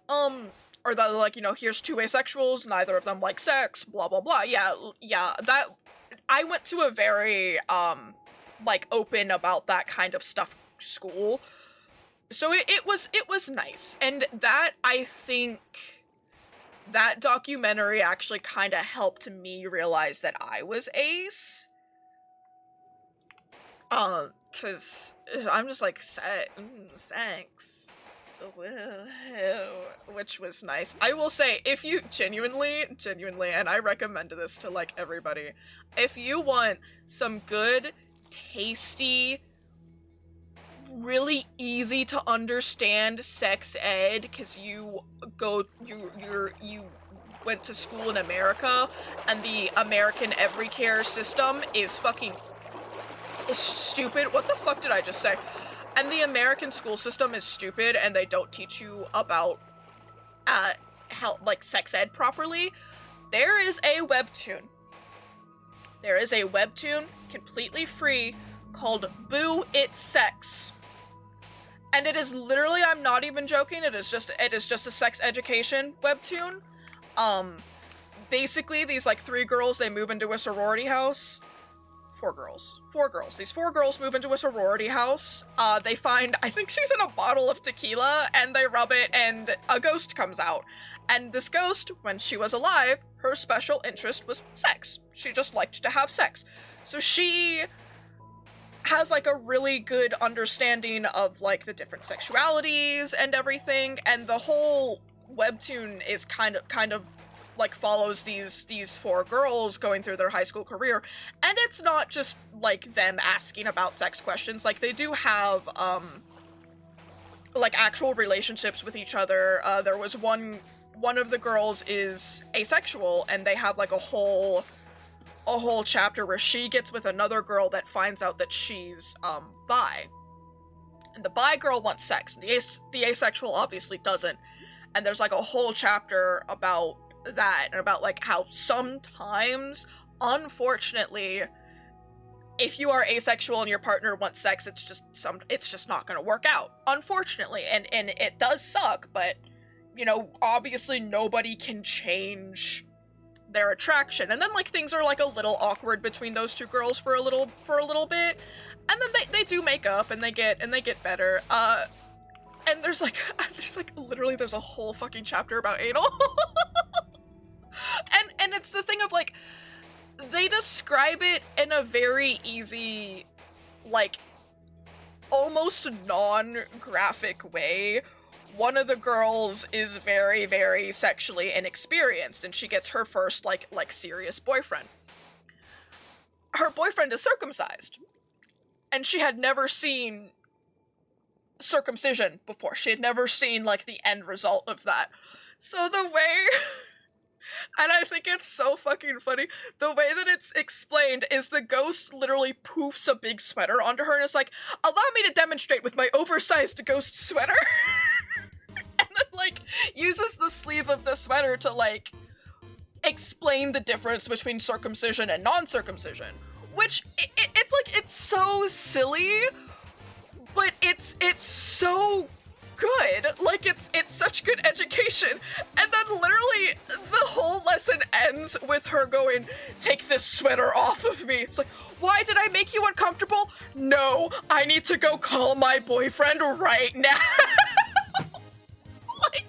Or that, like, you know, here's two asexuals, neither of them like sex, blah blah blah. Yeah, that, I went to a very like open about that kind of stuff school. So it was nice. And that, I think, that documentary actually kind of helped me realize that I was ace. Cause I'm just like, sex. Which was nice. I will say, if you genuinely, and I recommend this to like everybody, if you want some good, tasty, really easy to understand sex ed, because you went to school in America, and the American Every Care system is stupid. What the fuck did I just say? And the American school system is stupid, and they don't teach you about like sex ed properly. There is a webtoon. Completely free, called Boo It Sex. And it is literally, I'm not even joking, it is just a sex education webtoon. Basically, these like 3 girls, they move into a sorority house. 4 girls. These 4 girls move into a sorority house. They find, I think she's in a bottle of tequila, and they rub it, and a ghost comes out. And this ghost, when she was alive, her special interest was sex. She just liked to have sex. So she has like a really good understanding of like the different sexualities and everything, and the whole webtoon is kind of like follows these 4 girls going through their high school career. And it's not just like them asking about sex questions, like they do have like actual relationships with each other. There was one of the girls is asexual, and they have like a whole chapter where she gets with another girl that finds out that she's bi. And the bi girl wants sex, and the asexual obviously doesn't. And there's like a whole chapter about that, and about like how sometimes, unfortunately, if you are asexual and your partner wants sex, it's just not gonna work out, unfortunately. And it does suck, but, you know, obviously nobody can change their attraction. And then like things are like a little awkward between those 2 girls for a little bit, and then they do make up, and they get better. And there's literally there's a whole fucking chapter about anal. and it's the thing of like, they describe it in a very easy, like, almost non-graphic way. One of the girls is very, very sexually inexperienced, and she gets her first like serious boyfriend. Her boyfriend is circumcised, and she had never seen circumcision before. She had never seen like the end result of that. So the way, and I think it's so fucking funny, the way that it's explained is the ghost literally poofs a big sweater onto her and is like, allow me to demonstrate with my oversized ghost sweater. And then, like, uses the sleeve of the sweater to, like, explain the difference between circumcision and non-circumcision. Which, it's like, it's so silly, but it's so good. Like, it's such good education. And then literally the whole lesson ends with her going, take this sweater off of me. It's like, why did I make you uncomfortable? No, I need to go call my boyfriend right now. Like,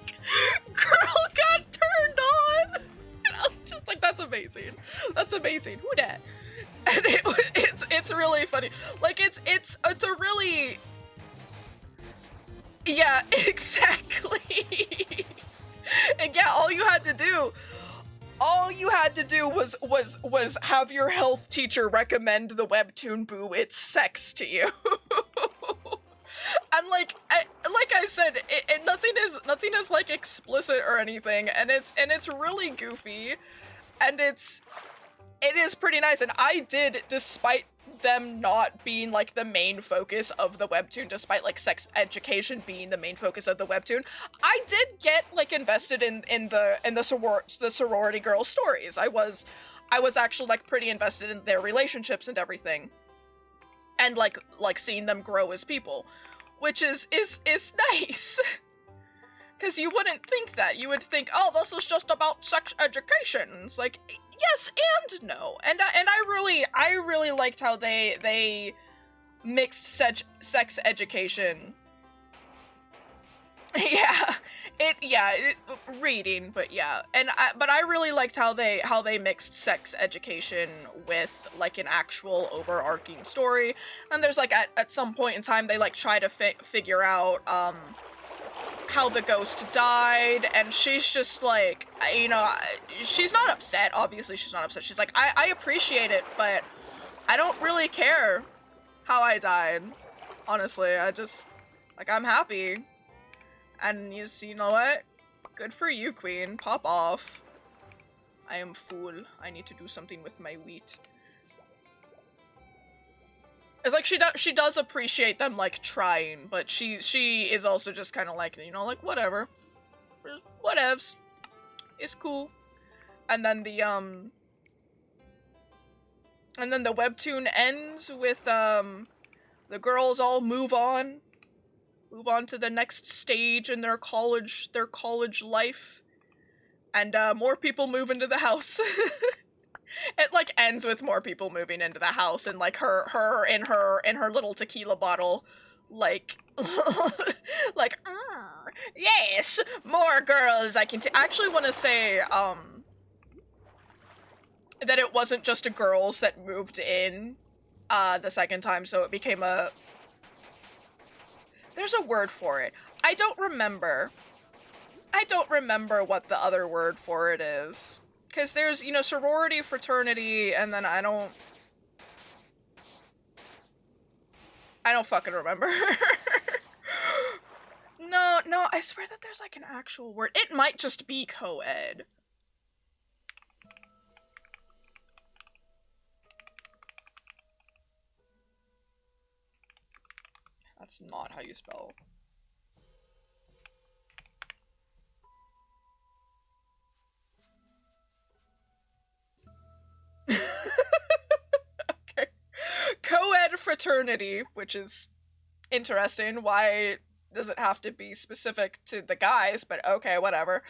girl got turned on. And I was just like, that's amazing. That's amazing. Who dat? And it's really funny. Like, it's a really, yeah, exactly. And yeah, all you had to do was have your health teacher recommend the webtoon Boo It's Sex to you. And like I said, nothing is like explicit or anything, and it's really goofy, and it is pretty nice. And I did, despite them not being like the main focus of the webtoon, despite like sex education being the main focus of the webtoon, I did get like invested in the sorority girls stories. I was actually like pretty invested in their relationships and everything, and like seeing them grow as people, which is nice. Because you wouldn't think that. You would think, oh, this is just about sex education. It's like, yes and no. And I really liked how they mixed sex education. Reading, but yeah. But I really liked how they mixed sex education with like an actual overarching story. And there's like at some point in time they like try to figure out how the ghost died, and she's just like, you know, she's not upset. Obviously she's not upset. She's like, I appreciate it, but I don't really care how I died. Honestly, I just, like, I'm happy. And you know what? Good for you, queen. Pop off. I am full. I need to do something with my wheat. It's like she does appreciate them like trying, but she is also just kind of like, you know, like whatever, whatevs, it's cool. And then the webtoon ends with the girls all move on to the next stage in their college life, and more people move into the house. It like ends with more people moving into the house, and like her in her little tequila bottle, like like, yes, more girls. I actually want to say that it wasn't just a girls that moved in the second time, so it became there's a word for it. I don't remember what the other word for it is. Because there's, you know, sorority, fraternity, and then I don't fucking remember. No, I swear that there's like an actual word. It might just be co-ed. That's not how you spell. Okay. Co-ed fraternity, which is interesting. Why does it have to be specific to the guys? But okay, whatever.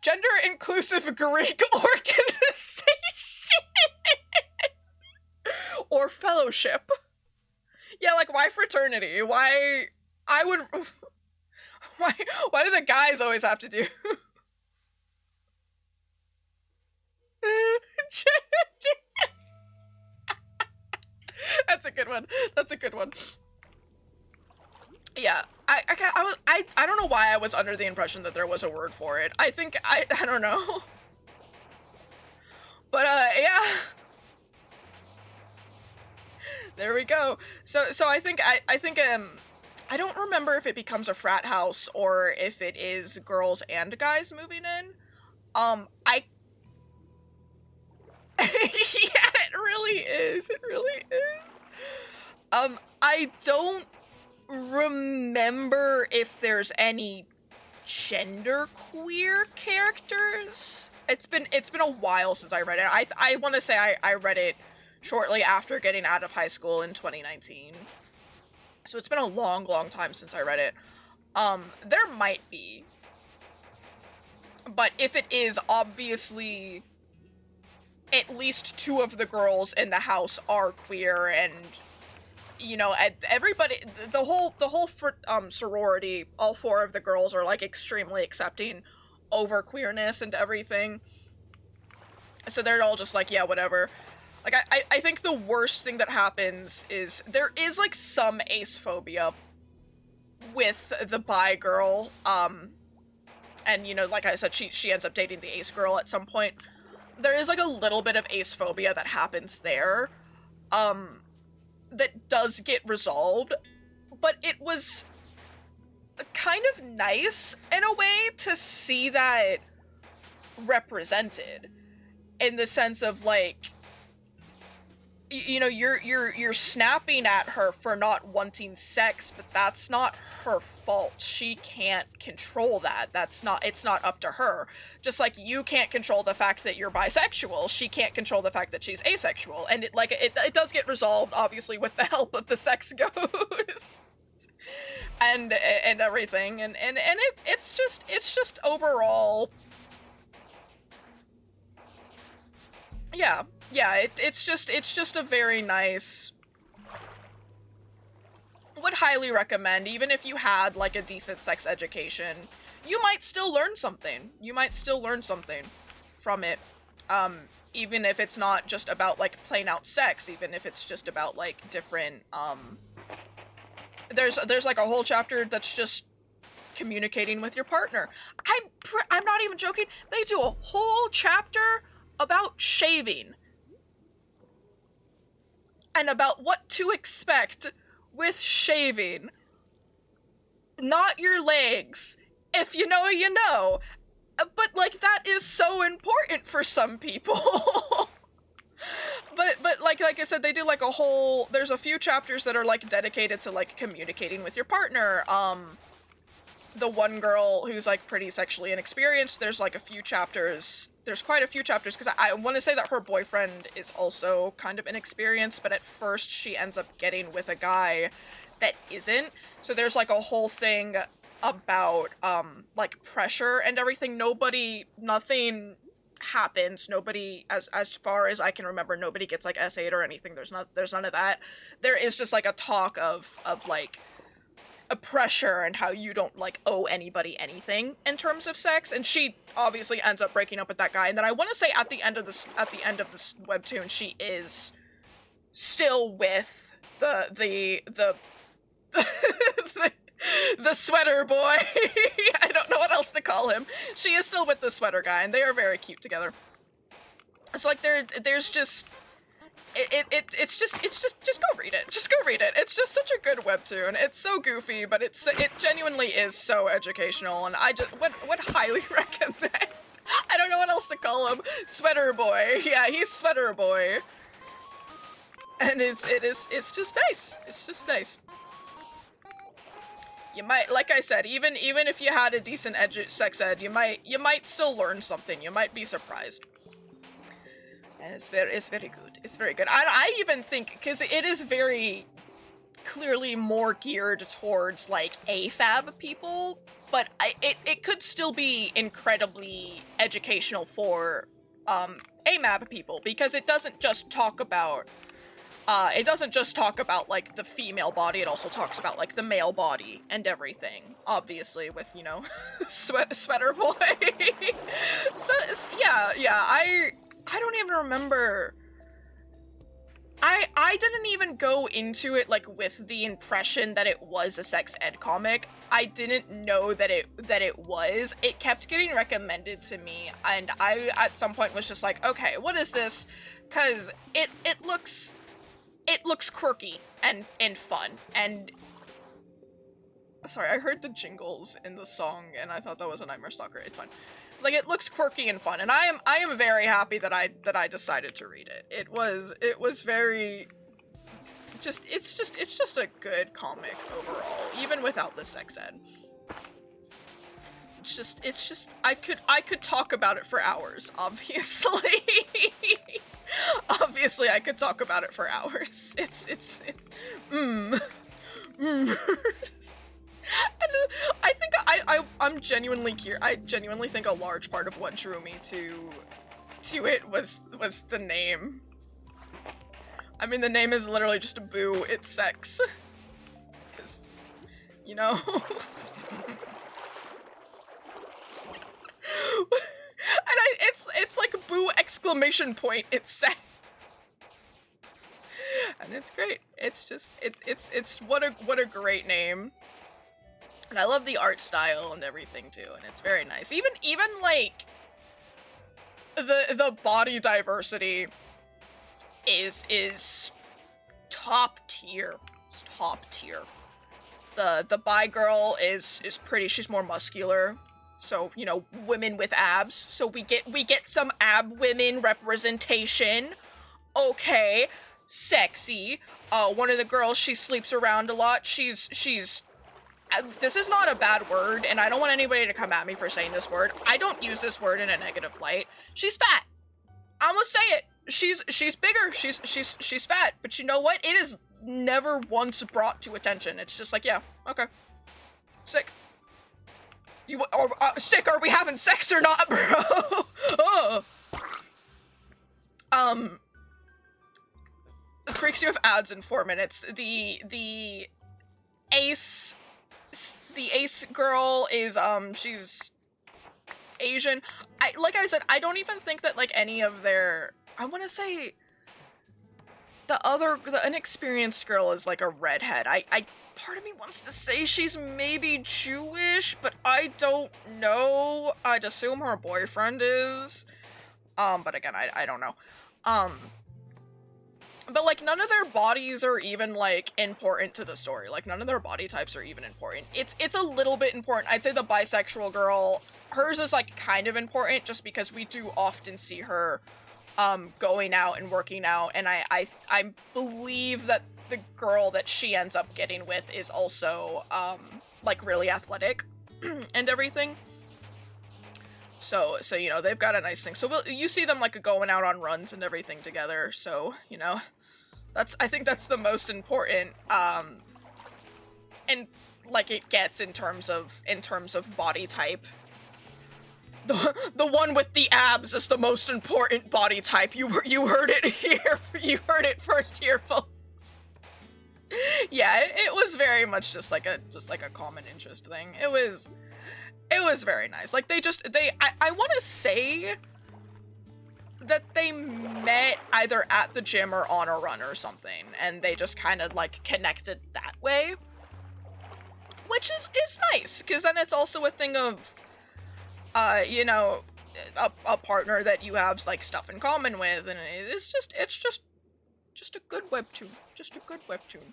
Gender inclusive Greek organization or fellowship. Yeah, like, why fraternity? Why do the guys always have to do? That's a good one. Yeah, I don't know why I was under the impression that there was a word for it. I don't know. But yeah. There we go. So I think I don't remember if it becomes a frat house or if it is girls and guys moving in. I yeah, it really is. It really is. I don't remember if there's any genderqueer characters. It's been a while since I read it. I want to say I read it shortly after getting out of high school in 2019. So it's been a long, long time since I read it. There might be. But if it is, obviously at least two of the girls in the house are queer, and you know, everybody, the whole sorority, all four of the girls are like extremely accepting over queerness and everything. So they're all just like, yeah, whatever. Like, I think the worst thing that happens is there is like some ace phobia with the bi girl, and you know, like I said, she ends up dating the ace girl at some point. There is like a little bit of ace phobia that happens there, that does get resolved, but it was kind of nice in a way to see that represented, in the sense of like, you know, you're snapping at her for not wanting sex, but that's not her fault. She can't control that. It's not up to her. Just like you can't control the fact that you're bisexual, she can't control the fact that she's asexual. And it does get resolved, obviously, with the help of the sex ghost and everything. And it's just overall, yeah, it's just a very nice, would highly recommend. Even if you had like a decent sex education, you might still learn something. From it. Even if it's not just about like plain out sex, even if it's just about like different, there's like a whole chapter that's just communicating with your partner. I'm not even joking. They do a whole chapter about shaving and about what to expect with shaving. Not your legs. If you know, you know. But like, that is so important for some people. but like I said, they do like a whole, there's a few chapters that are like dedicated to like communicating with your partner. The one girl who's like pretty sexually inexperienced, there's like quite a few chapters, because I want to say that her boyfriend is also kind of inexperienced, but at first she ends up getting with a guy that isn't. So there's like a whole thing about like pressure and everything. Nothing happens. Nobody, as far as I can remember, nobody gets like S8 or anything. There's none of that. There is just like a talk of like a pressure and how you don't like owe anybody anything in terms of sex, and she obviously ends up breaking up with that guy. And then I want to say at the end of this webtoon, she is still with the the sweater boy. I don't know what else to call him. She is still with the sweater guy, and they are very cute together. It's like there's just it's just go read it. Just go read it. It's just such a good webtoon. It's so goofy, but it genuinely is so educational, and I just would highly recommend. I don't know what else to call him. Sweater boy. Yeah, he's sweater boy. And it's just nice. It's just nice. You might, like I said, even if you had a decent sex ed, you might still learn something. You might be surprised. And it's very good. It's very good. I even think, because it is very clearly more geared towards like AFAB people, but it could still be incredibly educational for AMAB people, because it doesn't just talk about like the female body. It also talks about like the male body and everything, obviously, with, you know, sweater boy. So yeah, I don't even remember. I didn't even go into it like with the impression that it was a sex ed comic. I didn't know that it was. It kept getting recommended to me, and I at some point was just like, okay, what is this? 'Cause it looks quirky and fun, and sorry, I heard the jingles in the song and I thought that was a Nightmare Stalker. It's fine. Like, it looks quirky and fun, and I am very happy that I decided to read it. It was very it's just a good comic overall, even without the sex ed. It's just I could talk about it for hours, obviously. Obviously I could talk about it for hours. It's And I think I'm genuinely curious. I genuinely think a large part of what drew me to it was the name. I mean, the name is literally just a boo. It's sex. 'Cause, you know. And it's like boo exclamation point. It's sex. And it's great. It's just it's what a great name. And I love the art style and everything too, and it's very nice. Even like the body diversity is top tier. It's top tier. The bi girl is pretty. She's more muscular. So, you know, women with abs. So we get some ab women representation. Okay. Sexy. One of the girls, she sleeps around a lot. She's this is not a bad word, and I don't want anybody to come at me for saying this word. I don't use this word in a negative light. She's fat. I'm gonna say it. She's bigger. She's fat. But you know what? It is never once brought to attention. It's just like, yeah, okay. Sick. Sick, are we having sex or not, bro? Oh. Freaks you have ads in 4 minutes. The ace girl is, she's Asian. Like I said, I don't even think that, like, any of their, I want to say, the inexperienced girl is, like, a redhead. Part of me wants to say she's maybe Jewish, but I don't know. I'd assume her boyfriend is. But again, I don't know. But, like, none of their bodies are even, like, important to the story. Like, none of their body types are even important. It's a little bit important. I'd say the bisexual girl, hers is, like, kind of important, just because we do often see her, going out and working out, and I believe that the girl that she ends up getting with is also, like, really athletic and everything. So, you know, they've got a nice thing. So you see them, like, going out on runs and everything together, so, you know, I think that's the most important, and, like, it gets in terms of body type. The one with the abs is the most important body type. You heard it here. You heard it first here, folks. Yeah, it was very much just like a common interest thing. It was very nice. Like, I want to say that they met either at the gym or on a run or something, and they just kind of, like, connected that way, which is nice, because then it's also a thing of, you know, a partner that you have, like, stuff in common with, and it's just a good webtoon. Just a good webtoon.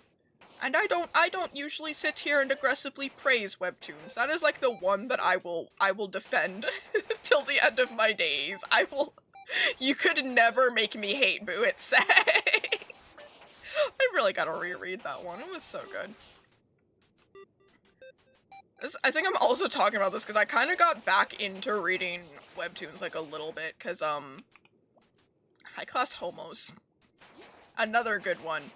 And I don't usually sit here and aggressively praise webtoons. That is, like, the one that I will defend till the end of my days. You could never make me hate Boo It Sex. I really gotta reread that one. It was so good. I think I'm also talking about this because I kind of got back into reading webtoons, like, a little bit, because, High Class Homos. Another good one.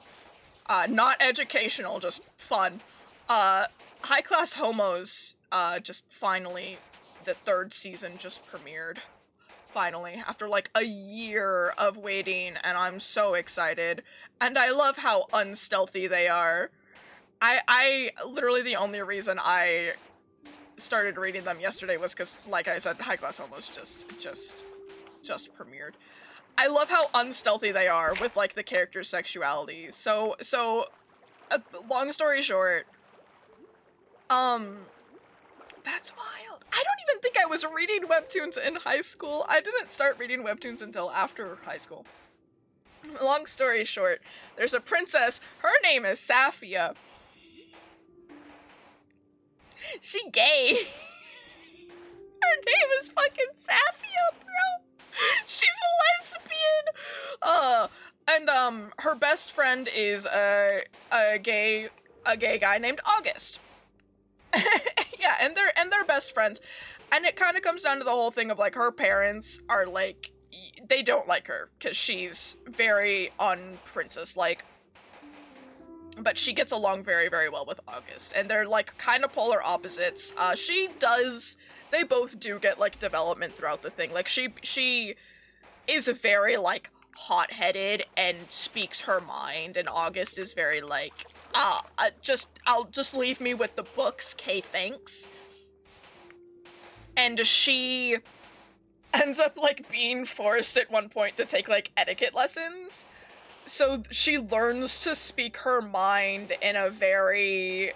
Not educational, just fun. High Class Homos, just finally, the 3rd season just premiered. Finally, after, like, a year of waiting, and I'm so excited. And I love how unstealthy they are. I literally, the only reason I started reading them yesterday was because, like I said, High Class Homos just premiered. I love how unstealthy they are with, like, the character's sexuality. So, long story short, that's wild. I don't even think I was reading webtoons in high school. I didn't start reading webtoons until after high school. Long story short, there's a princess. Her name is Saphia. She gay. Her name is fucking Safia, bro. She's a lesbian. And her best friend is a gay guy named August. Yeah, and they're best friends. And it kind of comes down to the whole thing of like her parents are like they don't like her cuz she's very unprincess like. But she gets along very, very well with August. And they're, like, kind of polar opposites. They both do get, like, development throughout the thing. Like, she is very, like, hot-headed and speaks her mind. And August is very, like, I'll just leave me with the books, Kay, thanks. And she ends up, like, being forced at one point to take, like, etiquette lessons. So she learns to speak her mind in a very,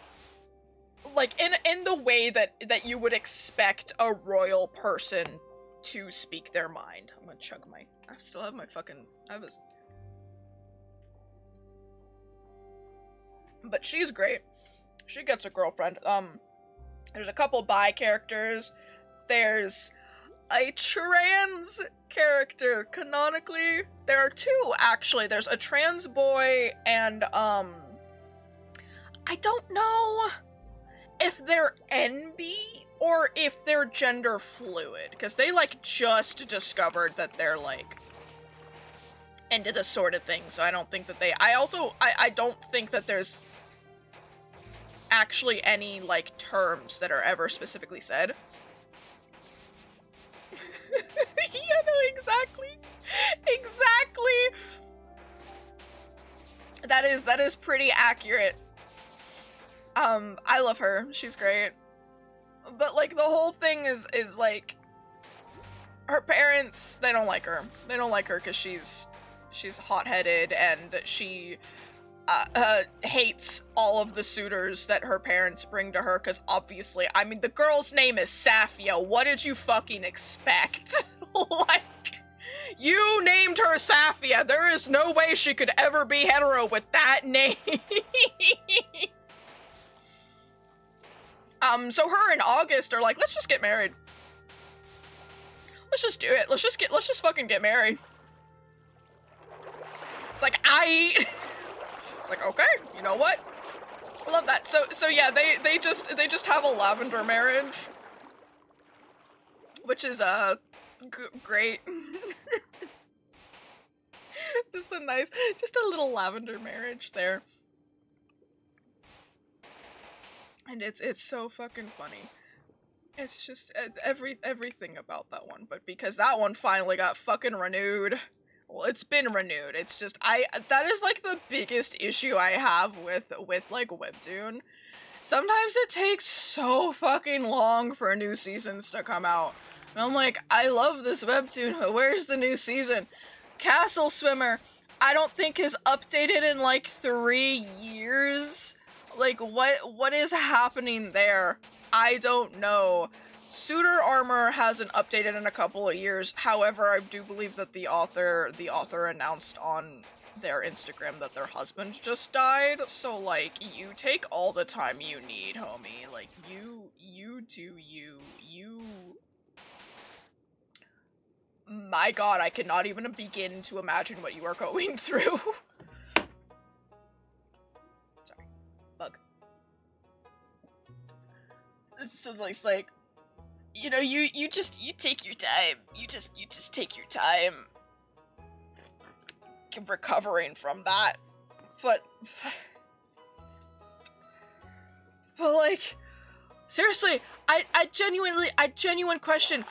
like, in the way that you would expect a royal person to speak their mind. I'm gonna chug I still have my fucking, But she's great. She gets a girlfriend. There's a couple bi characters. There's a trans character, canonically. There are two, actually. There's a trans boy and, I don't know if they're NB or if they're gender fluid, because they, like, just discovered that they're, like, into this sort of thing, so I don't think that I don't think that there's actually any, like, terms that are ever specifically said. Yeah, no, exactly. That is pretty accurate. I love her. She's great. But, like, the whole thing is like, her parents, they don't like her. They don't like her because she's hot-headed and she hates all of the suitors that her parents bring to her, because obviously, I mean, the girl's name is Safia. What did you fucking expect? Like, you named her Safia. There is no way she could ever be hetero with that name. So her and August are like, let's just get married. Let's just do it. Let's just fucking get married. It's like, It's like, okay, you know what? I love that. So yeah, they just have a lavender marriage, which is great. Just a little lavender marriage there, and it's so fucking funny. It's everything about that one, but because that one finally got fucking renewed. Well, it's been renewed. It's just, that is, like, the biggest issue I have with like, Webtoon. Sometimes it takes so fucking long for new seasons to come out. And I'm like, I love this Webtoon, but where's the new season? Castle Swimmer, I don't think is updated in, like, 3 years. Like, what is happening there? I don't know. Suitor Armor hasn't updated in a couple of years. However, I do believe that the author announced on their Instagram that their husband just died. So, like, you take all the time you need, homie. Like, you do you. My god, I cannot even begin to imagine what you are going through. Sorry. Bug. So it's like, you know, you take your time. You just take your time recovering from that. But like, seriously, I genuine question.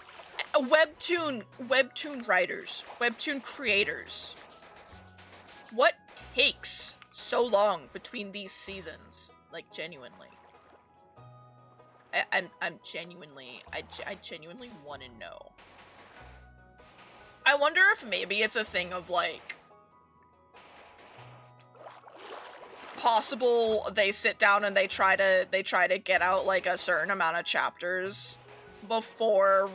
Webtoon writers, Webtoon creators. What takes so long between these seasons? Like, genuinely. I genuinely want to know. I wonder if maybe it's a thing of, like, possible they sit down and they try to get out, like, a certain amount of chapters before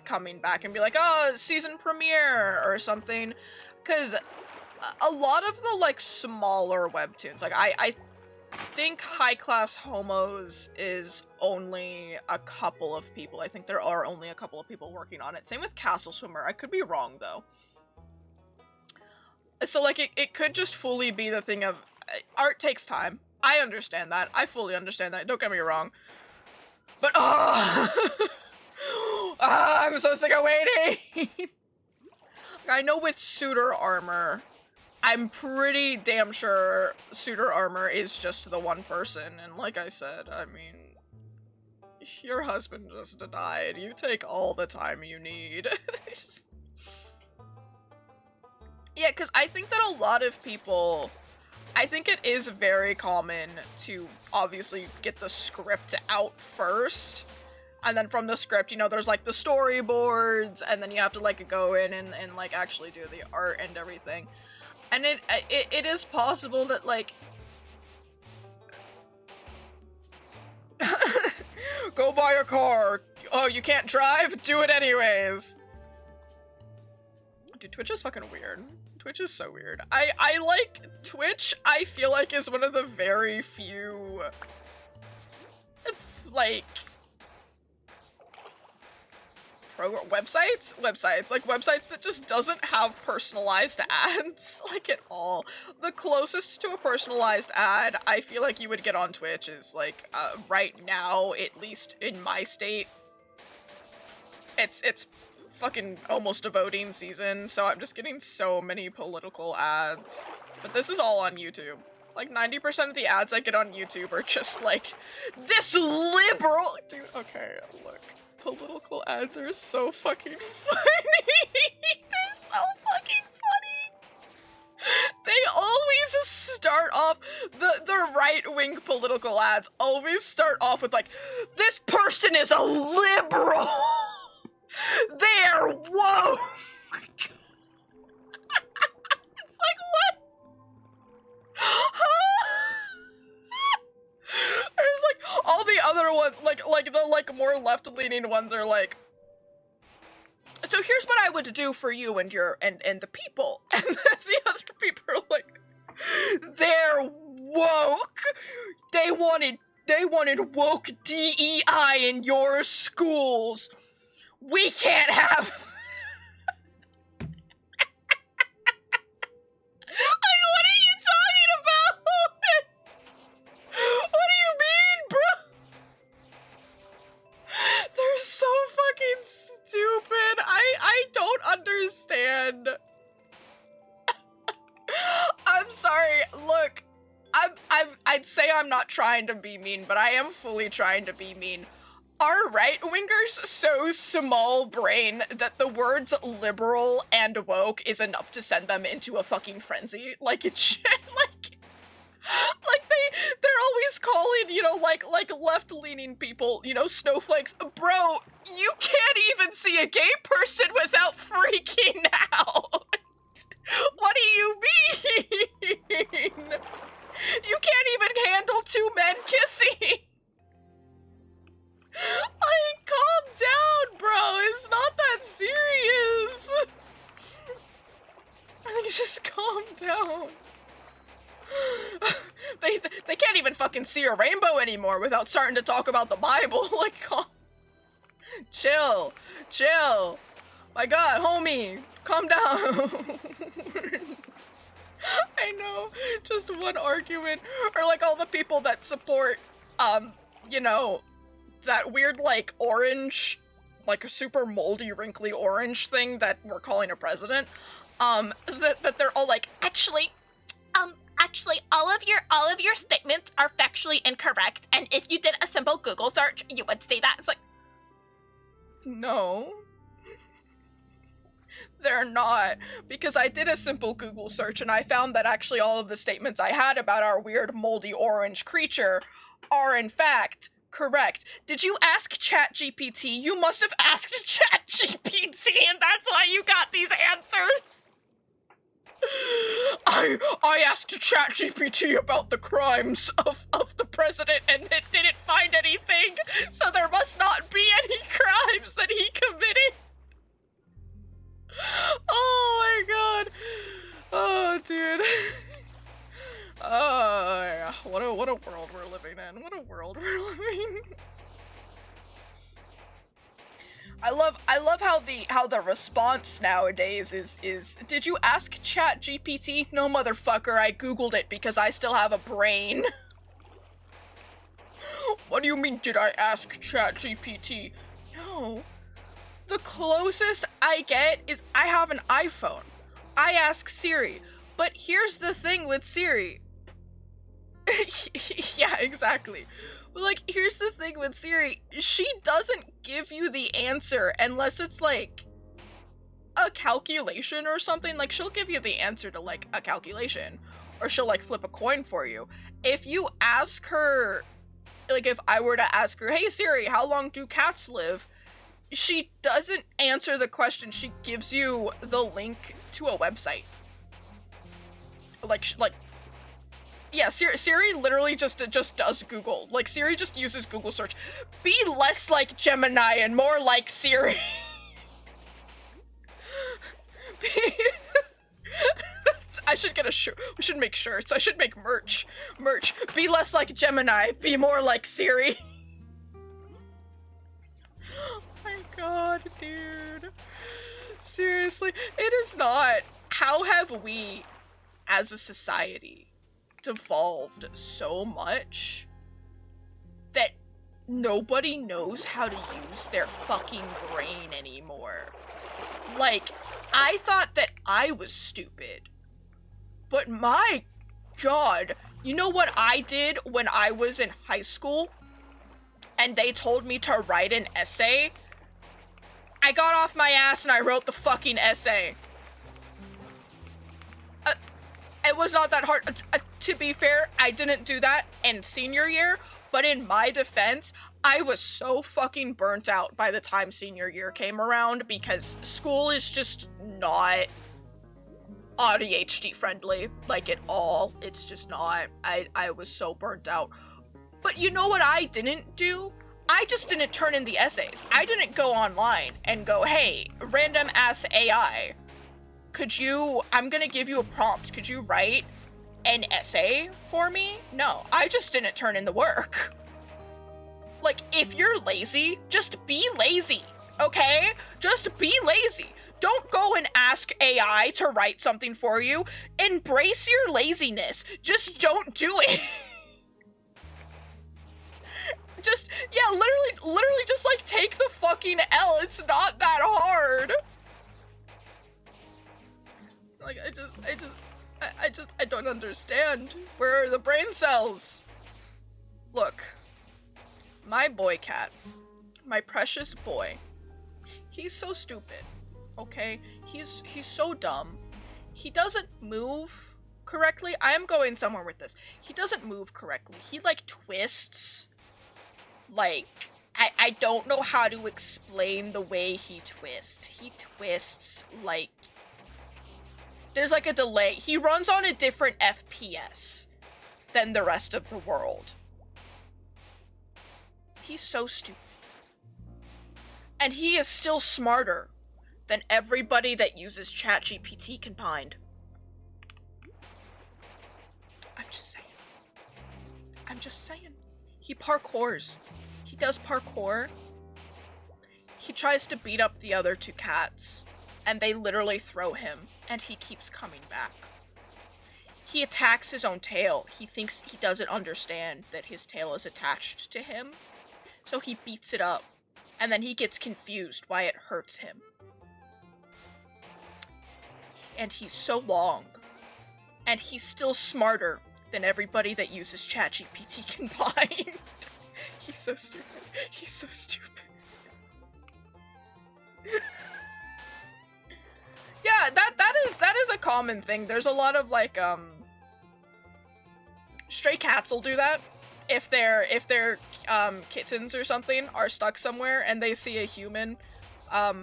coming back and be like, oh, season premiere or something. Because a lot of the, like, smaller webtoons, like, I think High Class Homos is only a couple of people. I think there are only a couple of people working on it. Same with Castle Swimmer. I could be wrong, though. So, like, it could just fully be the thing of... art takes time. I understand that. I fully understand that. Don't get me wrong. But, I'm so sick of waiting! I know with Suitor Armor, I'm pretty damn sure Suitor Armor is just the one person, and like I said, I mean, your husband just died. You take all the time you need. Yeah, because I think that a lot of people... I think it is very common to obviously get the script out first, and then from the script, you know, there's like the storyboards, and then you have to like go in and like actually do the art and everything. And it is possible that like go buy a car. Oh, you can't drive? Do it anyways. Dude, Twitch is fucking weird. Twitch is so weird. I like Twitch, I feel like is one of the very few like websites that just doesn't have personalized ads like at all. The closest to a personalized ad I feel like you would get on Twitch is like right now, at least in my state, it's fucking almost a voting season, so I'm just getting so many political ads. But this is all on YouTube. Like 90% of the ads I get on YouTube are just like, this liberal... Dude, okay, look. Political ads are so fucking funny. They're so fucking funny. They always start off, the right-wing political ads always start off with like, this person is a liberal. They're woke. It's like, what? There's like all the other ones, like the like more left-leaning ones are like, so here's what I would do for you and your and the people, and then the other people are like, they're woke. They wanted woke DEI in your schools. We can't have. Like, what are you talking about? What do you mean, bro? They're so fucking stupid. I don't understand. I'm sorry. Look, I'd say I'm not trying to be mean, but I am fully trying to be mean. Are right-wingers so small brain that the words liberal and woke is enough to send them into a fucking frenzy? Like, it's like they're always calling, you know, like left-leaning people, you know, snowflakes. Bro, you can't even see a gay person without freaking out. What do you mean? You can't even handle two men kissing. Like, calm down, bro. It's not that serious. I think just calm down. They can't even fucking see a rainbow anymore without starting to talk about the Bible. Like, calm. Chill. My God, homie, calm down. I know, just one argument. Or like all the people that support, you know, that weird, like, orange, like, a super moldy, wrinkly orange thing that we're calling a president, that they're all like, actually, all of your statements are factually incorrect, and if you did a simple Google search, you would see that. It's like, no. They're not, because I did a simple Google search, and I found that actually all of the statements I had about our weird, moldy orange creature are, in fact, correct. Did you ask ChatGPT? You must have asked ChatGPT, and that's why you got these answers. I asked ChatGPT about the crimes of the president, and it didn't find anything, so there must not be any crimes that he committed. Oh my God. Oh, dude. Oh, yeah. What a world we're living in. What a world we're living in. I love how the response nowadays is did you ask ChatGPT? No, motherfucker, I googled it because I still have a brain. What do you mean, did I ask ChatGPT? No. The closest I get is I have an iPhone. I ask Siri. But here's the thing with Siri. Yeah, exactly. But, like, here's the thing with Siri. She doesn't give you the answer unless it's, like, a calculation or something. Like, she'll give you the answer to, like, a calculation. Or she'll, like, flip a coin for you. If you ask her, like, if I were to ask her, hey, Siri, how long do cats live? She doesn't answer the question. She gives you the link to a website. Like, yeah, Siri literally just does Google. Like, Siri just uses Google search. Be less like Gemini and more like Siri. I should get a shirt. We should make shirts. I should make merch. Be less like Gemini. Be more like Siri. Oh my god, dude. Seriously, it is not. How have we, as a society, devolved so much that nobody knows how to use their fucking brain anymore? Like, I thought that I was stupid, but my god, you know what I did when I was in high school and they told me to write an essay? I got off my ass and I wrote the fucking essay. It was not that hard. To be fair, I didn't do that in senior year, but in my defense, I was so fucking burnt out by the time senior year came around because school is just not ADHD friendly, like, at all. It's just not. I was so burnt out. But you know what I didn't do? I just didn't turn in the essays. I didn't go online and go, hey, random ass AI, I'm gonna give you a prompt. Could you write an essay for me? No, I just didn't turn in the work. Like, if you're lazy, just be lazy, okay? Just be lazy. Don't go and ask AI to write something for you. Embrace your laziness. Just don't do it. Literally just, like, take the fucking L. It's not that hard. Like, I don't understand. Where are the brain cells? Look, my boy cat, my precious boy, he's so stupid, okay? He's so dumb. He doesn't move correctly. I am going somewhere with this. He doesn't move correctly. He, like, twists. Like, I don't know how to explain the way he twists. He twists, like, there's, like, a delay. He runs on a different FPS than the rest of the world. He's so stupid. And he is still smarter than everybody that uses ChatGPT combined. I'm just saying. He parkours. He does parkour. He tries to beat up the other two cats, and they literally throw him, and he keeps coming back. He attacks his own tail. He thinks he doesn't understand that his tail is attached to him, so he beats it up, and then he gets confused why it hurts him. And he's so long, and he's still smarter than everybody that uses ChatGPT combined. He's so stupid. He's so stupid. Yeah, that is a common thing. There's a lot of, like, stray cats will do that. If their kittens or something are stuck somewhere and they see a human, a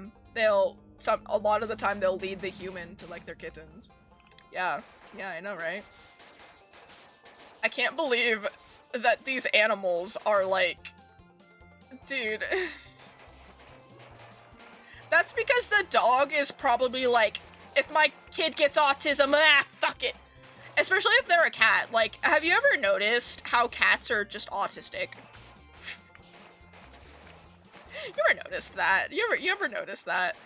lot of the time they'll lead the human to, like, their kittens. Yeah, I know, right? I can't believe that these animals are, like, dude. That's because the dog is probably like, if my kid gets autism, fuck it. Especially if they're a cat. Like, have you ever noticed how cats are just autistic? You ever noticed that? You ever noticed that?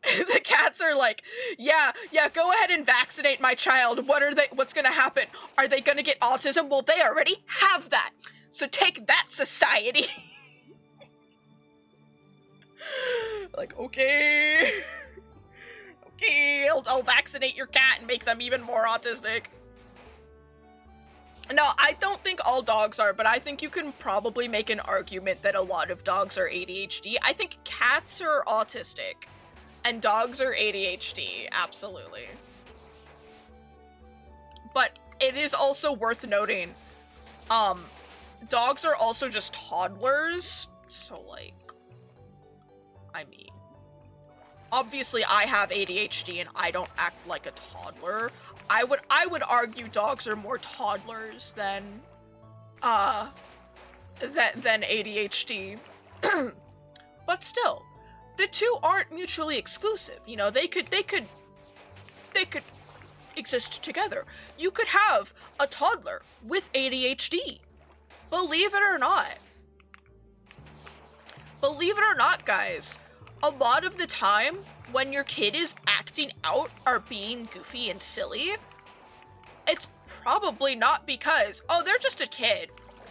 The cats are like, yeah, go ahead and vaccinate my child. What's gonna happen? Are they gonna get autism? Well, they already have that. So take that, society. Like, okay. Okay, I'll vaccinate your cat and make them even more autistic. No, I don't think all dogs are, but I think you can probably make an argument that a lot of dogs are ADHD. I think cats are autistic, and dogs are ADHD, absolutely. But it is also worth noting, dogs are also just toddlers, so like, I mean, obviously I have ADHD and I don't act like a toddler. I would argue dogs are more toddlers than ADHD. But still, the two aren't mutually exclusive. You know, they could exist together. You could have a toddler with ADHD. Believe it or not. Believe it or not, guys, a lot of the time, when your kid is acting out or being goofy and silly, it's probably not because, oh, they're just a kid.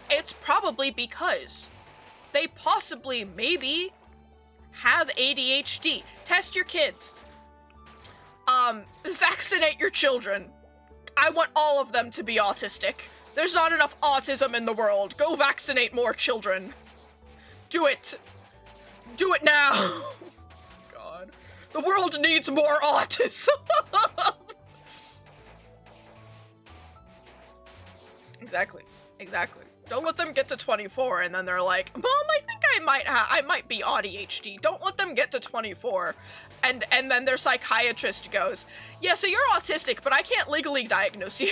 It's probably because they possibly, maybe, have ADHD. Test your kids. Vaccinate your children. I want all of them to be autistic. There's not enough autism in the world. Go vaccinate more children. Do it. Do it now. God. The world needs more autism. Exactly. Don't let them get to 24 and then they're like, Mom, I think I might be ADHD. Don't let them get to 24. And then their psychiatrist goes, yeah, so you're autistic, but I can't legally diagnose you.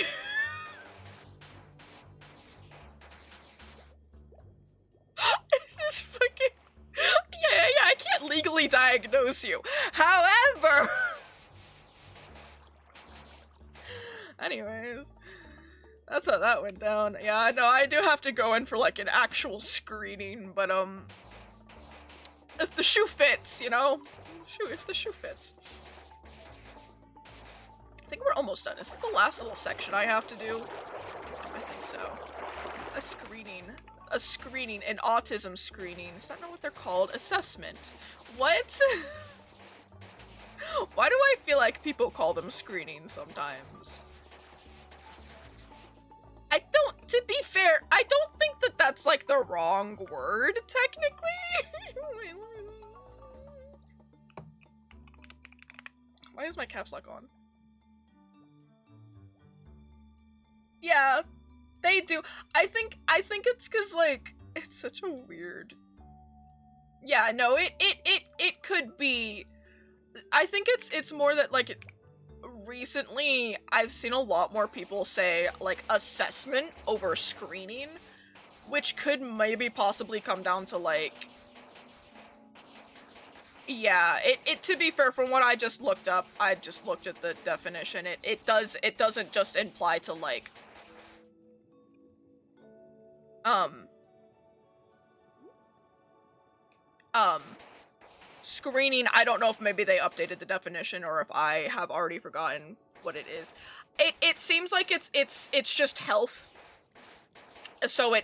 It's just fucking... Yeah, I can't legally diagnose you. However... Anyways, that's how that went down. Yeah, no, I do have to go in for, like, an actual screening, but, if the shoe fits, you know? If the shoe fits. I think we're almost done. Is this the last little section I have to do? I think so. A screening, an autism screening. Is that not what they're called? Assessment. What? Why do I feel like people call them screening sometimes? To be fair, I don't think that that's like the wrong word, technically. Why is my caps lock on? Yeah, they do. I think it's cause like, it's such a weird... Yeah, no, it could be... I think it's more that like, recently I've seen a lot more people say like assessment over screening, which could maybe possibly come down to like... Yeah, it to be fair, from what I just looked up, I just looked at the definition, it doesn't just imply to like, screening. I don't know if maybe they updated the definition or if I have already forgotten what it is. It seems like it's just health. So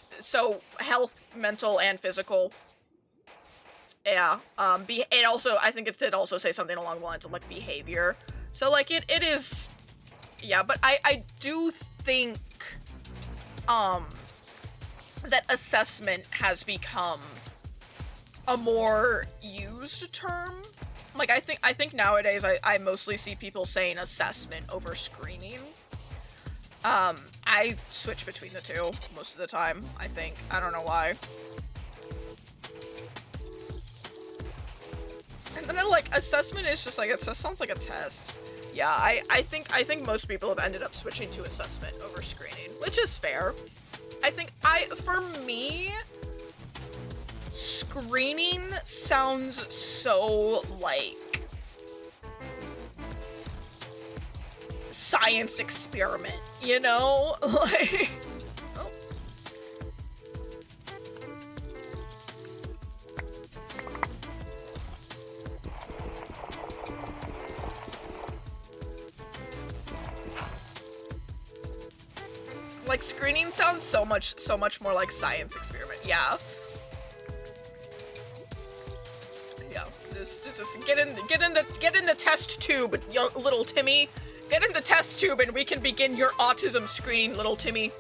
health, mental and physical. Yeah, it also, I think it did also say something along the lines of, like, behavior. So, like, it is, yeah, but I do think, that assessment has become a more used term. Like, I think nowadays I mostly see people saying assessment over screening. I switch between the two most of the time, I think. I don't know why. And then I'm like, assessment is just like, it sounds like a test. Yeah, I think most people have ended up switching to assessment over screening, which is fair. I think for me, screening sounds so like, science experiment, you know? Like, oh. Like, screening sounds so much more like science experiment. Yeah. Yeah. Just get in the test tube, little Timmy. Get in the test tube and we can begin your autism screening, little Timmy.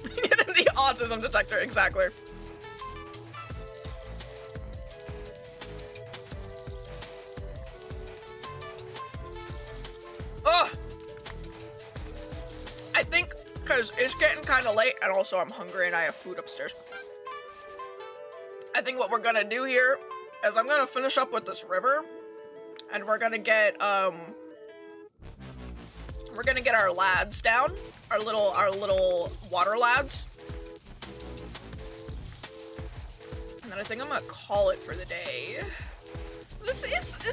Get in the autism detector, exactly. Ugh! I think, because it's getting kind of late, and also I'm hungry and I have food upstairs. I think what we're gonna do here is I'm gonna finish up with this river, and we're gonna get our lads down, our little water lads, and then I think I'm gonna call it for the day. It's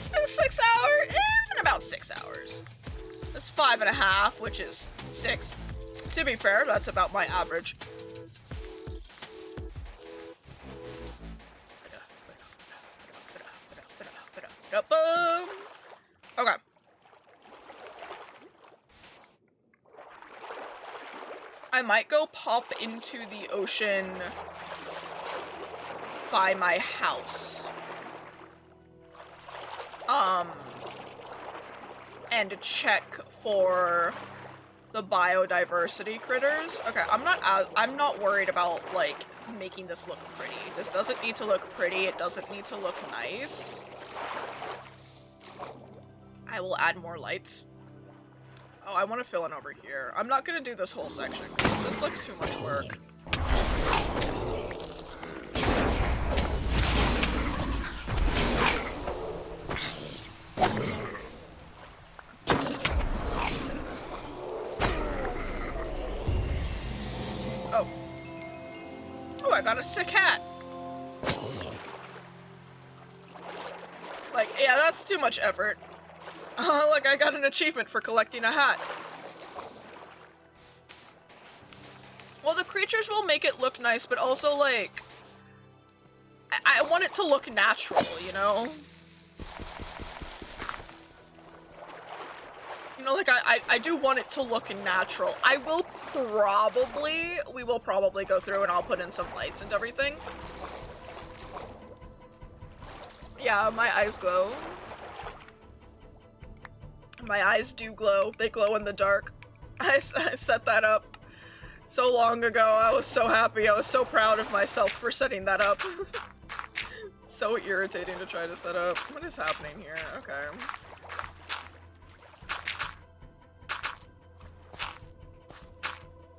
been 6 hours. It's been about 6 hours. It's 5.5, which is 6. To be fair, that's about my average. Okay. I might go pop into the ocean by my house. And check for the biodiversity critters. Okay, I'm not worried about, like, making this look pretty. This doesn't need to look pretty, it doesn't need to look nice. I will add more lights. Oh, I want to fill in over here. I'm not gonna do this whole section, because this looks too much work. Oh, I got a sick hat. Like, yeah, that's too much effort. Like, I got an achievement for collecting a hat. Well, the creatures will make it look nice, but also, like, I want it to look natural, you know? You know, like, I do want it to look natural. We will probably go through and I'll put in some lights and everything. Yeah, my eyes glow. My eyes do glow. They glow in the dark. I set that up so long ago. I was so happy. I was so proud of myself for setting that up. So irritating to try to set up. What is happening here? Okay.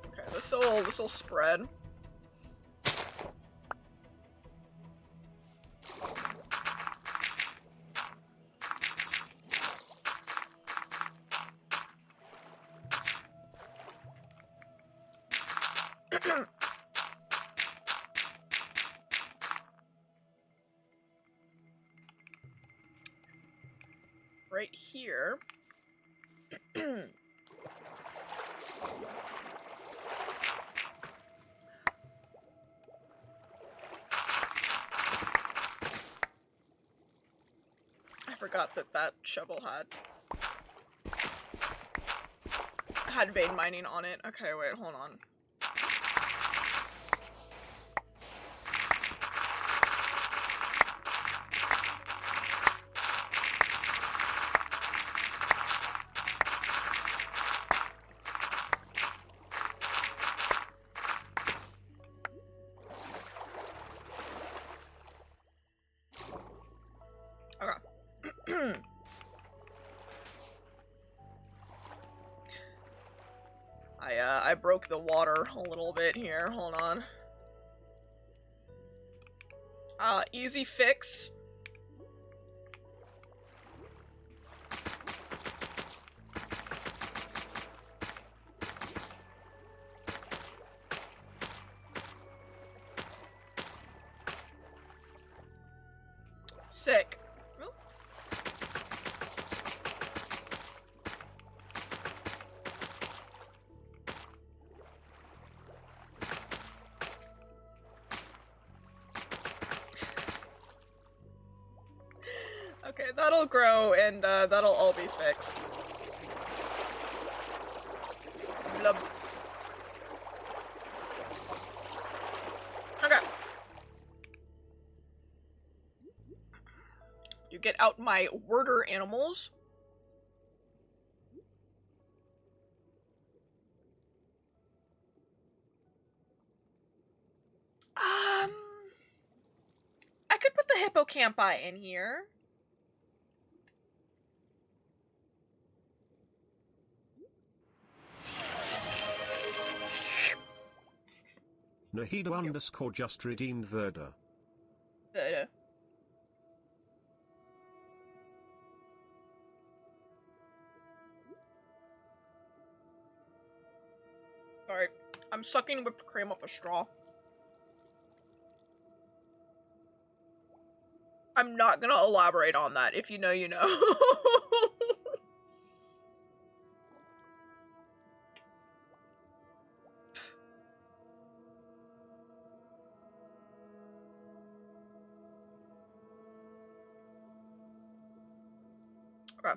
Okay, this'll spread. Right here. I forgot that shovel had vein mining on it. Okay, wait, hold on. I broke the water a little bit here. Hold on. Easy fix. Sick. Oop. Okay, that'll grow and that'll all be fixed. Blub. Okay. You get out my worder animals. I could put the hippocampi in here. Nahido underscore just redeemed Verda. Sorry, I'm sucking whipped cream up a straw. I'm not gonna elaborate on that. If you know, you know. Okay.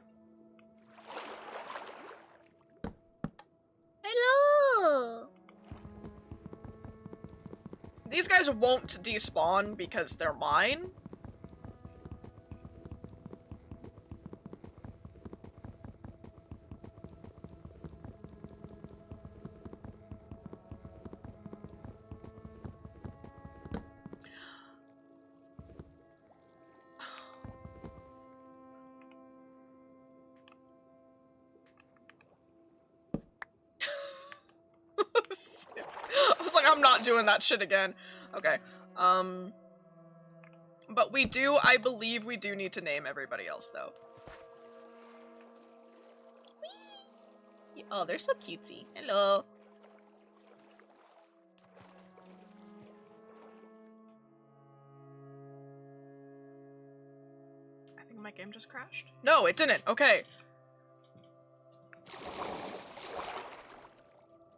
Hello. These guys won't despawn because they're mine. I was like, I'm not doing that shit again. Okay. But we do, I believe we do need to name everybody else, though. Whee! Oh, they're so cutesy. Hello. I think my game just crashed. No, it didn't. Okay.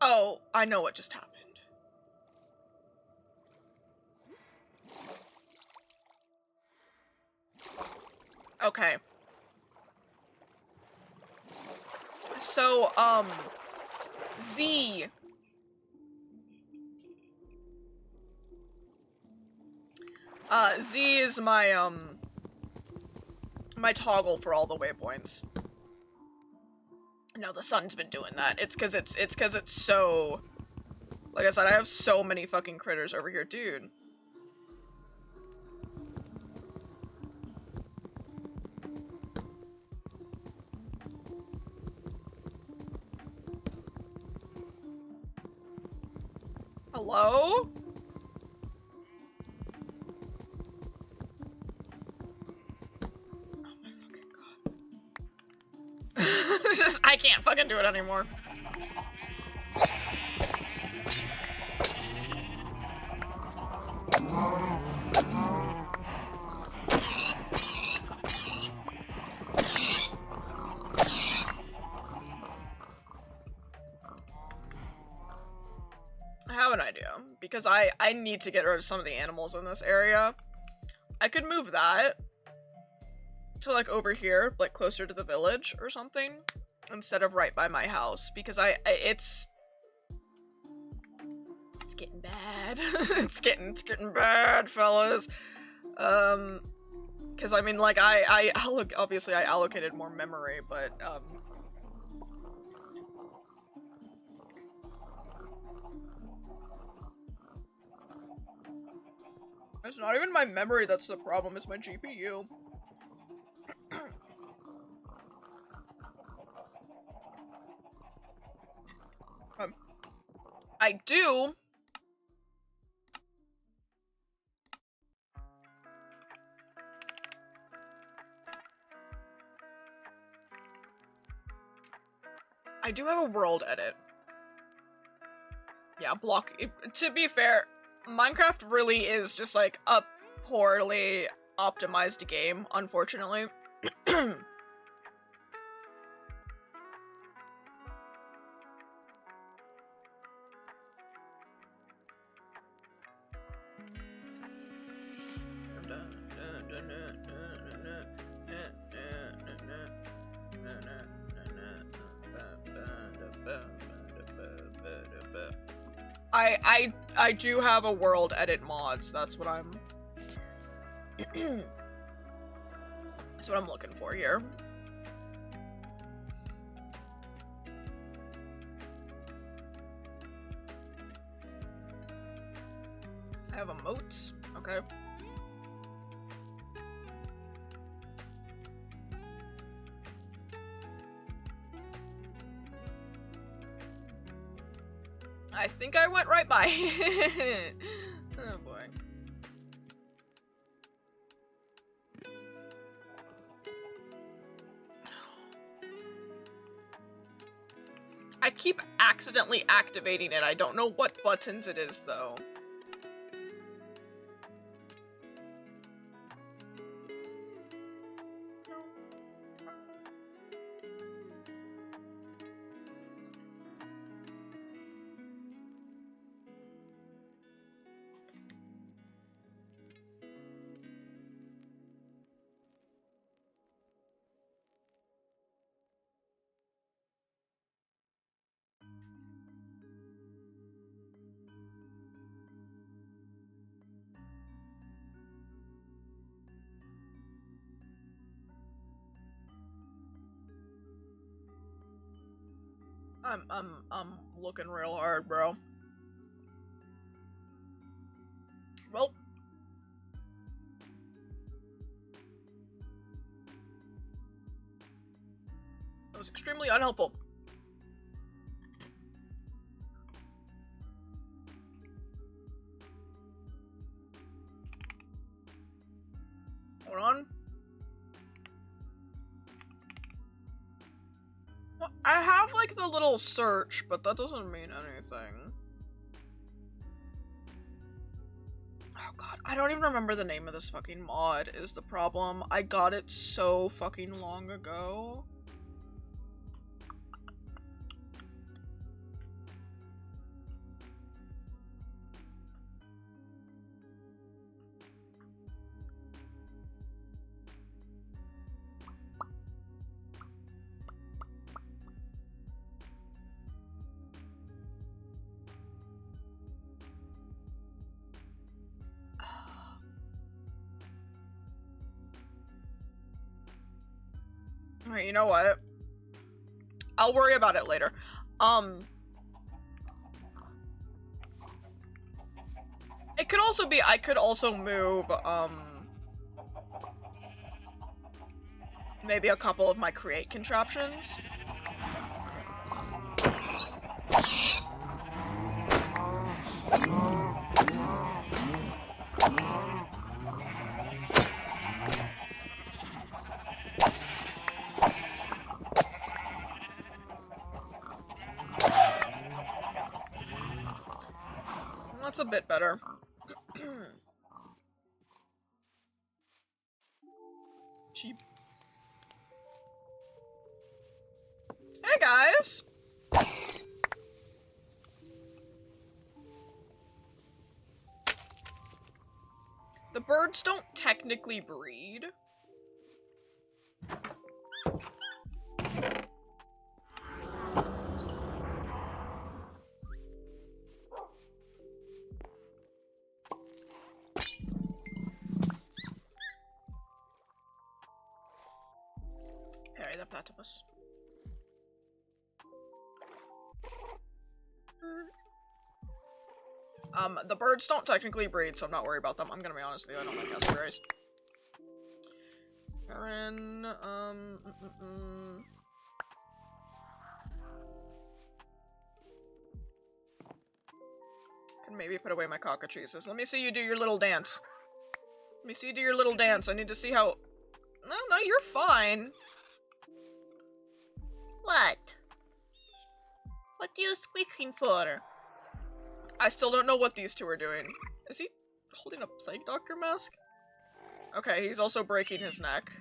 Oh, I know what just happened. Okay. So, Z. Z is my, my toggle for all the waypoints. No, the sun's been doing that. It's cause it's so... Like I said, I have so many fucking critters over here, dude. Hello? Oh my fucking god. Just, I can't fucking do it anymore. I have an idea, because I need to get rid of some of the animals in this area. I could move that to, like, over here, like, closer to the village or something, instead of right by my house, because it's getting bad. it's getting bad, fellas. Because, I mean, like, obviously I allocated more memory, but, it's not even my memory that's the problem, it's my GPU. I do... I do have a world edit. Yeah, to be fair, Minecraft really is just, like, a poorly optimized game, unfortunately. I do have a world edit mods. That's what I'm that's what I'm looking for here. I have emotes. Okay. I think I went right by. Oh boy. I keep accidentally activating it. I don't know what buttons it is though. I'm looking real hard, bro. Well. That was extremely unhelpful. Hold on. Well, I have like the little search, but that doesn't mean anything. Oh god, I don't even remember the name of this fucking mod is the problem. I got it so fucking long ago. Alright, you know what? I'll worry about it later. It could also be, I could also move, maybe a couple of my create contraptions. That's a bit better. Cheap. Hey guys! The birds don't technically breed. Harry the platypus. The birds don't technically breed, so I'm not worried about them. I'm gonna be honest with you, I don't like cassowaries. Karen, Can maybe put away my cockatrices. Let me see you do your little dance. Let me see you do your little dance. I need to see how... No, you're fine. What? What are you squeaking for? I still don't know what these two are doing. Is he holding a plague doctor mask? Okay, he's also breaking his neck.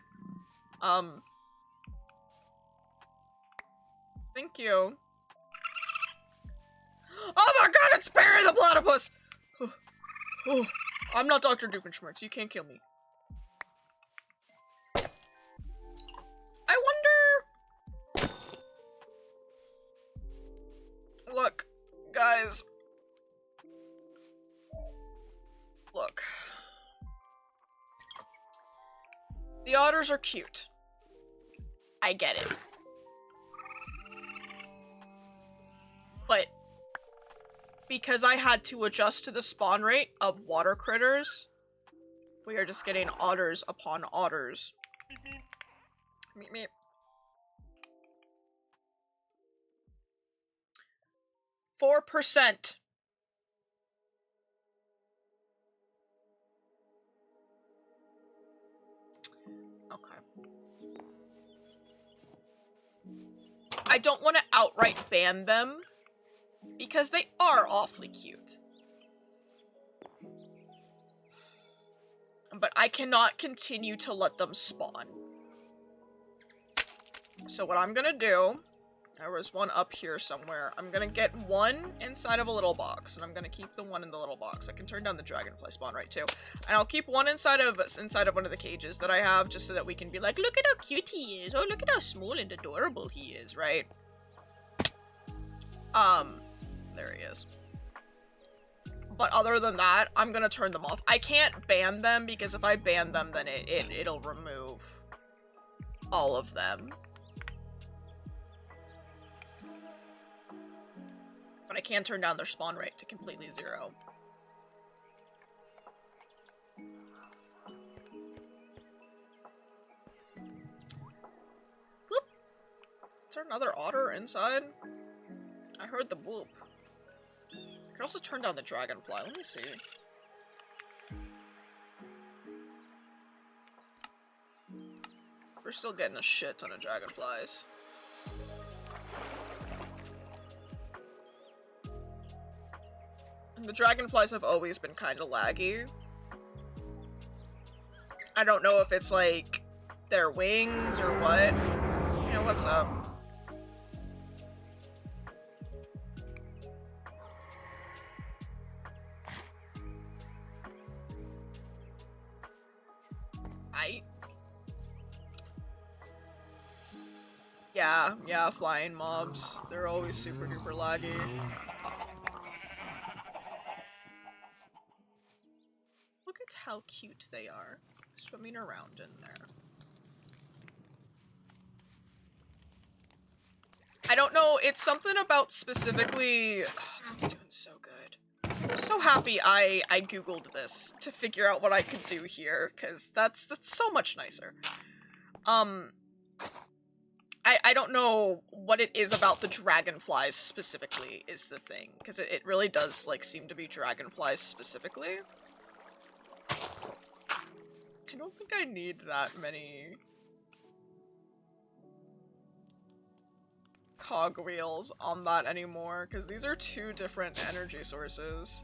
Thank you. Oh my god, it's Barry the Platypus! Oh, I'm not Dr. Doofenshmirtz, you can't kill me. I wonder... Look, guys. Look. The otters are cute. I get it. But because I had to adjust to the spawn rate of water critters, we are just getting otters upon otters. Meep meep. %. Okay. I don't want to outright ban them, because they are awfully cute. But I cannot continue to let them spawn. So what I'm gonna do, there was one up here somewhere, I'm gonna get one inside of a little box, and I'm gonna keep the one in the little box. I can turn down the dragonfly spawn rate too. And I'll keep one inside of one of the cages that I have, just so that we can be like, look at how cute he is, oh look at how small and adorable he is, right? There he is. But other than that, I'm gonna turn them off. I can't ban them, because if I ban them, then it'll remove all of them. But I can turn down their spawn rate to completely 0. Whoop. Is there another otter inside? I heard the whoop. I can also turn down the dragonfly. Let me see. We're still getting a shit ton of dragonflies. And the dragonflies have always been kind of laggy. I don't know if it's like their wings or what. You know, what's up? Yeah, flying mobs. They're always super duper laggy. Look at how cute they are, swimming around in there. I don't know, it's something about specifically... Oh, that's doing so good. I'm so happy I googled this to figure out what I could do here, because that's so much nicer. I don't know what it is about the dragonflies specifically is the thing, because it really does, like, seem to be dragonflies specifically. I don't think I need that many cogwheels on that anymore, because these are 2 different energy sources.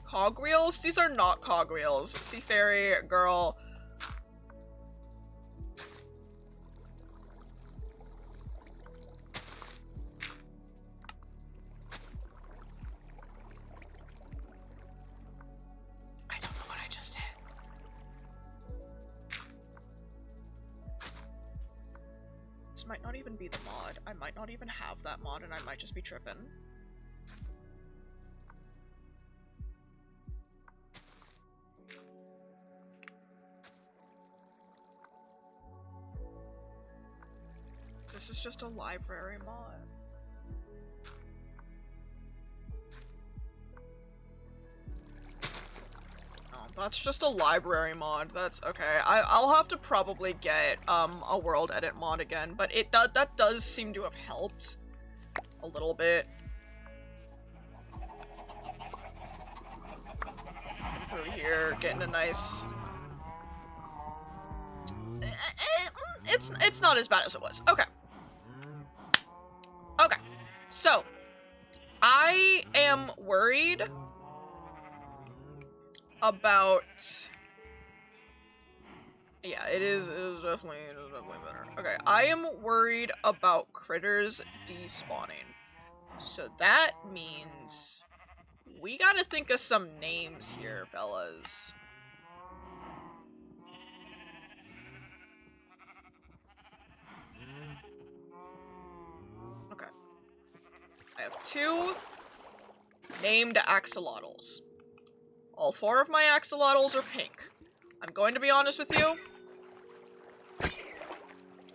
Cogwheels? These are not cogwheels. Sea Fairy, girl. Might not even be the mod. I might not even have that mod, and I might just be tripping. This is just a library mod. That's just a library mod. That's okay. I'll have to probably get a world edit mod again, but that does seem to have helped a little bit. Through here, getting a nice. It's not as bad as it was. Okay. Okay. So I am worried about Yeah, it is definitely better. Okay, I am worried about critters despawning. So that means we gotta think of some names here, fellas. Okay. I have 2 named axolotls. All 4 of my axolotls are pink. I'm going to be honest with you.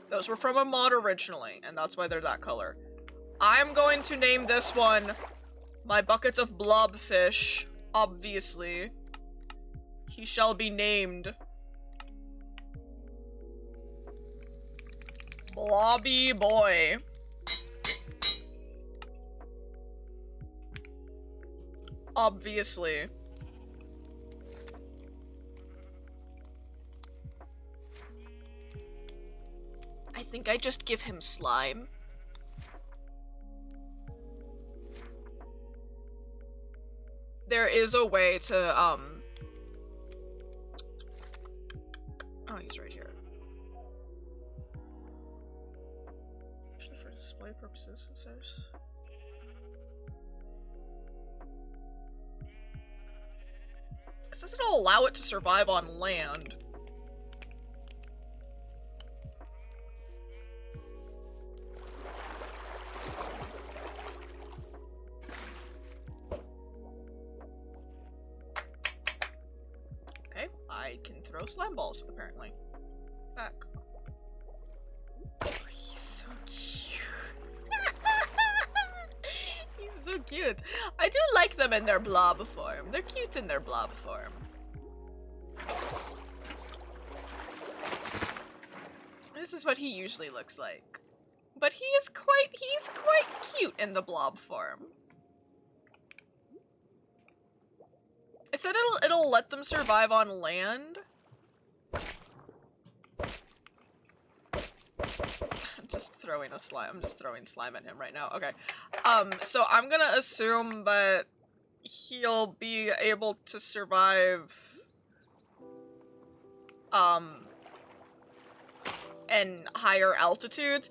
Those were from a mod originally, and that's why they're that color. I'm going to name this one my bucket of blobfish, obviously. He shall be named Blobby Boy. Obviously. I think I just give him slime. There is a way to, oh, he's right here. Actually, for display purposes, it says. It says it'll allow it to survive on land. Okay, I can throw slime balls, apparently. Back. Oh, he's so cute. He's so cute. I do like them in their blob form. They're cute in their blob form. This is what he usually looks like. But he's quite cute in the blob form. It said it'll let them survive on land. I'm just throwing slime at him right now. Okay. So I'm gonna assume that he'll be able to survive in higher altitudes.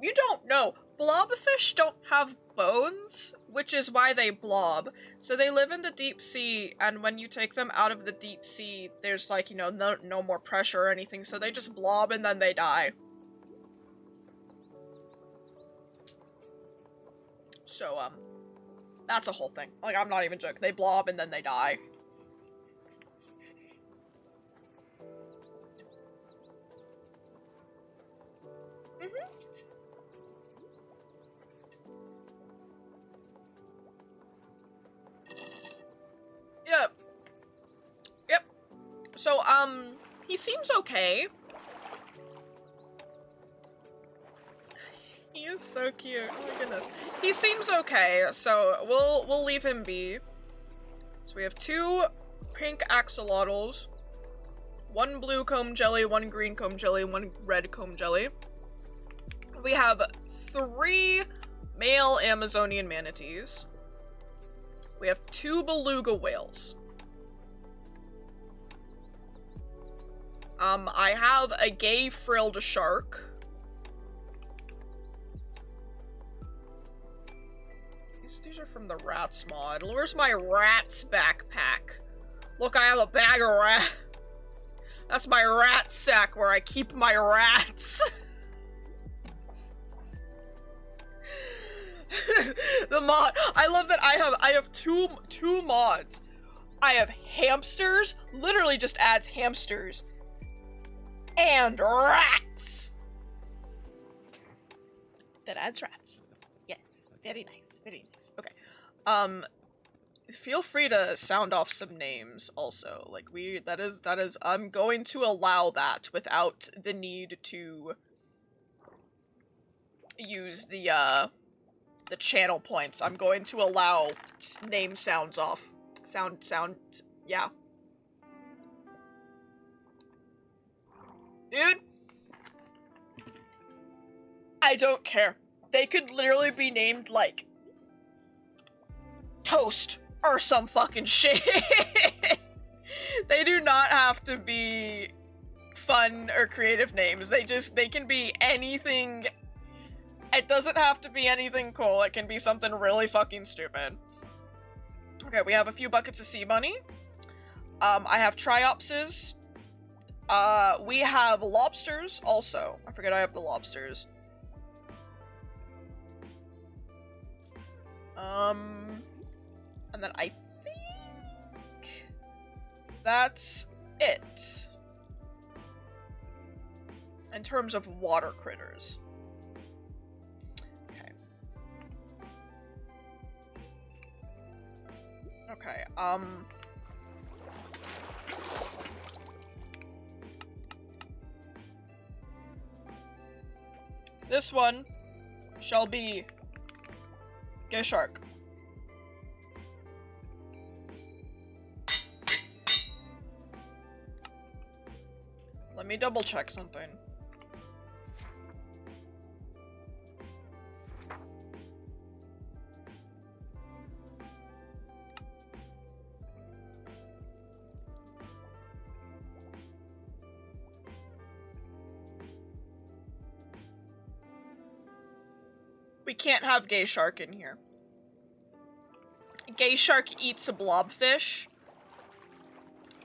You don't know. Blobfish don't have bones, which is why they blob. So they live in the deep sea, and when you take them out of the deep sea, there's like, you know, no more pressure or anything, so they just blob and then they die. So, that's a whole thing. Like, I'm not even joking. They blob and then they die. Yep. Yep. So, he seems okay. He is so cute. Oh my goodness. He seems okay, so we'll leave him be. So we have 2 pink axolotls, 1 blue comb jelly, 1 green comb jelly, 1 red comb jelly. We have 3 male Amazonian manatees. We have 2 beluga whales. I have a gay frilled shark. These are from the rats mod. Where's my rats backpack? Look, I have a bag of rats. That's my rat sack where I keep my rats. The mod. I love that I have two mods. I have hamsters, literally just adds hamsters, and rats. That adds rats. Yes. Very nice. Very nice. Okay. Feel free to sound off some names also. Like that is I'm going to allow that without the need to use the channel points. I'm going to allow name sounds off. Yeah. Dude. I don't care. They could literally be named, like, Toast or some fucking shit. They do not have to be fun or creative names. They can be anything. It doesn't have to be anything cool. It can be something really fucking stupid. Okay, we have a few buckets of sea bunny. I have triopses. We have lobsters also. I forget I have the lobsters. And then I think that's it. In terms of water critters. Okay. Okay, this one shall be Gay Shark. Let me double check something. We can't have Gay Shark in here. Gay Shark eats a blobfish.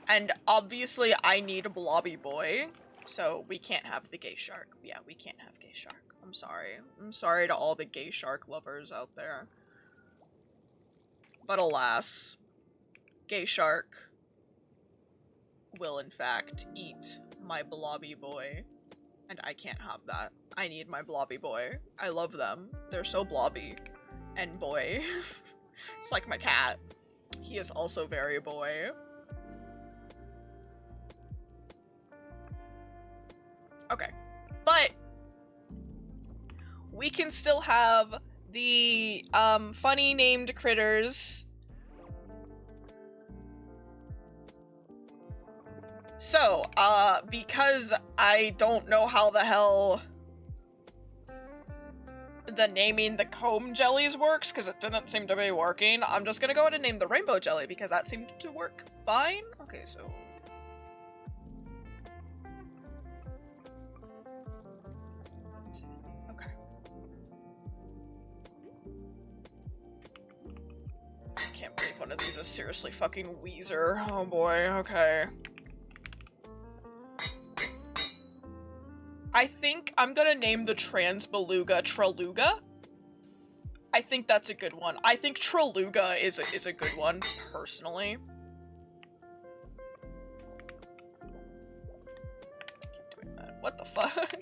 And obviously I need a blobby boy, so we can't have the Gay Shark. Yeah, we can't have Gay Shark. I'm sorry. I'm sorry to all the Gay Shark lovers out there. But alas, Gay Shark will in fact eat my blobby boy. And I can't have that. I need my blobby boy. I love them. They're so blobby. And boy. It's like my cat. He is also very boy. Okay. But we can still have the funny named critters. So, because I don't know how the hell the naming the comb jellies works, because it didn't seem to be working, I'm just gonna go ahead and name the rainbow jelly, because that seemed to work fine. Okay, so... okay. I can't believe one of these is seriously fucking Weezer. Oh boy, okay. I think I'm gonna name the trans beluga Traluga. I think that's a good one. I think Traluga is a good one, personally. Keep doing that. What the fuck?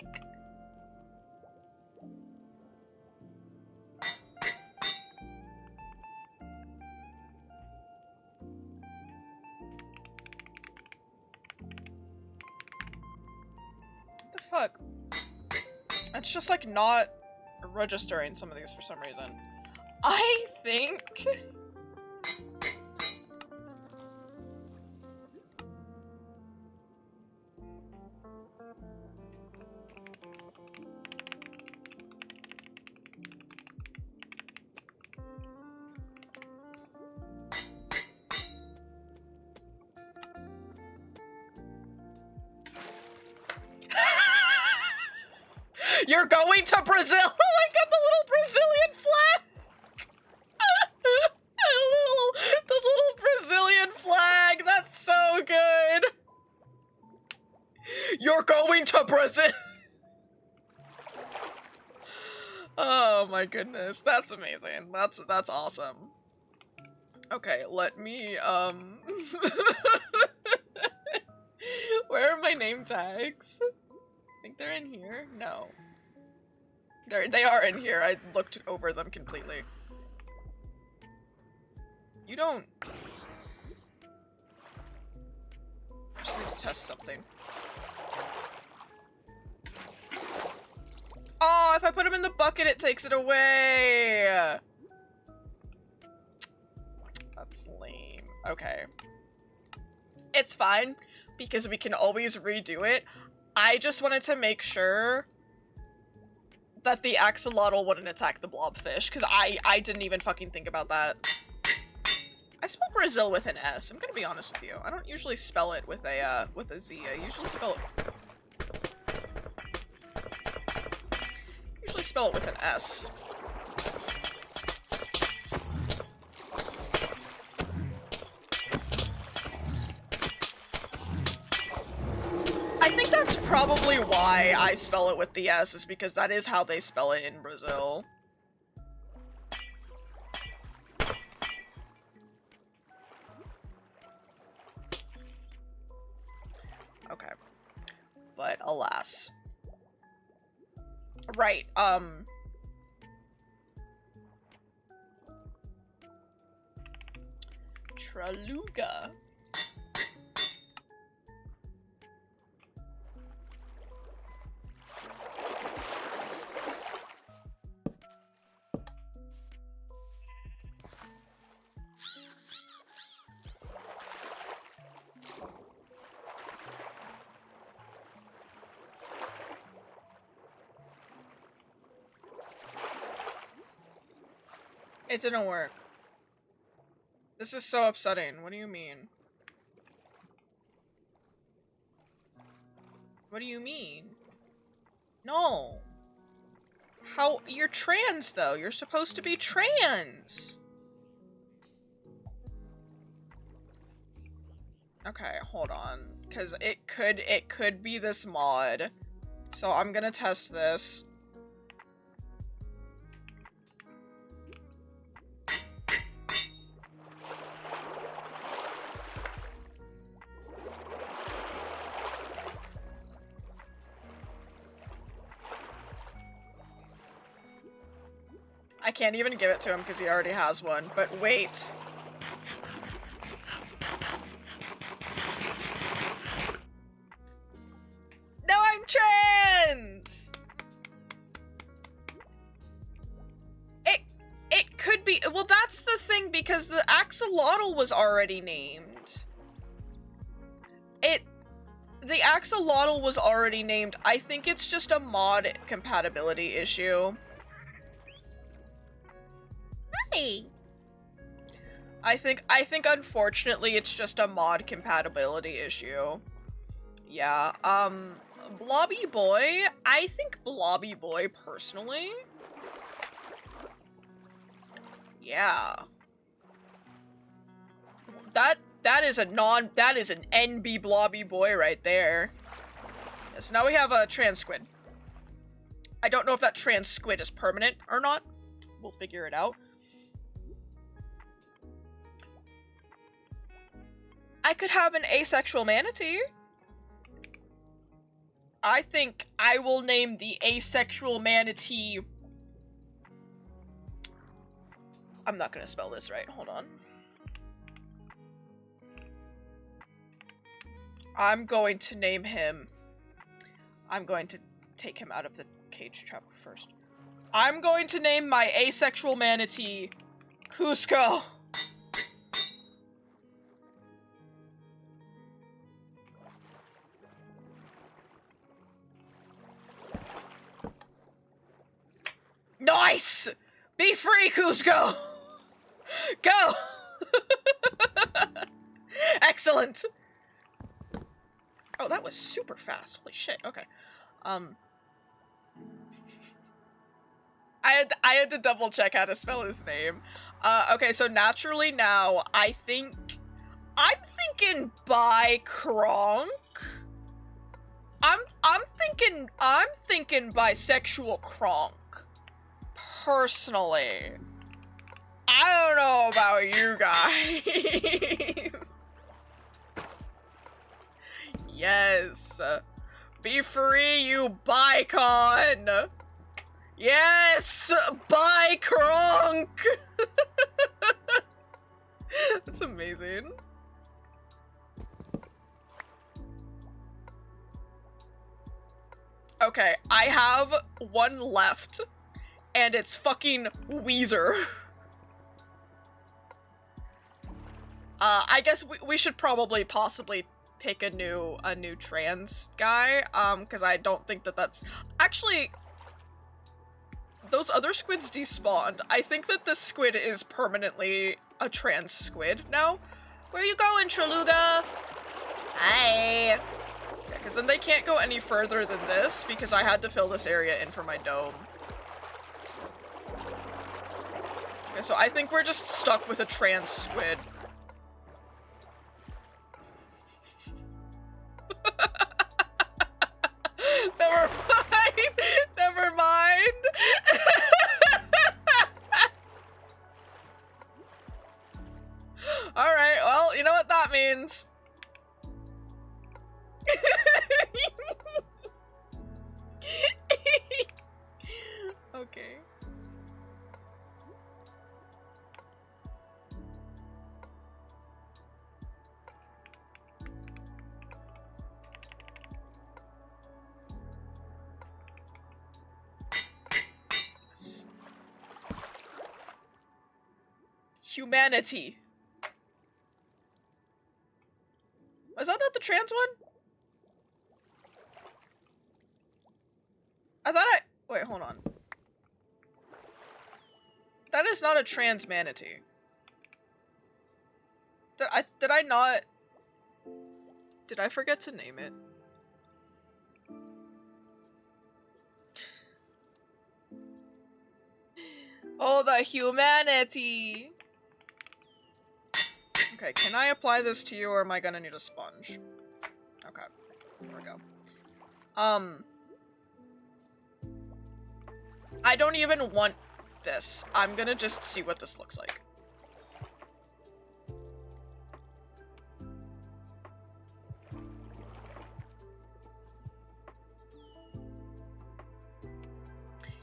Fuck. It's just like not registering some of these for some reason. I think... You're going to Brazil? Oh my god, the little Brazilian flag! the little Brazilian flag, that's so good! You're going to Brazil! Oh my goodness, that's amazing. That's awesome. Okay, let me, Where are my name tags? I think they're in here? No. They are in here. I looked over them completely. You don't... I just need to test something. Oh, if I put them in the bucket, it takes it away! That's lame. Okay. It's fine, because we can always redo it. I just wanted to make sure that the axolotl wouldn't attack the blobfish, because I didn't even fucking think about that. I spell Brazil with an S, I'm gonna be honest with you. I don't usually spell it with a Z, I usually spell it actually spell it with an S. I think that's probably why I spell it with the S, is because that is how they spell it in Brazil. Okay. But alas. Right, Traluga. It didn't work. This is so upsetting. What do you mean? What do you mean? No. How? You're trans, though. You're supposed to be trans. Okay, hold on. Because it could be this mod. So I'm gonna test this. I can't even give it to him because he already has one, but wait. No, I'm trans! It could be, well, that's the thing, because the axolotl was already named. The axolotl was already named. I think it's just a mod compatibility issue. Hey. I think unfortunately it's just a mod compatibility issue. Yeah, Blobby Boy, I think Blobby Boy personally. Yeah. That is an NB Blobby Boy right there. Yeah, so now we have a trans squid. I don't know if that trans squid is permanent or not. We'll figure it out. I could have an asexual manatee. I think I will name the asexual manatee... I'm not gonna spell this right, hold on. I'm going to name him... I'm going to take him out of the cage trap first. I'm going to name my asexual manatee Cusco. Nice! Be free, Cusco! Go! Excellent! Oh, that was super fast. Holy shit, okay. I had to double check how to spell his name. Okay, so naturally now, I'm thinking bi-cronk. I'm thinking bisexual cronk. Personally. I don't know about you guys. Yes. Be free, you bicon. Yes, bi-cronk. That's amazing. Okay, I have one left, and it's fucking Weezer. I guess we should probably possibly pick a new trans guy, because I don't think that's... Actually, those other squids despawned. I think that this squid is permanently a trans squid now. Where you going, Traluga? Hi. Because then they can't go any further than this, because I had to fill this area in for my dome. Okay, so I think we're just stuck with a trans squid. Never mind. Never mind. Alright, well, you know what that means. Okay. Humanity. Was that not the trans one? I thought wait, hold on. That is not a trans manatee. Did I not... Did I forget to name it? Oh, the humanity! Okay, can I apply this to you or am I gonna need a sponge? Okay, there we go. I don't even want this. I'm gonna just see what this looks like.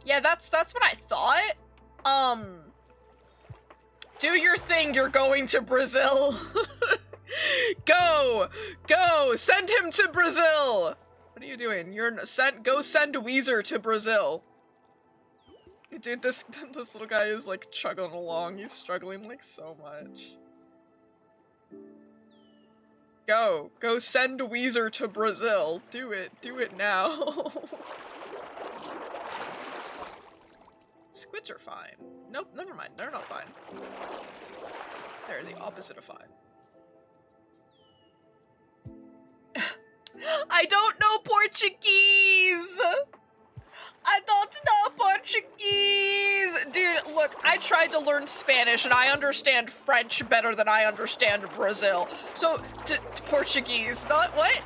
Yeah, that's what I thought. Do your thing, you're going to Brazil. Go! Send him to Brazil! What are you doing? Go send Weezer to Brazil. Dude, this little guy is like chugging along. He's struggling like so much. Go send Weezer to Brazil. Do it now. Squids are fine. Nope, never mind. They're not fine. They're the opposite of fine. I don't know Portuguese! I don't know Portuguese! Dude, look, I tried to learn Spanish and I understand French better than I understand Brazil. So, Portuguese, not what?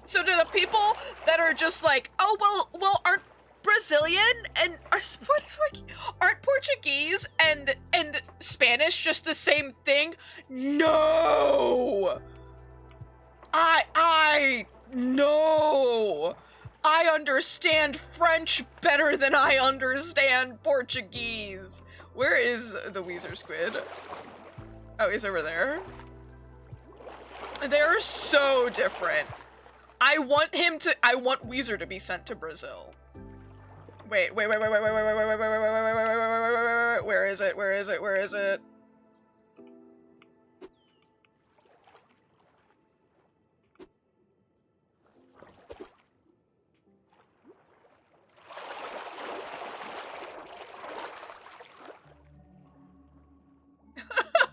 So do the people that are just like, oh, well, aren't Brazilian and aren't Portuguese and Spanish just the same thing? No! No! I understand French better than I understand Portuguese. Where is the Weezer squid? Oh, he's over there. They're so different. I want Weezer to be sent to Brazil. Wait. Where is it?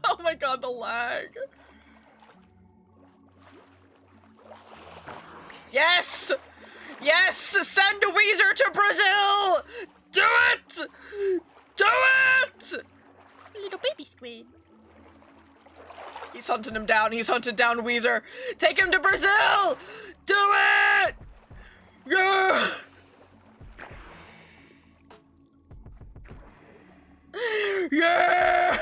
Oh my god, the lag. Yes! Yes! Send Weezer to Brazil! Do it! Do it! Little baby squid. He's hunting him down. He's hunted down Weezer. Take him to Brazil! Do it! Yeah! Yeah!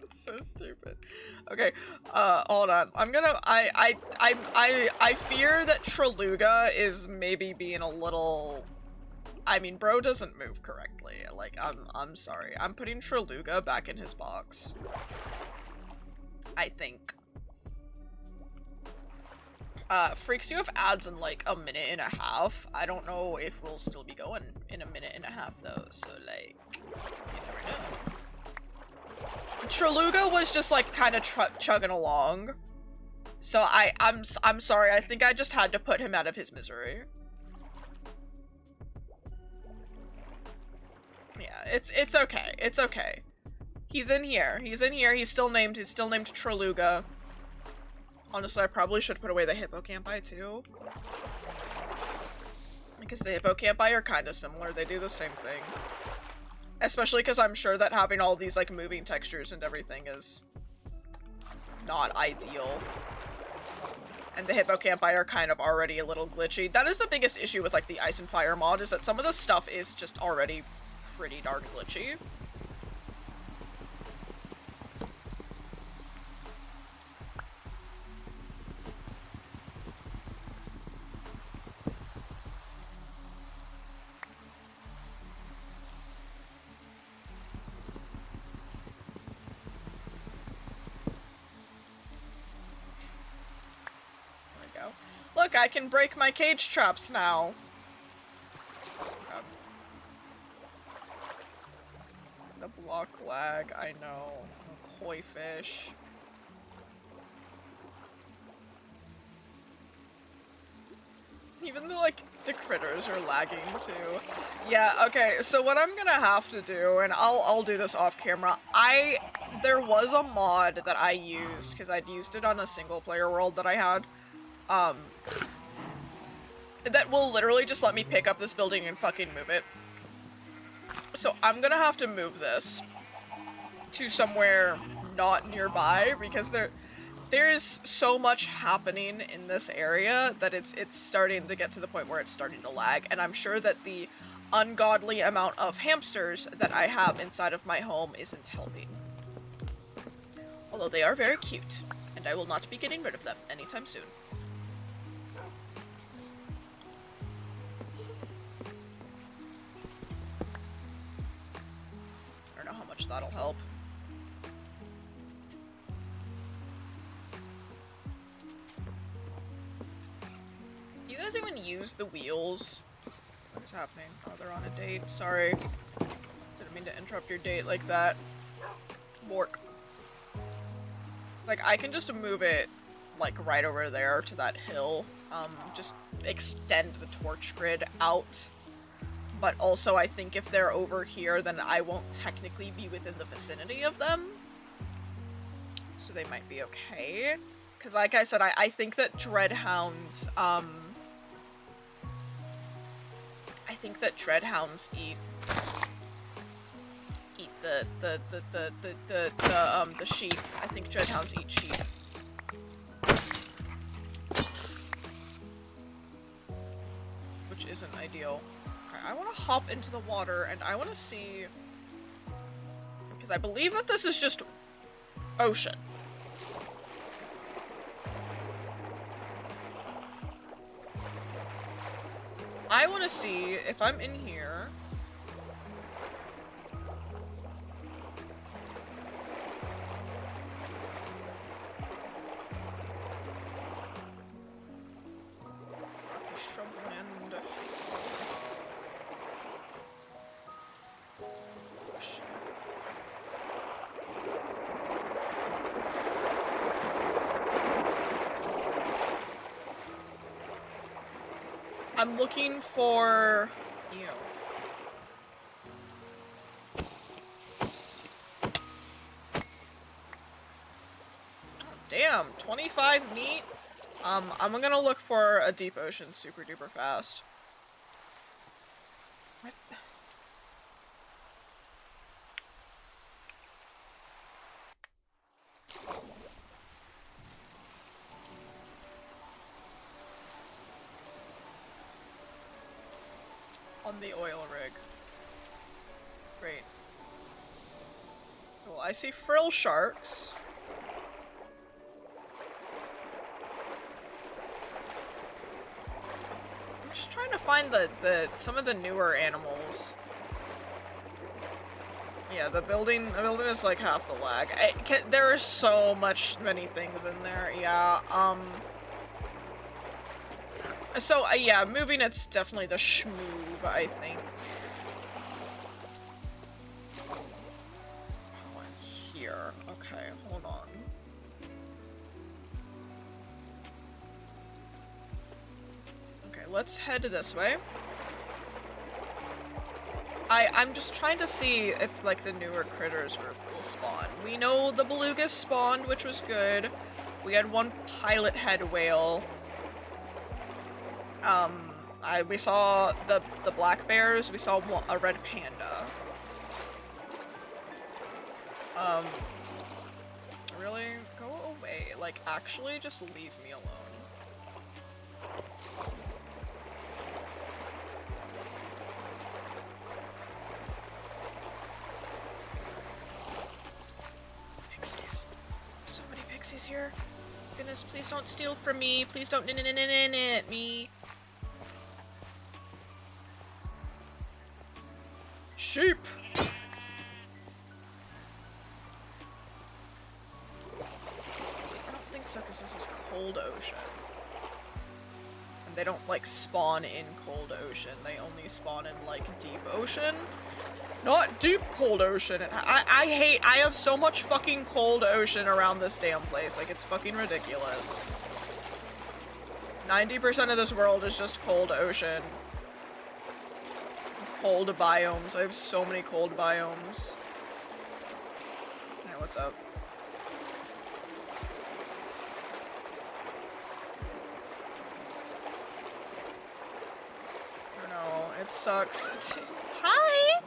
That's so stupid. Okay, hold on. I fear that Traluga is maybe being a little... I mean, bro doesn't move correctly. Like, I'm sorry. I'm putting Traluga back in his box. I think. Freaks, you have ads in like a minute and a half. I don't know if we'll still be going in a minute and a half though, so like, you never know. Traluga was just like kind of chugging along. So I'm sorry, I think I just had to put him out of his misery. Yeah, it's okay. It's okay. He's in here. He's in here. He's still named Traluga. Honestly, I probably should put away the Hippocampi too. Because the Hippocampi are kind of similar. They do the same thing. Especially because I'm sure that having all these, like, moving textures and everything is not ideal. And the hippocampi are kind of already a little glitchy. That is the biggest issue with, like, the Ice and Fire mod, is that some of the stuff is just already pretty darn glitchy. Look, I can break my cage traps now. The block lag, I know. Koi fish. Even though, like, the critters are lagging too. Yeah, okay, so what I'm gonna have to do, and I'll do this off camera, there was a mod that I used, because I'd used it on a single player world that I had, that will literally just let me pick up this building and fucking move it. So I'm gonna have to move this to somewhere not nearby, because there's so much happening in this area that it's starting to get to the point where it's starting to lag, and I'm sure that the ungodly amount of hamsters that I have inside of my home isn't helping. Although they are very cute, and I will not be getting rid of them anytime soon. That'll help. You guys even use the wheels? What is happening? Oh, they're on a date. Sorry. Didn't mean to interrupt your date like that. Bork. Like, I can just move it, like, right over there to that hill. Just extend the torch grid out. But also, I think if they're over here, then I won't technically be within the vicinity of them. So they might be okay. Because like I said, I think that Dreadhounds, eat the sheep. I think Dreadhounds eat sheep. Which isn't ideal. I want to hop into the water, and I want to see, because I believe that this is just ocean. I want to see if I'm in here. Shrubland. I'm looking for... Ew. Oh, damn, 25 meat? I'm gonna look for a deep ocean super duper fast. What? On the oil rig. Great. Well, I see frill sharks. I'm just trying to find some of the newer animals. Yeah, the building is like half the lag. There are so many things in there. Yeah, so, yeah, moving it's definitely the schmoove, I think. Oh, I'm here. Okay, hold on. Okay, let's head this way. I'm just trying to see if, like, the newer critters will spawn. We know the belugas spawned, which was good. We had one pilot head whale. We saw the black bears, we saw a red panda. Really? Go away. Like, actually, just leave me alone. Pixies. So many pixies here. Goodness, please don't steal from me. Please don't at me. Sheep! See, I don't think so, because this is cold ocean. And they don't, like, spawn in cold ocean. They only spawn in, like, deep ocean. Not deep cold ocean. I have so much fucking cold ocean around this damn place. Like, it's fucking ridiculous. 90% of this world is just cold ocean. Cold biomes. I have so many cold biomes. Hey, what's up? I don't know. It sucks. Hi!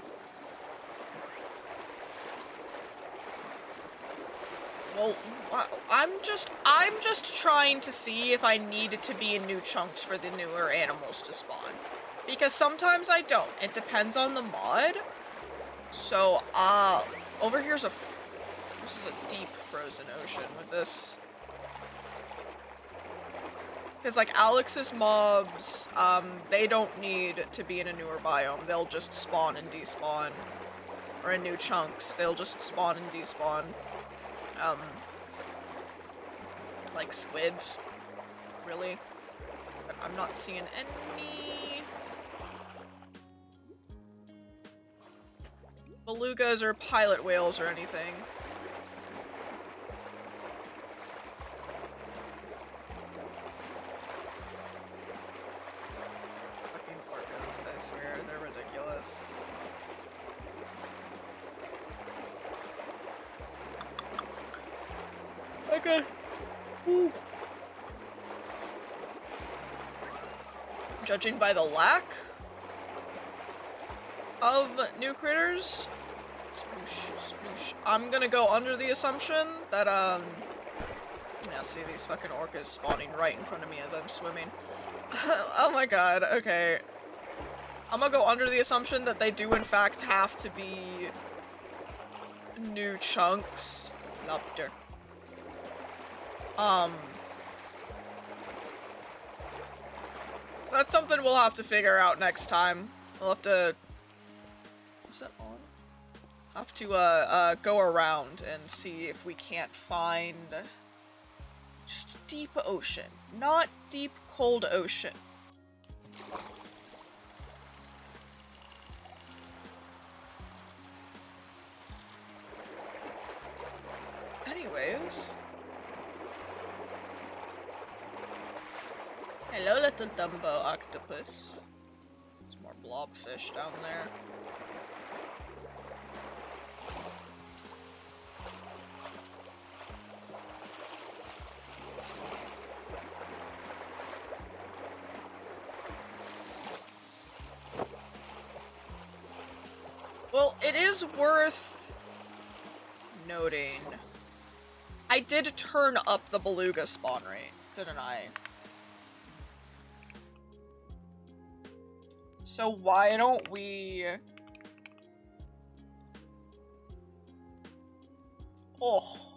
Well, I'm just trying to see if I need it to be in new chunks for the newer animals to spawn. Because sometimes I don't. It depends on the mod. So, over here's this is a deep frozen ocean with this. Because, like, Alex's mobs, they don't need to be in a newer biome. They'll just spawn and despawn. Or in new chunks. They'll just spawn and despawn. Like squids. Really? But I'm not seeing any belugas or pilot whales or anything. Fucking orcas, I swear, they're ridiculous. Okay. Ooh. Judging by the lack of new critters, sploosh, sploosh. I'm gonna go under the assumption that, yeah, see these fucking orcas spawning right in front of me as I'm swimming. Oh my god, okay. I'm gonna go under the assumption that they do in fact have to be new chunks. Lobster. So that's something we'll have to figure out next time. We'll have to... Is that on? Have to, go around and see if we can't find... just deep ocean. Not deep cold ocean. Anyways... Hello, little Dumbo octopus. There's more blobfish down there. Well, it is worth noting. I did turn up the beluga spawn rate, didn't I? So why don't we... Oh.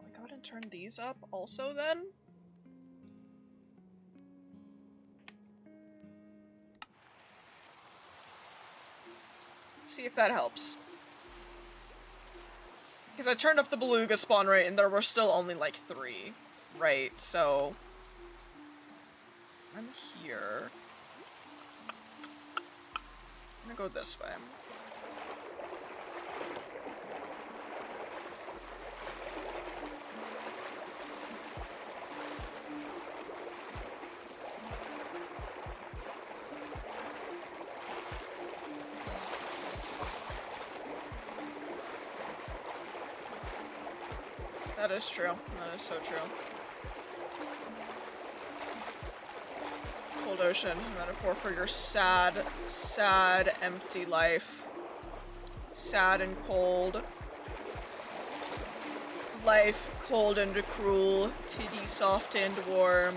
We go ahead and turn these up also then? See if that helps. Because I turned up the beluga spawn rate and there were still only like 3, right? So I'm here. I'm gonna go this way. That is true. That is so true. Cold Cold ocean, metaphor for your sad, sad, empty life. Sad and cold. Life cold and cruel, titty soft and warm.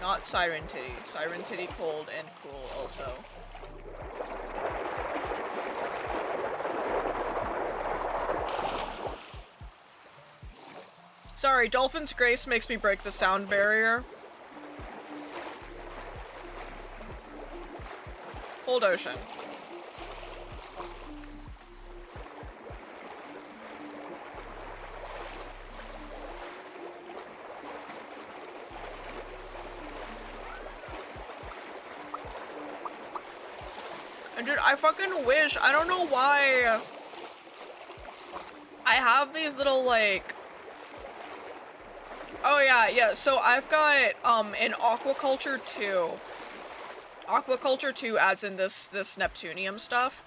Not Siren Titty. Siren Titty cold and cruel also. Sorry, Dolphin's Grace makes me break the sound barrier. Cold ocean. And dude, I fucking wish, I don't know why I have these little like, oh yeah, so I've got, in Aquaculture 2, Aquaculture 2 adds in this Neptunium stuff,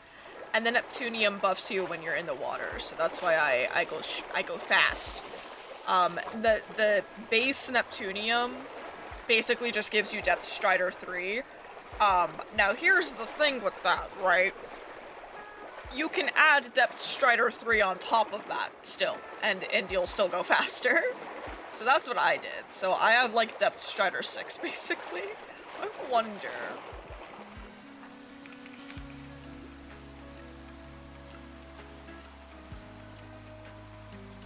and the Neptunium buffs you when you're in the water, so that's why I go fast. The base Neptunium basically just gives you Depth Strider 3. Now here's the thing with that, right? You can add Depth Strider 3 on top of that still, and you'll still go faster. So that's what I did. So I have like Depth Strider 6 basically. I wonder.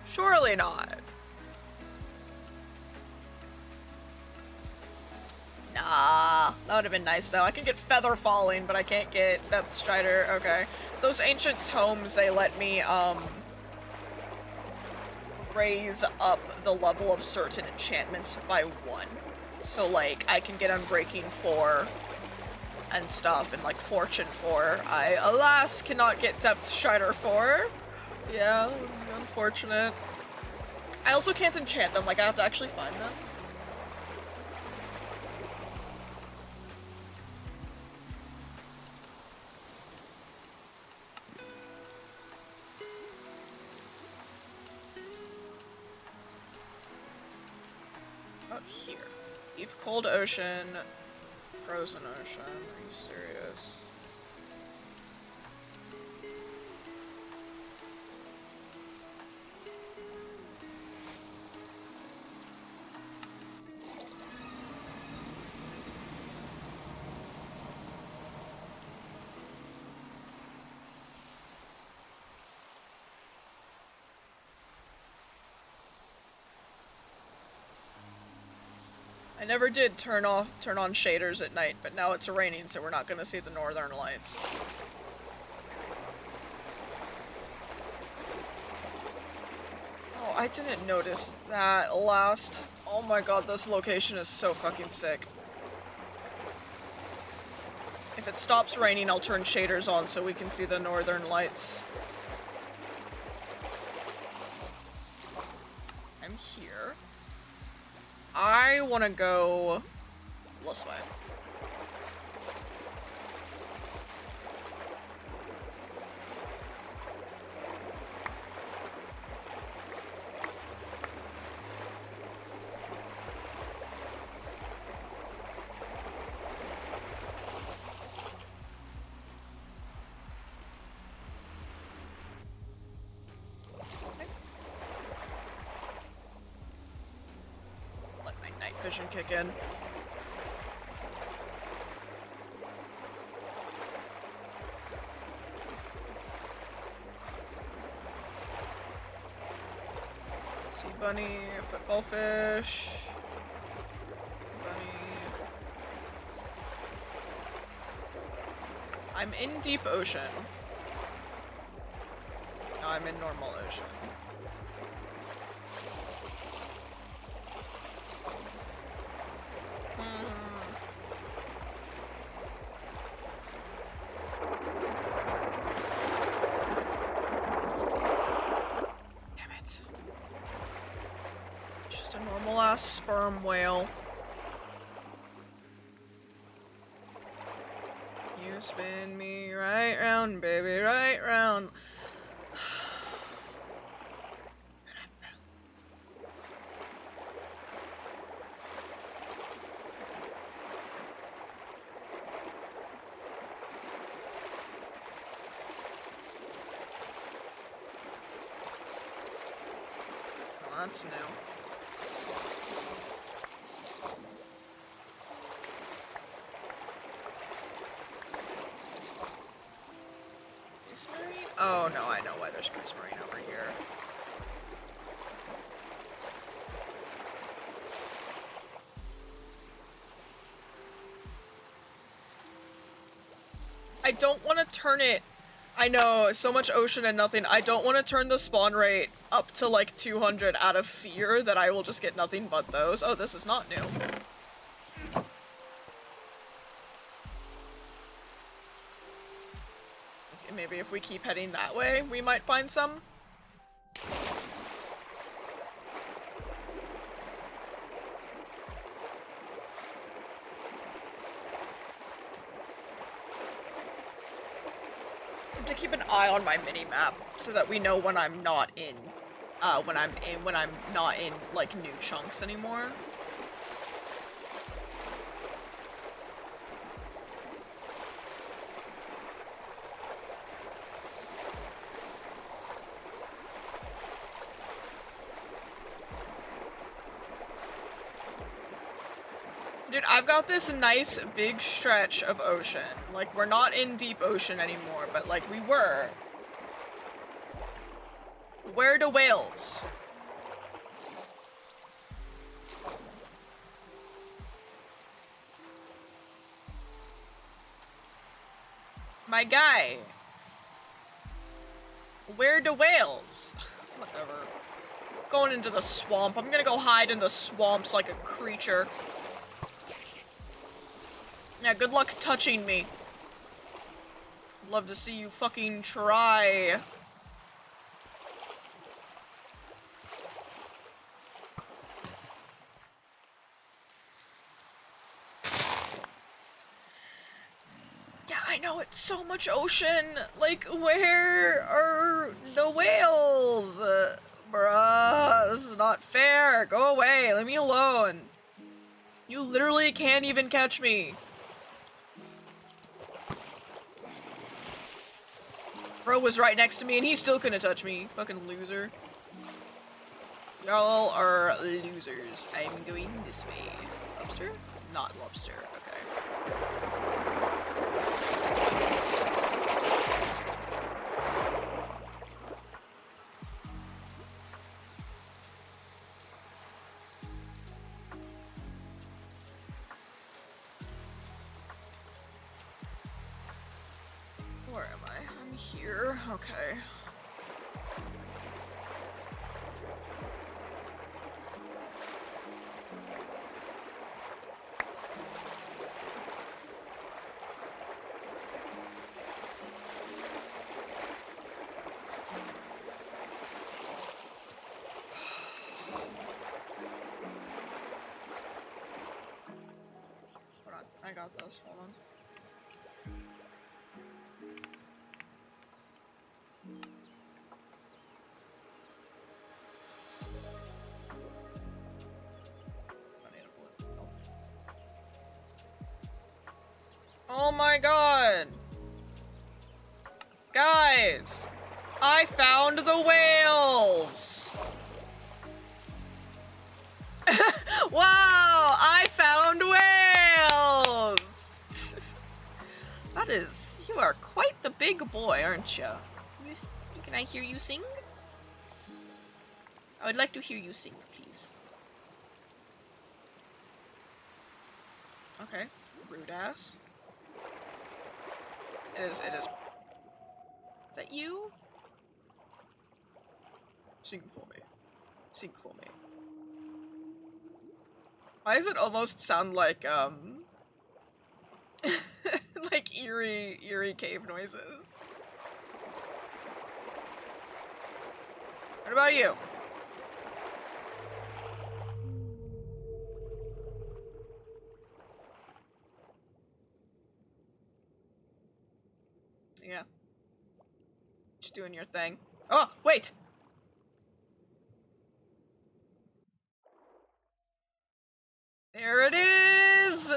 Surely not. Nah, that would have been nice though. I can get Feather Falling, but I can't get Depth Strider. Okay. Those ancient tomes, they let me, raise up the level of certain enchantments by 1. So, like, I can get Unbreaking 4 and stuff, and, like, Fortune 4. I, alas, cannot get Depth Strider 4. Yeah, unfortunate. I also can't enchant them, like, I have to actually find them. Up here. Deep cold ocean, frozen ocean. Are you serious? I never did turn on shaders at night, but now it's raining, so we're not gonna see the northern lights. Oh, I didn't notice that last. Oh my god, this location is so fucking sick. If it stops raining, I'll turn shaders on so we can see the northern lights. I'm here. I want to go this way. Vision kick in. Sea bunny, football fish. Bunny. I'm in deep ocean. No, I'm in normal ocean. Sperm whale. You spin me right round, baby, right round. that's new. Prismarine? Oh no, I know why there's Prismarine over here. I don't want to turn it. I know, so much ocean and nothing. I don't want to turn the spawn rate up to like 200 out of fear that I will just get nothing but those. Oh, this is not new. Okay, maybe if we keep heading that way, we might find some. To keep an eye on my mini-map so that we know when I'm not in when I'm not in like new chunks anymore. Dude, I've got this nice big stretch of ocean. Like, we're not in deep ocean anymore, but like we were. Where do whales? My guy. Where do whales? Whatever. Going into the swamp. I'm gonna go hide in the swamps like a creature. Yeah, good luck touching me. Love to see you fucking try. Yeah, I know, it's so much ocean. Like, where are the whales? Bruh, this is not fair. Go away, leave me alone. You literally can't even catch me. Bro was right next to me and he still couldn't touch me. Fucking loser. Y'all are losers. I'm going this way. Lobster? Not lobster. Okay. Where am I? I'm here. Okay. Hold on. I got those. Hold on. Oh my god! Guys! I found the whales! Wow! I found whales! That is... You are quite the big boy, aren't you? Can I hear you sing? I would like to hear you sing, please. Okay. Rude ass. It is. Is that you? Sing for me. Sing for me. Why does it almost sound like, like eerie cave noises? What about you? Yeah. Just doing your thing. Oh, wait! There it is!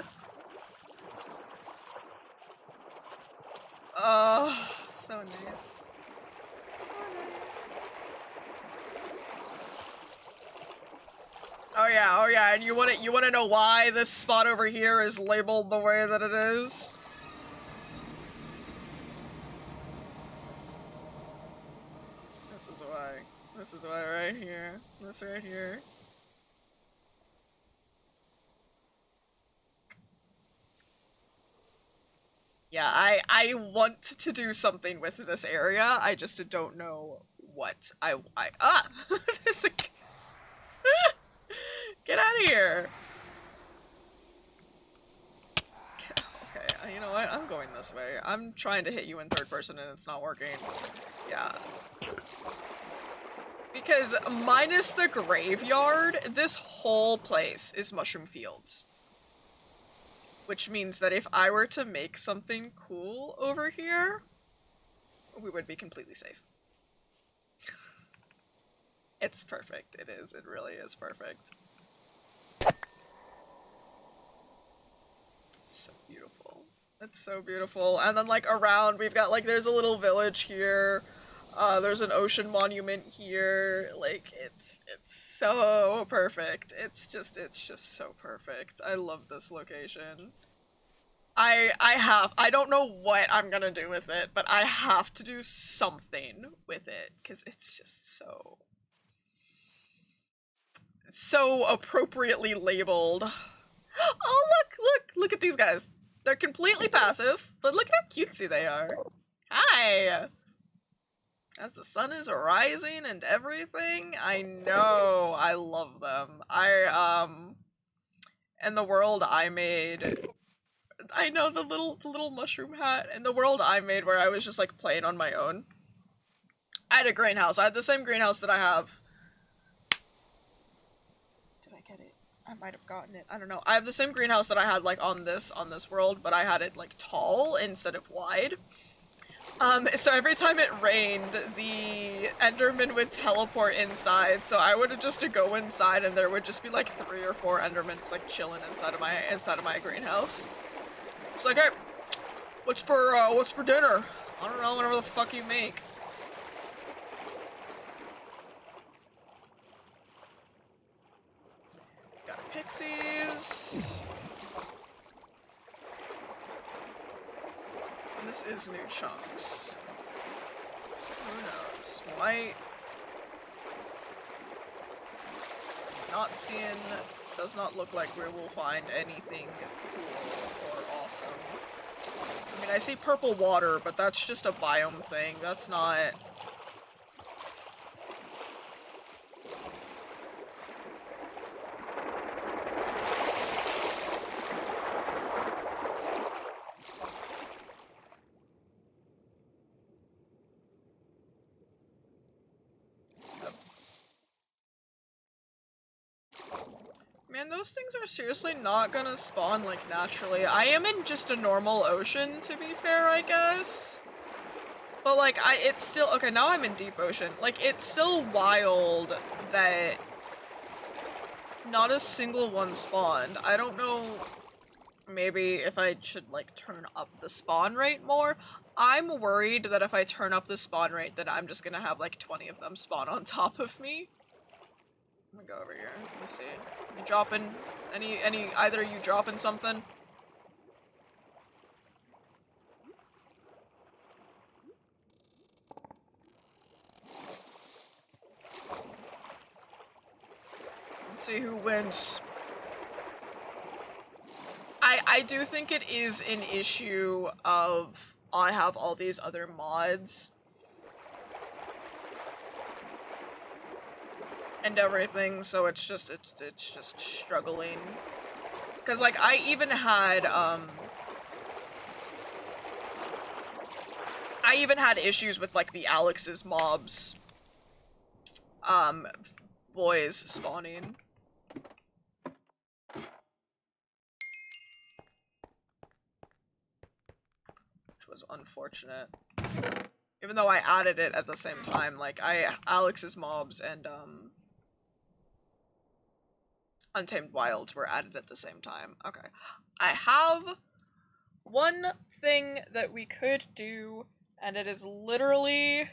Oh, so nice. So nice. oh yeah, and you wanna know why this spot over here is labeled the way that it is? This is why right here. This right here. Yeah, I want to do something with this area. I just don't know what. There's a Get out of here. Okay, you know what? I'm going this way. I'm trying to hit you in third person and it's not working. Yeah. Because minus the graveyard, this whole place is mushroom fields. Which means that if I were to make something cool over here, we would be completely safe. It's perfect. It is. It really is perfect. It's so beautiful. It's so beautiful. And then like around, we've got like, there's a little village here. There's an ocean monument here. Like, it's so perfect. It's just so perfect. I love this location. I don't know what I'm gonna do with it, but I have to do something with it, because it's just so appropriately labeled. Oh, look at these guys. They're completely passive, but look how cutesy they are. Hi! As the sun is rising and everything, I know, I love them. And the world I made, I know the little mushroom hat, and the world I made where I was just like playing on my own. I had a greenhouse. I had the same greenhouse that I have. Did I get it? I might have gotten it. I don't know. I have the same greenhouse that I had like on this world, but I had it like tall instead of wide. So every time it rained, the Enderman would teleport inside, so I would just go inside and there would just be like 3 or 4 Endermans like chilling inside of my greenhouse. It's like, hey, what's for dinner? I don't know, whatever the fuck you make. Got pixies. And this is new chunks. So who knows? Might not seeing, does not look like we will find anything cool or awesome. I mean, I see purple water, but that's just a biome thing. That's not... Man, those things are seriously not gonna spawn, like, naturally. I am in just a normal ocean, to be fair, I guess. But, like, it's still- okay, now I'm in deep ocean. Like, it's still wild that not a single one spawned. I don't know, maybe if I should, like, turn up the spawn rate more. I'm worried that if I turn up the spawn rate, then I'm just gonna have, like, 20 of them spawn on top of me. I'm gonna go over here. Let me see. You dropping either you dropping something? Let's see who wins. I do think it is an issue of I have all these other mods and everything, so it's just struggling. Cause like I even had issues with like the Alex's mobs boys spawning. Which was unfortunate. Even though I added it at the same time, like Alex's mobs and Untamed Wilds were added at the same time. Okay. I have one thing that we could do, and it is literally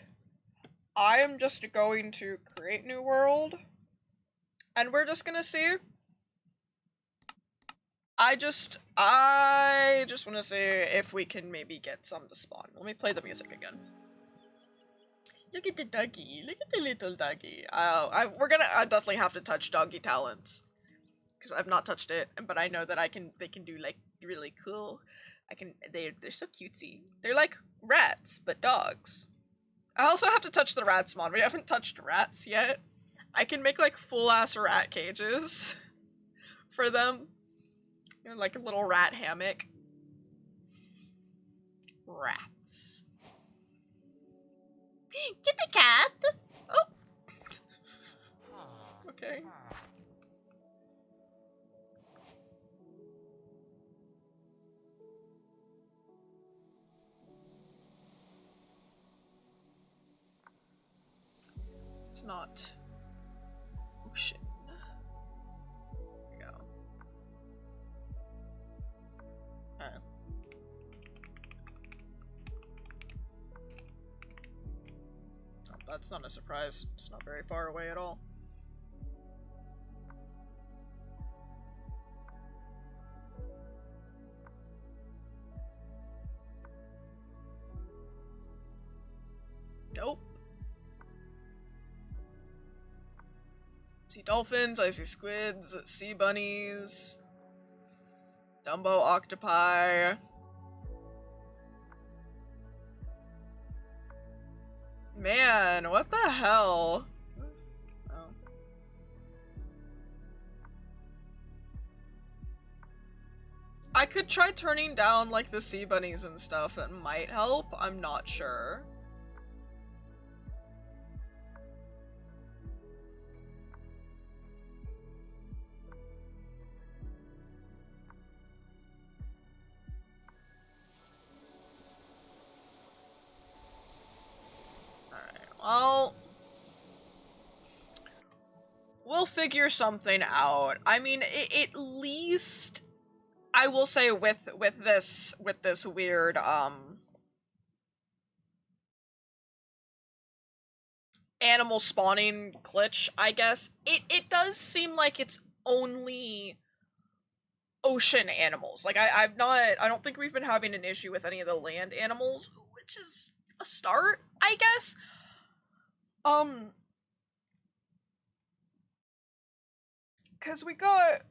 I am just going to create new world, And we're just gonna see. I just want to see if we can maybe get some to spawn. Let me play the music again. Look at the doggy. Look at the little doggy. I definitely have to touch doggy talents. Because I've not touched it, but I know that they can do like really cool. They're so cutesy. They're like rats, but dogs. I also have to touch the rats mod. We haven't touched rats yet. I can make like full ass rat cages for them. You know, like a little rat hammock. Rats. Get the cat. Oh. Okay. It's not. Oh shit. There we go. Oh, that's not a surprise. It's not very far away at all. Nope. See dolphins, I see squids, sea bunnies, Dumbo octopi. Man, what the hell? Oh. I could try turning down like the sea bunnies and stuff. That might help. I'm not sure. Well, we'll figure something out. I mean, at least I will say with this weird animal spawning glitch, I guess it does seem like it's only ocean animals. Like I don't think we've been having an issue with any of the land animals, which is a start, I guess. Cause we got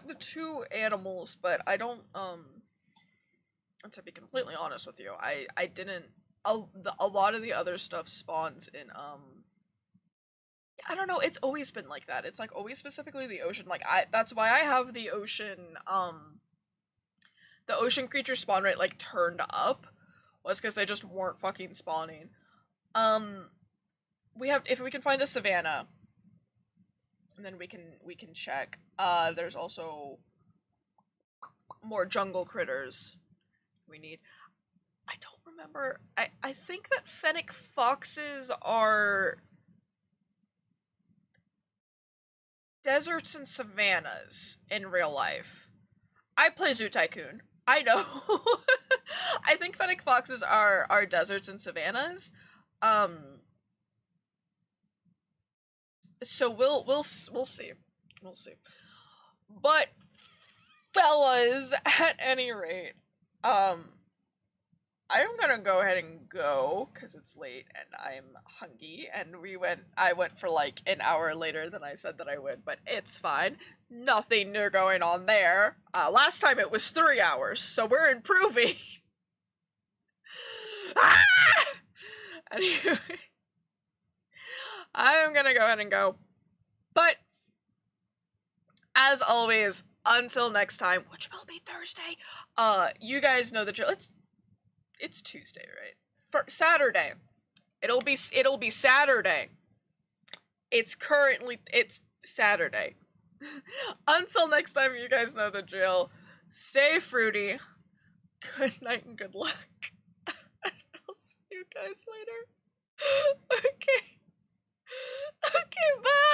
the two animals, but I don't, to be completely honest with you, I didn't, a lot of the other stuff spawns in, I don't know, it's always been like that. It's like always specifically the ocean, like that's why I have the ocean creature spawn rate like turned up, was because they just weren't fucking spawning. If we can find a savanna, and then we can check. There's also more jungle critters we need. I don't remember. I think that fennec foxes are deserts and savannas in real life. I play Zoo Tycoon. I know. I think fennec foxes are deserts and savannas. So we'll see. We'll see. But fellas, at any rate, I'm gonna go ahead and go because it's late and I'm hungry, and I went for like an hour later than I said that I would, but it's fine. Nothing new going on there. Last time it was 3 hours, so we're improving. Ah! Anyway, I'm gonna go ahead and go. But as always, until next time, which will be Thursday, you guys know the drill. It's Tuesday, right? For Saturday. It'll be Saturday. It's Saturday. Until next time, you guys know the drill. Stay fruity. Good night and good luck. I'll see you guys later. Okay. Okay, bye.